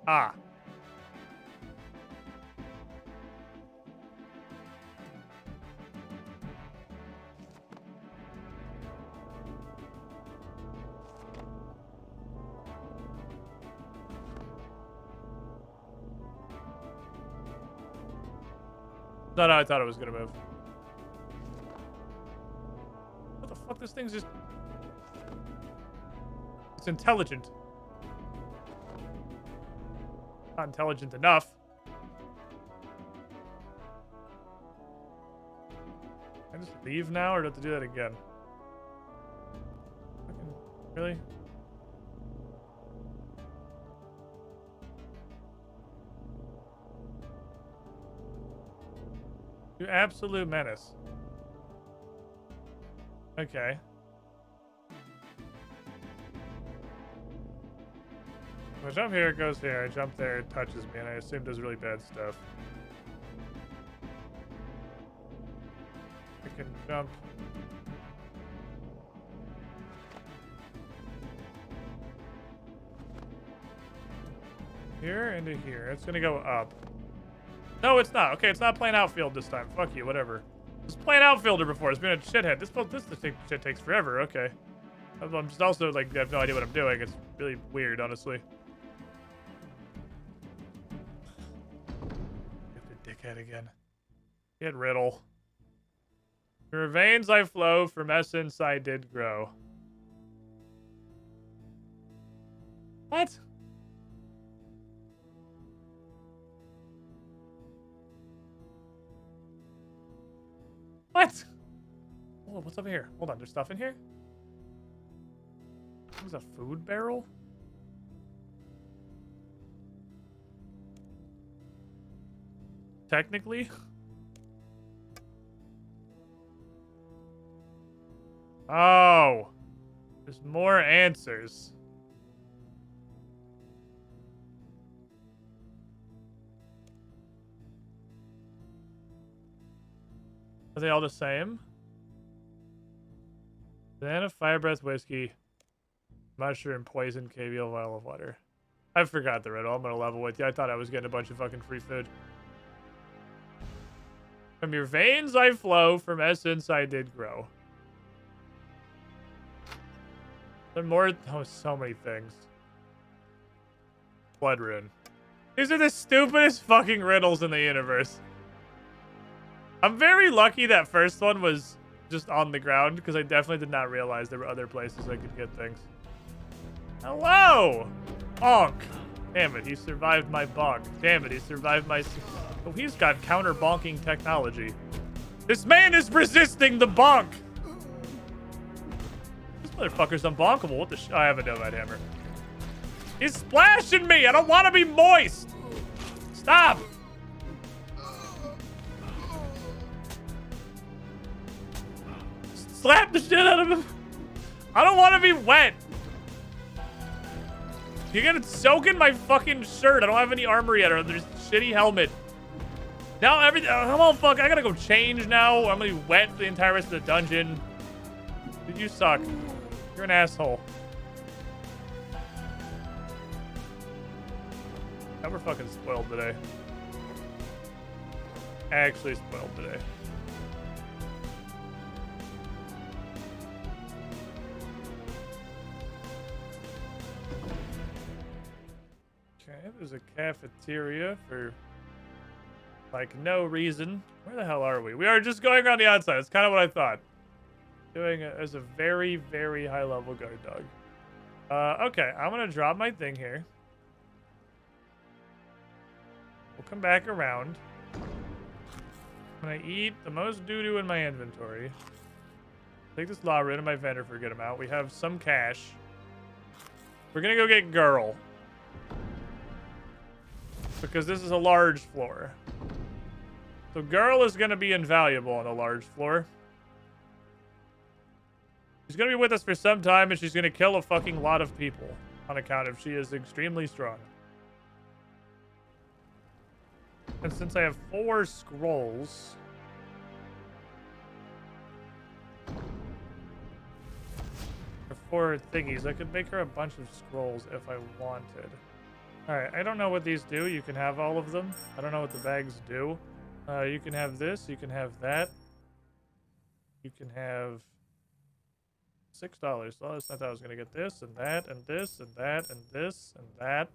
Ah. Not how I thought it was gonna move. What the fuck? This thing's just... It's intelligent. Not intelligent enough. Can I just leave now, or do I have to do that again? Fucking, really? You absolute menace. Okay. If I jump here, it goes here. I jump there, it touches me, and I assume does really bad stuff. I can jump. Here into here. It's gonna go up. No, it's not. Okay, it's not playing outfield this time. Fuck you, whatever. It was playing outfielder before. It's been a shithead. This shit takes forever. Okay. I'm just also, like, I have no idea what I'm doing. It's really weird, honestly. Get the dickhead again. Get Riddle. Your veins I flow, from essence I did grow. What? What? Oh, what's over here? Hold on, there's stuff in here? There's a food barrel? Technically? Oh. There's more answers. Are they all the same? Banana, fire breath, whiskey, mushroom, poison, cavial, vial of water. I forgot the riddle. I'm gonna level with you. I thought I was getting a bunch of fucking free food. From your veins I flow, from essence I did grow. There are more. Oh, so many things. Blood rune. These are the stupidest fucking riddles in the universe. I'm very lucky that first one was just on the ground because I definitely did not realize there were other places I could get things. Hello! Bonk. Damn it, he survived my bonk. Damn it, he survived my... Oh, he's got counter-bonking technology. This man is resisting the bonk! This motherfucker's unbonkable. What the sh... I have a nomad hammer. He's splashing me! I don't want to be moist! Stop! Slap the shit out of him! I don't want to be wet! You're gonna soak in my fucking shirt. I don't have any armor yet, or there's shitty helmet. Now everything. Come on, fuck. I gotta go change now. I'm gonna be wet the entire rest of the dungeon. Dude, you suck. You're an asshole. Now we're fucking spoiled today. Actually spoiled today. There's a cafeteria for, like, no reason. Where the hell are we? We are just going around the outside. That's kind of what I thought. Doing it as a very, very high-level guard dog. Okay, I'm going to drop my thing here. We'll come back around. I'm going to eat the most doo-doo in my inventory. Take this law rid of my vendor, forget him out. We have some cash. We're going to go get Girl. Because this is a large floor. So Girl is going to be invaluable on a large floor. She's going to be with us for some time, and she's going to kill a fucking lot of people on account of she is extremely strong. And since I have 4 scrolls... or 4 thingies, I could make her a bunch of scrolls if I wanted. Alright, I don't know what these do. You can have all of them. I don't know what the bags do. You can have this. You can have that. You can have $6. Well, I thought I was going to get this and that and this and that and this and that.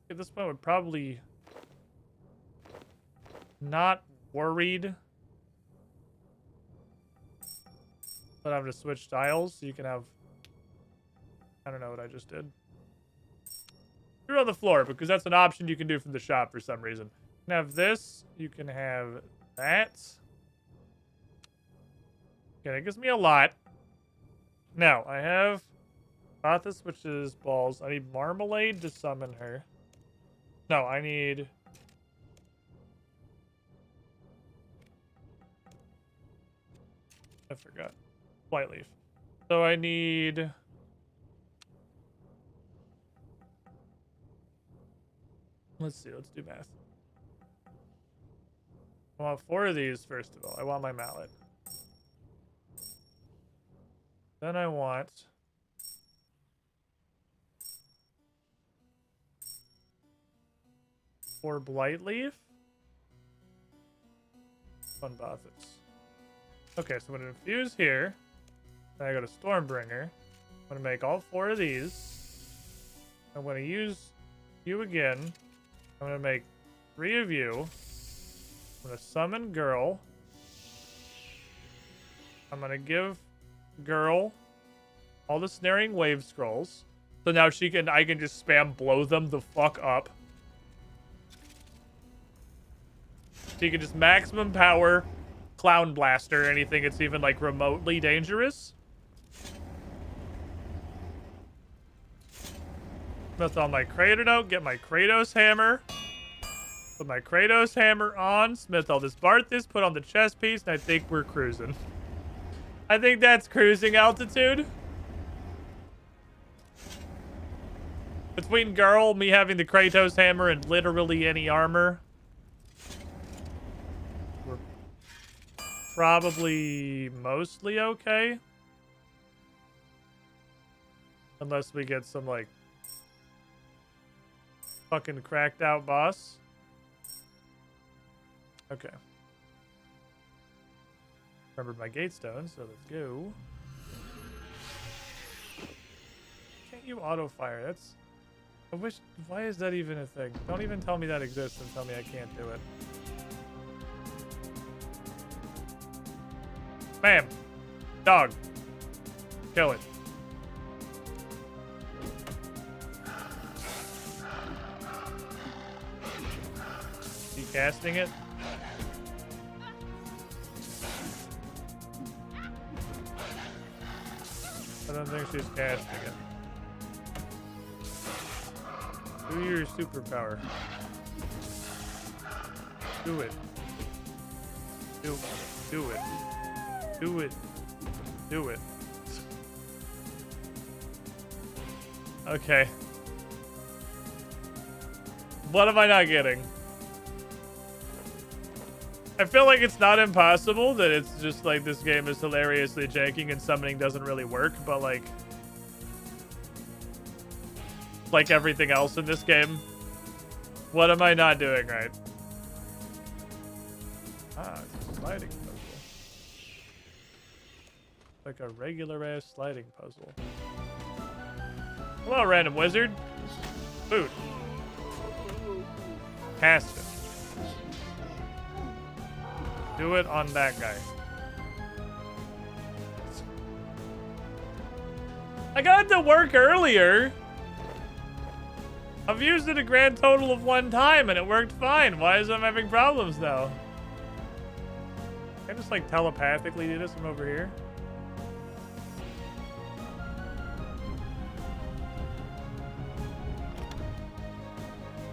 At this point, we're probably not worried. But I'm going to switch styles so you can have... I don't know what I just did. You're on the floor because that's an option you can do from the shop for some reason. You can have this. You can have that. Okay, that gives me a lot. Now, I have Bathis, which is balls. I need Marmalade to summon her. No, I need... I forgot. Flightleaf. So I need... Let's see, let's do math. I want 4 of these, first of all. I want my mallet. Then I want... 4 Blightleaf. 1 Bathis. Okay, so I'm going to infuse here. Then I go to Stormbringer. I'm going to make all 4 of these. I'm going to use you again. I'm going to make 3 of you. I'm going to summon Girl. I'm going to give Girl all the Snaring Wave Scrolls. So now I can just spam blow them the fuck up. So you can just maximum power Clown Blaster anything that's even like remotely dangerous. Smith on my Kratos note, get my Kratos hammer. Put my Kratos hammer on. Smith all this Barthis, put on the chest piece, and I think we're cruising. I think that's cruising altitude. Between Girl, me having the Kratos hammer, and literally any armor, we're probably mostly okay. Unless we get some, like, fucking cracked out boss. Okay. Remembered my Gatestone, so let's go. Can't you auto fire? That's I wish. Why is that even a thing? Don't even tell me that exists and tell me I can't do it. Bam! Dog. Kill it. She casting it? I don't think she's casting it. Do your superpower. Do it. Do it. Do it. Do it. Do it. Okay. What am I not getting? I feel like it's not impossible that it's just like this game is hilariously janking and summoning doesn't really work, but like everything else in this game, what am I not doing right? Ah, it's a sliding puzzle. Like a regular ass sliding puzzle. Hello, random wizard. Food. Cast it. Do it on that guy. I got it to work earlier. I've used it a grand total of 1 time and it worked fine. Why is I'm having problems now? Can I just like telepathically do this from over here?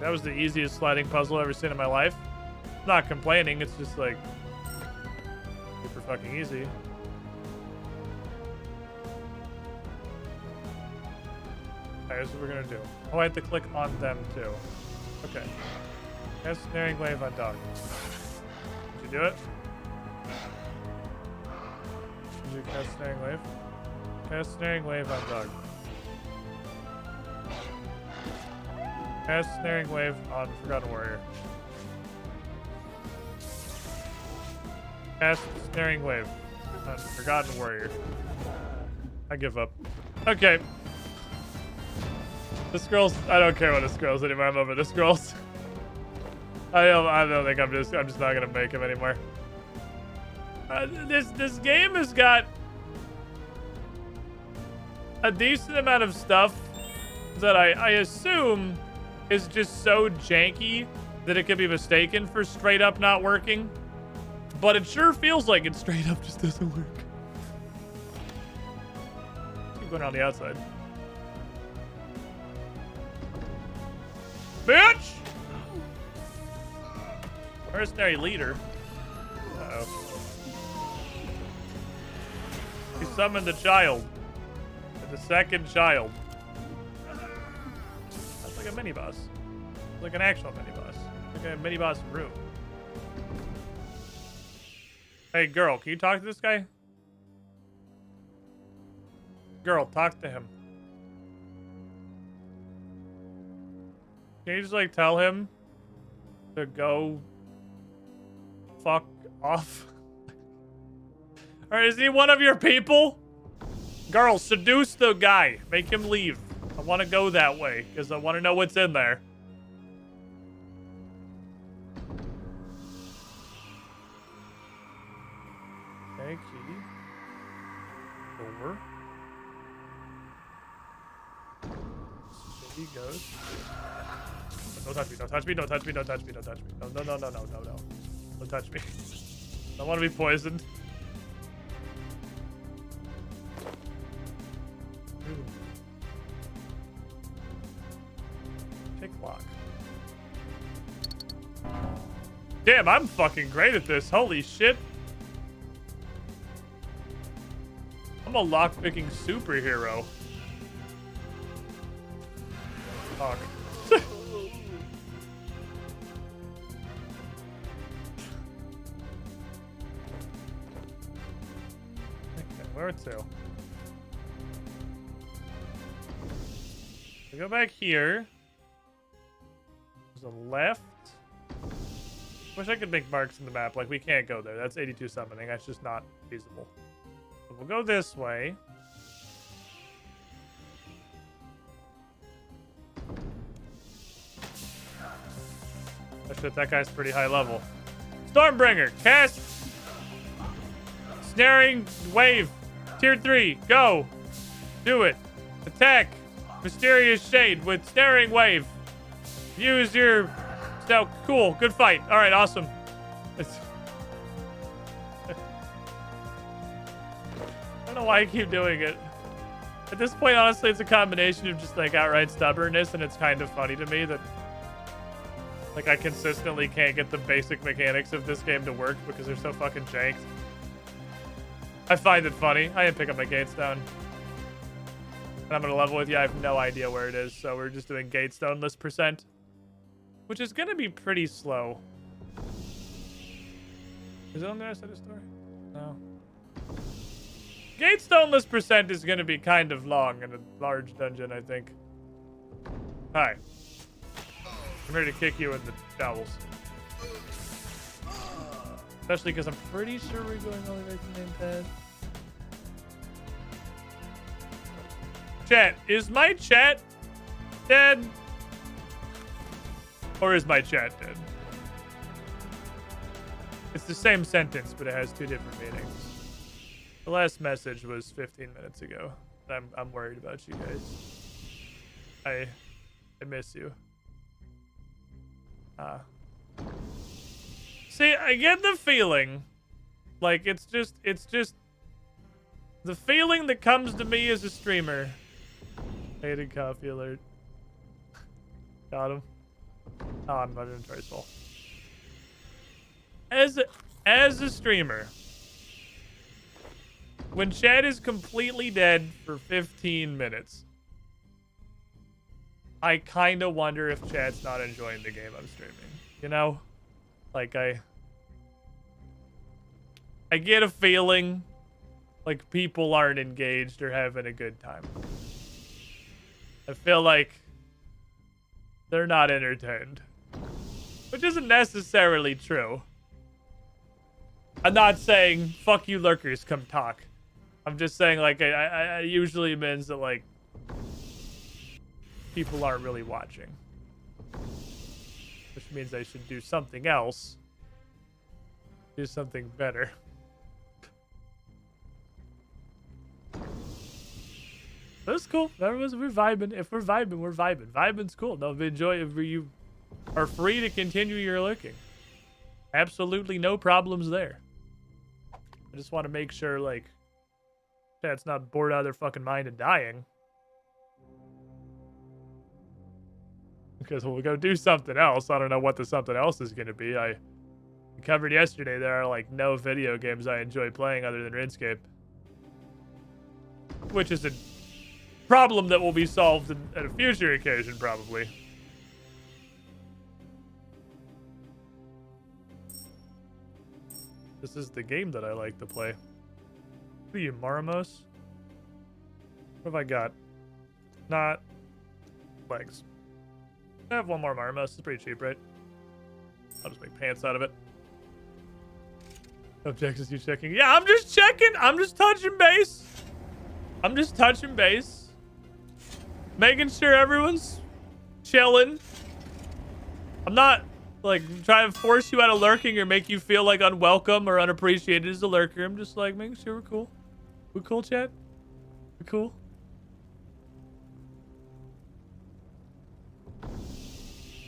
That was the easiest sliding puzzle I've ever seen in my life. I'm not complaining, it's just like super fucking easy. Alright, here's what we're gonna do. Oh, I have to click on them too. Okay. Cast snaring wave on dog. Did you do it? Did you cast snaring wave? Cast snaring wave on dog. Cast snaring wave on Forgotten Warrior. Cast snaring wave on Forgotten Warrior. I give up. Okay. The scrolls. I don't care about the scrolls anymore. I'm over the scrolls. I don't think I'm just not gonna make them anymore. This game has got a decent amount of stuff that I assume is just so janky that it could be mistaken for straight up not working. But it sure feels like it straight up just doesn't work. Keep going around the outside. Bitch! Mercenary leader. Uh-oh. He summoned a child. The second child. That's like a mini-boss. Like an actual mini-boss. Like a mini-boss room. Hey, girl, can you talk to this guy? Girl, talk to him. Can you just, like, tell him to go fuck off? Or is he one of your people? Girl, seduce the guy. Make him leave. I want to go that way, because I want to know what's in there. Okay, key. Door. So he goes. Don't touch me, don't touch me, don't touch me, don't touch me, don't touch me. No, no, no, no, no, no, no. Don't touch me. I don't want to be poisoned. Ooh. Pick lock. Damn, I'm fucking great at this. Holy shit. I'm a lockpicking superhero. Fuck. Where to? We go back here. There's a left. Wish I could make marks in the map. Like, we can't go there. That's 82 summoning. That's just not feasible. So we'll go this way. Oh shit, that guy's pretty high level. Stormbringer, cast Snaring Wave, Tier 3, go. Do it. Attack Mysterious Shade with Snaring Wave. Use your... No, cool, good fight. All right, awesome. I don't know why I keep doing it. At this point, honestly, it's a combination of just like outright stubbornness, and it's kind of funny to me that like I consistently can't get the basic mechanics of this game to work because they're so fucking janked. I find it funny. I didn't pick up my Gatestone. And I'm gonna level with you. I have no idea where it is, so we're just doing Gatestone list %, which is gonna be pretty slow. Is it on the other side of the story? No. Gatestone list % is gonna be kind of long in a large dungeon, I think. Hi. I'm here to kick you in the jowls. Especially because I'm pretty sure we're going all the way to the main pad. Chat, is my chat dead? Or is my chat dead? It's the same sentence, but it has two different meanings. The last message was 15 minutes ago. I'm worried about you guys. I miss you. See, I get the feeling, like it's just the feeling that comes to me as a streamer. Hated coffee alert. Got him. Oh, I'm not inventory's full. As a streamer, when chat is completely dead for 15 minutes, I kind of wonder if chat's not enjoying the game I'm streaming. You know? Like, I get a feeling like people aren't engaged or having a good time. I feel like they're not entertained. Which isn't necessarily true. I'm not saying, fuck you lurkers, come talk. I'm just saying, like, I usually means that, like, people aren't really watching. Which means I should do something else. Do something better. That's cool. We're vibing. If we're vibing, we're vibing. Vibing's cool. No, enjoy it. You are free to continue your lurking. Absolutely no problems there. I just want to make sure, like, chat's not bored out of their fucking mind and dying. Because when we go do something else, I don't know what the something else is going to be. I covered yesterday there are, like, no video games I enjoy playing other than Runescape. Which is a problem that will be solved at a future occasion, probably. This is the game that I like to play. What are you, Maramos? What have I got? Not legs. I have one more Maramos. It's pretty cheap, right? I'll just make pants out of it. Objectives you checking? Yeah, I'm just checking. I'm just touching base. I'm just touching base. Making sure everyone's chilling. I'm not, like, trying to force you out of lurking or make you feel, like, unwelcome or unappreciated as a lurker. I'm just, like, making sure we're cool. We cool, chat? We cool?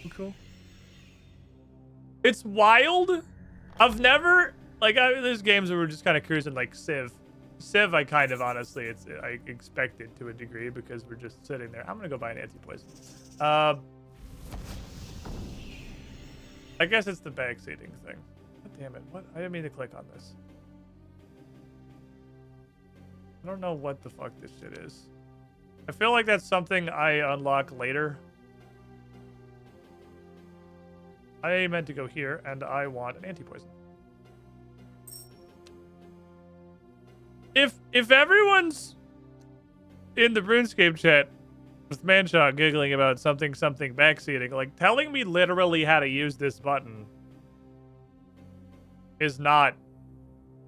We cool? It's wild. I've never, like, there's games where we're just kind of cruising, like Civ. Civ, I kind of, honestly, I expect it to a degree because we're just sitting there. I'm going to go buy an anti-poison. I guess it's the backseating thing. God damn it. What? I didn't mean to click on this. I don't know what the fuck this shit is. I feel like that's something I unlock later. I meant to go here, and I want an anti-poison. If everyone's in the RuneScape chat with Manshot giggling about something backseating, like, telling me literally how to use this button is not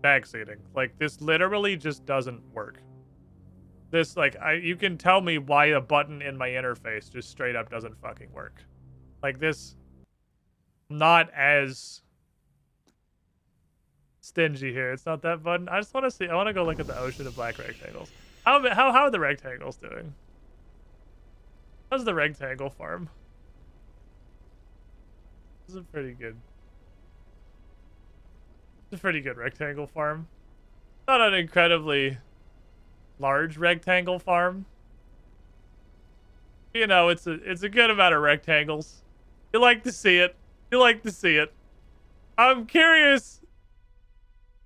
backseating. Like, this literally just doesn't work. This, like, you can tell me why a button in my interface just straight up doesn't fucking work. Like, this not as stingy here. It's not that fun. I just want to see. I want to go look at the ocean of black rectangles. How are the rectangles doing? How's the rectangle farm? This is a pretty good. It's a pretty good rectangle farm. Not an incredibly large rectangle farm. You know, it's a good amount of rectangles. You like to see it. You like to see it. I'm curious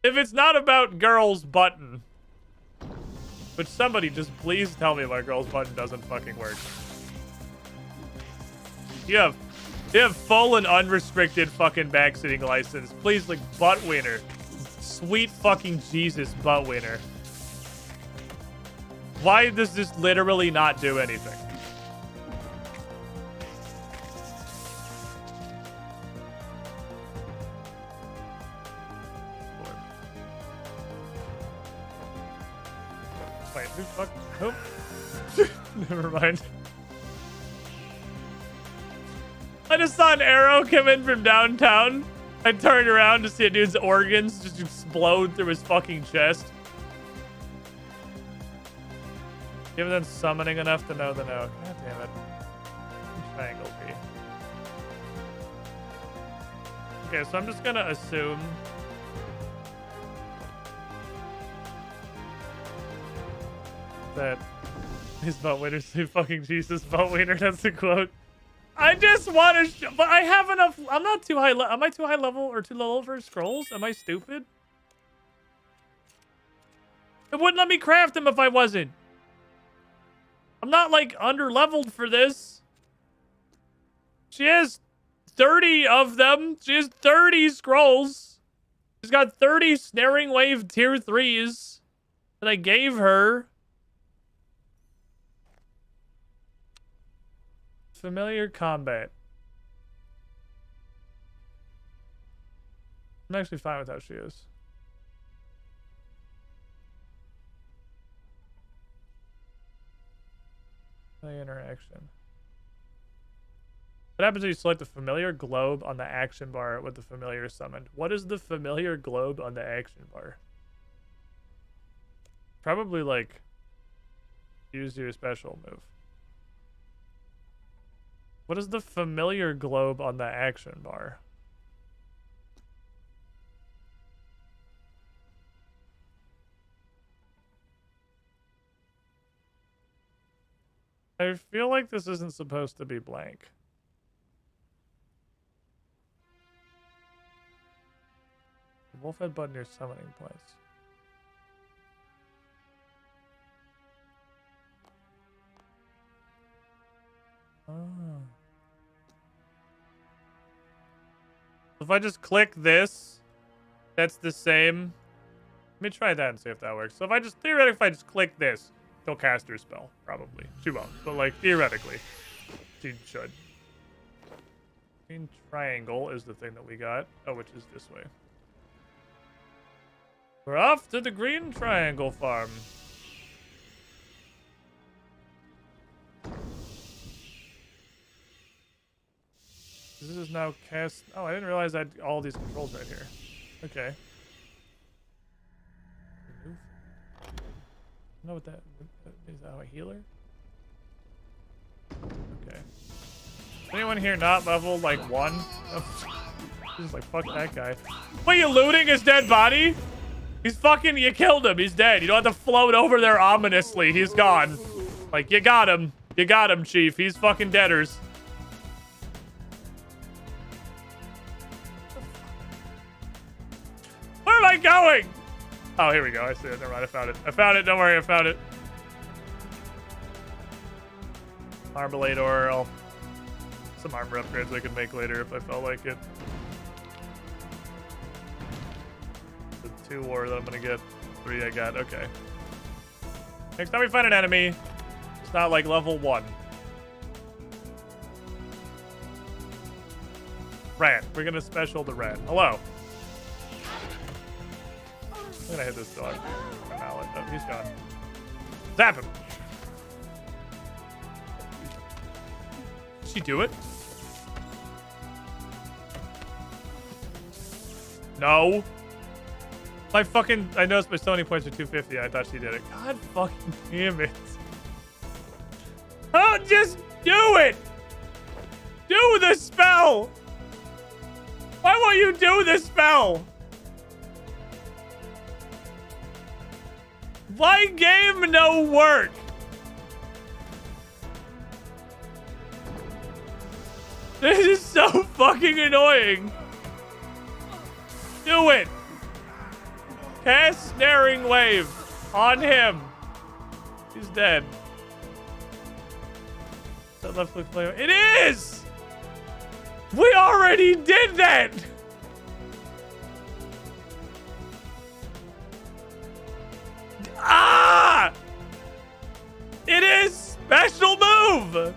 if it's not about girl's button. Which somebody just please tell me my girl's button doesn't fucking work. You have full and unrestricted fucking backseating license. Please, like, butt winner. Sweet fucking Jesus, butt winner. Why does this literally not do anything? Wait, who fuck? Nope. Never mind. I just saw an arrow come in from downtown. I turned around to see a dude's organs just explode through his fucking chest. You haven't done summoning enough to know the no. God damn it. Triangle B. Okay, so I'm just gonna assume that his butt wiener say fucking Jesus butt wiener. That's the quote. I just want to, but I have enough. I'm not too high. Am I too high level or too low for scrolls? Am I stupid? It wouldn't let me craft them if I wasn't. I'm not like under leveled for this. She has 30 of them. She has 30 scrolls. She's got 30 snaring wave tier 3s that I gave her. Familiar combat. I'm actually fine with how she is. Play interaction. What happens if you select the familiar globe on the action bar with the familiar summoned? What is the familiar globe on the action bar? Probably like use your special move. What is the familiar globe on the action bar? I feel like this isn't supposed to be blank. The wolf head button near summoning place. Oh. If I just click this, that's the same. Let me try that and see if that works. So if I just, theoretically, if I just click this, he'll cast her spell. Probably. She won't, but like, theoretically, she should. Green triangle is the thing that we got. Oh, which is this way. We're off to the green triangle farm. This is now cast. Oh, I didn't realize I had all these controls right here. Okay. Remove. I don't know what that is. That a healer? Okay. Anyone here not level like 1? Oh, just like fuck that guy. What, you looting his dead body? He's fucking. You killed him. He's dead. You don't have to float over there ominously. He's gone. Like, you got him. You got him, Chief. He's fucking deaders. Where am I going? Oh, here we go. I see it. Never mind. I found it. I found it. Don't worry. I found it. Armulator. Some armor upgrades I could make later if I felt like it. The 2 war that I'm going to get. 3 I got. Okay. Next time we find an enemy, it's not like level 1. Rat. We're going to special the rat. Hello. I'm gonna hit this dog. My mallet. Oh, he's gone. Zap him! Did she do it? No. My fucking... I noticed my Sony points are 250. I thought she did it. God fucking damn it. Oh, just do it! Do the spell! Why won't you do the spell? Why game no work? This is so fucking annoying. Do it. Cast Snaring Wave on him. He's dead. That left click play. It is! We already did that! Ah! It is special move!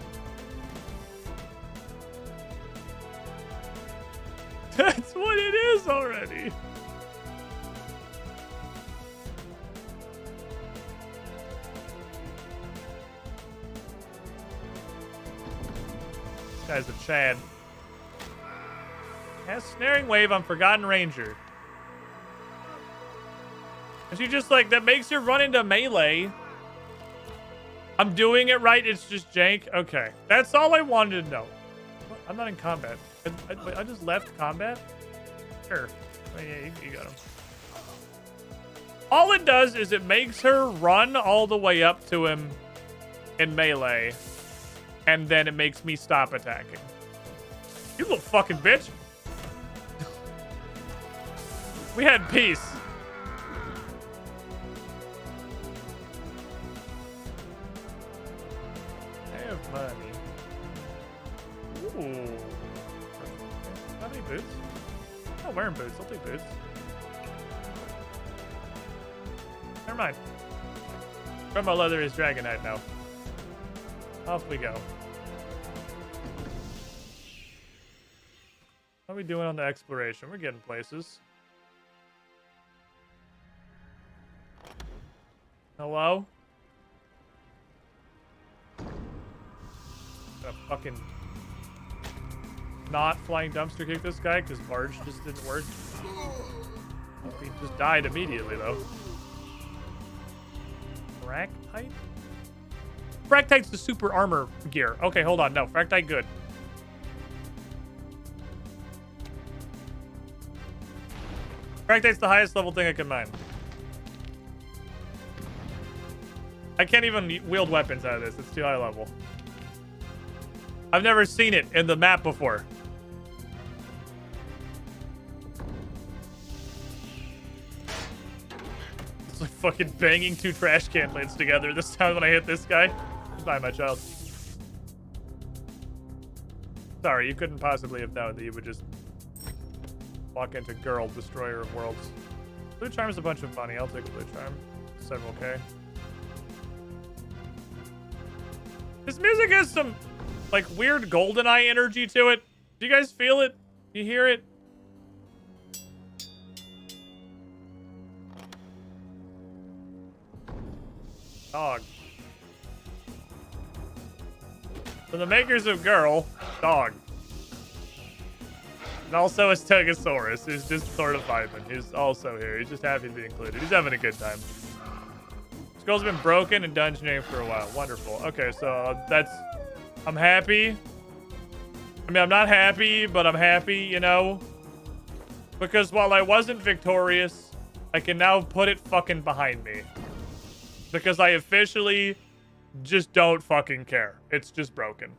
That's what it is already. This guy's a Chad. Has Snaring Wave on Forgotten Ranger. And she just like, that makes her run into melee. I'm doing it right, it's just jank. Okay, that's all I wanted to know. What? I'm not in combat. I just left combat? Sure. Oh, yeah, you got him. All it does is it makes her run all the way up to him in melee. And then it makes me stop attacking. You little fucking bitch. We had peace. I have money. Ooh. How many boots? I'm not wearing boots. I'll take boots. Never mind. Promo leather is Dragonite now. Off we go. How are we doing on the exploration? We're getting places. Hello? Gonna fucking not flying dumpster kick this guy because barge just didn't work. He just died immediately though. Fractite? Fractite's the super armor gear. Okay, hold on. No, Fractite good. Fractite's the highest level thing I can mine. I can't even wield weapons out of this. It's too high level. I've never seen it in the map before. It's like fucking banging two trash can lids together this time when I hit this guy. Goodbye, my child. Sorry, you couldn't possibly have known that you would just walk into Girl, Destroyer of Worlds. Blue Charm's a bunch of money. I'll take a Blue Charm. Several K. This music has some, like, weird GoldenEye energy to it. Do you guys feel it? You hear it? Dog. For the makers of Girl, dog. And also a Stegosaurus, who's just sort of vibing. He's also here. He's just happy to be included. He's having a good time. Skull's been broken and dungeoning for a while. Wonderful. Okay, so that's... I'm happy. I mean, I'm not happy, but I'm happy, you know? Because while I wasn't victorious, I can now put it fucking behind me. Because I officially just don't fucking care. It's just broken.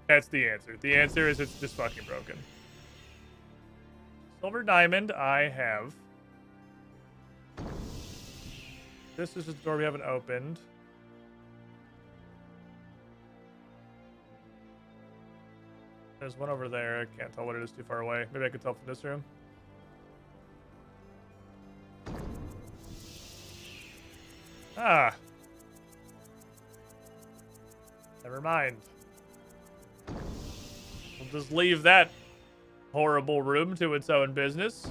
That's the answer. The answer is it's just fucking broken. Silver Diamond, I have. This is the door we haven't opened. There's one over there. I can't tell what it is too far away. Maybe I could tell from this room. Ah. Never mind. We'll just leave that horrible room to its own business.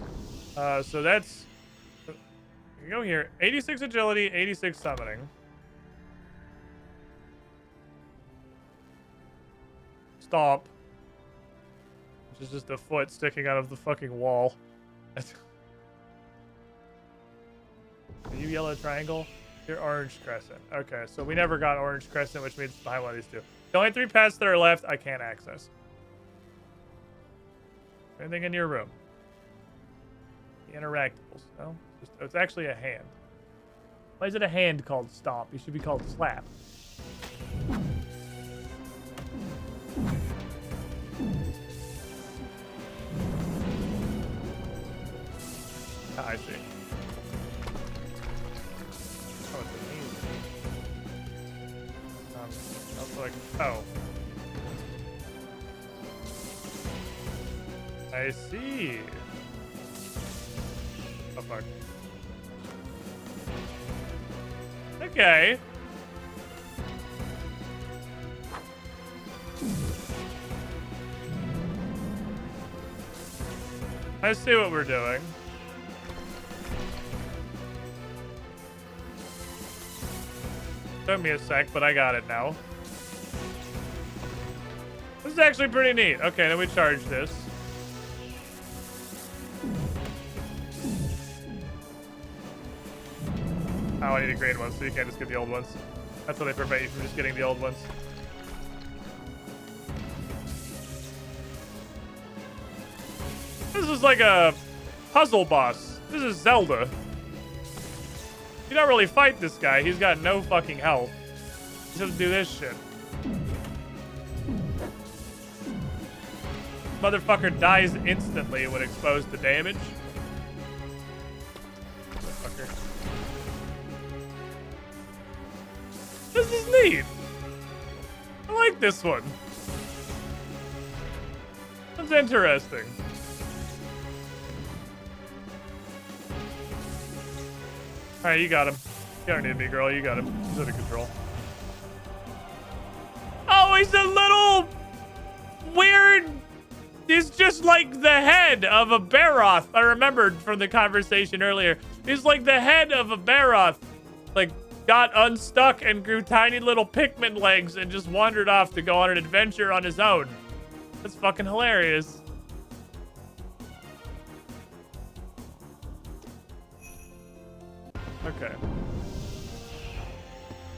So that's... You go here. 86 agility, 86 summoning. Stomp. Which is just a foot sticking out of the fucking wall. you yellow triangle? You're orange crescent. Okay, so we never got orange crescent, which means it's behind one of these two. The only 3 paths that are left, I can't access. Anything in your room? The interactables. No? It's actually a hand. Why is it a hand called stomp? It should be called slap. I see. Oh, it's amazing. Also like, oh. I see. Oh, fuck. Okay. I see what we're doing. Took me a sec, but I got it now. This is actually pretty neat. Okay, then we charge this. Oh, I need a grade one, so you can't just get the old ones. That's what they prevent you from just getting the old ones. This is like a puzzle boss. This is Zelda. You don't really fight this guy. He's got no fucking health. He just do this shit. Motherfucker dies instantly when exposed to damage. Motherfucker. This is neat. I like this one. That's interesting. Alright, you got him. You don't need me, girl. You got him. He's under control. Oh, he's a little weird. He's just like the head of a Baroth. I remembered from the conversation earlier. He's like the head of a Baroth. Like, got unstuck and grew tiny little Pikmin legs and just wandered off to go on an adventure on his own. That's fucking hilarious. Okay.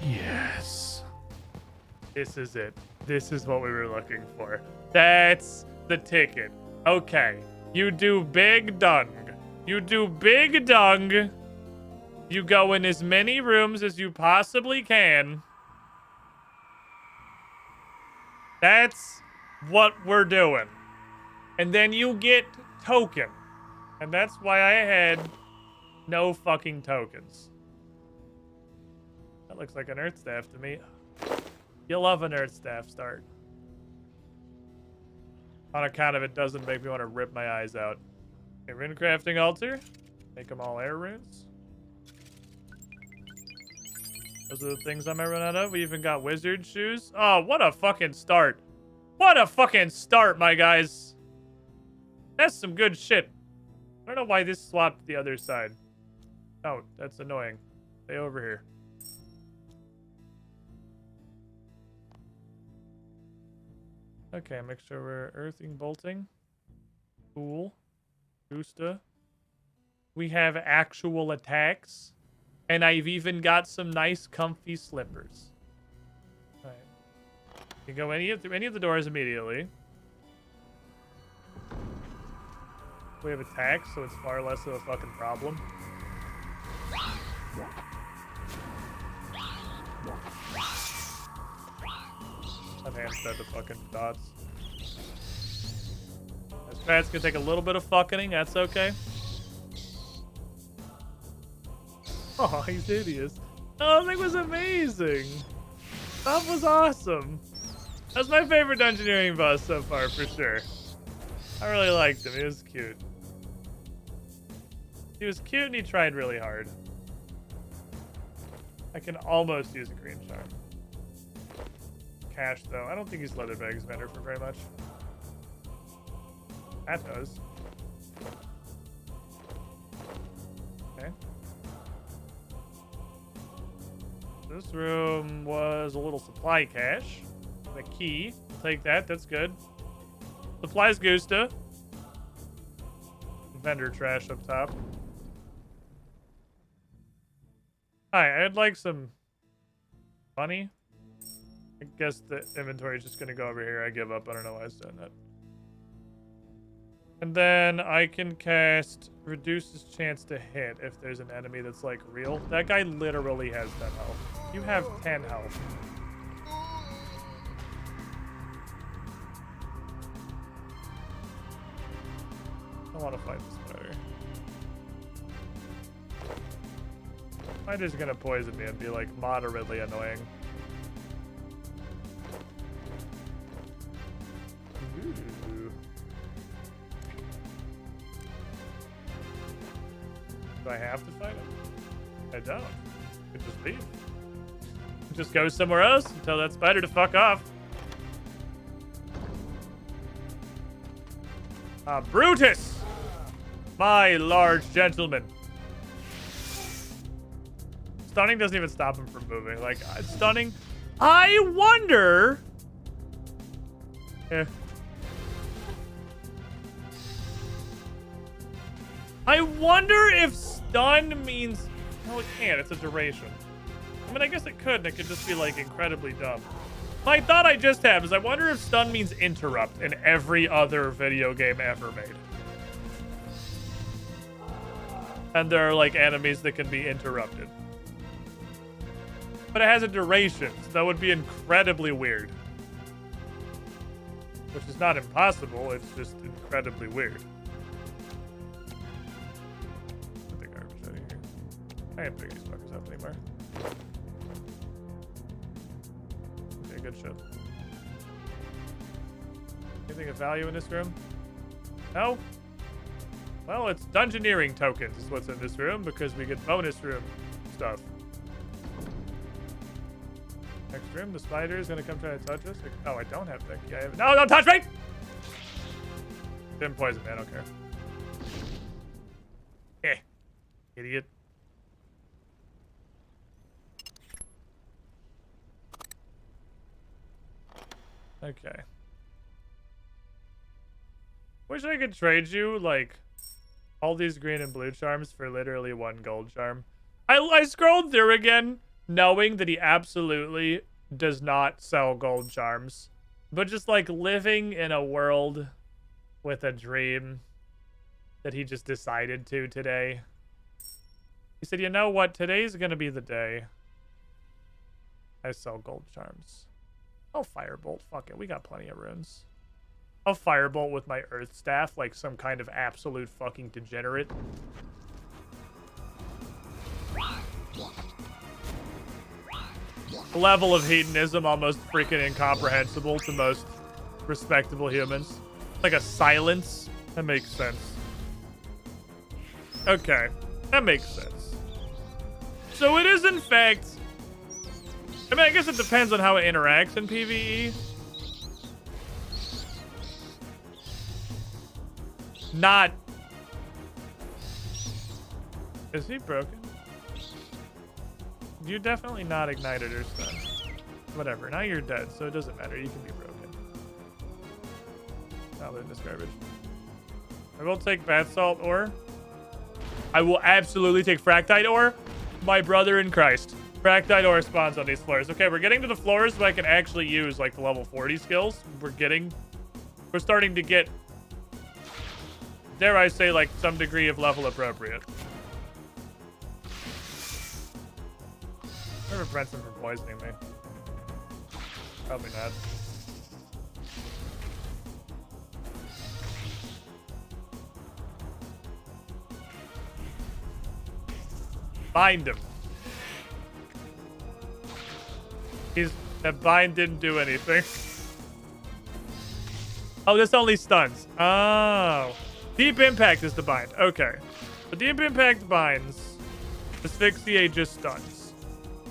Yes. This is it. This is what we were looking for. That's the ticket. Okay. You do big dung. You do big dung. You go in as many rooms as you possibly can. That's what we're doing. And then you get token. And that's why I had no fucking tokens. That looks like an Earth Staff to me. You love an Earth Staff start. On account of it doesn't make me want to rip my eyes out. Okay, rune crafting altar. Make them all air runes. Those are the things I might run out of. We even got wizard shoes. Oh, what a fucking start. What a fucking start, my guys. That's some good shit. I don't know why this swapped the other side. Oh, that's annoying. Stay over here. Okay, make sure we're earthing, bolting. Cool. Gusta. We have actual attacks. And I've even got some nice comfy slippers. Alright. You can go through any of the doors immediately. We have attacks, so it's far less of a fucking problem. I've hamstered the fucking dots. This fat's gonna take a little bit of fucking, that's okay. Oh, he's hideous. Oh, that thing was amazing. That was awesome. That's my favorite Dungeoneering boss so far, for sure. I really liked him. He was cute. He was cute and he tried really hard. I can almost use a green charm. Cash, though. I don't think he's Leatherbags vendor for very much. That does. Okay. This room was a little supply cache. The key. Take that. That's good. Supplies Gusta. Vendor trash up top. Hi, I'd like some money. I guess the inventory is just gonna go over here. I give up. I don't know why I was doing that. And then I can cast reduces chance to hit if there's an enemy that's like real. That guy literally has 10 health. You have 10 health. I want to fight this spider. Spider's gonna poison me and be like moderately annoying. Ooh. Do I have to fight him? I don't. Could just leave. Just go somewhere else and tell that spider to fuck off. Brutus! My large gentleman. Stunning doesn't even stop him from moving. Like, stunning. I wonder. I wonder if stun means. No, it can't. It's a duration. I mean, I guess it could, and it could just be like incredibly dumb. My thought I just have is I wonder if stun means interrupt in every other video game ever made. And there are like enemies that can be interrupted. But it has a duration, so that would be incredibly weird. Which is not impossible, it's just incredibly weird. Get the garbage out of here. I ain't picking these fuckers up anymore. Okay, good shit. Anything of value in this room? No? Well, it's dungeoneering tokens is what's in this room because we get bonus room stuff. Next room, the spider is gonna come try to touch us. Oh, I don't have Vicky. I have. No, don't touch me! Didn't poison me. I don't care. Eh, idiot. Okay. Wish I could trade you like all these green and blue charms for literally 1 gold charm. I scrolled through again, knowing that he absolutely does not sell gold charms, but just like living in a world with a dream that he just decided to today. He said, you know what? Today's gonna be the day I sell gold charms. I'll firebolt. Fuck it. We got plenty of runes. I'll firebolt with my earth staff like some kind of absolute fucking degenerate. Level of hedonism almost freaking incomprehensible to most respectable humans. Like a silence. That makes sense. Okay. That makes sense. So it is in fact... I mean, I guess it depends on how it interacts in PvE. Not... Is he broken? You're definitely not ignited or stunned. Whatever, now you're dead, so it doesn't matter. You can be broken. I'll leave this garbage. I will take bath salt ore. I will absolutely take fractite ore. My brother in Christ. Fractite ore spawns on these floors. Okay, we're getting to the floors so I can actually use like the level 40 skills. We're starting to get, dare I say, like some degree of level appropriate. Whoever prevents him from poisoning me. Probably not. Bind him. That bind didn't do anything. Oh, this only stuns. Oh. Deep impact is the bind. Okay. The deep impact binds. Asphyxiate just stuns.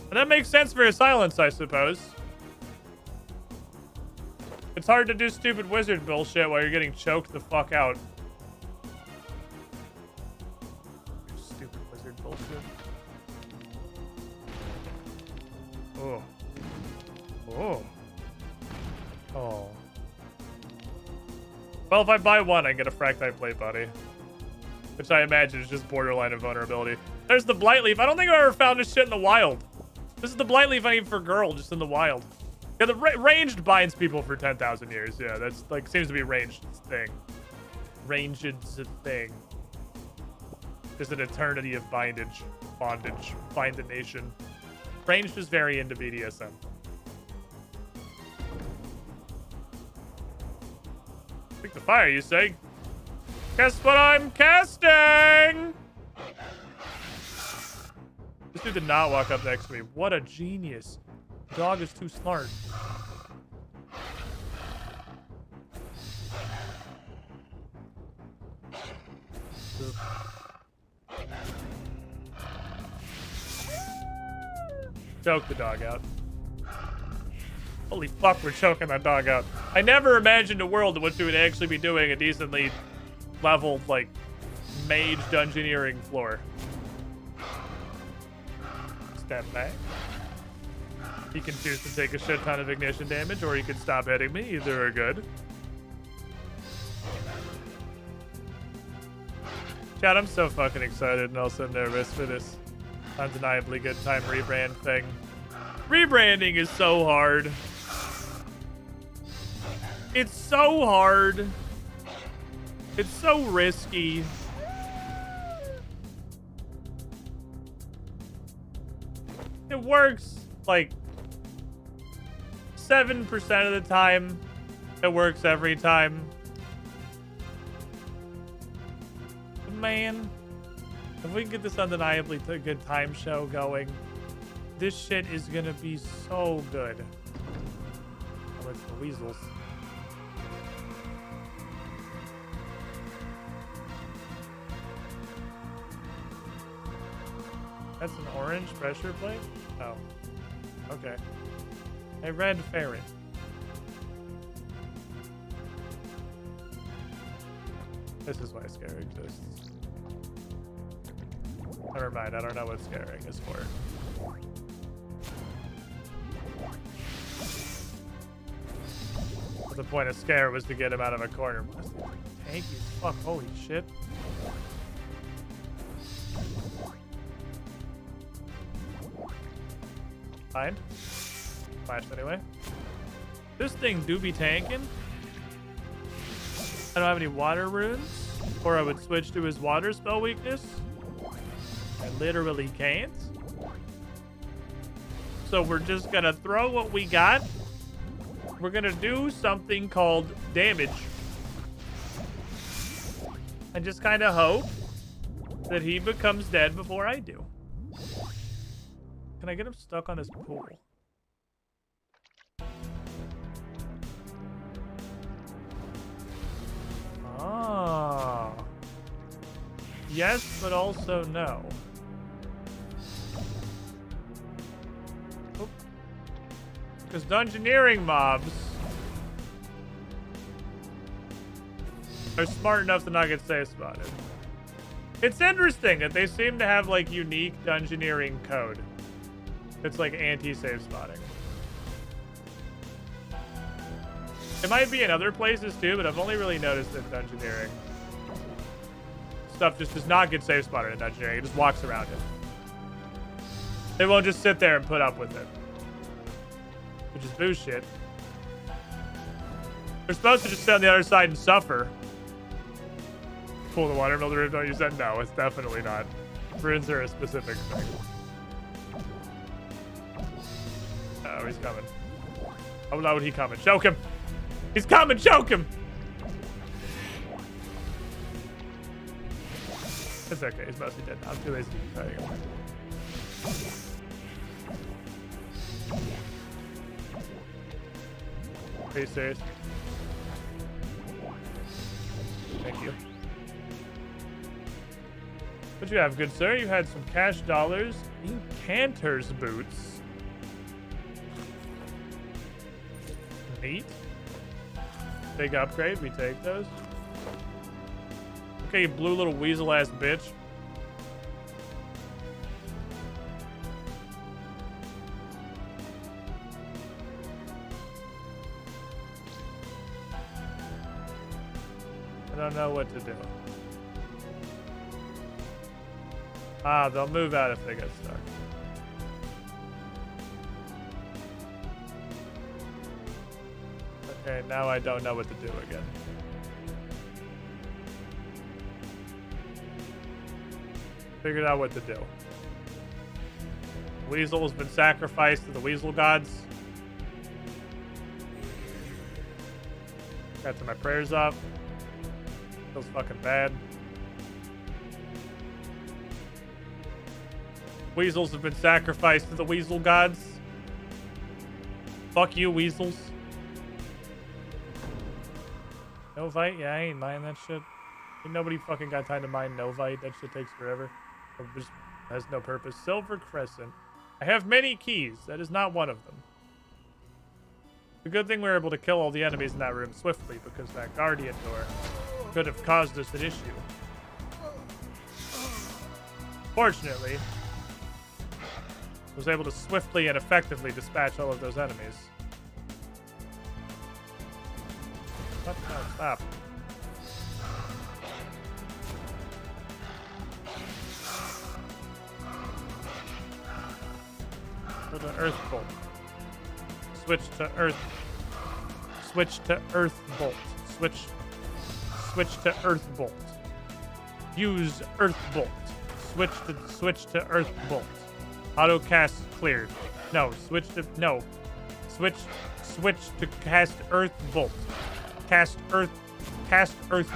And that makes sense for a silence, I suppose. It's hard to do stupid wizard bullshit while you're getting choked the fuck out. Stupid wizard bullshit. Oh. Oh. Oh. Well, if I buy one, I get a fractite plate body. Which I imagine is just borderline invulnerability. There's the blight leaf. I don't think I've ever found this shit in the wild. This is the blight leaf I need for girl, just in the wild. Yeah, the ranged binds people for 10,000 years. Yeah, that's like seems to be ranged thing. Ranged thing. Just an eternity of bondage, bind the nation. Ranged is very into BDSM. Pick the fire, you say? Guess what I'm casting? This dude did not walk up next to me. What a genius. Dog is too smart. Choke the dog out. Holy fuck, we're choking that dog out. I never imagined a world in which we would actually be doing a decently leveled, like, mage dungeoneering floor. Step back. He can choose to take a shit ton of ignition damage, or he can stop hitting me. Either are good. Chad, I'm so fucking excited and also nervous for this undeniably good time rebrand thing. Rebranding is so hard. It's so hard. It's so risky. It works like 7% of the time. It works every time. But man, if we can get this undeniably good time show going, this shit is gonna be so good. Oh, it's the weasels. That's an orange pressure plate? Oh. Okay. A red ferret. This is why Scare exists. Never mind, I don't know what scaring is for. The point of Scare was to get him out of a corner. Tanky as fuck, holy shit. Fine. Flashed anyway. This thing do be tanking. I don't have any water runes, or I would switch to his water spell weakness. I literally can't. So we're just gonna throw what we got. We're gonna do something called damage. And just kind of hope that he becomes dead before I do. Can I get him stuck on his pool? Ah. Yes, but also no. Because dungeoneering mobs are smart enough to not get safe spotted. It's interesting that they seem to have like unique dungeoneering code. It's like anti-safe spotting. It might be in other places too, but I've only really noticed in dungeoneering. Stuff just does not get safe spotted in dungeoneering. It just walks around it. They won't just sit there and put up with it. Which is bullshit. They're supposed to just sit on the other side and suffer. Pull the watermelon rift, don't use that? No, it's definitely not. Runes are a specific thing. Oh, he's coming. Oh no, he coming. Choke him. He's coming, choke him. It's okay, he's mostly dead now. I'm too lazy to keep fighting him. Are you serious? Thank you. What you have, good sir? You had some cash dollars, Incanter's boots. Neat. Big upgrade, we take those. Okay, you blue little weasel ass bitch. I don't know what to do. Ah, they'll move out if they get stuck. Okay, now I don't know what to do again. Figured out what to do. Weasel has been sacrificed to the weasel gods. Got to my prayers up. Feels fucking bad. Weasels have been sacrificed to the weasel gods. Fuck you, weasels. Novite? Yeah, I ain't mind that shit. Ain't nobody fucking got time to mine Novite. That shit takes forever. It just has no purpose. Silver Crescent. I have many keys. That is not one of them. It's a good thing we were able to kill all the enemies in that room swiftly, because that guardian door could have caused us an issue. Fortunately, I was able to swiftly and effectively dispatch all of those enemies. What? No, stop. Go to Earth Bolt. Switch to Earth. Switch to Earth Bolt. Switch to Earth Bolt. Use Earth Bolt. Switch to Earth Bolt. Auto cast cleared. No, switch to cast Earth Bolt. Cast Earth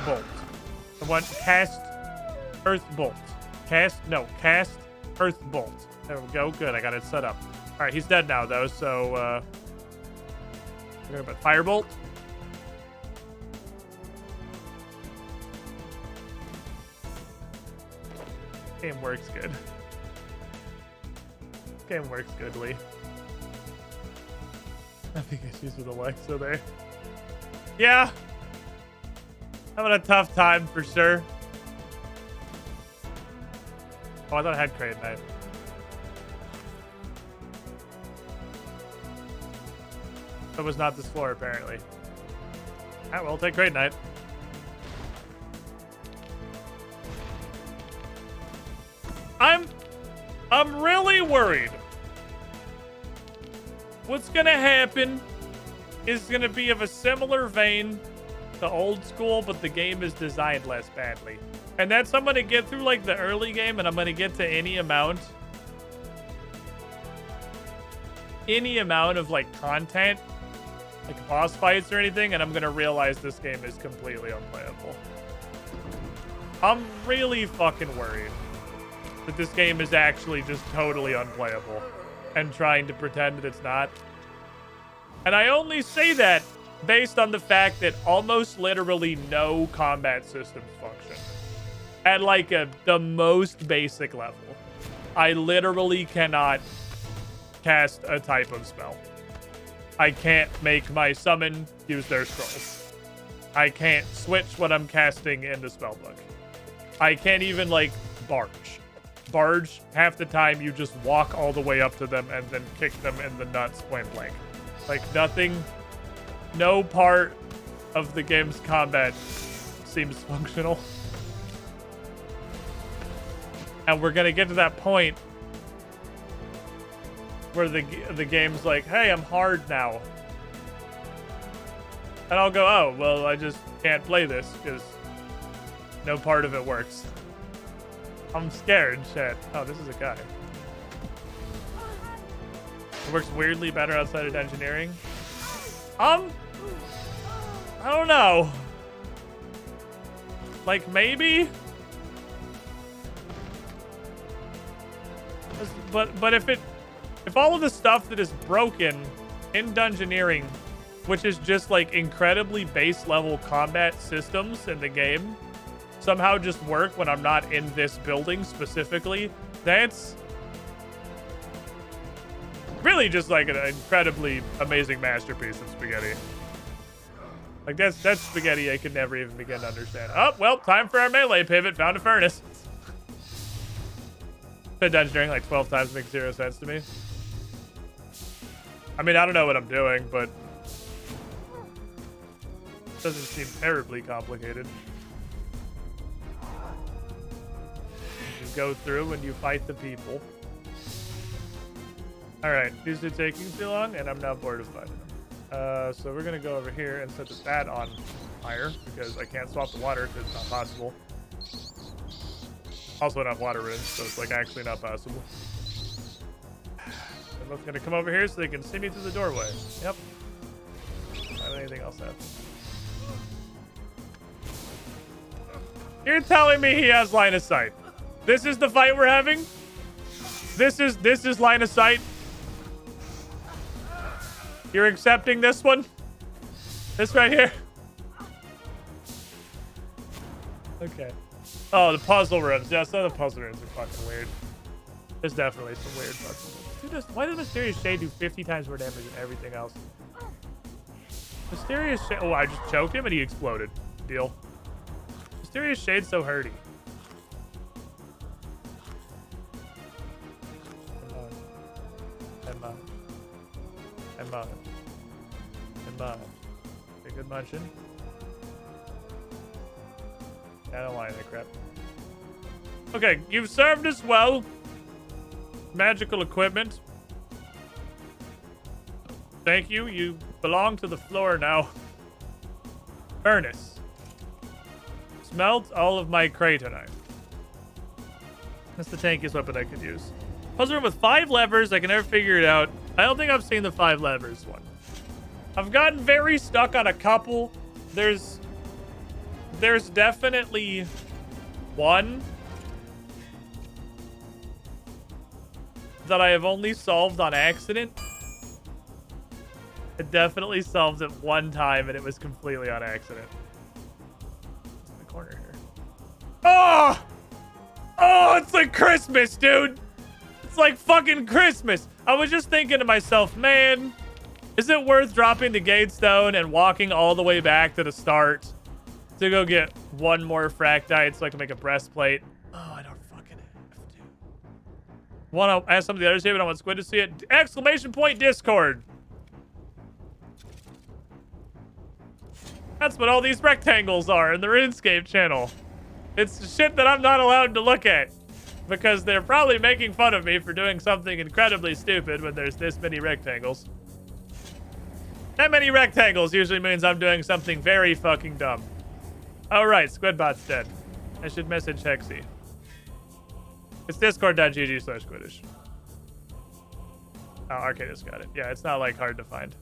Bolt. The one cast Earth Bolt. Cast Earth Bolt. There we go. Good, I got it set up. All right, he's dead now though, so we're gonna put Firebolt. Game works good. Game works goodly. Having issues with Alexa there. Yeah. Having a tough time for sure. Oh, I thought I had Crate Knight. That was not this floor, apparently. Alright, well, take Crate Knight. I'm really worried. What's gonna happen is gonna be of a similar vein to Old School, but the game is designed less badly. And that's I'm gonna get through like the early game, and I'm gonna get to any amount of like content, like boss fights or anything, and I'm gonna realize this game is completely unplayable. I'm really fucking worried that this game is actually just totally unplayable and trying to pretend that it's not. And I only say that based on the fact that almost literally no combat systems function. At like the most basic level. I literally cannot cast a type of spell. I can't make my summon use their scrolls. I can't switch what I'm casting in the spellbook. I can't even like barge. Barge, half the time you just walk all the way up to them and then kick them in the nuts point blank. Like nothing, no part of the game's combat seems functional. And we're gonna get to that point where the game's like, hey, I'm hard now. And I'll go, oh, well, I just can't play this because no part of it works. I'm scared, shit. Oh, this is a guy. It works weirdly better outside of engineering. I don't know. Like, maybe? But if all of the stuff that is broken in Dungeoneering, which is just like incredibly base level combat systems in the game, somehow just work when I'm not in this building specifically, that's really just like an incredibly amazing masterpiece of spaghetti. Like that's spaghetti I could never even begin to understand. Oh, well, time for our melee pivot. Found a furnace. Been Dungeoneering like 12 times makes zero sense to me. I mean, I don't know what I'm doing, but it doesn't seem terribly complicated. go through when you fight the people. Alright, these are taking too long, and I'm now bored of fighting them. So we're gonna go over here and set that on fire, because I can't swap the water, because it's not possible. Also enough water runes, so it's like actually not possible. They're both gonna come over here so they can see me through the doorway. Yep. Not have anything else happen. You're telling me he has line of sight. This is the fight we're having? This is line of sight? You're accepting this one? This right here? Okay. Oh, the puzzle rooms. Yeah, some of the puzzle rooms are fucking weird. There's definitely some weird puzzle rooms. Dude, why does Mysterious Shade do 50 times more damage than everything else? Mysterious Shade... Oh, I just choked him and he exploded. Deal. Mysterious Shade's so hurty. Emma. Okay, good munching. I don't want any crap. Okay, you've served us well. Magical equipment. Thank you. You belong to the floor now. Furnace. Smelt all of my cratonite. That's the tankiest weapon I could use. Puzzle room with 5 levers. I can never figure it out. I don't think I've seen the 5 levers one. I've gotten very stuck on a couple. There's definitely one that I have only solved on accident. I definitely solved it one time and it was completely on accident. It's in the corner here. Oh! Oh, it's like Christmas, dude. It's like fucking Christmas. I was just thinking to myself, man, is it worth dropping the gate stone and walking all the way back to the start to go get one more fractite so I can make a breastplate? Oh, I don't fucking have to. Want to ask some of the others here, but I want Squid to see it. Exclamation point Discord. That's what all these rectangles are in the Runescape channel. It's shit that I'm not allowed to look at because they're probably making fun of me for doing something incredibly stupid when there's this many rectangles. That many rectangles usually means I'm doing something very fucking dumb. Oh, right. Squidbot's dead. I should message Hexy. It's discord.gg/Squidish. Oh, Arcadus got it. Yeah, it's not, like, hard to find.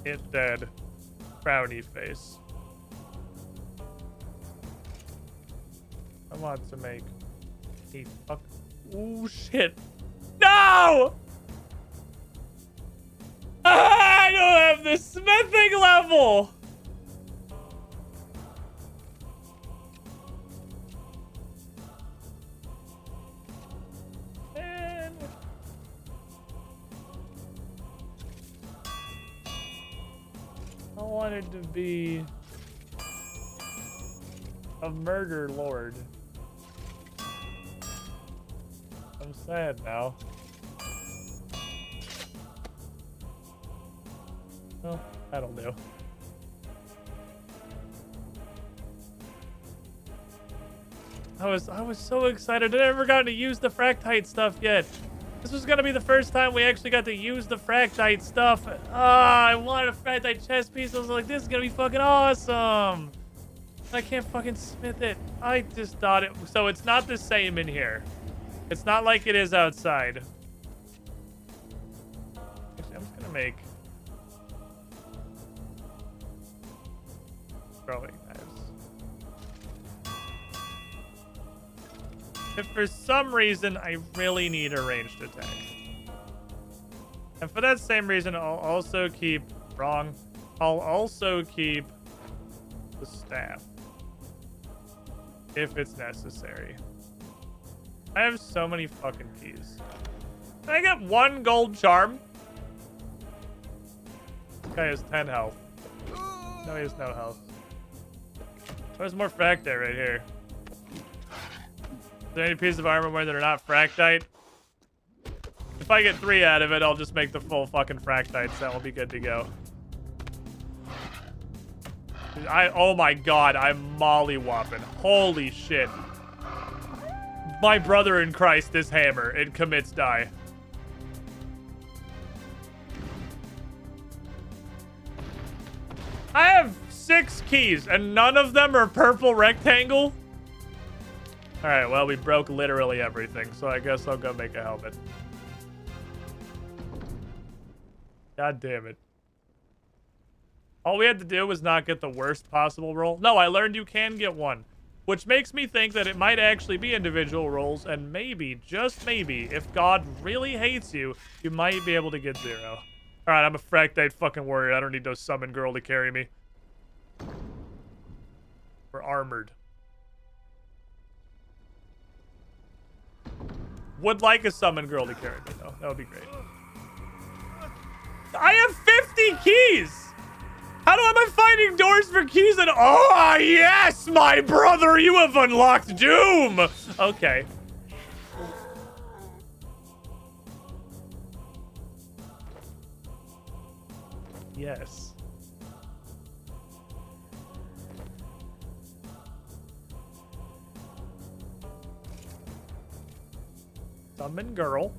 It dead. Frowny face. I want to make a fuck. Ooh, shit. No! I don't have the smithing level. Man. I wanted to be a murder lord. I'm sad now. Well, that'll do. I was so excited. I never got to use the fractite stuff yet. This was gonna be the first time we actually got to use the fractite stuff. I wanted a fractite chest piece. I was like, this is gonna be fucking awesome. I can't fucking smith it. I just thought it. So it's not the same in here. It's not like it is outside. Actually, I'm just gonna make throwing knives. If for some reason I really need a ranged attack. And for that same reason, I'll also keep I'll also keep the staff. If it's necessary. I have so many fucking keys. Can I get 1 gold charm? This guy has 10 health. No, he has no health. There's more fractite right here. Is there any pieces of armor that are not fractite? If I get 3 out of it, I'll just make the full fucking fractite set. We'll be good to go. Oh my god, I'm molly-whopping. Holy shit. my brother in Christ this hammer. It commits die. I have 6 keys, and none of them are purple rectangle. All right, well, we broke literally everything, so I guess I'll go make a helmet. God damn it. All we had to do was not get the worst possible roll. No, I learned you can get one, which makes me think that it might actually be individual rolls, and maybe, just maybe, if God really hates you, you might be able to get 0. All right, I'm a Fractite fucking warrior. I don't need no summon girl to carry me. We're armored. Would like a summon girl to carry me, though. That would be great. I have 50 keys! How am I finding doors for keys and... Oh, yes, my brother! You have unlocked Doom! Okay. Yes. Summon girl.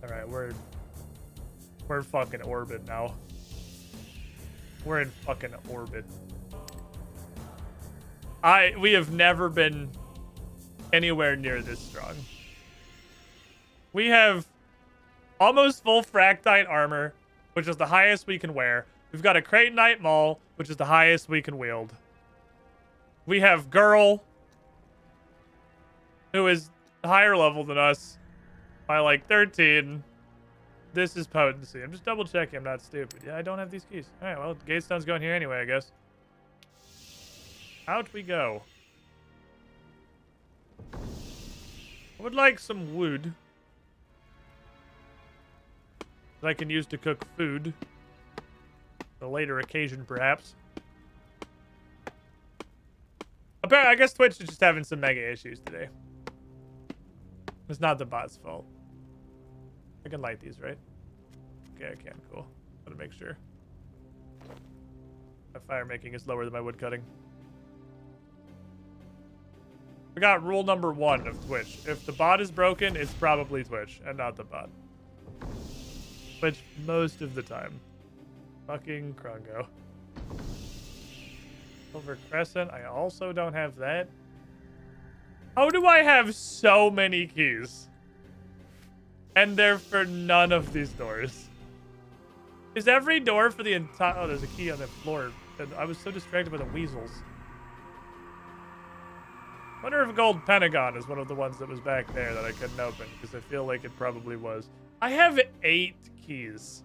Alright, we're in fucking orbit now. We're in fucking orbit. We have never been anywhere near this strong. We have almost full Fractite armor, which is the highest we can wear. We've got a Crate Knight Maul, which is the highest we can wield. We have Girl, who is higher level than us by like 13. This is potency. I'm just double checking I'm not stupid. Yeah, I don't have these keys. All right, well, Gatestone's going here anyway, I guess. Out we go. I would like some wood that I can use to cook food. A later occasion, perhaps. Apparently, I guess Twitch is just having some mega issues today. It's not the bot's fault. I can light these, right? Okay, I can. Cool. Gotta make sure. My fire making is lower than my wood cutting. We got rule number 1 of Twitch. If the bot is broken, it's probably Twitch and not the bot. Which most of the time. Fucking Krungo. Silver Crescent. I also don't have that. How do I have so many keys? And they're for none of these doors. Is every door for the entire... Oh, there's a key on the floor. I was so distracted by the weasels. Wonder if Gold Pentagon is one of the ones that was back there that I couldn't open, because I feel like it probably was. I have 8 keys.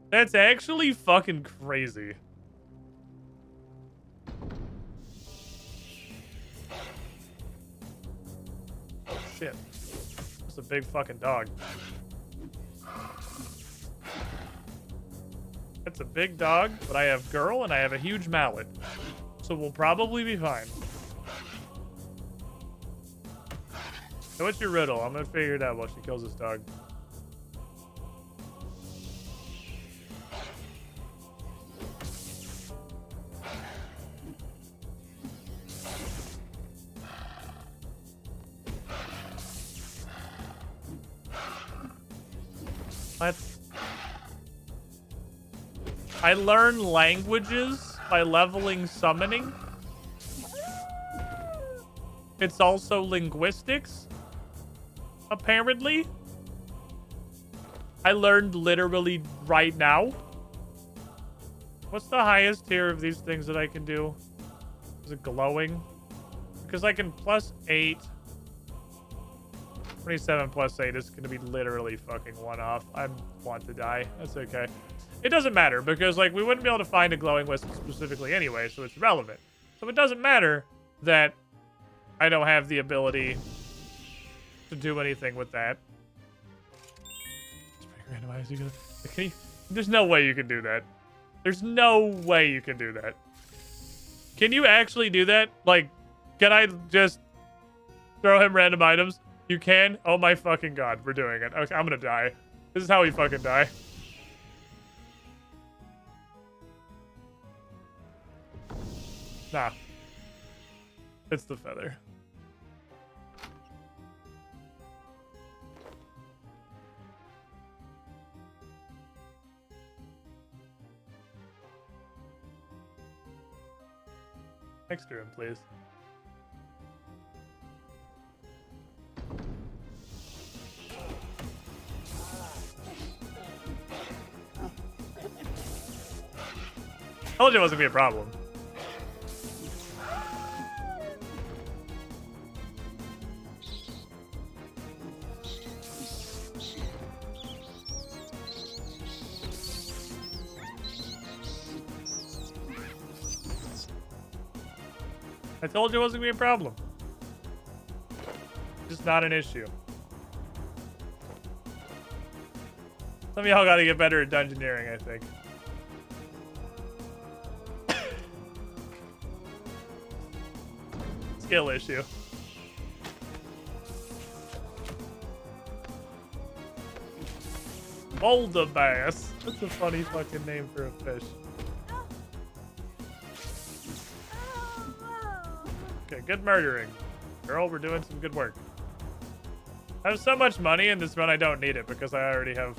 That's actually fucking crazy. Oh, shit. That's a big fucking dog. That's a big dog, but I have Girl and I have a huge mallet. So we'll probably be fine. So what's your riddle? I'm gonna figure it out while she kills this dog. I learn languages by leveling summoning. It's also linguistics, apparently. I learned literally right now. What's the highest tier of these things that I can do? Is it glowing? Because I can +8. 27 +8 is going to be literally fucking one off. I want to die. That's okay. It doesn't matter because, like, we wouldn't be able to find a glowing wisp specifically anyway, so it's relevant. So it doesn't matter that I don't have the ability to do anything with that. Can you, there's no way you can do that. There's no way you can do that. Can you actually do that? Like, can I just throw him random items? You can? Oh my fucking god, we're doing it. Okay, I'm gonna die. This is how we fucking die. Nah. It's the feather. Next to him, please. Told you it wasn't gonna be a problem. I told you it wasn't gonna be a problem. Just not an issue. Some of y'all gotta get better at dungeoneering, I think. Skill issue. Boulder bass. That's a funny fucking name for a fish. Okay, good murdering. Girl, we're doing some good work. I have so much money in this run, I don't need it because I already have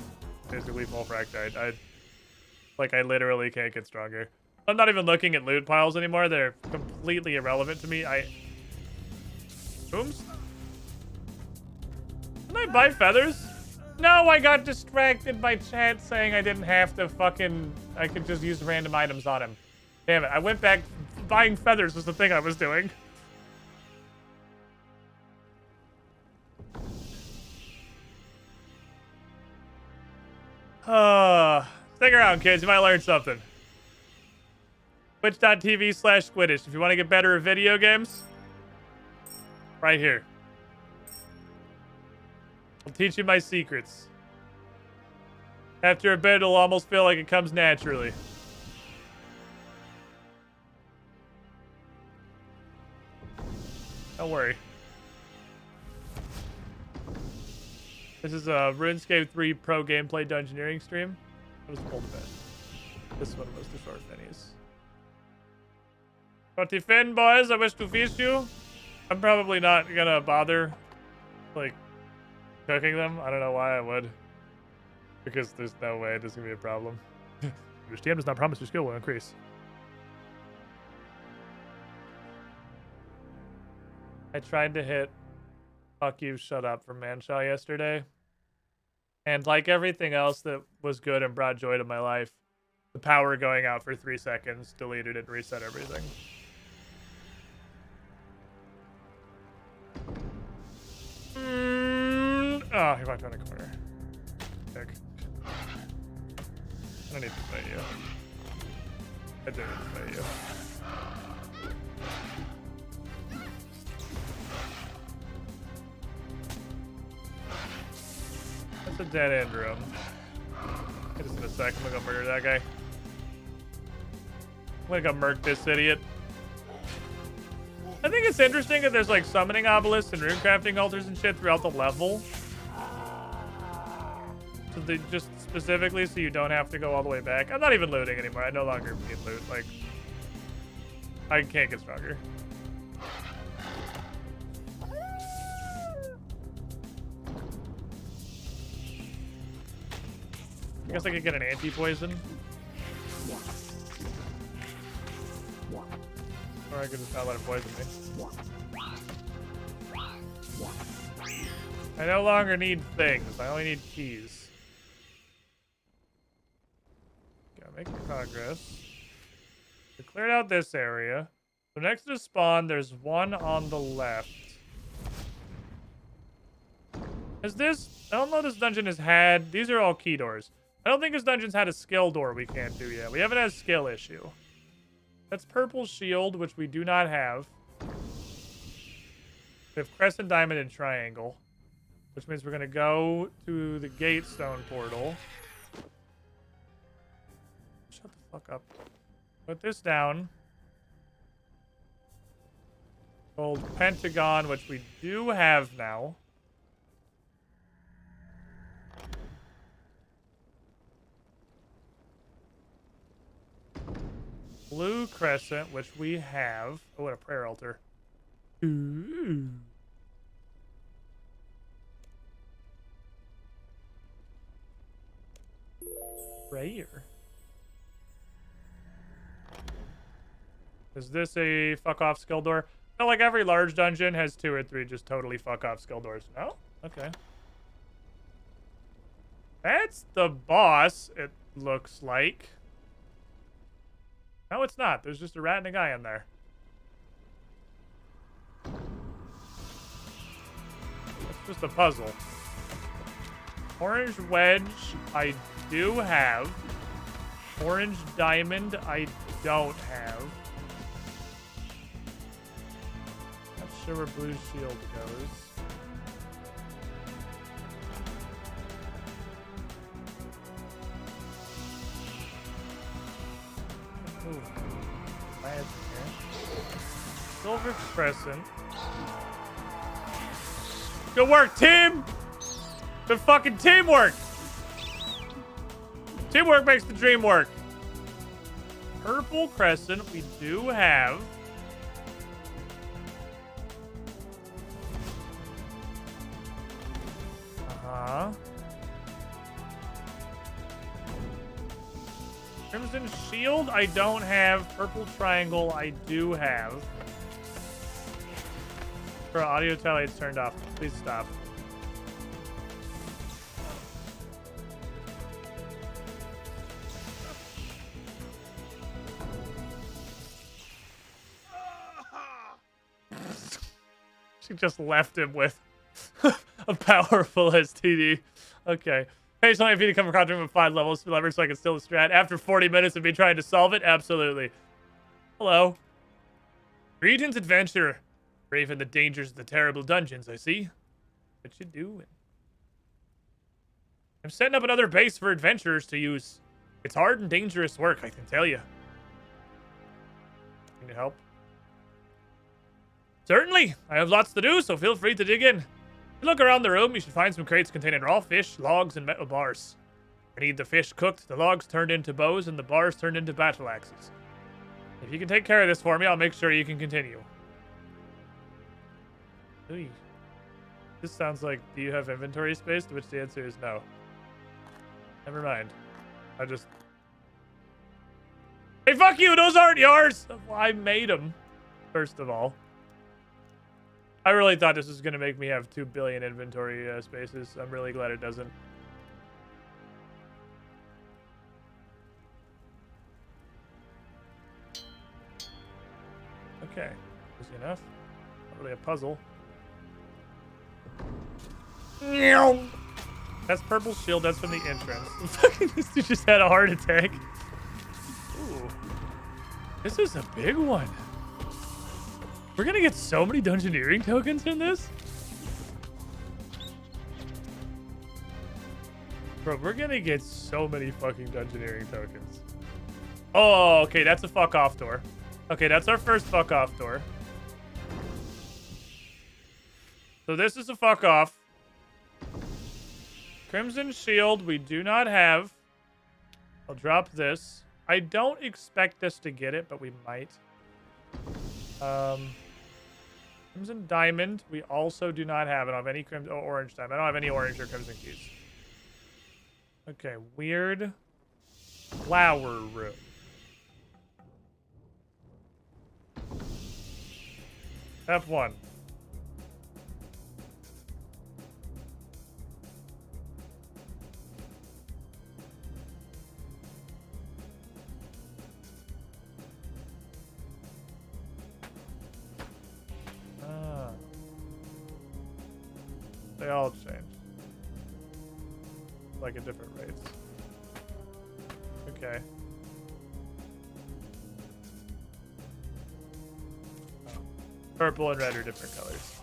basically full fractite. I literally can't get stronger. I'm not even looking at loot piles anymore. They're completely irrelevant to me. Booms? Didn't I buy feathers? No, I got distracted by chat saying I didn't have to fucking... I could just use random items on him. Damn it, I went back... Buying feathers was the thing I was doing. Stick around, kids. You might learn something. Twitch.tv/Squidish. If you want to get better at video games, right here. I'll teach you my secrets. After a bit, it'll almost feel like it comes naturally. Don't worry. This is a RuneScape 3 pro gameplay dungeoneering stream. What was the old bed? This one was the short minis. But Finn, boys, I wish to feast you. I'm probably not gonna bother, like, cooking them. I don't know why I would. Because there's no way this is gonna be a problem. Your TM does not promise your skill will increase. I tried to hit fuck you, shut up from Manshaw yesterday. And like everything else that was good and brought joy to my life, the power going out for 3 seconds deleted and reset everything. Oh, he walked around the corner. Dick. I don't need to fight you. I do need to fight you. That's a dead end room. Hit us in a sec. I'm gonna go murder that guy. I'm gonna go murk this idiot. I think it's interesting that there's like summoning obelisks and runecrafting altars and shit throughout the level. So they just specifically so you don't have to go all the way back. I'm not even looting anymore. I no longer need loot. Like, I can't get stronger. I guess I could get an anti-poison. Or I could just not let it poison me. I no longer need things. I only need keys. Make progress. We cleared out this area. So next to spawn, there's one on the left. Is this... I don't know this dungeon has had... These are all key doors. I don't think this dungeon's had a skill door we can't do yet. We haven't had a skill issue. That's purple shield, which we do not have. We have crescent, diamond, and triangle. Which means we're going to go to the gatestone portal. Shut the fuck up. Put this down. Gold pentagon, which we do have now. blue crescent, which we have. Oh, what a prayer altar. Ooh. Prayer. Is this a fuck off skill door? No, like every large dungeon has 2 or 3 just totally fuck off skill doors. No? Okay. That's the boss, it looks like. No, it's not. There's just a rat and a guy in there. It's just a puzzle. Orange wedge, I do have. Orange diamond, I don't have. Not sure where blue shield goes. Ooh. Lad's here. Silver crescent. Good work, team! Good fucking teamwork! Teamwork makes the dream work. Purple crescent, we do have. Uh-huh. Crimson shield, I don't have. Purple triangle, I do have. For audio tally, it's turned off. Please stop. She just left him with a powerful STD. Okay. Hey, it's only if you come across room with 5 levels leverage so I can steal the strat. After 40 minutes of me trying to solve it? Absolutely. Hello. Greetings, adventurer. Braving the dangers of the terrible dungeons, I see. What you doing? I'm setting up another base for adventurers to use. It's hard and dangerous work, I can tell you. Need help? Certainly. I have lots to do, so feel free to dig in. If you look around the room, you should find some crates containing raw fish, logs, and metal bars. I need the fish cooked, the logs turned into bows, and the bars turned into battle axes. If you can take care of this for me, I'll make sure you can continue. Ooh. This sounds like, do you have inventory space? To which the answer is no. Never mind. Hey, fuck you! Those aren't yours! Well, I made them, first of all. I really thought this was going to make me have 2 billion inventory spaces. I'm really glad it doesn't. Okay. Easy enough. Not really a puzzle. That's purple shield. That's from the entrance. Fucking this dude just had a heart attack. Ooh. This is a big one. We're gonna get so many dungeoneering tokens in this. Bro, we're gonna get so many fucking dungeoneering tokens. Oh, okay, that's a fuck off door. Okay, that's our first fuck off door. So this is a fuck off. Crimson shield, we do not have. I'll drop this. I don't expect us to get it, but we might. Crimson diamond, we also do not have. I don't have any crimson orange diamond. I don't have any orange or crimson keys. Okay, weird flower room. F1. They all change. Like at different rates. Okay. Oh. Purple and red are different colors.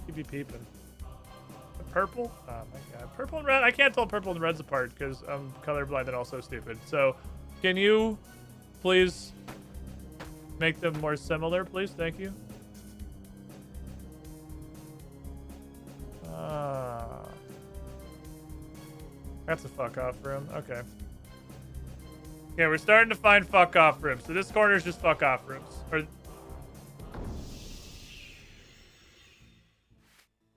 You be peeping. The purple? Oh my god. Purple and red? I can't tell purple and reds apart because I'm colorblind and also stupid. So, can you please make them more similar, please? Thank you. That's a fuck off room. Okay. Yeah, we're starting to find fuck off rooms. So this corner is just fuck off rooms. Or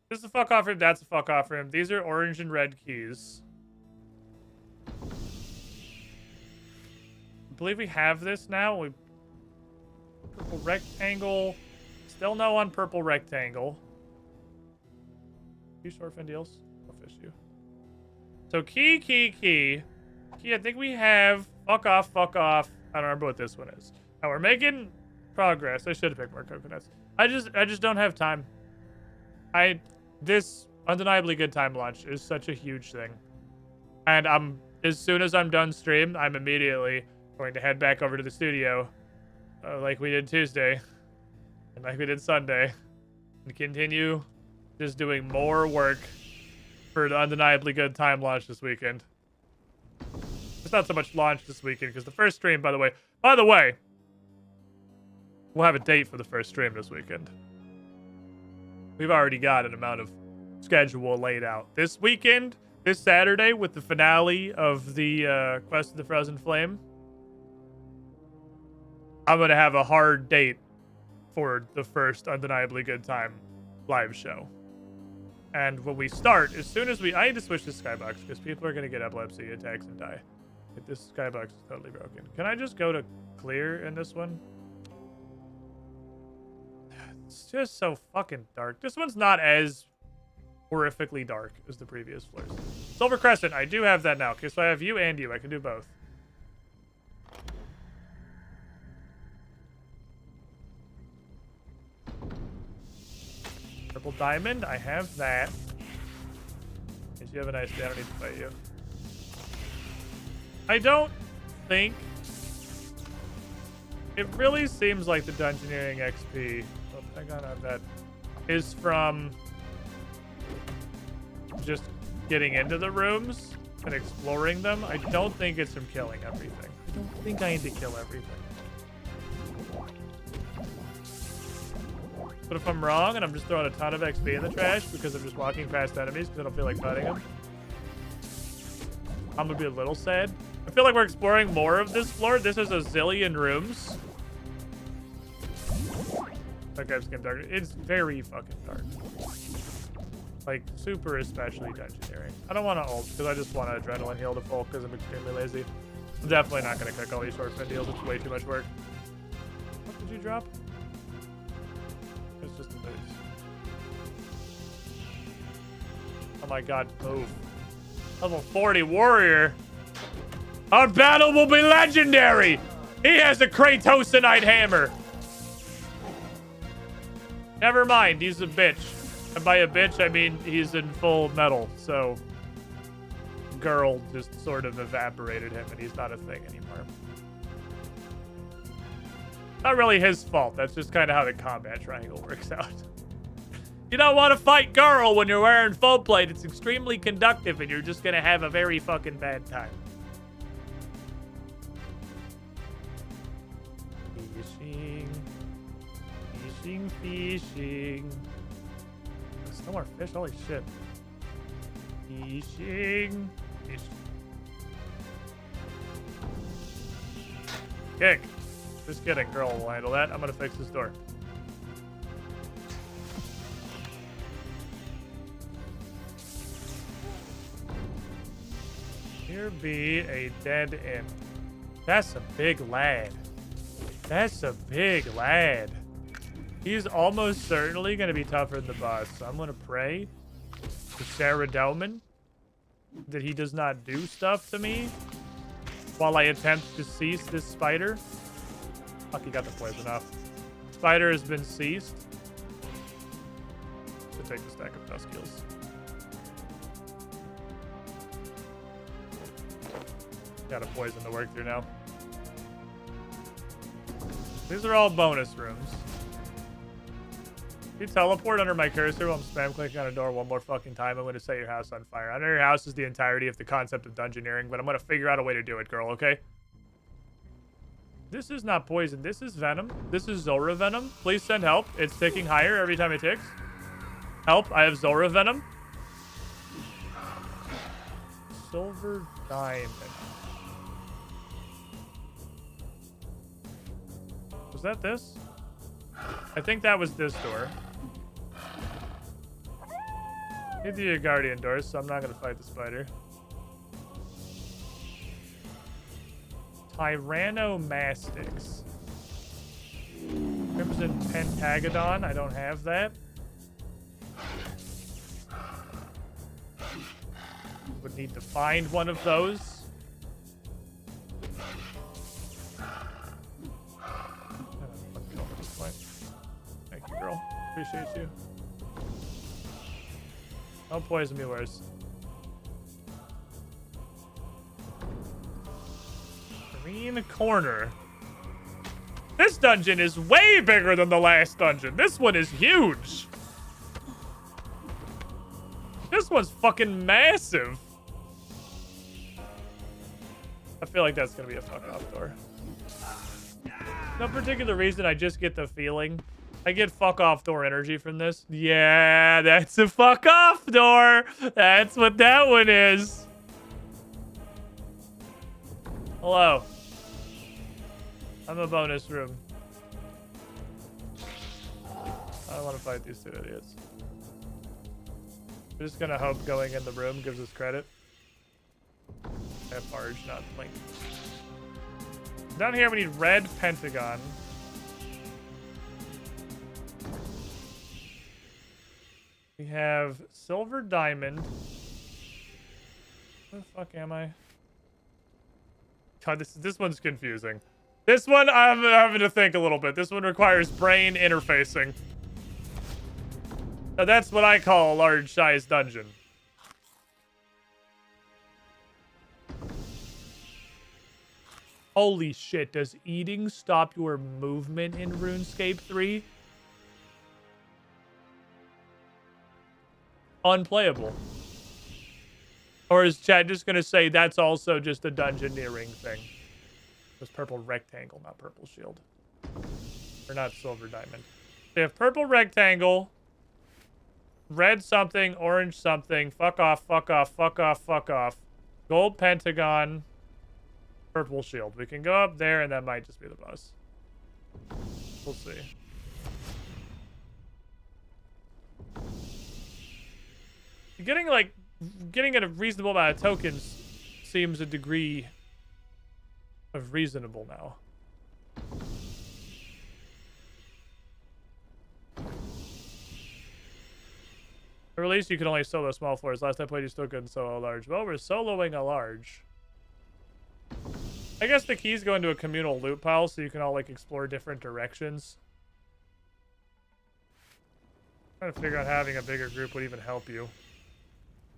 this is a fuck off room. That's a fuck off room. These are orange and red keys. I believe we have this now. Purple rectangle. Still no on purple rectangle. You short fin deals? I'll fish you. So key. Key, I think we have fuck off. I don't remember what this one is. Now we're making progress. I should have picked more coconuts. I just don't have time. This undeniably good time launch is such a huge thing. And as soon as I'm done stream, I'm immediately going to head back over to the studio like we did Tuesday and like we did Sunday and continue just doing more work for the undeniably good time launch this weekend. It's not so much launch this weekend because the first stream, by the way, we'll have a date for the first stream this weekend. We've already got an amount of schedule laid out. This weekend, this Saturday, with the finale of the Quest of the Frozen Flame, I'm going to have a hard date for the first Undeniably Good Time live show. And when we start, as soon as I need to switch to Skybox because people are going to get epilepsy attacks and die. This Skybox is totally broken. Can I just go to clear in this one? It's just so fucking dark. This one's not as horrifically dark as the previous floors. Silver Crescent, I do have that now. Okay, so I have you and you. I can do both. Purple Diamond, I have that. If you have a nice day, I don't need to fight you. I don't think... It really seems like the Dungeoneering XP... Oh, hang on that. Is from... just getting into the rooms and exploring them. I don't think it's from killing everything. I don't think I need to kill everything. But if I'm wrong and I'm just throwing a ton of XP in the trash because I'm just walking past enemies because I don't feel like fighting them, I'm gonna be a little sad. I feel like we're exploring more of this floor. This is a zillion rooms. Okay, I'm getting dark. It's very fucking dark. Like, super especially Dungeoneering. I don't want to ult because I just want to adrenaline heal to full because I'm extremely lazy. I'm definitely not going to cook all these short fin deals. It's way too much work. What did you drop? It's just a boost. Oh my god, move. Level 40 warrior. Our battle will be legendary. He has a Kratosanite hammer. Never mind, he's a bitch. And by a bitch, I mean he's in full metal, so... Girl just sort of evaporated him, and he's not a thing anymore. Not really his fault, that's just kind of how the combat triangle works out. You don't want to fight Girl when you're wearing full plate. It's extremely conductive, and you're just gonna have a very fucking bad time. Fishing. There's no more fish. Holy shit. Fishing. Kick. Just kidding. Girl will handle that. I'm gonna fix this door. Here be a dead end. That's a big lad. That's a big lad. He's almost certainly going to be tougher than the boss. So I'm going to pray to Sarah Delman that he does not do stuff to me while I attempt to cease this spider. Fuck, he got the poison off. Spider has been ceased. So take the stack of Duskills. Got a poison to work through now. These are all bonus rooms. You teleport under my cursor while I'm spam clicking on a door one more fucking time. I'm going to set your house on fire. I know your house is the entirety of the concept of Dungeoneering, but I'm going to figure out a way to do it, girl, okay? This is not poison. This is venom. This is Zora venom. Please send help. It's ticking higher every time it ticks. Help. I have Zora venom. Silver diamond. Was that this? I think that was this door. Need the guardian doors, so I'm not gonna fight the spider. Tyrannomastics. Crimson Pentagodon, I don't have that. Would need to find one of those. Thank you, girl. Appreciate you. Don't poison me worse. Green corner. This dungeon is way bigger than the last dungeon. This one is huge. This one's fucking massive. I feel like that's gonna be a fuck off door. No particular reason, I just get the feeling. I get fuck off door energy from this. Yeah, that's a fuck off door. That's what that one is. Hello. I'm a bonus room. I don't want to fight these two idiots. We're just gonna hope going in the room gives us credit. I have barge, not link. Down here we need red pentagon. We have silver diamond. Where the fuck am I? God, this one's confusing. This one I'm having to think a little bit. This one requires brain interfacing. Now that's what I call a large size dungeon. Holy shit, does eating stop your movement in RuneScape 3? Unplayable. Or is Chad just gonna say that's also just a dungeoneering thing? It was purple rectangle, not purple shield. Or not silver diamond. They have purple rectangle, red something, orange something, fuck off, fuck off, fuck off, fuck off. Gold pentagon, purple shield. We can go up there and that might just be the boss. We'll see. Getting a reasonable amount of tokens seems a degree of reasonable now. At release, you can only solo small floors. Last I played, you still couldn't solo a large. Well, we're soloing a large. I guess the keys go into a communal loot pile, so you can all like explore different directions. I'm trying to figure out having a bigger group would even help you.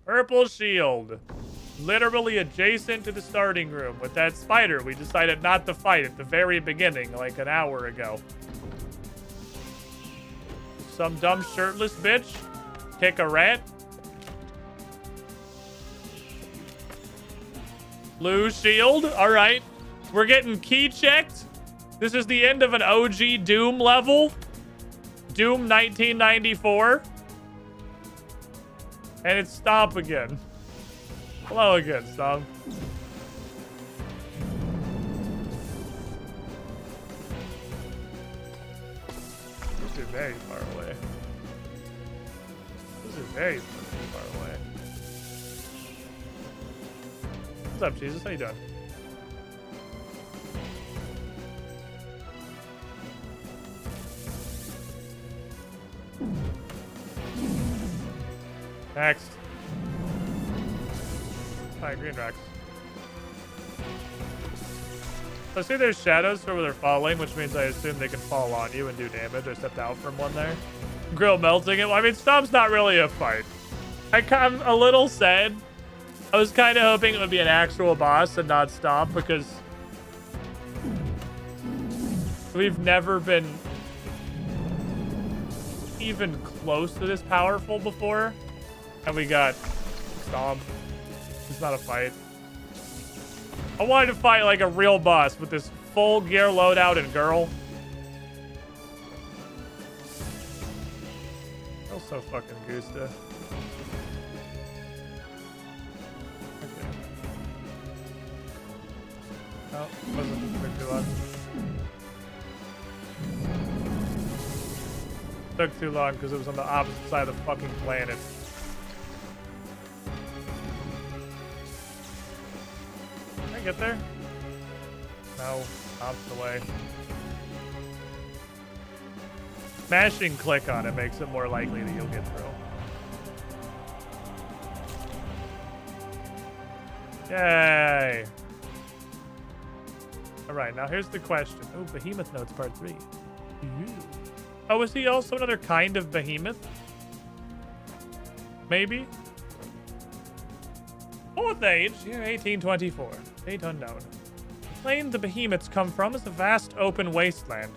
Purple shield. Literally adjacent to the starting room with that spider we decided not to fight at the very beginning, like an hour ago. Some dumb shirtless bitch kick a rat. Blue shield. All right. We're getting key checked. This is the end of an OG Doom level. Doom 1994. And it's Stomp again. Hello again, Stomp. This is very far away. This is very far away. What's up, Jesus? How you doing? Next. Hi, green rocks. So I see there's shadows from where they're falling, which means I assume they can fall on you and do damage. I stepped out from one there. Grill melting it. Well, I mean, Stomp's not really a fight. I'm a little sad. I was kind of hoping it would be an actual boss and not Stomp, because we've never been even close to this powerful before. And we got Stomp. It's not a fight. I wanted to fight like a real boss with this full gear loadout and girl. Feels so fucking Gusta. Okay. Oh, wasn't took too long. Took too long because it was on the opposite side of the fucking planet. Can I get there? No, out the way. Mashing click on it makes it more likely that you'll get through. Yay! Alright, now here's the question. Oh, Behemoth Notes Part 3. Ooh. Oh, is he also another kind of behemoth? Maybe? Fourth age, year 1824. Date unknown. The plane the behemoths come from is a vast open wasteland.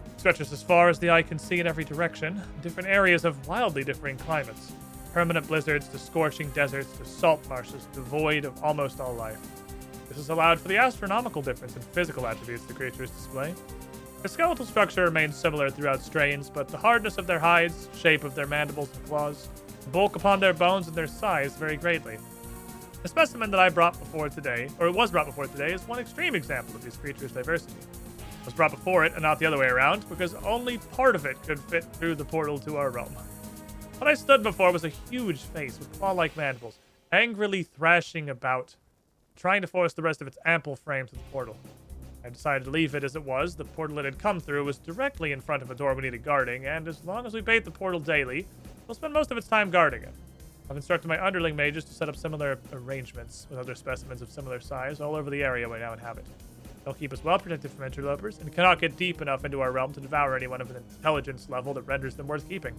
It stretches as far as the eye can see in every direction. Different areas have wildly differing climates. Permanent blizzards to scorching deserts to salt marshes devoid of almost all life. This has allowed for the astronomical difference in physical attributes the creatures display. Their skeletal structure remains similar throughout strains, but the hardness of their hides, shape of their mandibles and claws, bulk upon their bones and their size vary greatly. The specimen that I brought before today, or it was brought before today, is one extreme example of these creatures' diversity. It was brought before it and not the other way around, because only part of it could fit through the portal to our realm. What I stood before was a huge face with claw-like mandibles, angrily thrashing about, trying to force the rest of its ample frame to the portal. I decided to leave it as it was. The portal it had come through was directly in front of a door we needed guarding, and as long as we bait the portal daily, we'll spend most of its time guarding it. I've instructed my underling mages to set up similar arrangements with other specimens of similar size all over the area we now inhabit. They'll keep us well protected from interlopers, and cannot get deep enough into our realm to devour anyone of an intelligence level that renders them worth keeping.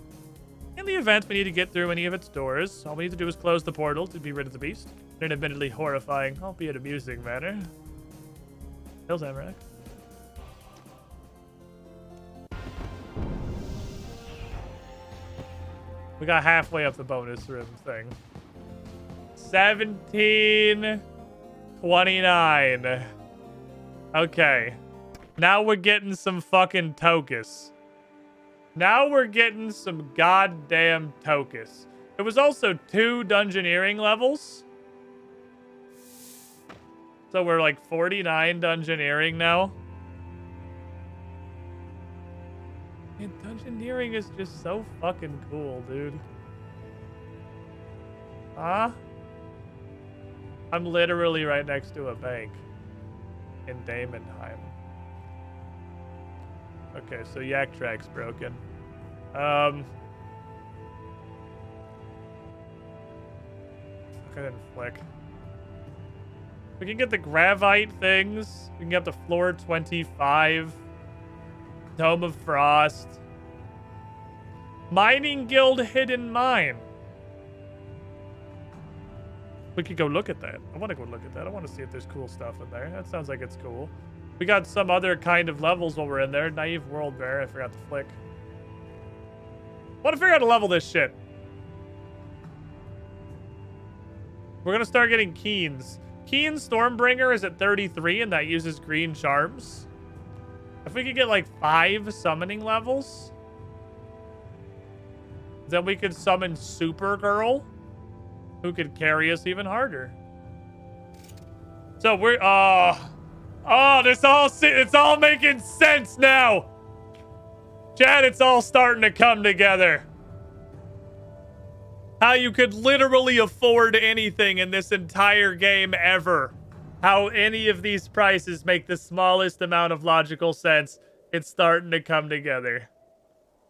In the event we need to get through any of its doors, all we need to do is close the portal to be rid of the beast, in an admittedly horrifying, albeit amusing manner. Hills Amarak. We got halfway up the bonus room thing. 1729. Okay. Now we're getting some fucking Tokus. Now we're getting some goddamn Tokus. There was also 2 dungeoneering levels. So we're like 49 dungeoneering now. And dungeoneering is just so fucking cool, dude. Huh? I'm literally right next to a bank in Daemonheim. Okay, so Yak Track's broken. I didn't flick. We can get the Gravite things. We can get up to floor 25. Dome of Frost. Mining Guild Hidden Mine. We could go look at that. I want to go look at that. I want to see if there's cool stuff in there. That sounds like it's cool. We got some other kind of levels while we're in there. Naive World Bear. I forgot to flick. I want to figure out how to level this shit. We're going to start getting Keens. Keen Stormbringer is at 33, and that uses green charms. If we could get like 5 summoning levels, then we could summon Supergirl, who could carry us even harder. So we're it's all making sense now. Chad, it's all starting to come together. How you could literally afford anything in this entire game ever. How any of these prices make the smallest amount of logical sense. It's starting to come together.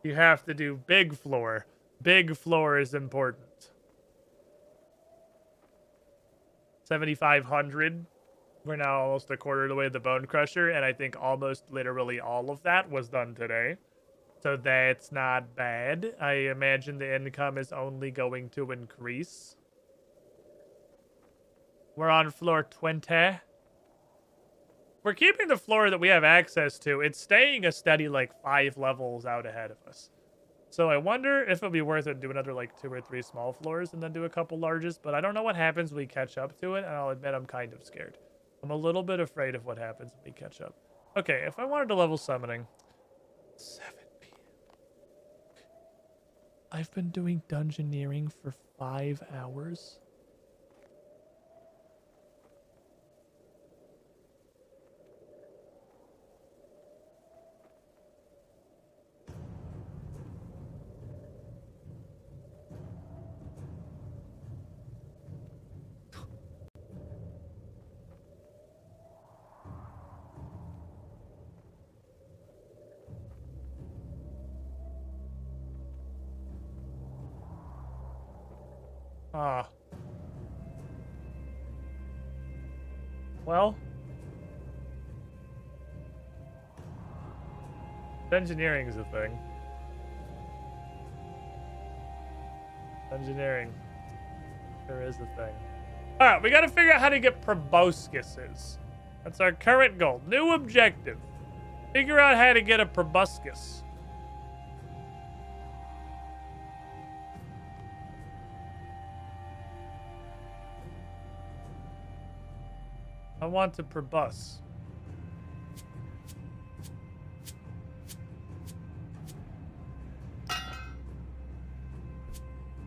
You have to do big floor. Big floor is important. 7,500. We're now almost a quarter of the way to the Bone Crusher, and I think almost literally all of that was done today. So that's not bad. I imagine the income is only going to increase. We're on floor 20. We're keeping the floor that we have access to. It's staying a steady like 5 levels out ahead of us. So I wonder if it'll be worth it to do another like 2 or 3 small floors and then do a couple larges. But I don't know what happens when we catch up to it, and I'll admit I'm kind of scared. I'm a little bit afraid of what happens when we catch up. Okay, if I wanted to level summoning. 7 p.m. I've been doing dungeoneering for 5 hours. Well. Engineering is a thing. Engineering. There is a thing. Alright, we gotta figure out how to get proboscises. That's our current goal. New objective. Figure out how to get a proboscis. I want to probus.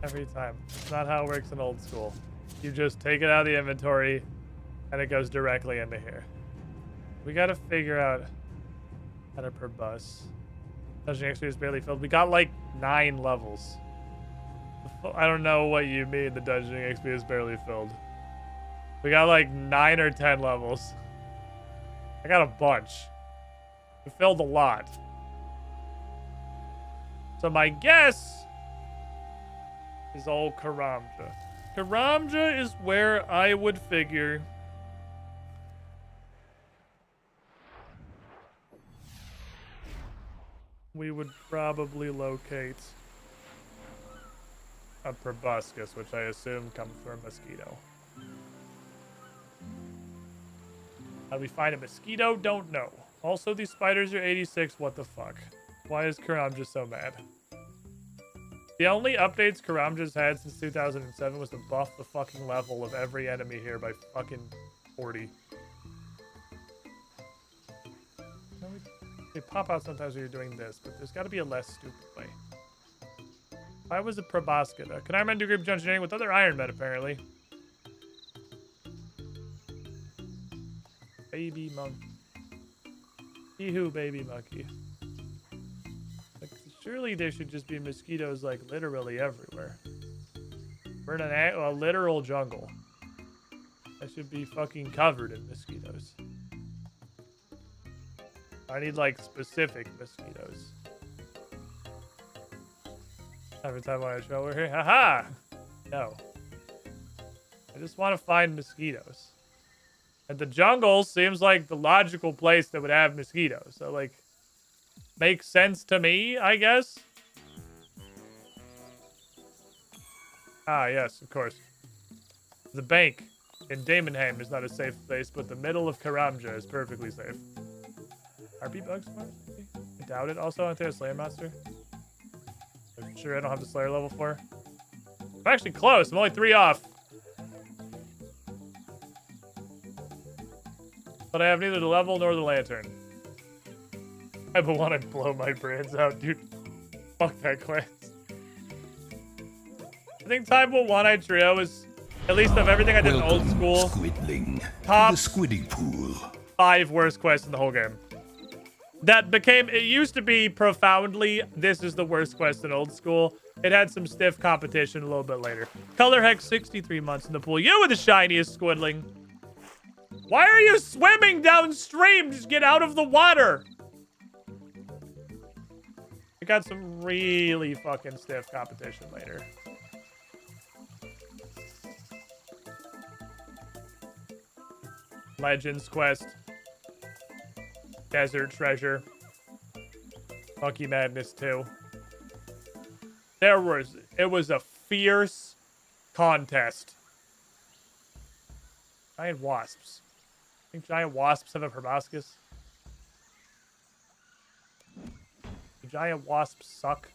Every time. It's not how it works in old school. You just take it out of the inventory and it goes directly into here. We gotta figure out how to probus. Dungeon XP is barely filled. We got like 9 levels. I don't know what you mean the dungeon XP is barely filled. We got like 9 or 10 levels. I got a bunch. We filled a lot. So my guess is old Karamja. Karamja is where I would figure we would probably locate a proboscis, which I assume comes from a mosquito. How do we find a mosquito? Don't know. Also, these spiders are 86. What the fuck? Why is Karamja so mad? The only updates Karamja's had since 2007 was to buff the fucking level of every enemy here by fucking 40. They pop out sometimes when you're doing this, but there's got to be a less stupid way. If I was a proboscida, can Iron Man do group engineering with other Iron Men, apparently? Baby monkey. Hee-hoo, baby monkey. Like, surely there should just be mosquitoes, like, literally everywhere. We're in a literal jungle. I should be fucking covered in mosquitoes. I need, like, specific mosquitoes. Every time I show over here. Haha! No. I just want to find mosquitoes. And the jungle seems like the logical place that would have mosquitoes. So, like, makes sense to me, I guess. Ah, yes, of course. The bank in Damonheim is not a safe place, but the middle of Karamja is perfectly safe. RP bugs? I doubt it. Also, aren't there a Slayer monster? I'm sure I don't have the Slayer level 4. I'm actually close. I'm only 3 off. But I have neither the level nor the lantern. I want to blow my brains out, dude. Fuck that quest. I think Time Will One-Eye Trio is, at least of everything I did in old school, Squidling, top the Squiddy Pool. 5 worst quests in the whole game. That became, it used to be profoundly, this is the worst quest in old school. It had some stiff competition a little bit later. Color Hex, 63 months in the pool. You were the shiniest, Squidling. Why are you swimming downstream? Just get out of the water. We got some really fucking stiff competition later. Legends quest. Desert Treasure. Monkey Madness 2. It was a fierce contest. Giant wasps. Think giant wasps have a proboscis? Do giant wasps suck?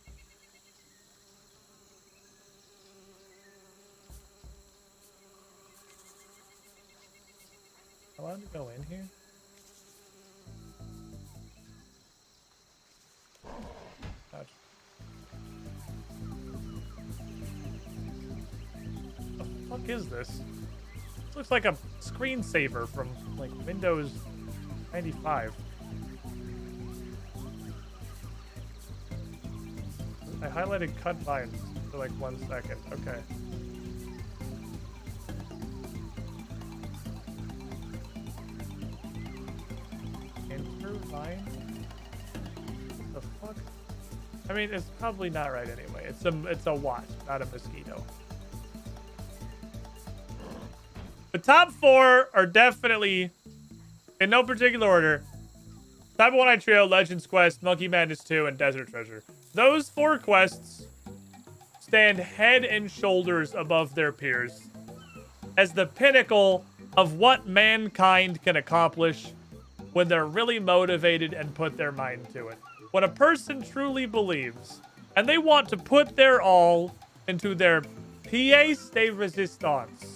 Am I allowed to go in here? Ouch. What the fuck is this? This looks like a screensaver from like Windows 95. I highlighted cut lines for like 1 second. Okay. Intervine? What the fuck? I mean, it's probably not right anyway. It's a wasp, not a mosquito. top 4 are definitely, in no particular order, Type 1 Trio, Legends Quest, Monkey Madness 2, and Desert Treasure. Those 4 quests stand head and shoulders above their peers as the pinnacle of what mankind can accomplish when they're really motivated and put their mind to it. When a person truly believes and they want to put their all into their pièce de résistance,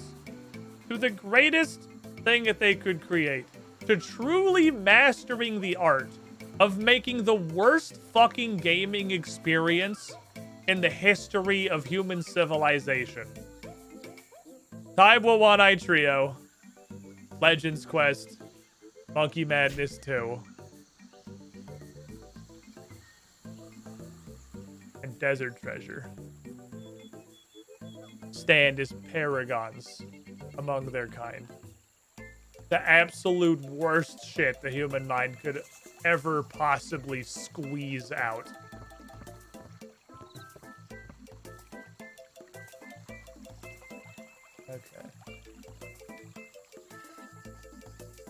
to the greatest thing that they could create, to truly mastering the art of making the worst fucking gaming experience in the history of human civilization. Type 1 Trio, Legends Quest, Monkey Madness 2, and Desert Treasure stand as paragons among their kind. The absolute worst shit the human mind could ever possibly squeeze out. Okay.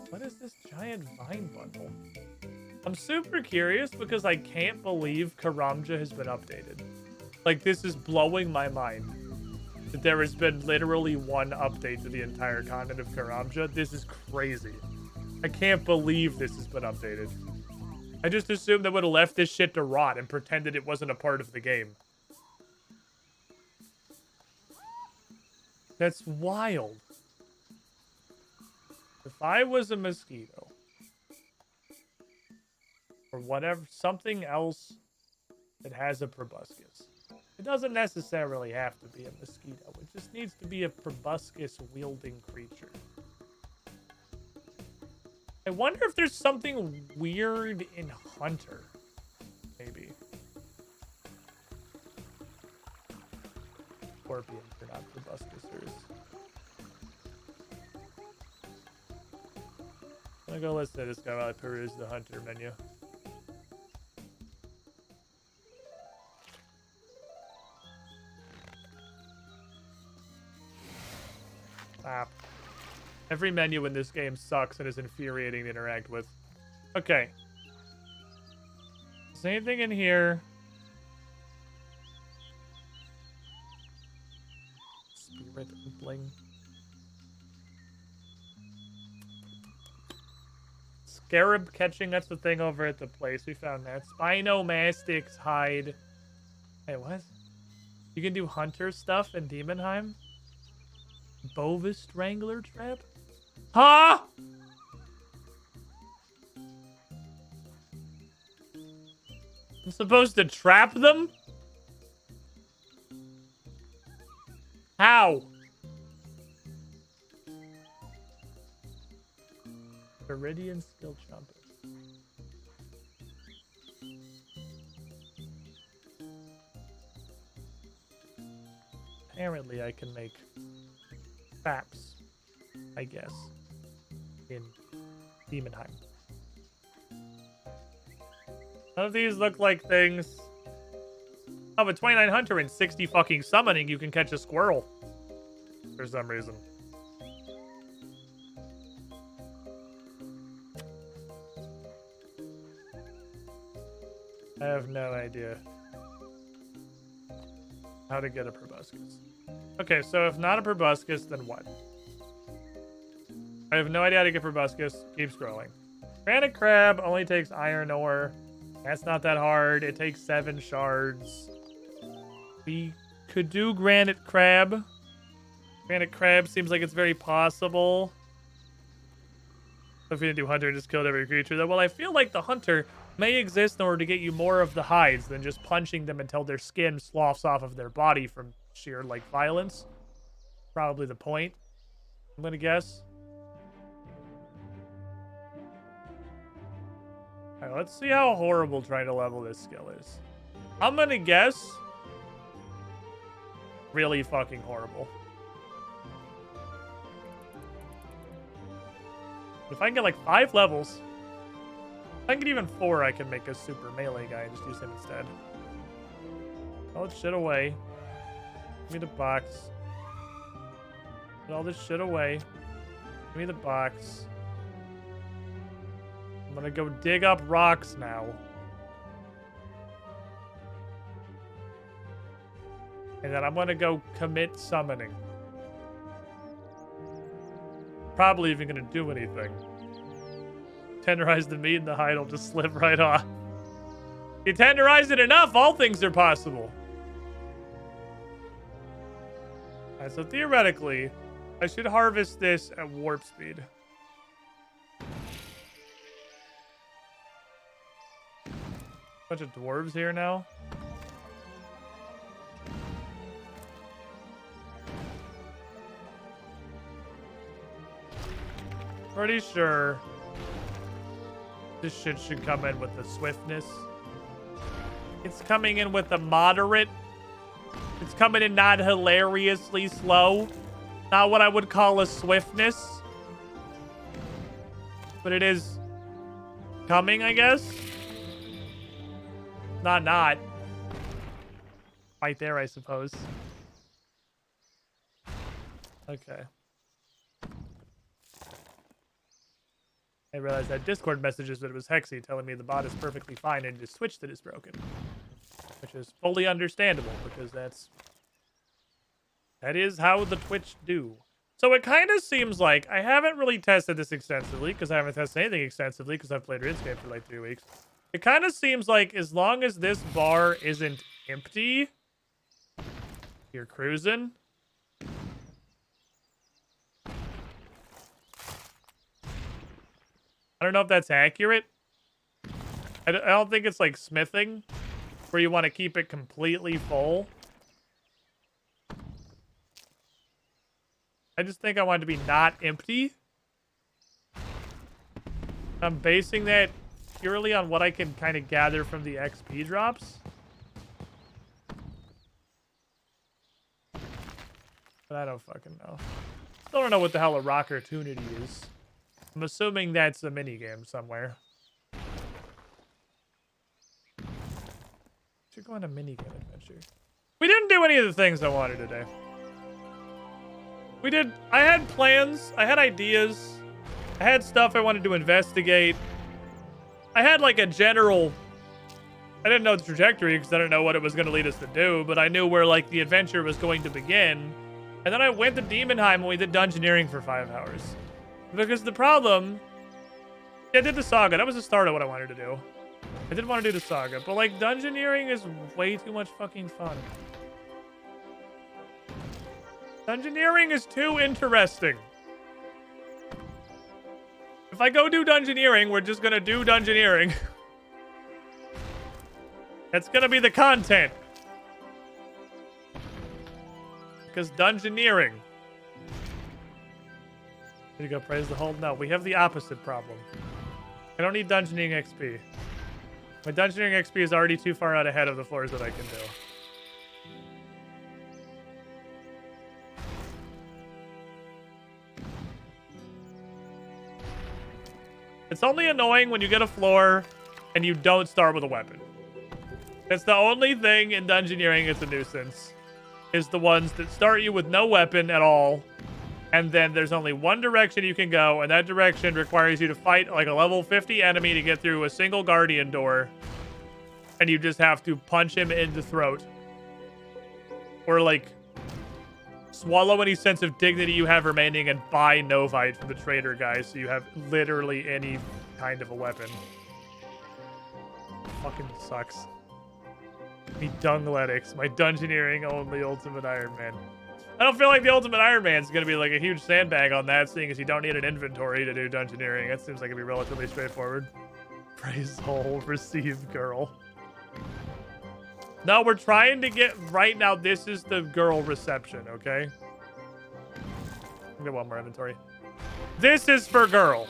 What is this giant vine bundle? I'm super curious because I can't believe Karamja has been updated. Like, this is blowing my mind that there has been literally one update to the entire continent of Karamja. This is crazy. I can't believe this has been updated. I just assumed they would have left this shit to rot and pretended it wasn't a part of the game. That's wild. If I was a mosquito, or whatever, something else that has a proboscis, it doesn't necessarily have to be a mosquito. It just needs to be a proboscis-wielding creature. I wonder if there's something weird in Hunter. Maybe. Scorpions are not proboscisers. I'm gonna go listen to this guy while I peruse the Hunter menu. Every menu in this game sucks and is infuriating to interact with. Okay. Is there anything in here? Spirit Oopling. Scarab catching, that's the thing over at the place. We found that. Spinomastics hide. Wait, what? You can do hunter stuff in Demonheim? Bovis Strangler trap? Huh? I'm supposed to trap them? How? Viridian skill trumpet. Apparently I can make traps, I guess, in Demonheim. None of these look like things. Oh, but 29 hunter and 60 fucking summoning, you can catch a squirrel. For some reason. I have no idea how to get a proboscis. Okay, so if not a proboscis, then what? I have no idea how to get proboscis. Keep scrolling. Granite crab only takes iron ore. That's not that hard. It takes 7 shards. We could do granite crab. Granite crab seems like it's very possible. So if we didn't do hunter and just killed every creature, though, well, I feel like the hunter may exist in order to get you more of the hides than just punching them until their skin sloughs off of their body from sheer, like, violence. Probably the point, I'm gonna guess. Alright, let's see how horrible trying to level this skill is. I'm gonna guess really fucking horrible. If I can get like 5 levels, if I can get even 4, I can make a super melee guy and just use him instead. All this shit away. Give me the box. Put all this shit away. Give me the box. I'm gonna go dig up rocks now. And then I'm gonna go commit summoning. Probably even gonna do anything. Tenderize the meat and the hide will just slip right off. You tenderize it enough, all things are possible. Alright, so theoretically, I should harvest this at warp speed. Bunch of dwarves here now. Pretty sure this shit should come in with the swiftness. It's coming in with a moderate. It's coming in not hilariously slow. Not what I would call a swiftness. But it is coming, I guess. Not. Right there, I suppose. Okay. I realized that Discord messages that it was Hexy telling me the bot is perfectly fine and just switch that is broken. Which is fully understandable because that is how the Twitch do. So it kind of seems like I haven't really tested this extensively because I haven't tested anything extensively because I've played Runescape for like 3 weeks. It kind of seems like as long as this bar isn't empty, you're cruising. I don't know if that's accurate. I don't think it's like smithing, where you want to keep it completely full. I just think I want it to be not empty. I'm basing that purely on what I can kind of gather from the XP drops. But I don't fucking know. Still don't know what the hell a Rockertunity is. I'm assuming that's a minigame somewhere. Should go on a minigame adventure. We didn't do any of the things I wanted today. We did. I had plans. I had ideas. I had stuff I wanted to investigate. I had like a general... I didn't know the trajectory because I didn't know what it was going to lead us to do, but I knew where like the adventure was going to begin. And then I went to Demonheim and we did dungeoneering for 5 hours. Because the problem... Yeah, I did the saga. That was the start of what I wanted to do. I did want to do the saga, but like dungeoneering is way too much fucking fun. Dungeoneering is too interesting. If I go do dungeoneering, we're just gonna do dungeoneering. That's gonna be the content. Because dungeoneering. Did you go praise the hold? No, we have the opposite problem. I don't need dungeoneering XP. My dungeoneering XP is already too far out ahead of the floors that I can do. It's only annoying when you get a floor and you don't start with a weapon. That's the only thing in dungeoneering that's a nuisance. Is the ones that start you with no weapon at all. And then there's only one direction you can go, and that direction requires you to fight like a level 50 enemy to get through a single guardian door. And you just have to punch him in the throat. Or like swallow any sense of dignity you have remaining and buy Novite from the trader guy so you have literally any kind of a weapon. Fucking sucks. Me Dungletics, my dungeoneering only Ultimate Iron Man. I don't feel like the Ultimate Iron Man is going to be like a huge sandbag on that, seeing as you don't need an inventory to do dungeoneering. That seems like it'd be relatively straightforward. Praise hole, receive girl. No, we're trying to get right now. This is the girl reception, okay? I'll get one more inventory. This is for girl.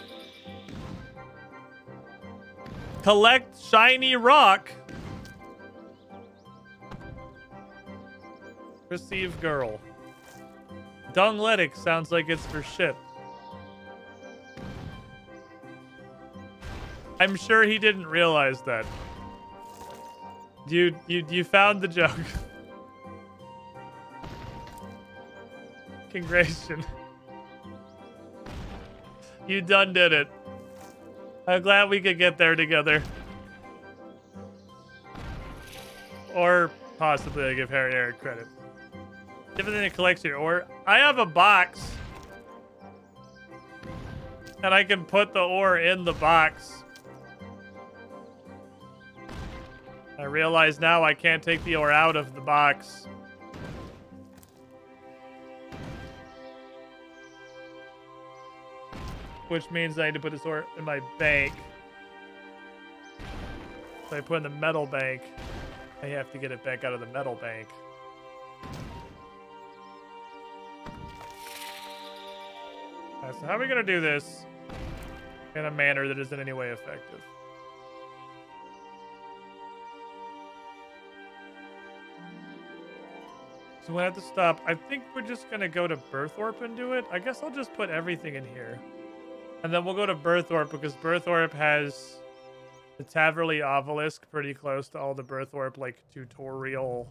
Collect shiny rock. Receive girl. Dungletic sounds like it's for shit. I'm sure he didn't realize that. You found the joke. Congratulations. You done did it. I'm glad we could get there together. Or possibly I give Harry Eric credit. Everything that collects your ore. I have a box. And I can put the ore in the box. I realize now I can't take the ore out of the box. Which means I need to put this ore in my bank. So I put in the metal bank. I have to get it back out of the metal bank. Alright, so how are we gonna do this in a manner that isn't in any way effective? So we have to stop. I think we're just gonna go to Birthorpe and do it. I guess I'll just put everything in here. And then we'll go to Birthorpe because Birthorpe has the Taverley Obelisk pretty close to all the Birthorpe, like, tutorial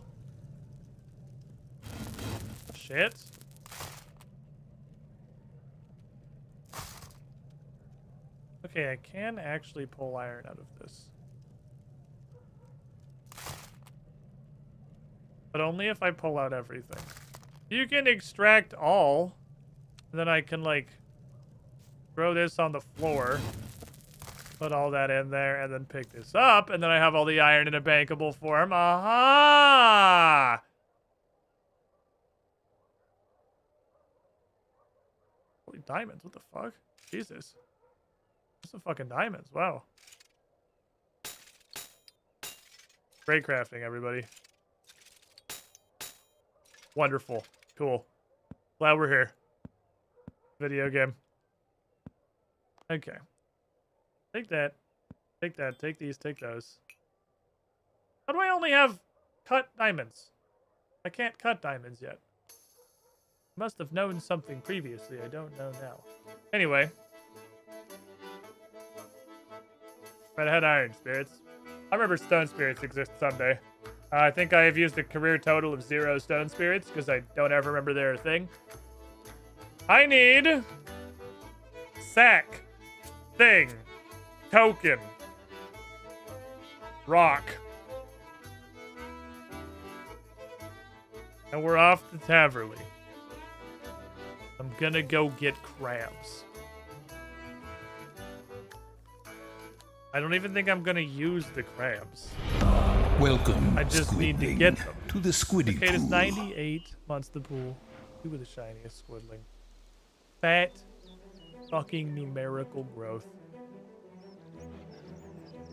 shit. Okay, I can actually pull iron out of this. But only if I pull out everything. You can extract all. And then I can, like, throw this on the floor. Put all that in there and then pick this up. And then I have all the iron in a bankable form. Aha! Holy diamonds. What the fuck? Jesus. There's some fucking diamonds. Wow. Great crafting, everybody. Wonderful. Cool. Glad we're here. Video game. Okay. Take that. Take that. Take these. Take those. How do I only have cut diamonds? I can't cut diamonds yet. Must have known something previously. I don't know now. Anyway. But I had iron spirits. I remember stone spirits exist someday. I think I have used a career total of 0 stone spirits because I don't ever remember they're a thing. I need sack, thing, token, rock. And we're off to Taverley. I'm gonna go get crabs. I don't even think I'm gonna use the crabs. Welcome, I just need to Squidling, get them. to the Squiddy Okay, it's Pool. 98 monster pool. Who with the shiniest squidling? Fat fucking numerical growth.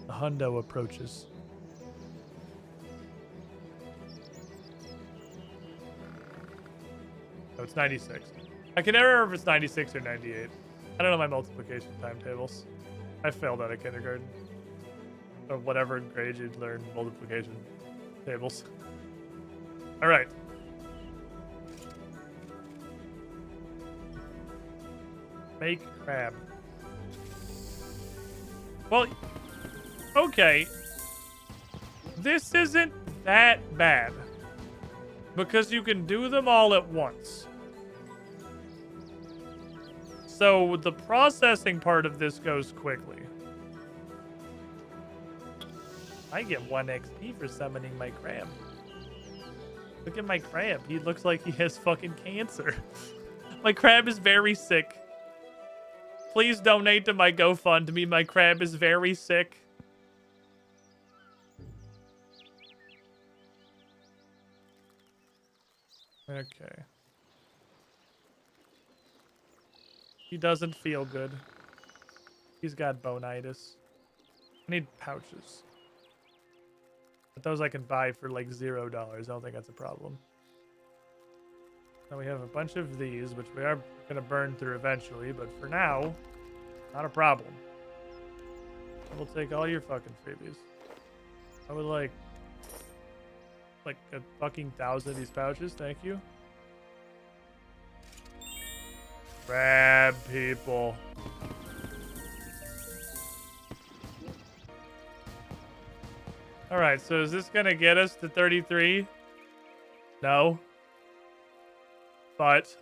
The hundo approaches. Oh, it's 96. I can never remember if it's 96 or 98. I don't know my multiplication timetables. I failed out of kindergarten. Or whatever grade you'd learn multiplication tables. Alright. Make crab. Well, okay. This isn't that bad. Because you can do them all at once. So the processing part of this goes quickly. I get 1 XP for summoning my crab. Look at my crab. He looks like he has fucking cancer. My crab is very sick. Please donate to my GoFundMe. My crab is very sick. Okay. He doesn't feel good. He's got bonitis. I need pouches. But those I can buy for like $0. I don't think that's a problem. Now we have a bunch of these, which we are going to burn through eventually, but for now, not a problem. I will take all your fucking freebies. I would like a fucking 1,000 of these pouches, thank you. Crab people. Alright, so is this gonna get us to 33? No. But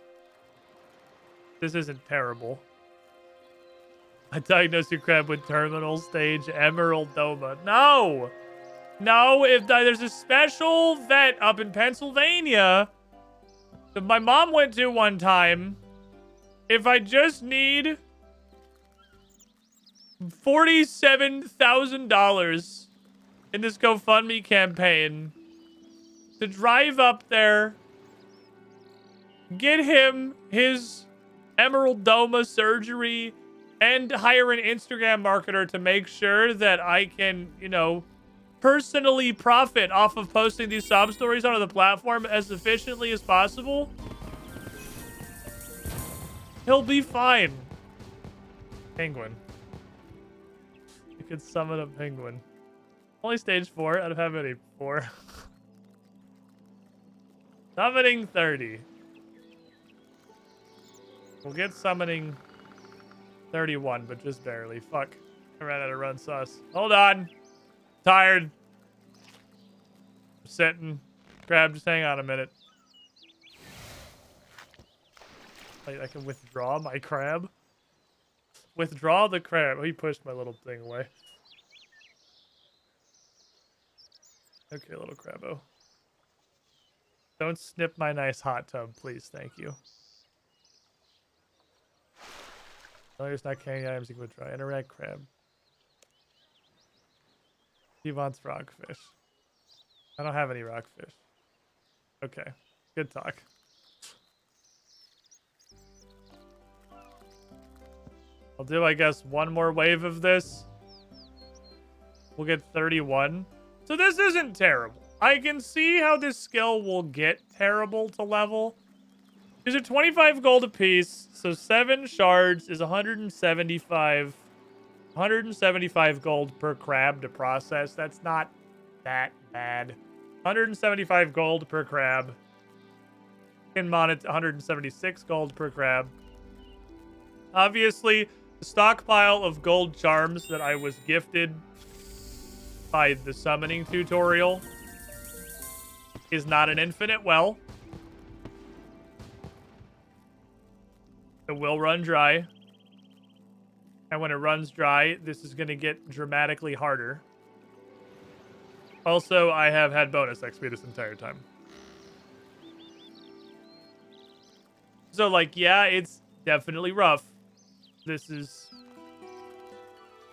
this isn't terrible. I diagnosed your crab with terminal stage emeraldoma. No! No, if there's a special vet up in Pennsylvania that my mom went to one time, if I just need $47,000 in this GoFundMe campaign to drive up there, get him his emeraldoma surgery, and hire an Instagram marketer to make sure that I can, you know, personally profit off of posting these sob stories onto the platform as efficiently as possible, he'll be fine. Penguin. You could summon a penguin. Only stage 4 out of how many? 4. Summoning 30. We'll get summoning 31, but just barely. Fuck. I ran out of run sauce. Hold on. Tired. I'm sitting. Crab, just hang on a minute. Wait, I can withdraw my crab? Withdraw the crab. Oh, he pushed my little thing away. Okay, little crabbo. Don't snip my nice hot tub, please. Thank you. No, there's not carrying items you can withdraw. Interact crab. He wants rockfish. I don't have any rockfish. Okay. Good talk. I'll do, I guess, one more wave of this. We'll get 31. So this isn't terrible. I can see how this skill will get terrible to level. These are 25 gold apiece, so 7 shards is 175. 175 gold per crab to process. That's not that bad. 175 gold per crab. In mon, it's 176 gold per crab. Obviously, the stockpile of gold charms that I was gifted by the summoning tutorial is not an infinite well. It will run dry. And when it runs dry, this is going to get dramatically harder. Also, I have had bonus XP this entire time. So, like, yeah, it's definitely rough. This is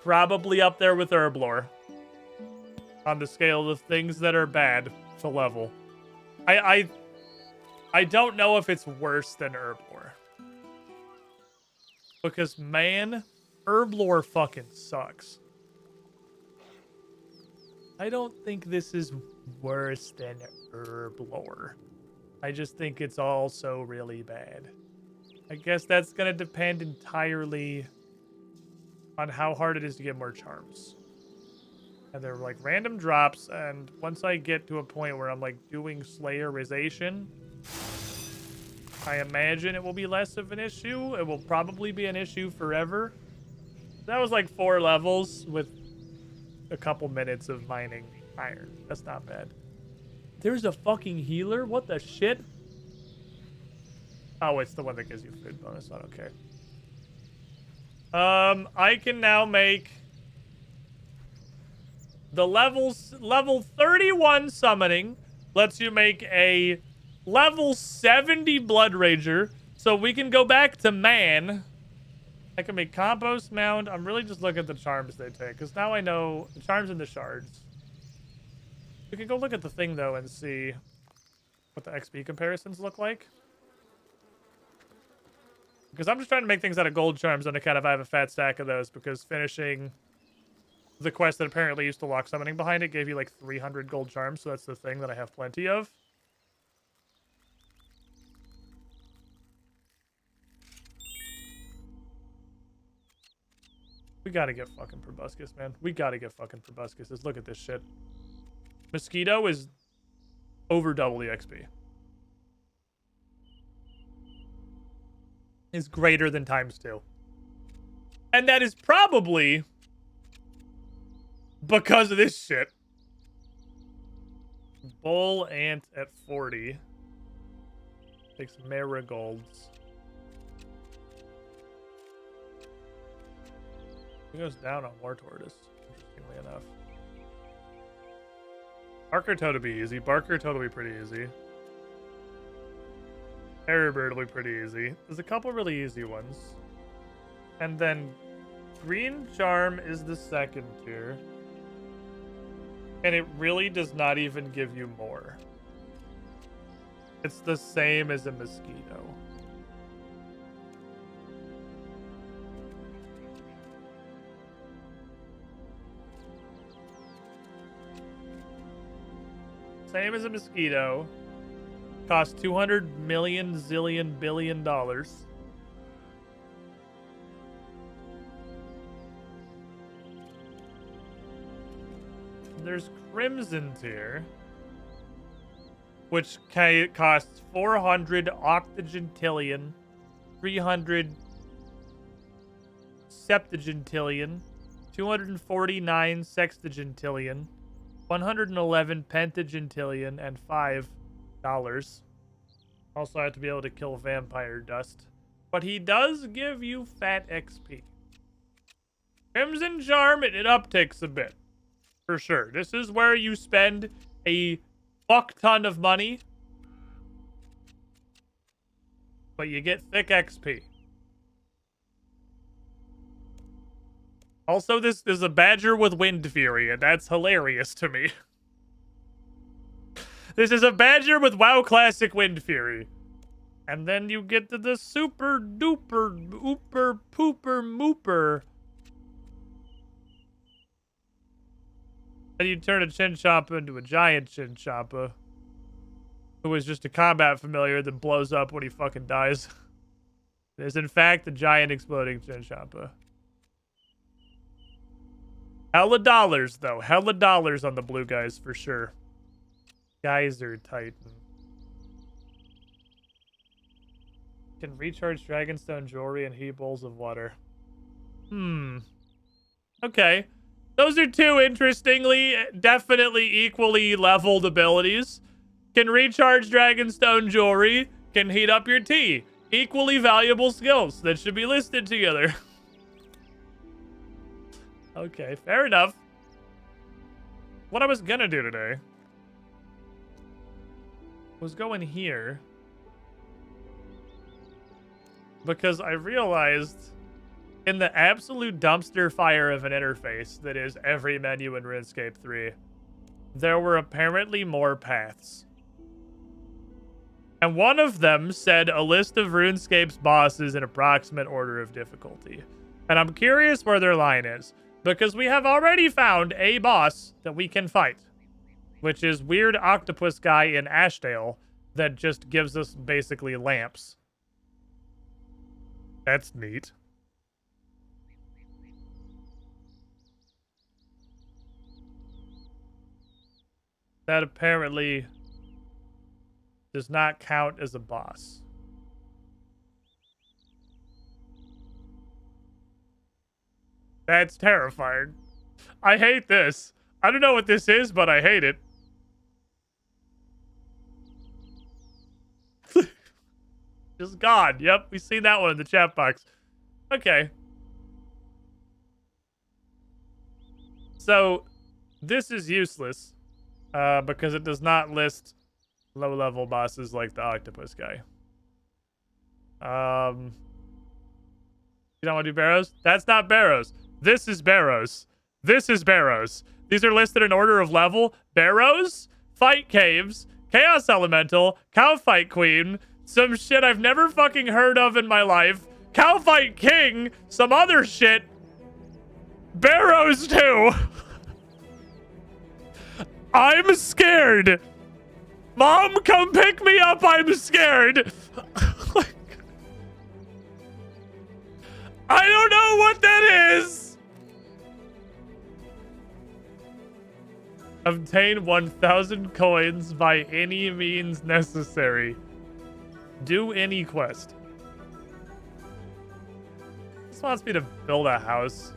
probably up there with Herblore on the scale of things that are bad to level. I don't know if it's worse than Herblore. Because, man, Herblore fucking sucks. I don't think this is worse than Herblore. I just think it's also really bad. I guess that's going to depend entirely on how hard it is to get more charms. And they're like random drops, and once I get to a point where I'm like doing Slayerization, I imagine it will be less of an issue. It will probably be an issue forever. That was like 4 levels with a couple minutes of mining iron. That's not bad. There's a fucking healer? What the shit? Oh, it's the one that gives you food bonus. I don't care. I can now make the level 31 summoning lets you make a level 70 Blood Rager, so we can go back to man. I can make compost mound. I'm really just looking at the charms they take, because now I know the charms and the shards. We can go look at the thing, though, and see what the XP comparisons look like. Because I'm just trying to make things out of gold charms on account of I have a fat stack of those, because finishing the quest that apparently used to lock summoning behind it gave you like 300 gold charms, so that's the thing that I have plenty of. We gotta get fucking Proboscis, man. We gotta get fucking Proboscis. Let's look at this shit. Mosquito is over double the XP. Is greater than ×2. And that is probably because of this shit. Bull ant at 40. Takes marigolds. It goes down on War Tortoise, interestingly enough. Barker Toad will be easy. Barker Toad will be pretty easy. Airbird will be pretty easy. There's a couple really easy ones. And then Green Charm is the second tier. And it really does not even give you more. It's the same as a mosquito. Same as a mosquito. Costs 200 million zillion billion dollars. There's Crimson Tier, which costs 400 octogentillion, 300 septuagentillion, 249 sextuagentillion, 111 pentagentillion, and $5. Also, I have to be able to kill vampire dust. But he does give you fat XP. Crimson Charm, it upticks a bit. For sure. This is where you spend a fuck ton of money. But you get thick XP. Also, this is a badger with Wind Fury, and that's hilarious to me. This is a badger with WoW Classic Wind Fury. And then you get to the super duper ooper pooper mooper. And you turn a Chinchompa into a giant Chinchompa. Who is just a combat familiar that blows up when he fucking dies. It is in fact a giant exploding Chinchompa. Hella dollars, though. Hella dollars on the blue guys, for sure. Geyser Titan. Can recharge Dragonstone jewelry and heat bowls of water. Okay. Those are two interestingly, definitely equally leveled abilities. Can recharge Dragonstone jewelry, can heat up your tea. Equally valuable skills that should be listed together. Okay, fair enough. What I was gonna do today was go in here because I realized in the absolute dumpster fire of an interface that is every menu in RuneScape 3, there were apparently more paths. And one of them said a list of RuneScape's bosses in approximate order of difficulty. And I'm curious where their line is, because we have already found a boss that we can fight, which is weird octopus guy in Ashdale that just gives us basically lamps. That's neat. That apparently does not count as a boss. That's terrifying. I hate this. I don't know what this is, but I hate it. Just God. Yep, we've seen that one in the chat box. Okay. So, this is useless. Because it does not list low-level bosses like the octopus guy. You don't want to do Barrows? That's not Barrows. This is Barrows. This is Barrows. These are listed in order of level. Barrows, Fight Caves, Chaos Elemental, Cowfight Queen, some shit I've never fucking heard of in my life, Cowfight King, some other shit, Barrows 2. I'm scared. Mom, come pick me up. I'm scared. I don't know what that is. Obtain 1,000 coins by any means necessary. Do any quest. This wants me to build a house.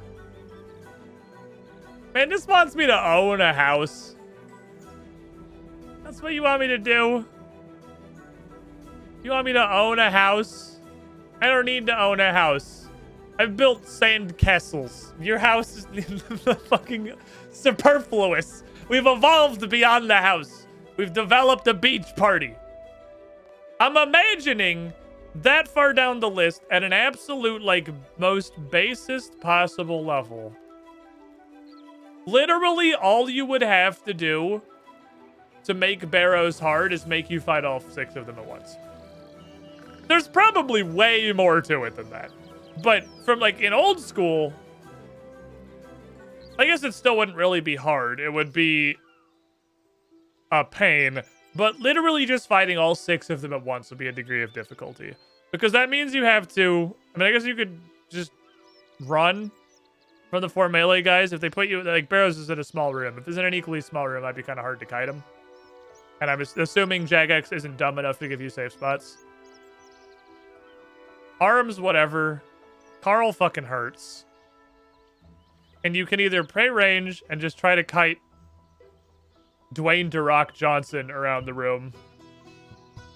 Man, this wants me to own a house. That's what you want me to do? You want me to own a house? I don't need to own a house. I've built sand castles. Your house is fucking superfluous. We've evolved beyond the house. We've developed a beach party. I'm imagining that far down the list at an absolute, like, most basest possible level. Literally all you would have to do to make Barrows hard is make you fight all 6 of them at once. There's probably way more to it than that. But from, like, in old school, I guess it still wouldn't really be hard. It would be a pain. But literally just fighting all 6 of them at once would be a degree of difficulty. Because that means you have to... I mean, I guess you could just run from the 4 melee guys. If they put you... Like, Barrows is in a small room. If it's in an equally small room, that'd be kind of hard to kite him. And I'm assuming Jagex isn't dumb enough to give you safe spots. Arms, whatever. Carl fucking hurts. And you can either pray range and just try to kite Dwayne The Rock Johnson around the room,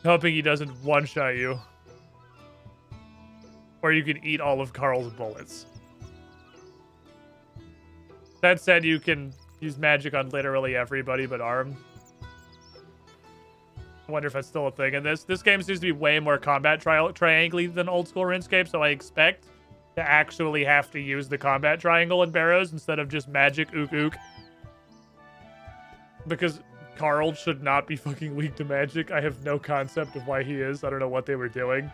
hoping he doesn't one-shot you. Or you can eat all of Carl's bullets. That said, you can use magic on literally everybody but Arm. I wonder if that's still a thing in this. This game seems to be way more combat triangle than old school RuneScape, so I expect to actually have to use the combat triangle in Barrows instead of just magic ook ook. Because Carl should not be fucking weak to magic. I have no concept of why he is. I don't know what they were doing.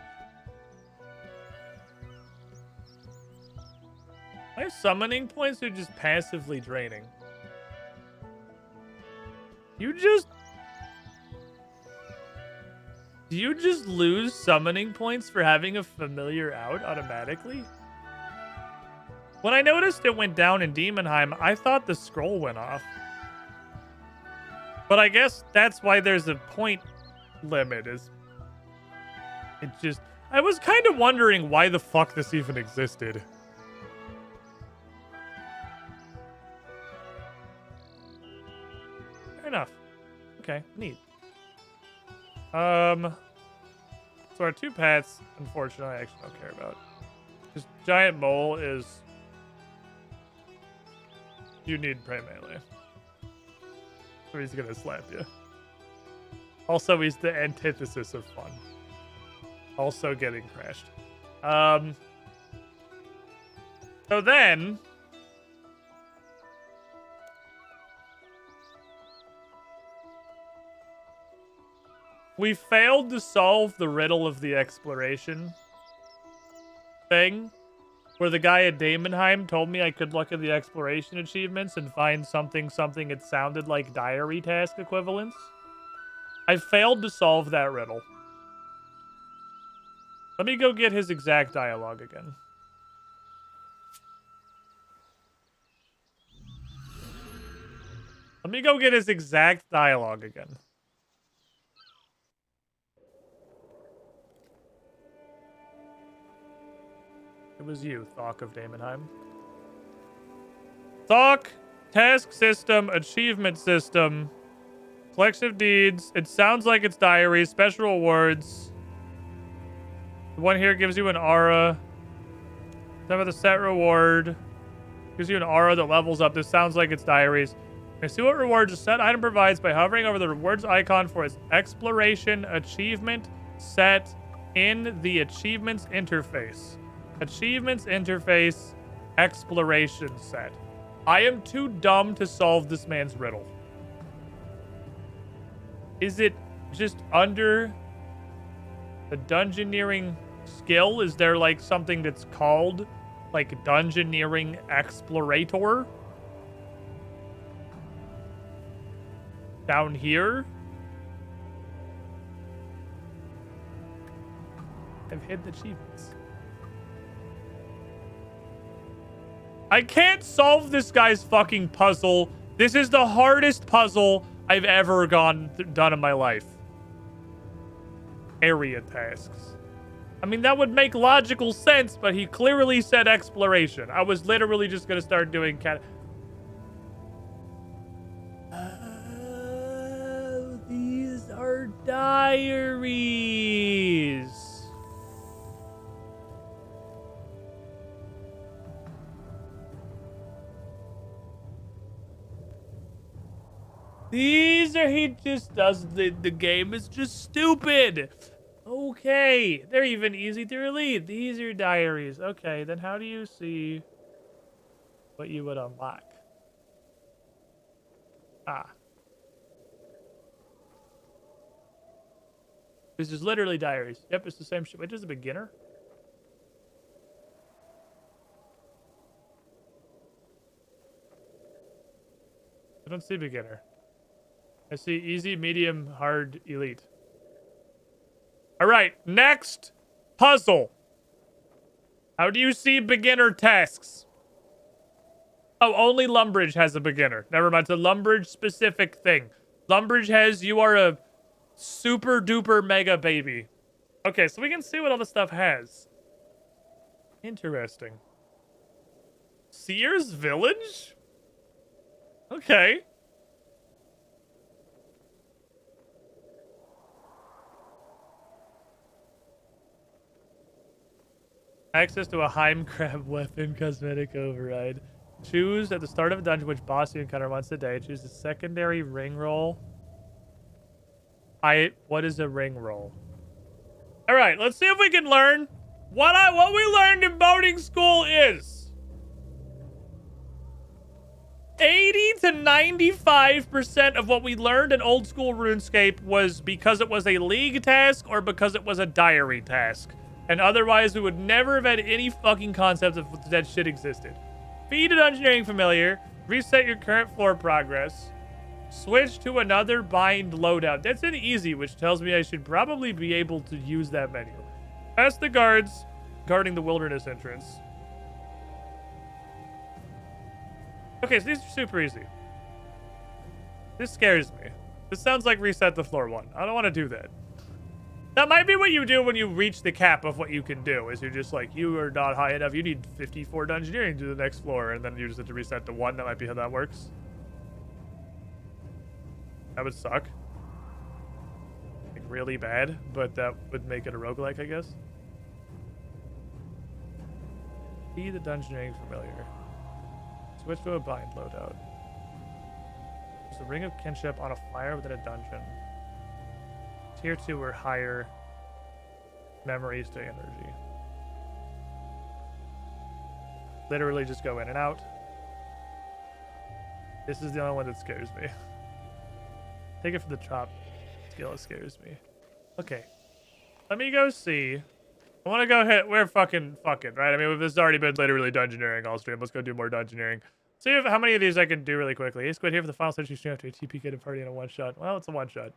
My summoning points are just passively draining. Do you just lose summoning points for having a familiar out automatically? When I noticed it went down in Demonheim, I thought the scroll went off. But I guess that's why there's a point limit. I was kind of wondering why the fuck this even existed. Fair enough. Okay, neat. So our 2 pets, unfortunately, I actually don't care about. This giant mole is... You need prey melee. So he's gonna slap you. Also, he's the antithesis of fun. Also getting crashed. So then... We failed to solve the riddle of the exploration thing, where the guy at Daemonheim told me I could look at the exploration achievements and find something it sounded like diary task equivalents. I failed to solve that riddle. Let me go get his exact dialogue again. Let me go get his exact dialogue again. It was you, Thok of Daemonheim. Thok, task system, achievement system, collection of deeds. It sounds like it's diaries, special rewards. The one here gives you an aura. Some of the set reward gives you an aura that levels up. This sounds like it's diaries. You see what rewards a set item provides by hovering over the rewards icon for its exploration achievement set in the achievements interface. Achievements interface, exploration set. I am too dumb to solve this man's riddle. Is it just under the dungeoneering skill? Is there like something that's called like dungeoneering explorator? Down here? I've hidden achievements. I can't solve this guy's fucking puzzle. This is the hardest puzzle I've ever done in my life. Area tasks. I mean, that would make logical sense, but he clearly said exploration. I was literally just gonna start doing Oh, these are diaries. He just does, the game is just stupid. Okay, they're even easy to read. These are diaries. Okay, then how do you see what you would unlock? Ah. This is literally diaries. Yep, it's the same shit. Wait, is a beginner? I don't see beginner. I see easy, medium, hard, elite. All right, next puzzle. How do you see beginner tasks? Oh, only Lumbridge has a beginner. Never mind, it's a Lumbridge specific thing. Lumbridge has, you are a super duper mega baby. Okay, so we can see what all the stuff has. Interesting. Sears Village? Okay. Access to a Heim Crab weapon cosmetic override. Choose at the start of a dungeon which boss you encounter once a day. Choose a secondary ring roll. What is a ring roll? All right, let's see if we can learn what we learned in boating school is 80 to 95% of what we learned in old school RuneScape was because it was a league task or because it was a diary task. And otherwise, we would never have had any fucking concept of that shit existed. Feed an engineering familiar. Reset your current floor progress. Switch to another bind loadout. That's an easy, which tells me I should probably be able to use that menu. Ask the guards guarding the wilderness entrance. Okay, so these are super easy. This scares me. This sounds like reset the floor one. I don't want to do that. That might be what you do when you reach the cap of what you can do, is you're just like, you are not high enough. You need 54 dungeoneering to the next floor, and then you just have to reset to 1. That might be how that works. That would suck. Like, really bad, but that would make it a roguelike, I guess. Be the dungeoneering familiar. Switch to a bind loadout. There's a ring of kinship on a fire within a dungeon. Tier 2 or higher memories to energy. Literally just go in and out. This is the only one that scares me. Take it from the top skill, it scares me. Okay. Let me go see. I want to go hit. We're fucking, right? I mean, this has already been literally dungeoneering all stream. Let's go do more dungeoneering. See if, how many of these I can do really quickly. Hey, squid here for the final session stream after a TP kid party in a one shot. Well, it's a one shot.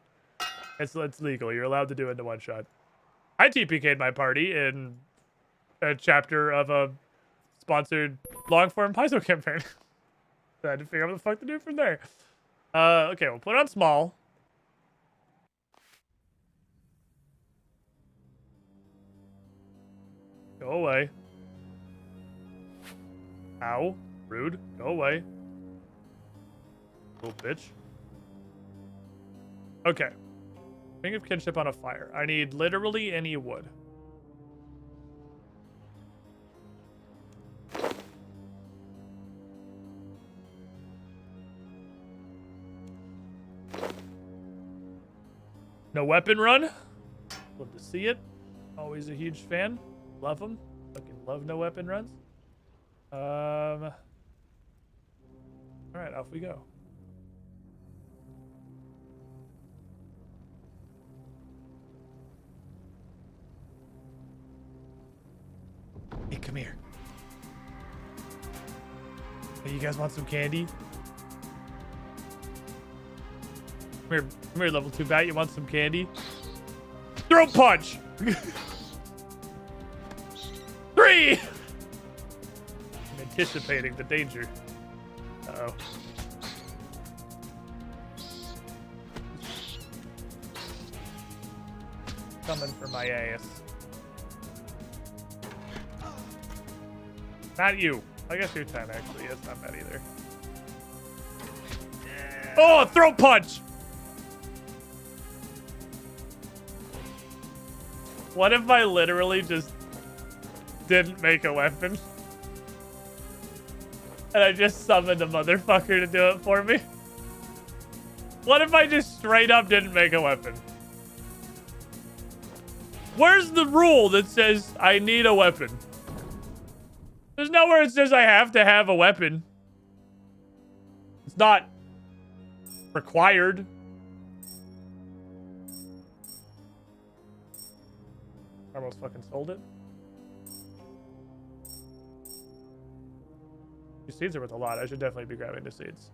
It's legal. You're allowed to do it in a one shot. I TPK'd my party in a chapter of a sponsored long form Paizo campaign. I had to figure out what the fuck to do from there. Okay, we'll put it on small. Go away. Ow. Rude. Go away. Little bitch. Okay. Ring of kinship on a fire. I need literally any wood. No weapon run. Love to see it. Always a huge fan. Love them. Fucking love no weapon runs. All right, off we go. Hey, come here. Hey, you guys want some candy? Come here, level 2 bat. You want some candy? Throat punch! 3! I'm anticipating the danger. Uh-oh. Coming for my ass. Not you. I guess you're 10, actually. It's not bad either. Oh, throat punch! What if I literally just didn't make a weapon? And I just summoned a motherfucker to do it for me? What if I just straight up didn't make a weapon? Where's the rule that says I need a weapon? There's nowhere it says I have to have a weapon. It's not required. Almost fucking sold it. These seeds are worth a lot. I should definitely be grabbing the seeds.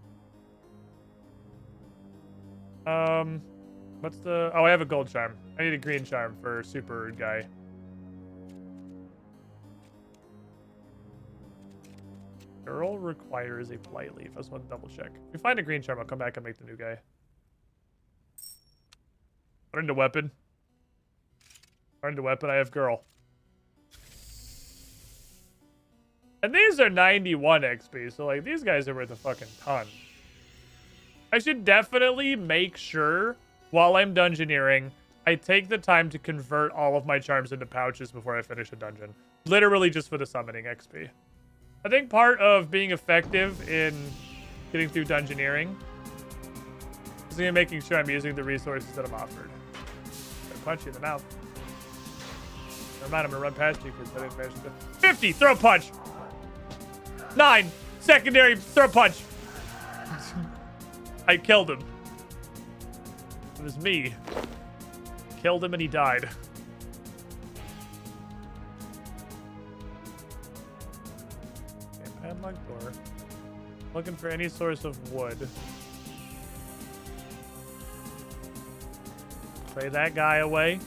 What's the... Oh, I have a gold charm. I need a green charm for super guy. Girl requires a flight leaf. I just want to double check. If we find a green charm, I'll come back and make the new guy. Learn the weapon. Learn the weapon. I have girl. And these are 91 XP, so like these guys are worth a fucking ton. I should definitely make sure while I'm dungeoneering, I take the time to convert all of my charms into pouches before I finish a dungeon. Literally just for the summoning XP. I think part of being effective in getting through dungeoneering is making sure I'm using the resources that I'm offered. I punch you in the mouth. Never mind, I'm gonna run past you because I didn't manage to... 50! Throw a punch! 9! Secondary, throw a punch! I killed him. It was me. Killed him and he died. Okay, padlock door. Looking for any source of wood. Play that guy away.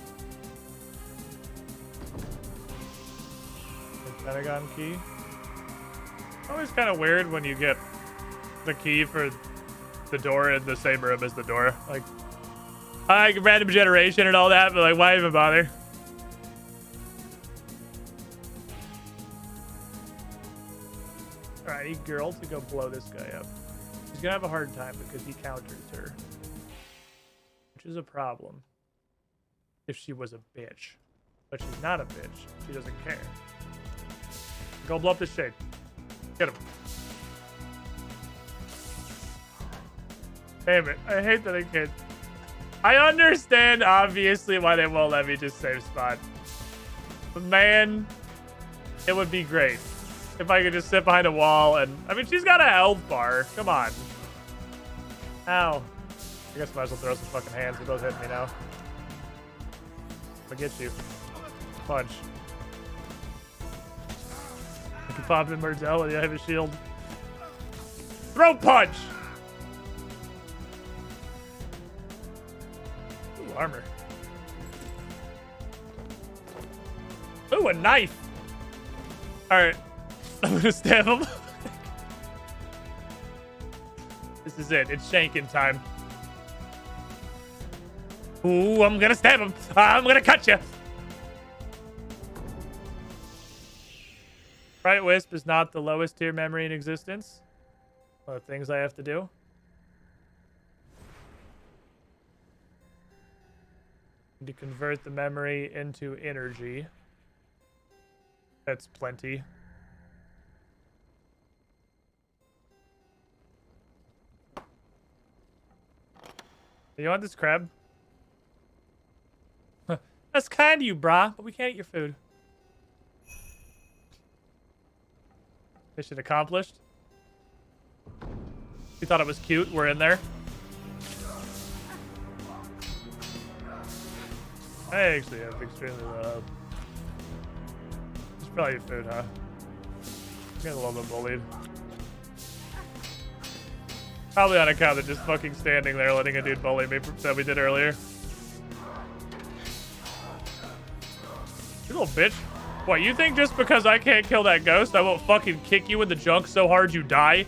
The Pentagon key. Always kind of weird when you get the key for the door in the same room as the door. Like, I like random generation and all that, but like, why even bother? Alright, I need girl to go blow this guy up. She's gonna have a hard time because he counters her. Which is a problem. If she was a bitch. But she's not a bitch. She doesn't care. Go blow up this shade. Get him. Damn it. I hate that I can't. I understand, obviously, why they won't let me just save spot. But man, it would be great if I could just sit behind a wall and... I mean, she's got a health bar. Come on. Ow. I guess I might as well throw some fucking hands. They're both hitting me now. I'll get you. Punch. I can pop in Merzel when I have a shield. Throw punch! Ooh, armor. Ooh, a knife! Alright. I'm gonna stab him. This is it. It's shanking time. Ooh, I'm gonna stab him. I'm gonna cut you. Right Wisp is not the lowest tier memory in existence. One of the things I have to do. To convert the memory into energy. That's plenty. You want this crab? That's kind of you, brah, but we can't eat your food. Mission accomplished. You thought it was cute. We're in there. I actually have extremely low health. It's probably food, huh? I'm getting a little bit bullied. Probably on account of just fucking standing there letting a dude bully me that we did earlier. You little bitch. What, you think just because I can't kill that ghost, I won't fucking kick you in the junk so hard you die?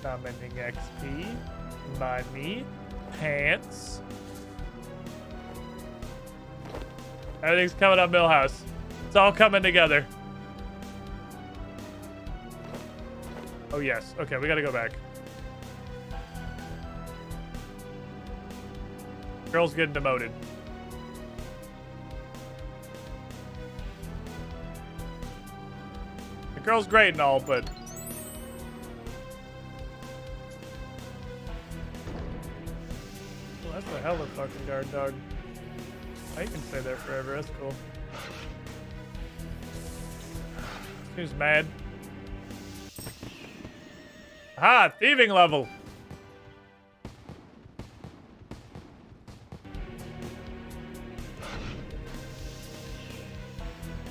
Summoning XP. Money. Pants. Everything's coming up Millhouse. It's all coming together. Oh, yes. Okay, we gotta go back. Girl's getting demoted. The girl's great and all, but... That's a hell of a fucking guard dog. Oh, you can stay there forever. That's cool. Who's mad? Aha! Thieving level!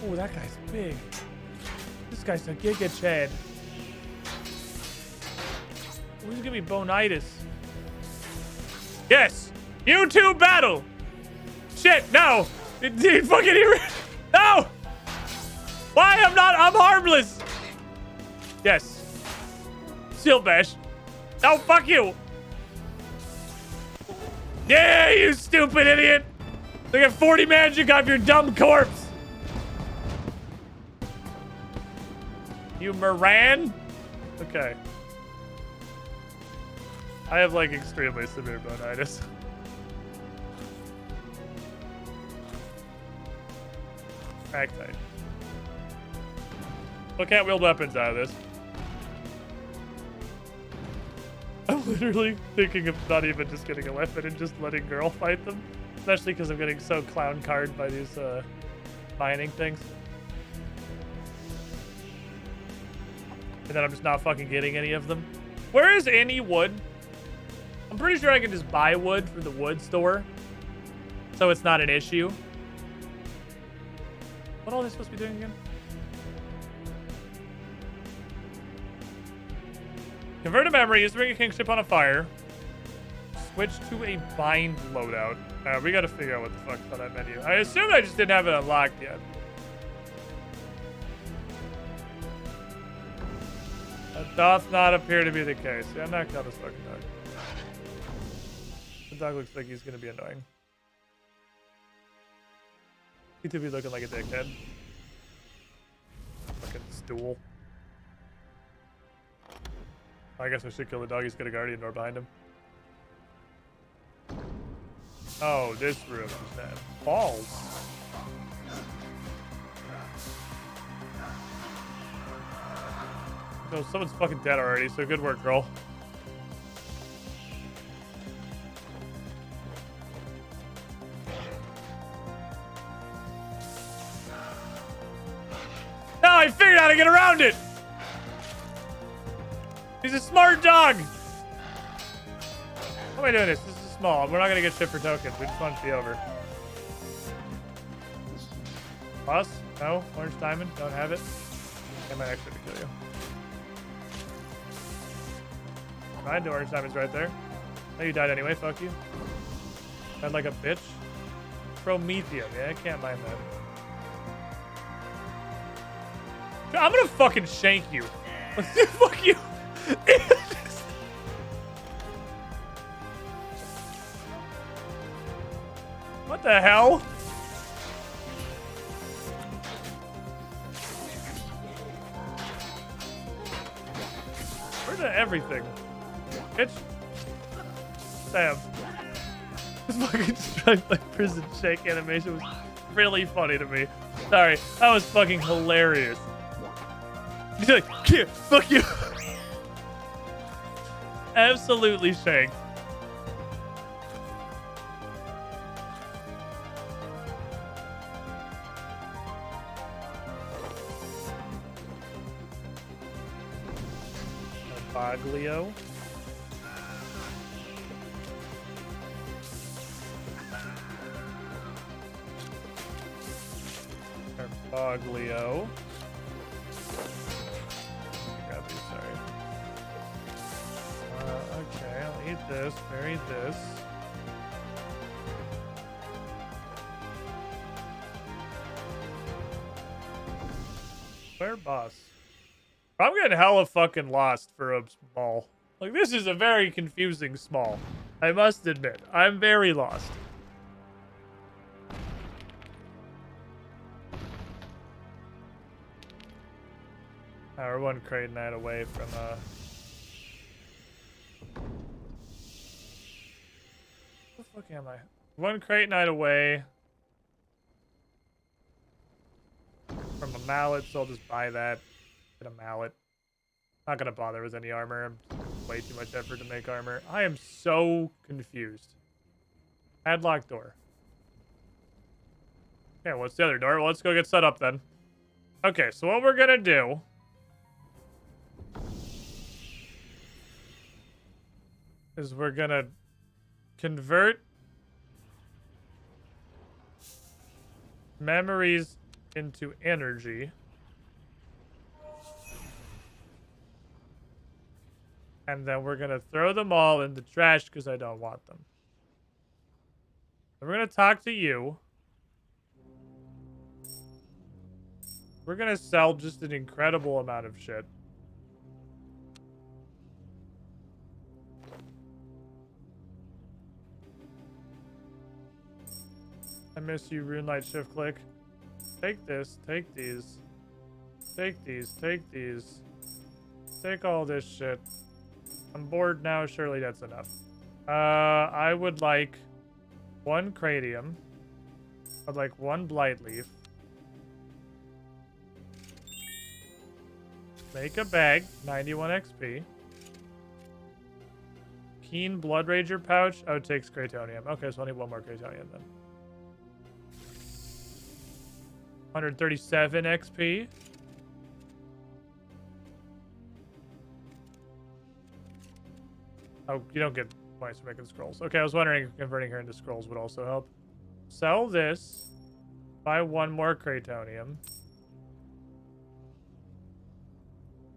Oh, that guy's big. This guy's a Giga Chad. Oh, he's gonna be bonitis. Yes! You two battle! Shit, no! Dude, fucking no! Why I'm harmless! Yes. Steel bash. No, fuck you! Yeah, you stupid idiot! They got 40 magic off your dumb corpse! You Moran? Okay. I have like extremely severe bonitis. Fractite. I can't wield weapons out of this. I'm literally thinking of not even just getting a weapon and just letting girl fight them. Especially because I'm getting so clown carded by these mining things. And then I'm just not fucking getting any of them. Where is any wood? I'm pretty sure I can just buy wood from the wood store. So it's not an issue. What all are they supposed to be doing again? Convert a memory. Use the Ring of Kingship on a fire. Switch to a bind loadout. We gotta figure out what the fuck's on that menu. I assume I just didn't have it unlocked yet. That doth not appear to be the case. Yeah, I'm knocked out this fucking dog. The dog looks like he's gonna be annoying. He could be looking like a dickhead. Fucking stool. I guess I should kill the dog. He's got a guardian door behind him. Oh, this room is bad. Balls. No, someone's fucking dead already, so good work, girl. No, I figured out how to get around it! He's a smart dog! How am I doing this? This is small. We're not gonna get shit for tokens. We just want it to be over. Boss? No? Orange diamond? Don't have it? I might actually have to kill you. Fine, the orange diamond's right there. Oh, you died anyway, fuck you. Died like a bitch. Promethium, yeah, I can't mind that. I'm gonna fucking shank you. Fuck you. What the hell? Where's the everything? Bitch. Damn. This fucking Strike by Prison Shake animation was really funny to me. Sorry, that was fucking hilarious. He's like, here, fuck you. Absolutely shanked. Baglio. Baglio. Grab these, sorry. Okay, I'll eat this, bury this. Where boss? I'm getting hella fucking lost for a small. Like, this is a very confusing small. I must admit, I'm very lost. We're one crate night away from, Where the fuck am I? One crate night away from a mallet, so I'll just buy that. Get a mallet. Not gonna bother with any armor. Way too much effort to make armor. I am so confused. Padlock door. Okay, what's the other door? Well, let's go get set up then. Okay, so what we're gonna do is we're gonna convert memories into energy. And then we're gonna throw them all in the trash because I don't want them. We're gonna talk to you. We're gonna sell just an incredible amount of shit. I miss you, Runelight Shift Click. Take this, take these. Take these, take these. Take all this shit. I'm bored now, surely that's enough. I would like 1 cranium. I'd like 1 blight leaf. Make a bag, 91 XP. Keen Blood Rager pouch. Oh, it takes Craytonium. Okay, so I need 1 more Craytonium then. 137 XP. Oh, you don't get points for making scrolls. Okay, I was wondering if converting her into scrolls would also help. Sell this. Buy 1 more Craytonium.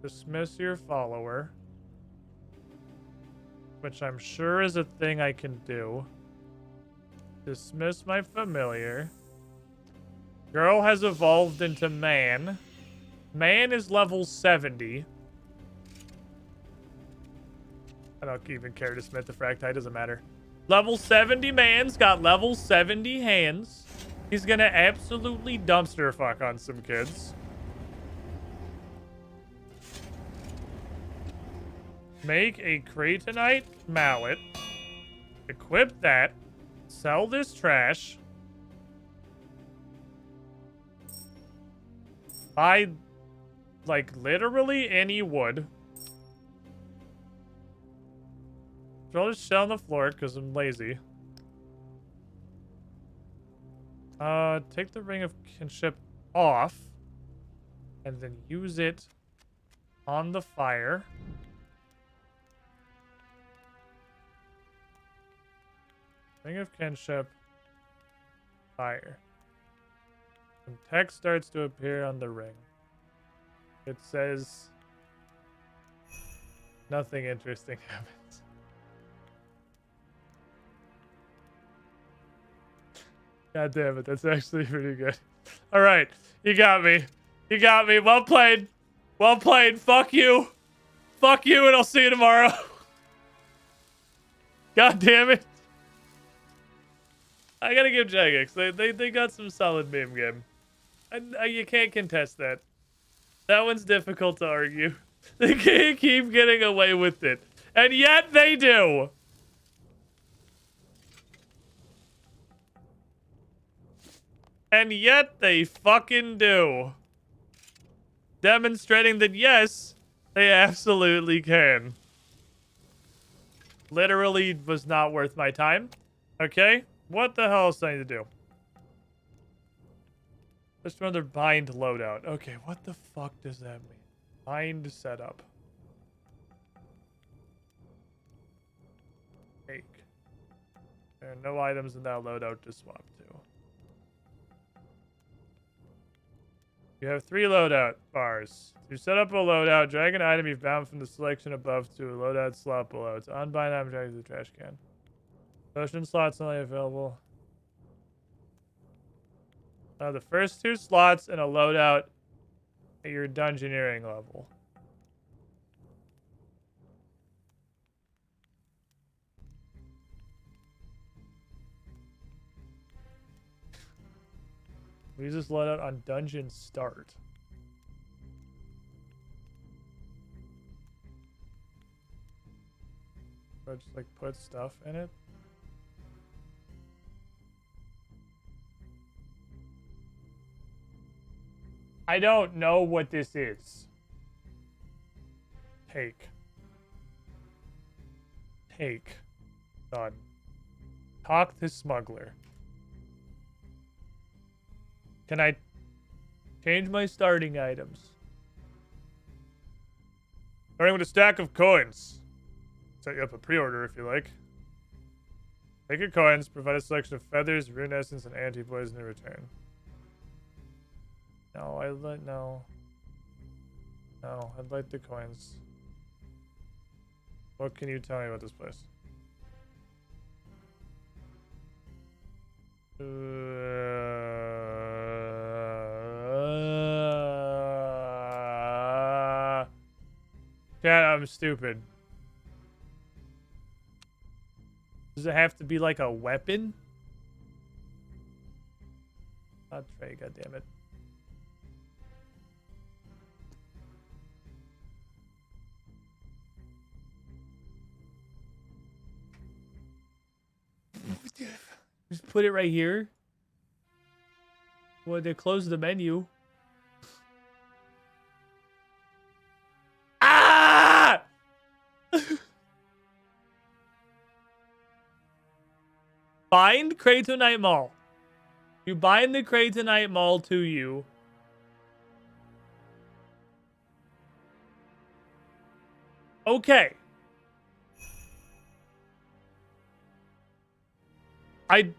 Dismiss your follower. Which I'm sure is a thing I can do. Dismiss my familiar. Girl has evolved into man. Man is level 70. I don't even care to submit the fractite, doesn't matter. Level 70 man's got level 70 hands. He's gonna absolutely dumpster fuck on some kids. Make a Creightonite mallet. Equip that. Sell this trash. Buy, like, literally any wood. Throw this shit on the floor because I'm lazy. Take the Ring of Kinship off. And then use it on the fire. Ring of Kinship. Fire. When text starts to appear on the ring, it says nothing interesting happens. God damn it, that's actually pretty good. All right, you got me. You got me. Well played. Well played. Fuck you. Fuck you, and I'll see you tomorrow. God damn it. I gotta give Jagex. They got some solid meme game. You can't contest that. That one's difficult to argue. They can't keep getting away with it. And yet they do. And yet they fucking do. Demonstrating that yes, they absolutely can. Literally was not worth my time. Okay? What the hell else do I need to do? Just another bind loadout. Okay, what the fuck does that mean? Bind setup. Take. There are no items in that loadout to swap to. You have 3 loadout bars. To set up a loadout, drag an item you've bound from the selection above to a loadout slot below. To unbind item, drag to the trash can. Potion slots only available. The first 2 slots in a loadout at your dungeoneering level. We use this loadout on dungeon start. So just like put stuff in it. I don't know what this is. Take. Take. Done. Talk to smuggler. Can I change my starting items? Starting with a stack of coins. Set you up a pre-order if you like. Take your coins, provide a selection of feathers, rune essence, and anti-poison in return. No, no. No, I'd like the coins. What can you tell me about this place? Chat, I'm stupid. Does it have to be like a weapon? Not Trey, goddammit. Just put it right here. Well, they close the menu. Ah! Bind Kratonite Mall. You bind the Kratonite Mall to you. Okay. I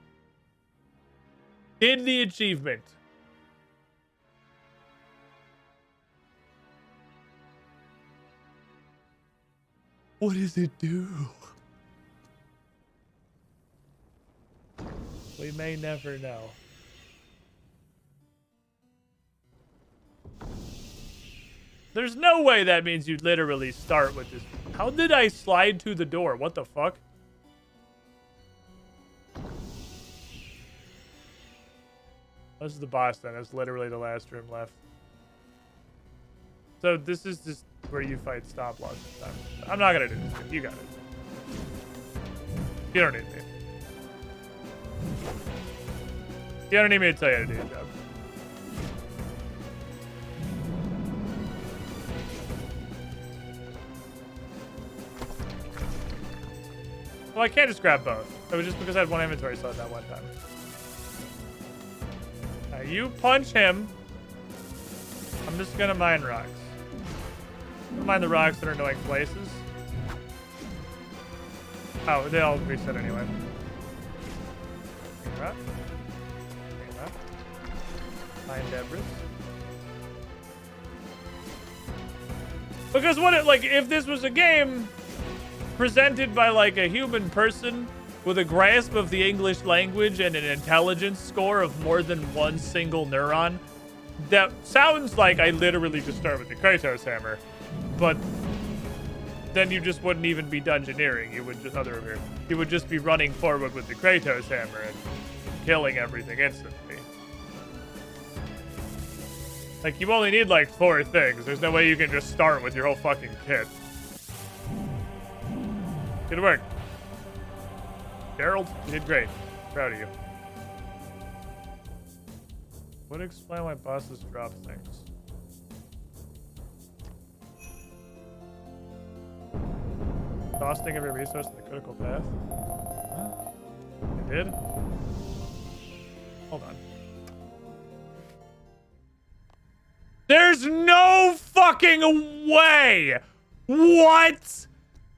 did the achievement. What does it do? We may never know. There's no way that means you literally start with this. How did I slide to the door? What the fuck? This is the boss then. That's literally the last room left. So this is just where you fight stop loss this time. I'm not gonna do this. You got it. You don't need me. You don't need me to tell you how to do your job. Well, I can't just grab both. It was just because I had one inventory slot that one time. Now you punch him. I'm just gonna mine rocks. Don't mind the rocks that are annoying places. Oh, they all reset anyway. Bring that. Bring that. Find debris. Because what it, like, if this was a game presented by like a human person with a grasp of the English language and an intelligence score of more than one single neuron, that sounds like I literally just start with the Kratos hammer, but then you just wouldn't even be dungeoneering. You would just you would just be running forward with the Kratos hammer and killing everything instantly. Like, you only need like 4 things. There's no way you can just start with your whole fucking kit. Good work. Gerald, you did great. Proud of you. Would explain why bosses drop things. Costing every resource in the critical path. Huh? I did? Hold on. There's no fucking way! What?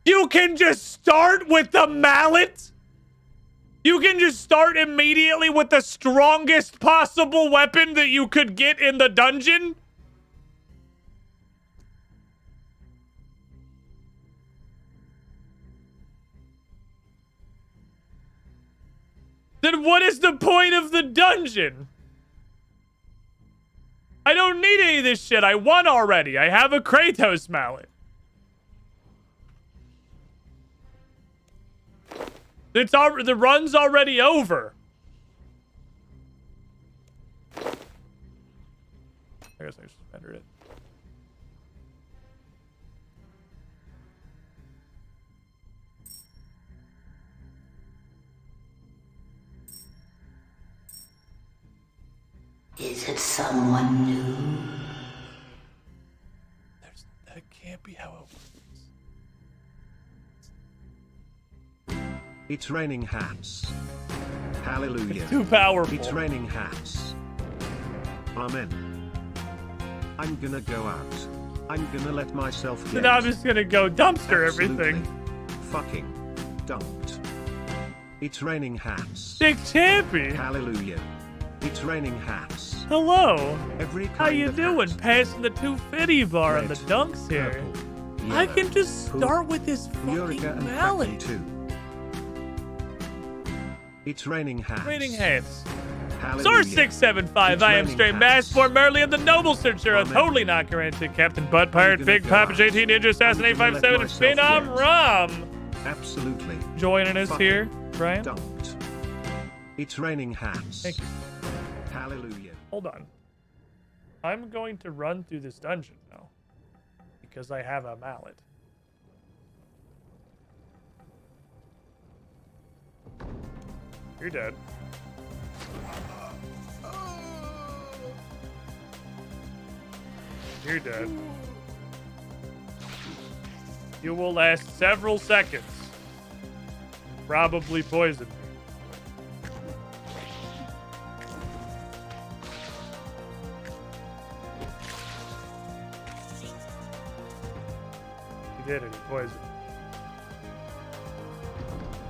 You can just start with the mallet? You can just start immediately with the strongest possible weapon that you could get in the dungeon? Then what is the point of the dungeon? I don't need any of this shit. I won already. I have a Kratos mallet. The run's already over. I guess I just entered it. Is it someone new? That can't be how it works. It's raining hats. Hallelujah. Too powerful. It's raining hats. Amen. I'm gonna go out. I'm gonna let myself So get. now I'm just gonna go dumpster Absolutely everything. Fucking dumped. It's raining hats. Dick Champy. Hallelujah. It's raining hats. Hello. Every kind How you of doing? hat. Passing the 250 bar on the Red, dunks here. Purple, I yellow, can just poop, start with this Eureka fucking and mallet. too. It's raining hats. Raining hands. Hallelujah. Source 675, It's I am raining straight hats. mass for Merly and the Noble Searcher. Amen. Totally not granted. Captain Butt Pirate, gonna Big go Papa out. JT Ninja Assassin I'm gonna let 857 and myself Phenom get. Rum. Absolutely Joining us Fucking here, Brian. dumped. It's raining hats. Thank you. Hallelujah. Hold on. I'm going to run through this dungeon now because I have a mallet. You're dead. You're dead. You will last several seconds. Probably poison me. He did it. He poisoned.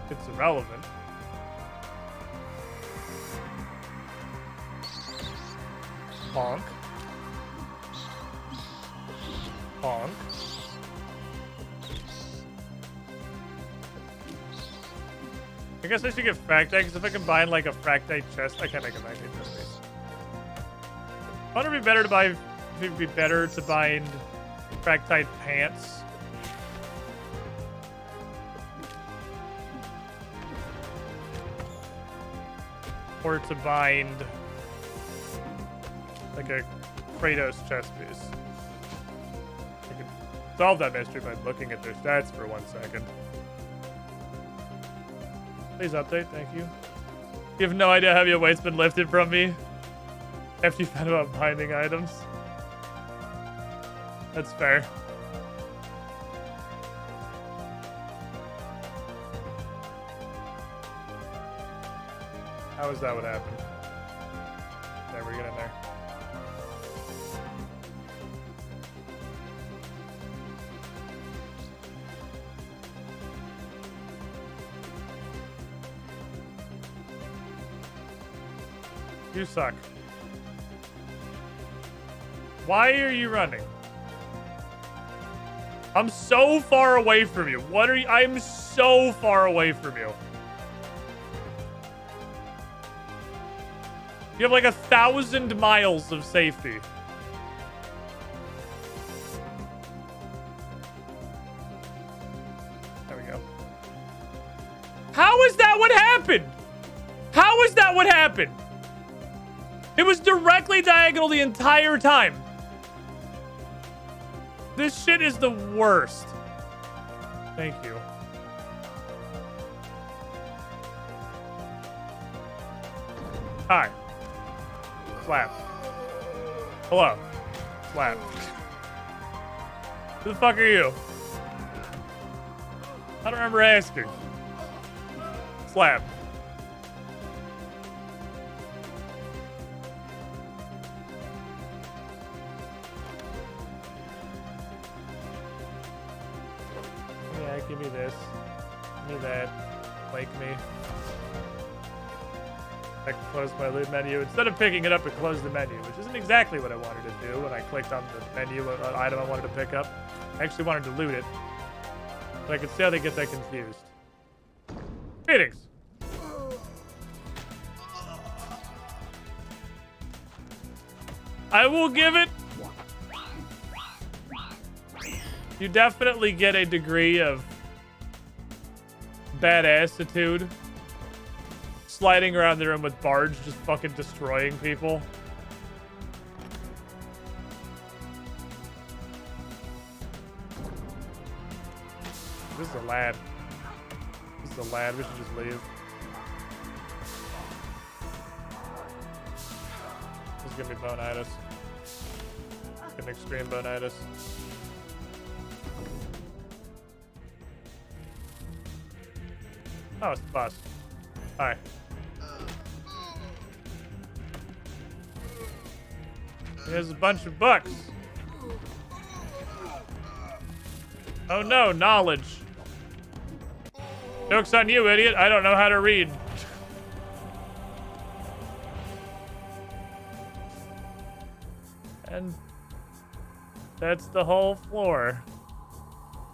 It's irrelevant. Honk. Honk. I guess I should get fractite, because if I combine like a fractite chest, I can't make a fractite chest piece. I wonder if it'd be better to buy. If it'd be better to bind fractite pants. Or to bind like a Kratos chest piece. I could solve that mystery by looking at their stats for 1 second. Please update, thank you. You have no idea how your weight's been lifted from me after you found out about binding items. That's fair. How is that what happened? There, we get in there. You suck. Why are you running? I'm so far away from you. What are you? I'm so far away from you. You have like 1,000 miles of safety. There we go. How is that what happened? How is that what happened? It was directly diagonal the entire time. This shit is the worst. Thank you. Hi. Slap. Hello. Slap. Who the fuck are you? I don't remember asking. Slap. Yeah, give me this. Give me that. Like me. I can close my loot menu. Instead of picking it up, it closed the menu, which isn't exactly what I wanted to do when I clicked on the menu item I wanted to pick up. I actually wanted to loot it. But I can see how they get that confused. Greetings. I will give it. You definitely get a degree of badassitude sliding around the room with Barge, just fucking destroying people. This is a lad. This is a lad. We should just leave. This is gonna be bonitis. An extreme bonitis. Oh, it's the boss. Hi. Here's a bunch of books. Oh no, knowledge. Joke's on you, idiot. I don't know how to read. And that's the whole floor.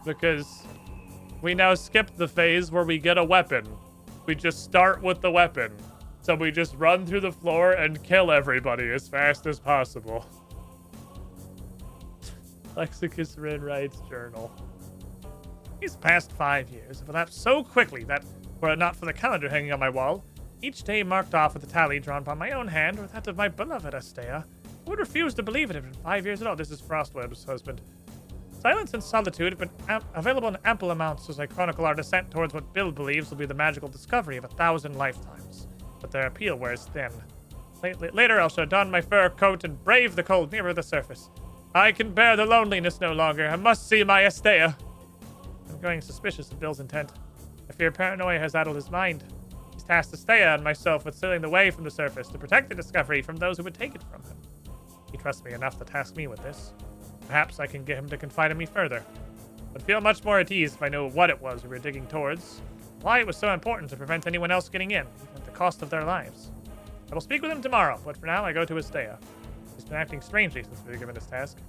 Because we now skipped the phase where we get a weapon. We just start with the weapon. So we just run through the floor and kill everybody as fast as possible. Lexicus Wright's journal. These past 5 years have elapsed so quickly that, were it not for the calendar hanging on my wall, each day marked off with a tally drawn by my own hand or that of my beloved Astea, I would refuse to believe it had been 5 years at all. This is Frostweb's husband. Silence and solitude have been available in ample amounts as I chronicle our descent towards what Bill believes will be the magical discovery of 1,000 lifetimes. But their appeal wears thin. Later, I shall don my fur coat and brave the cold nearer the surface. I can bear the loneliness no longer. I must see my Astea. I'm growing suspicious of Bill's intent. I fear paranoia has addled his mind. He's tasked Astea and myself with sealing the way from the surface to protect the discovery from those who would take it from him. He trusts me enough to task me with this. Perhaps I can get him to confide in me further. I'd feel much more at ease if I knew what it was we were digging towards, why it was so important to prevent anyone else getting in, even at the cost of their lives. I will speak with him tomorrow, but for now I go to Astea. She's been acting strangely since we were given this task.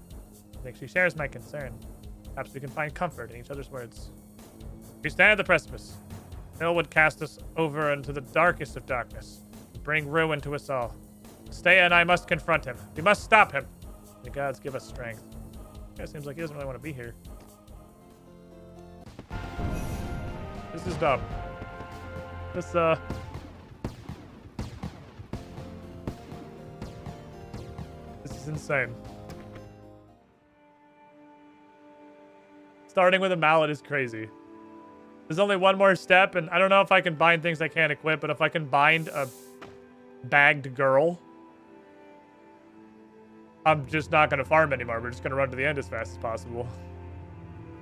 I think she shares my concern. Perhaps we can find comfort in each other's words. We stand at the precipice. Bill would cast us over into the darkest of darkness, and bring ruin to us all. Astea and I must confront him. We must stop him. The gods give us strength. It seems like he doesn't really want to be here. This is dumb. This is insane. Starting with a mallet is crazy. There's only one more step, and I don't know if I can bind things I can't equip, but if I can bind a bagged girl, I'm just not going to farm anymore. We're just going to run to the end as fast as possible.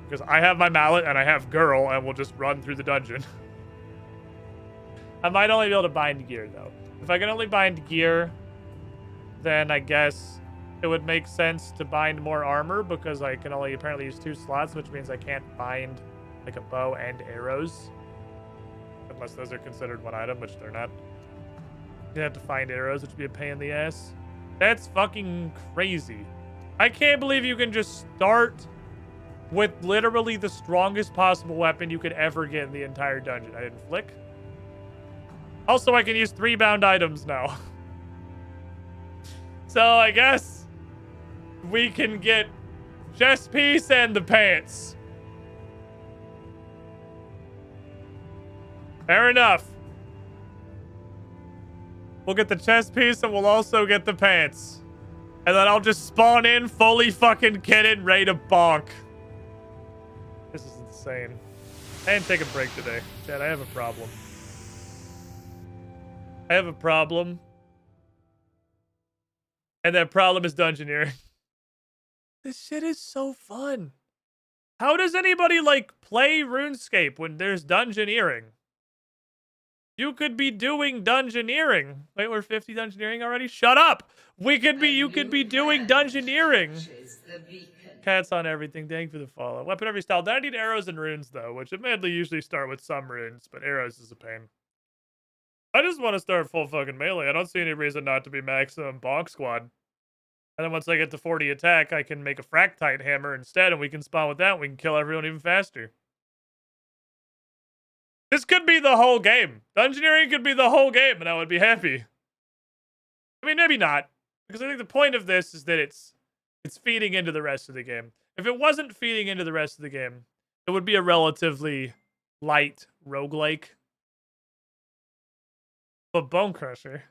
Because I have my mallet and I have girl, and we'll just run through the dungeon. I might only be able to bind gear, though. If I can only bind gear, then I guess it would make sense to bind more armor, because I can only apparently use 2 slots, which means I can't bind like a bow and arrows. Unless those are considered one item, which they're not. You have to find arrows, which would be a pain in the ass. That's fucking crazy. I can't believe you can just start with literally the strongest possible weapon you could ever get in the entire dungeon. I didn't flick. Also, I can use 3 bound items now. So I guess we can get chest piece and the pants. Fair enough. We'll get the chest piece and we'll also get the pants. And then I'll just spawn in fully fucking kitted, ready to bonk. This is insane. I didn't take a break today. Chad, I have a problem. I have a problem. And that problem is dungeoneering. This shit is so fun. How does anybody, like, play RuneScape when there's dungeoneering? You could be doing dungeoneering. Wait, we're 50 dungeoneering already? Shut up! You could be doing dungeoneering. Cats on everything. Thank you for the follow. Weapon every style. I need arrows and runes, though, which admittedly usually start with some runes, but arrows is a pain. I just want to start full fucking melee. I don't see any reason not to be maximum bonk squad. And then once I get to 40 attack, I can make a fractite hammer instead, and we can spawn with that, and we can kill everyone even faster. This could be the whole game. Dungeoneering could be the whole game, and I would be happy. I mean, maybe not. Because I think the point of this is that it's feeding into the rest of the game. If it wasn't feeding into the rest of the game, it would be a relatively light roguelike. But Bone Crusher.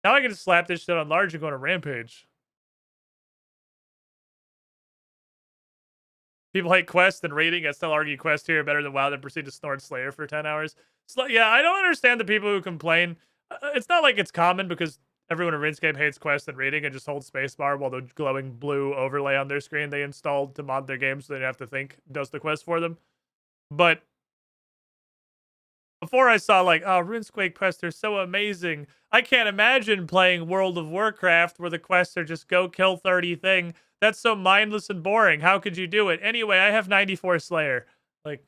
Now I can just slap this shit on large and go on a rampage. People hate Quest and rating. I still argue Quest here better than WoW, then proceed to snort Slayer for 10 hours. Yeah, I don't understand the people who complain. It's not like it's common because everyone in RuneScape hates Quest and rating and just holds spacebar while the glowing blue overlay on their screen they installed to mod their game so they don't have to think does the quest for them. But Before I saw like, oh, RuneScape quests are so amazing. I can't imagine playing World of Warcraft where the quests are just go kill 30 thing. That's so mindless and boring. How could you do it? Anyway, I have 94 Slayer. Like,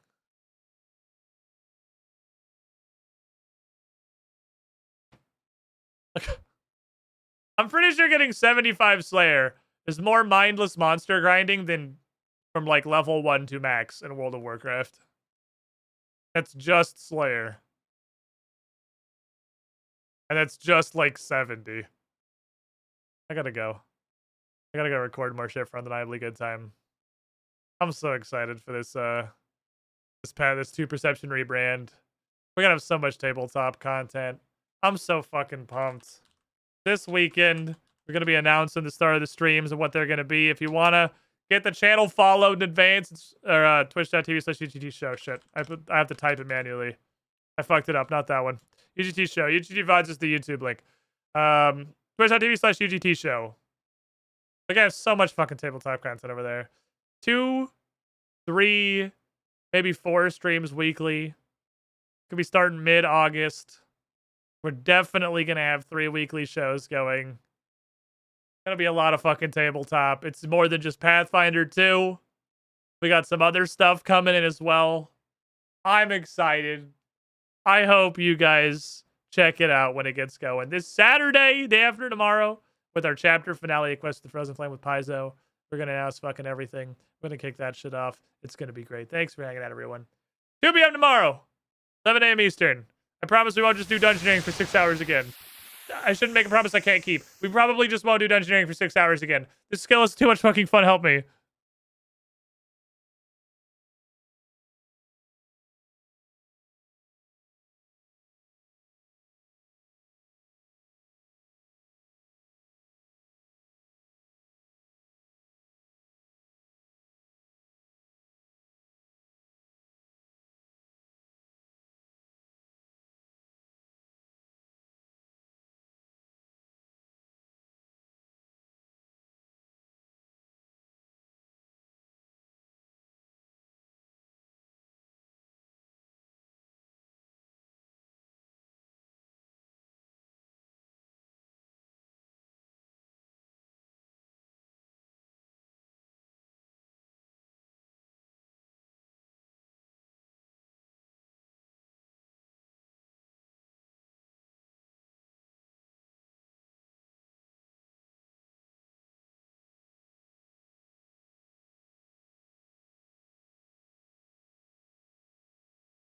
I'm pretty sure getting 75 Slayer is more mindless monster grinding than from like level 1 to max in World of Warcraft. That's just Slayer. And that's just like 70. I gotta go. I gotta go record more shit for Undeniably Good Time. I'm so excited for this this 2 Perception rebrand. We're gonna have so much tabletop content. I'm so fucking pumped. This weekend, we're gonna be announcing the start of the streams and what they're gonna be. If you wanna get the channel followed in advance, it's twitch.tv/UGT show. Shit. I have to type it manually. I fucked it up, not that one. UGT show. UGT VODs is the YouTube link. Twitch.tv/UGT show. Like, I have so much fucking tabletop content over there. 2, 3, maybe 4 streams weekly. Could be starting mid-August. We're definitely gonna have 3 weekly shows going. Gonna be a lot of fucking tabletop. It's more than just Pathfinder 2. We got some other stuff coming in as well. I'm excited. I hope you guys check it out when it gets going. This Saturday, day after tomorrow, with our chapter finale of Quest of the Frozen Flame with Paizo. We're going to announce fucking everything. We're going to kick that shit off. It's going to be great. Thanks for hanging out, everyone. 2 p.m. tomorrow, 11 a.m. Eastern. I promise we won't just do dungeoneering for 6 hours again. I shouldn't make a promise I can't keep. We probably just won't do dungeoneering for 6 hours again. This skill is too much fucking fun. Help me.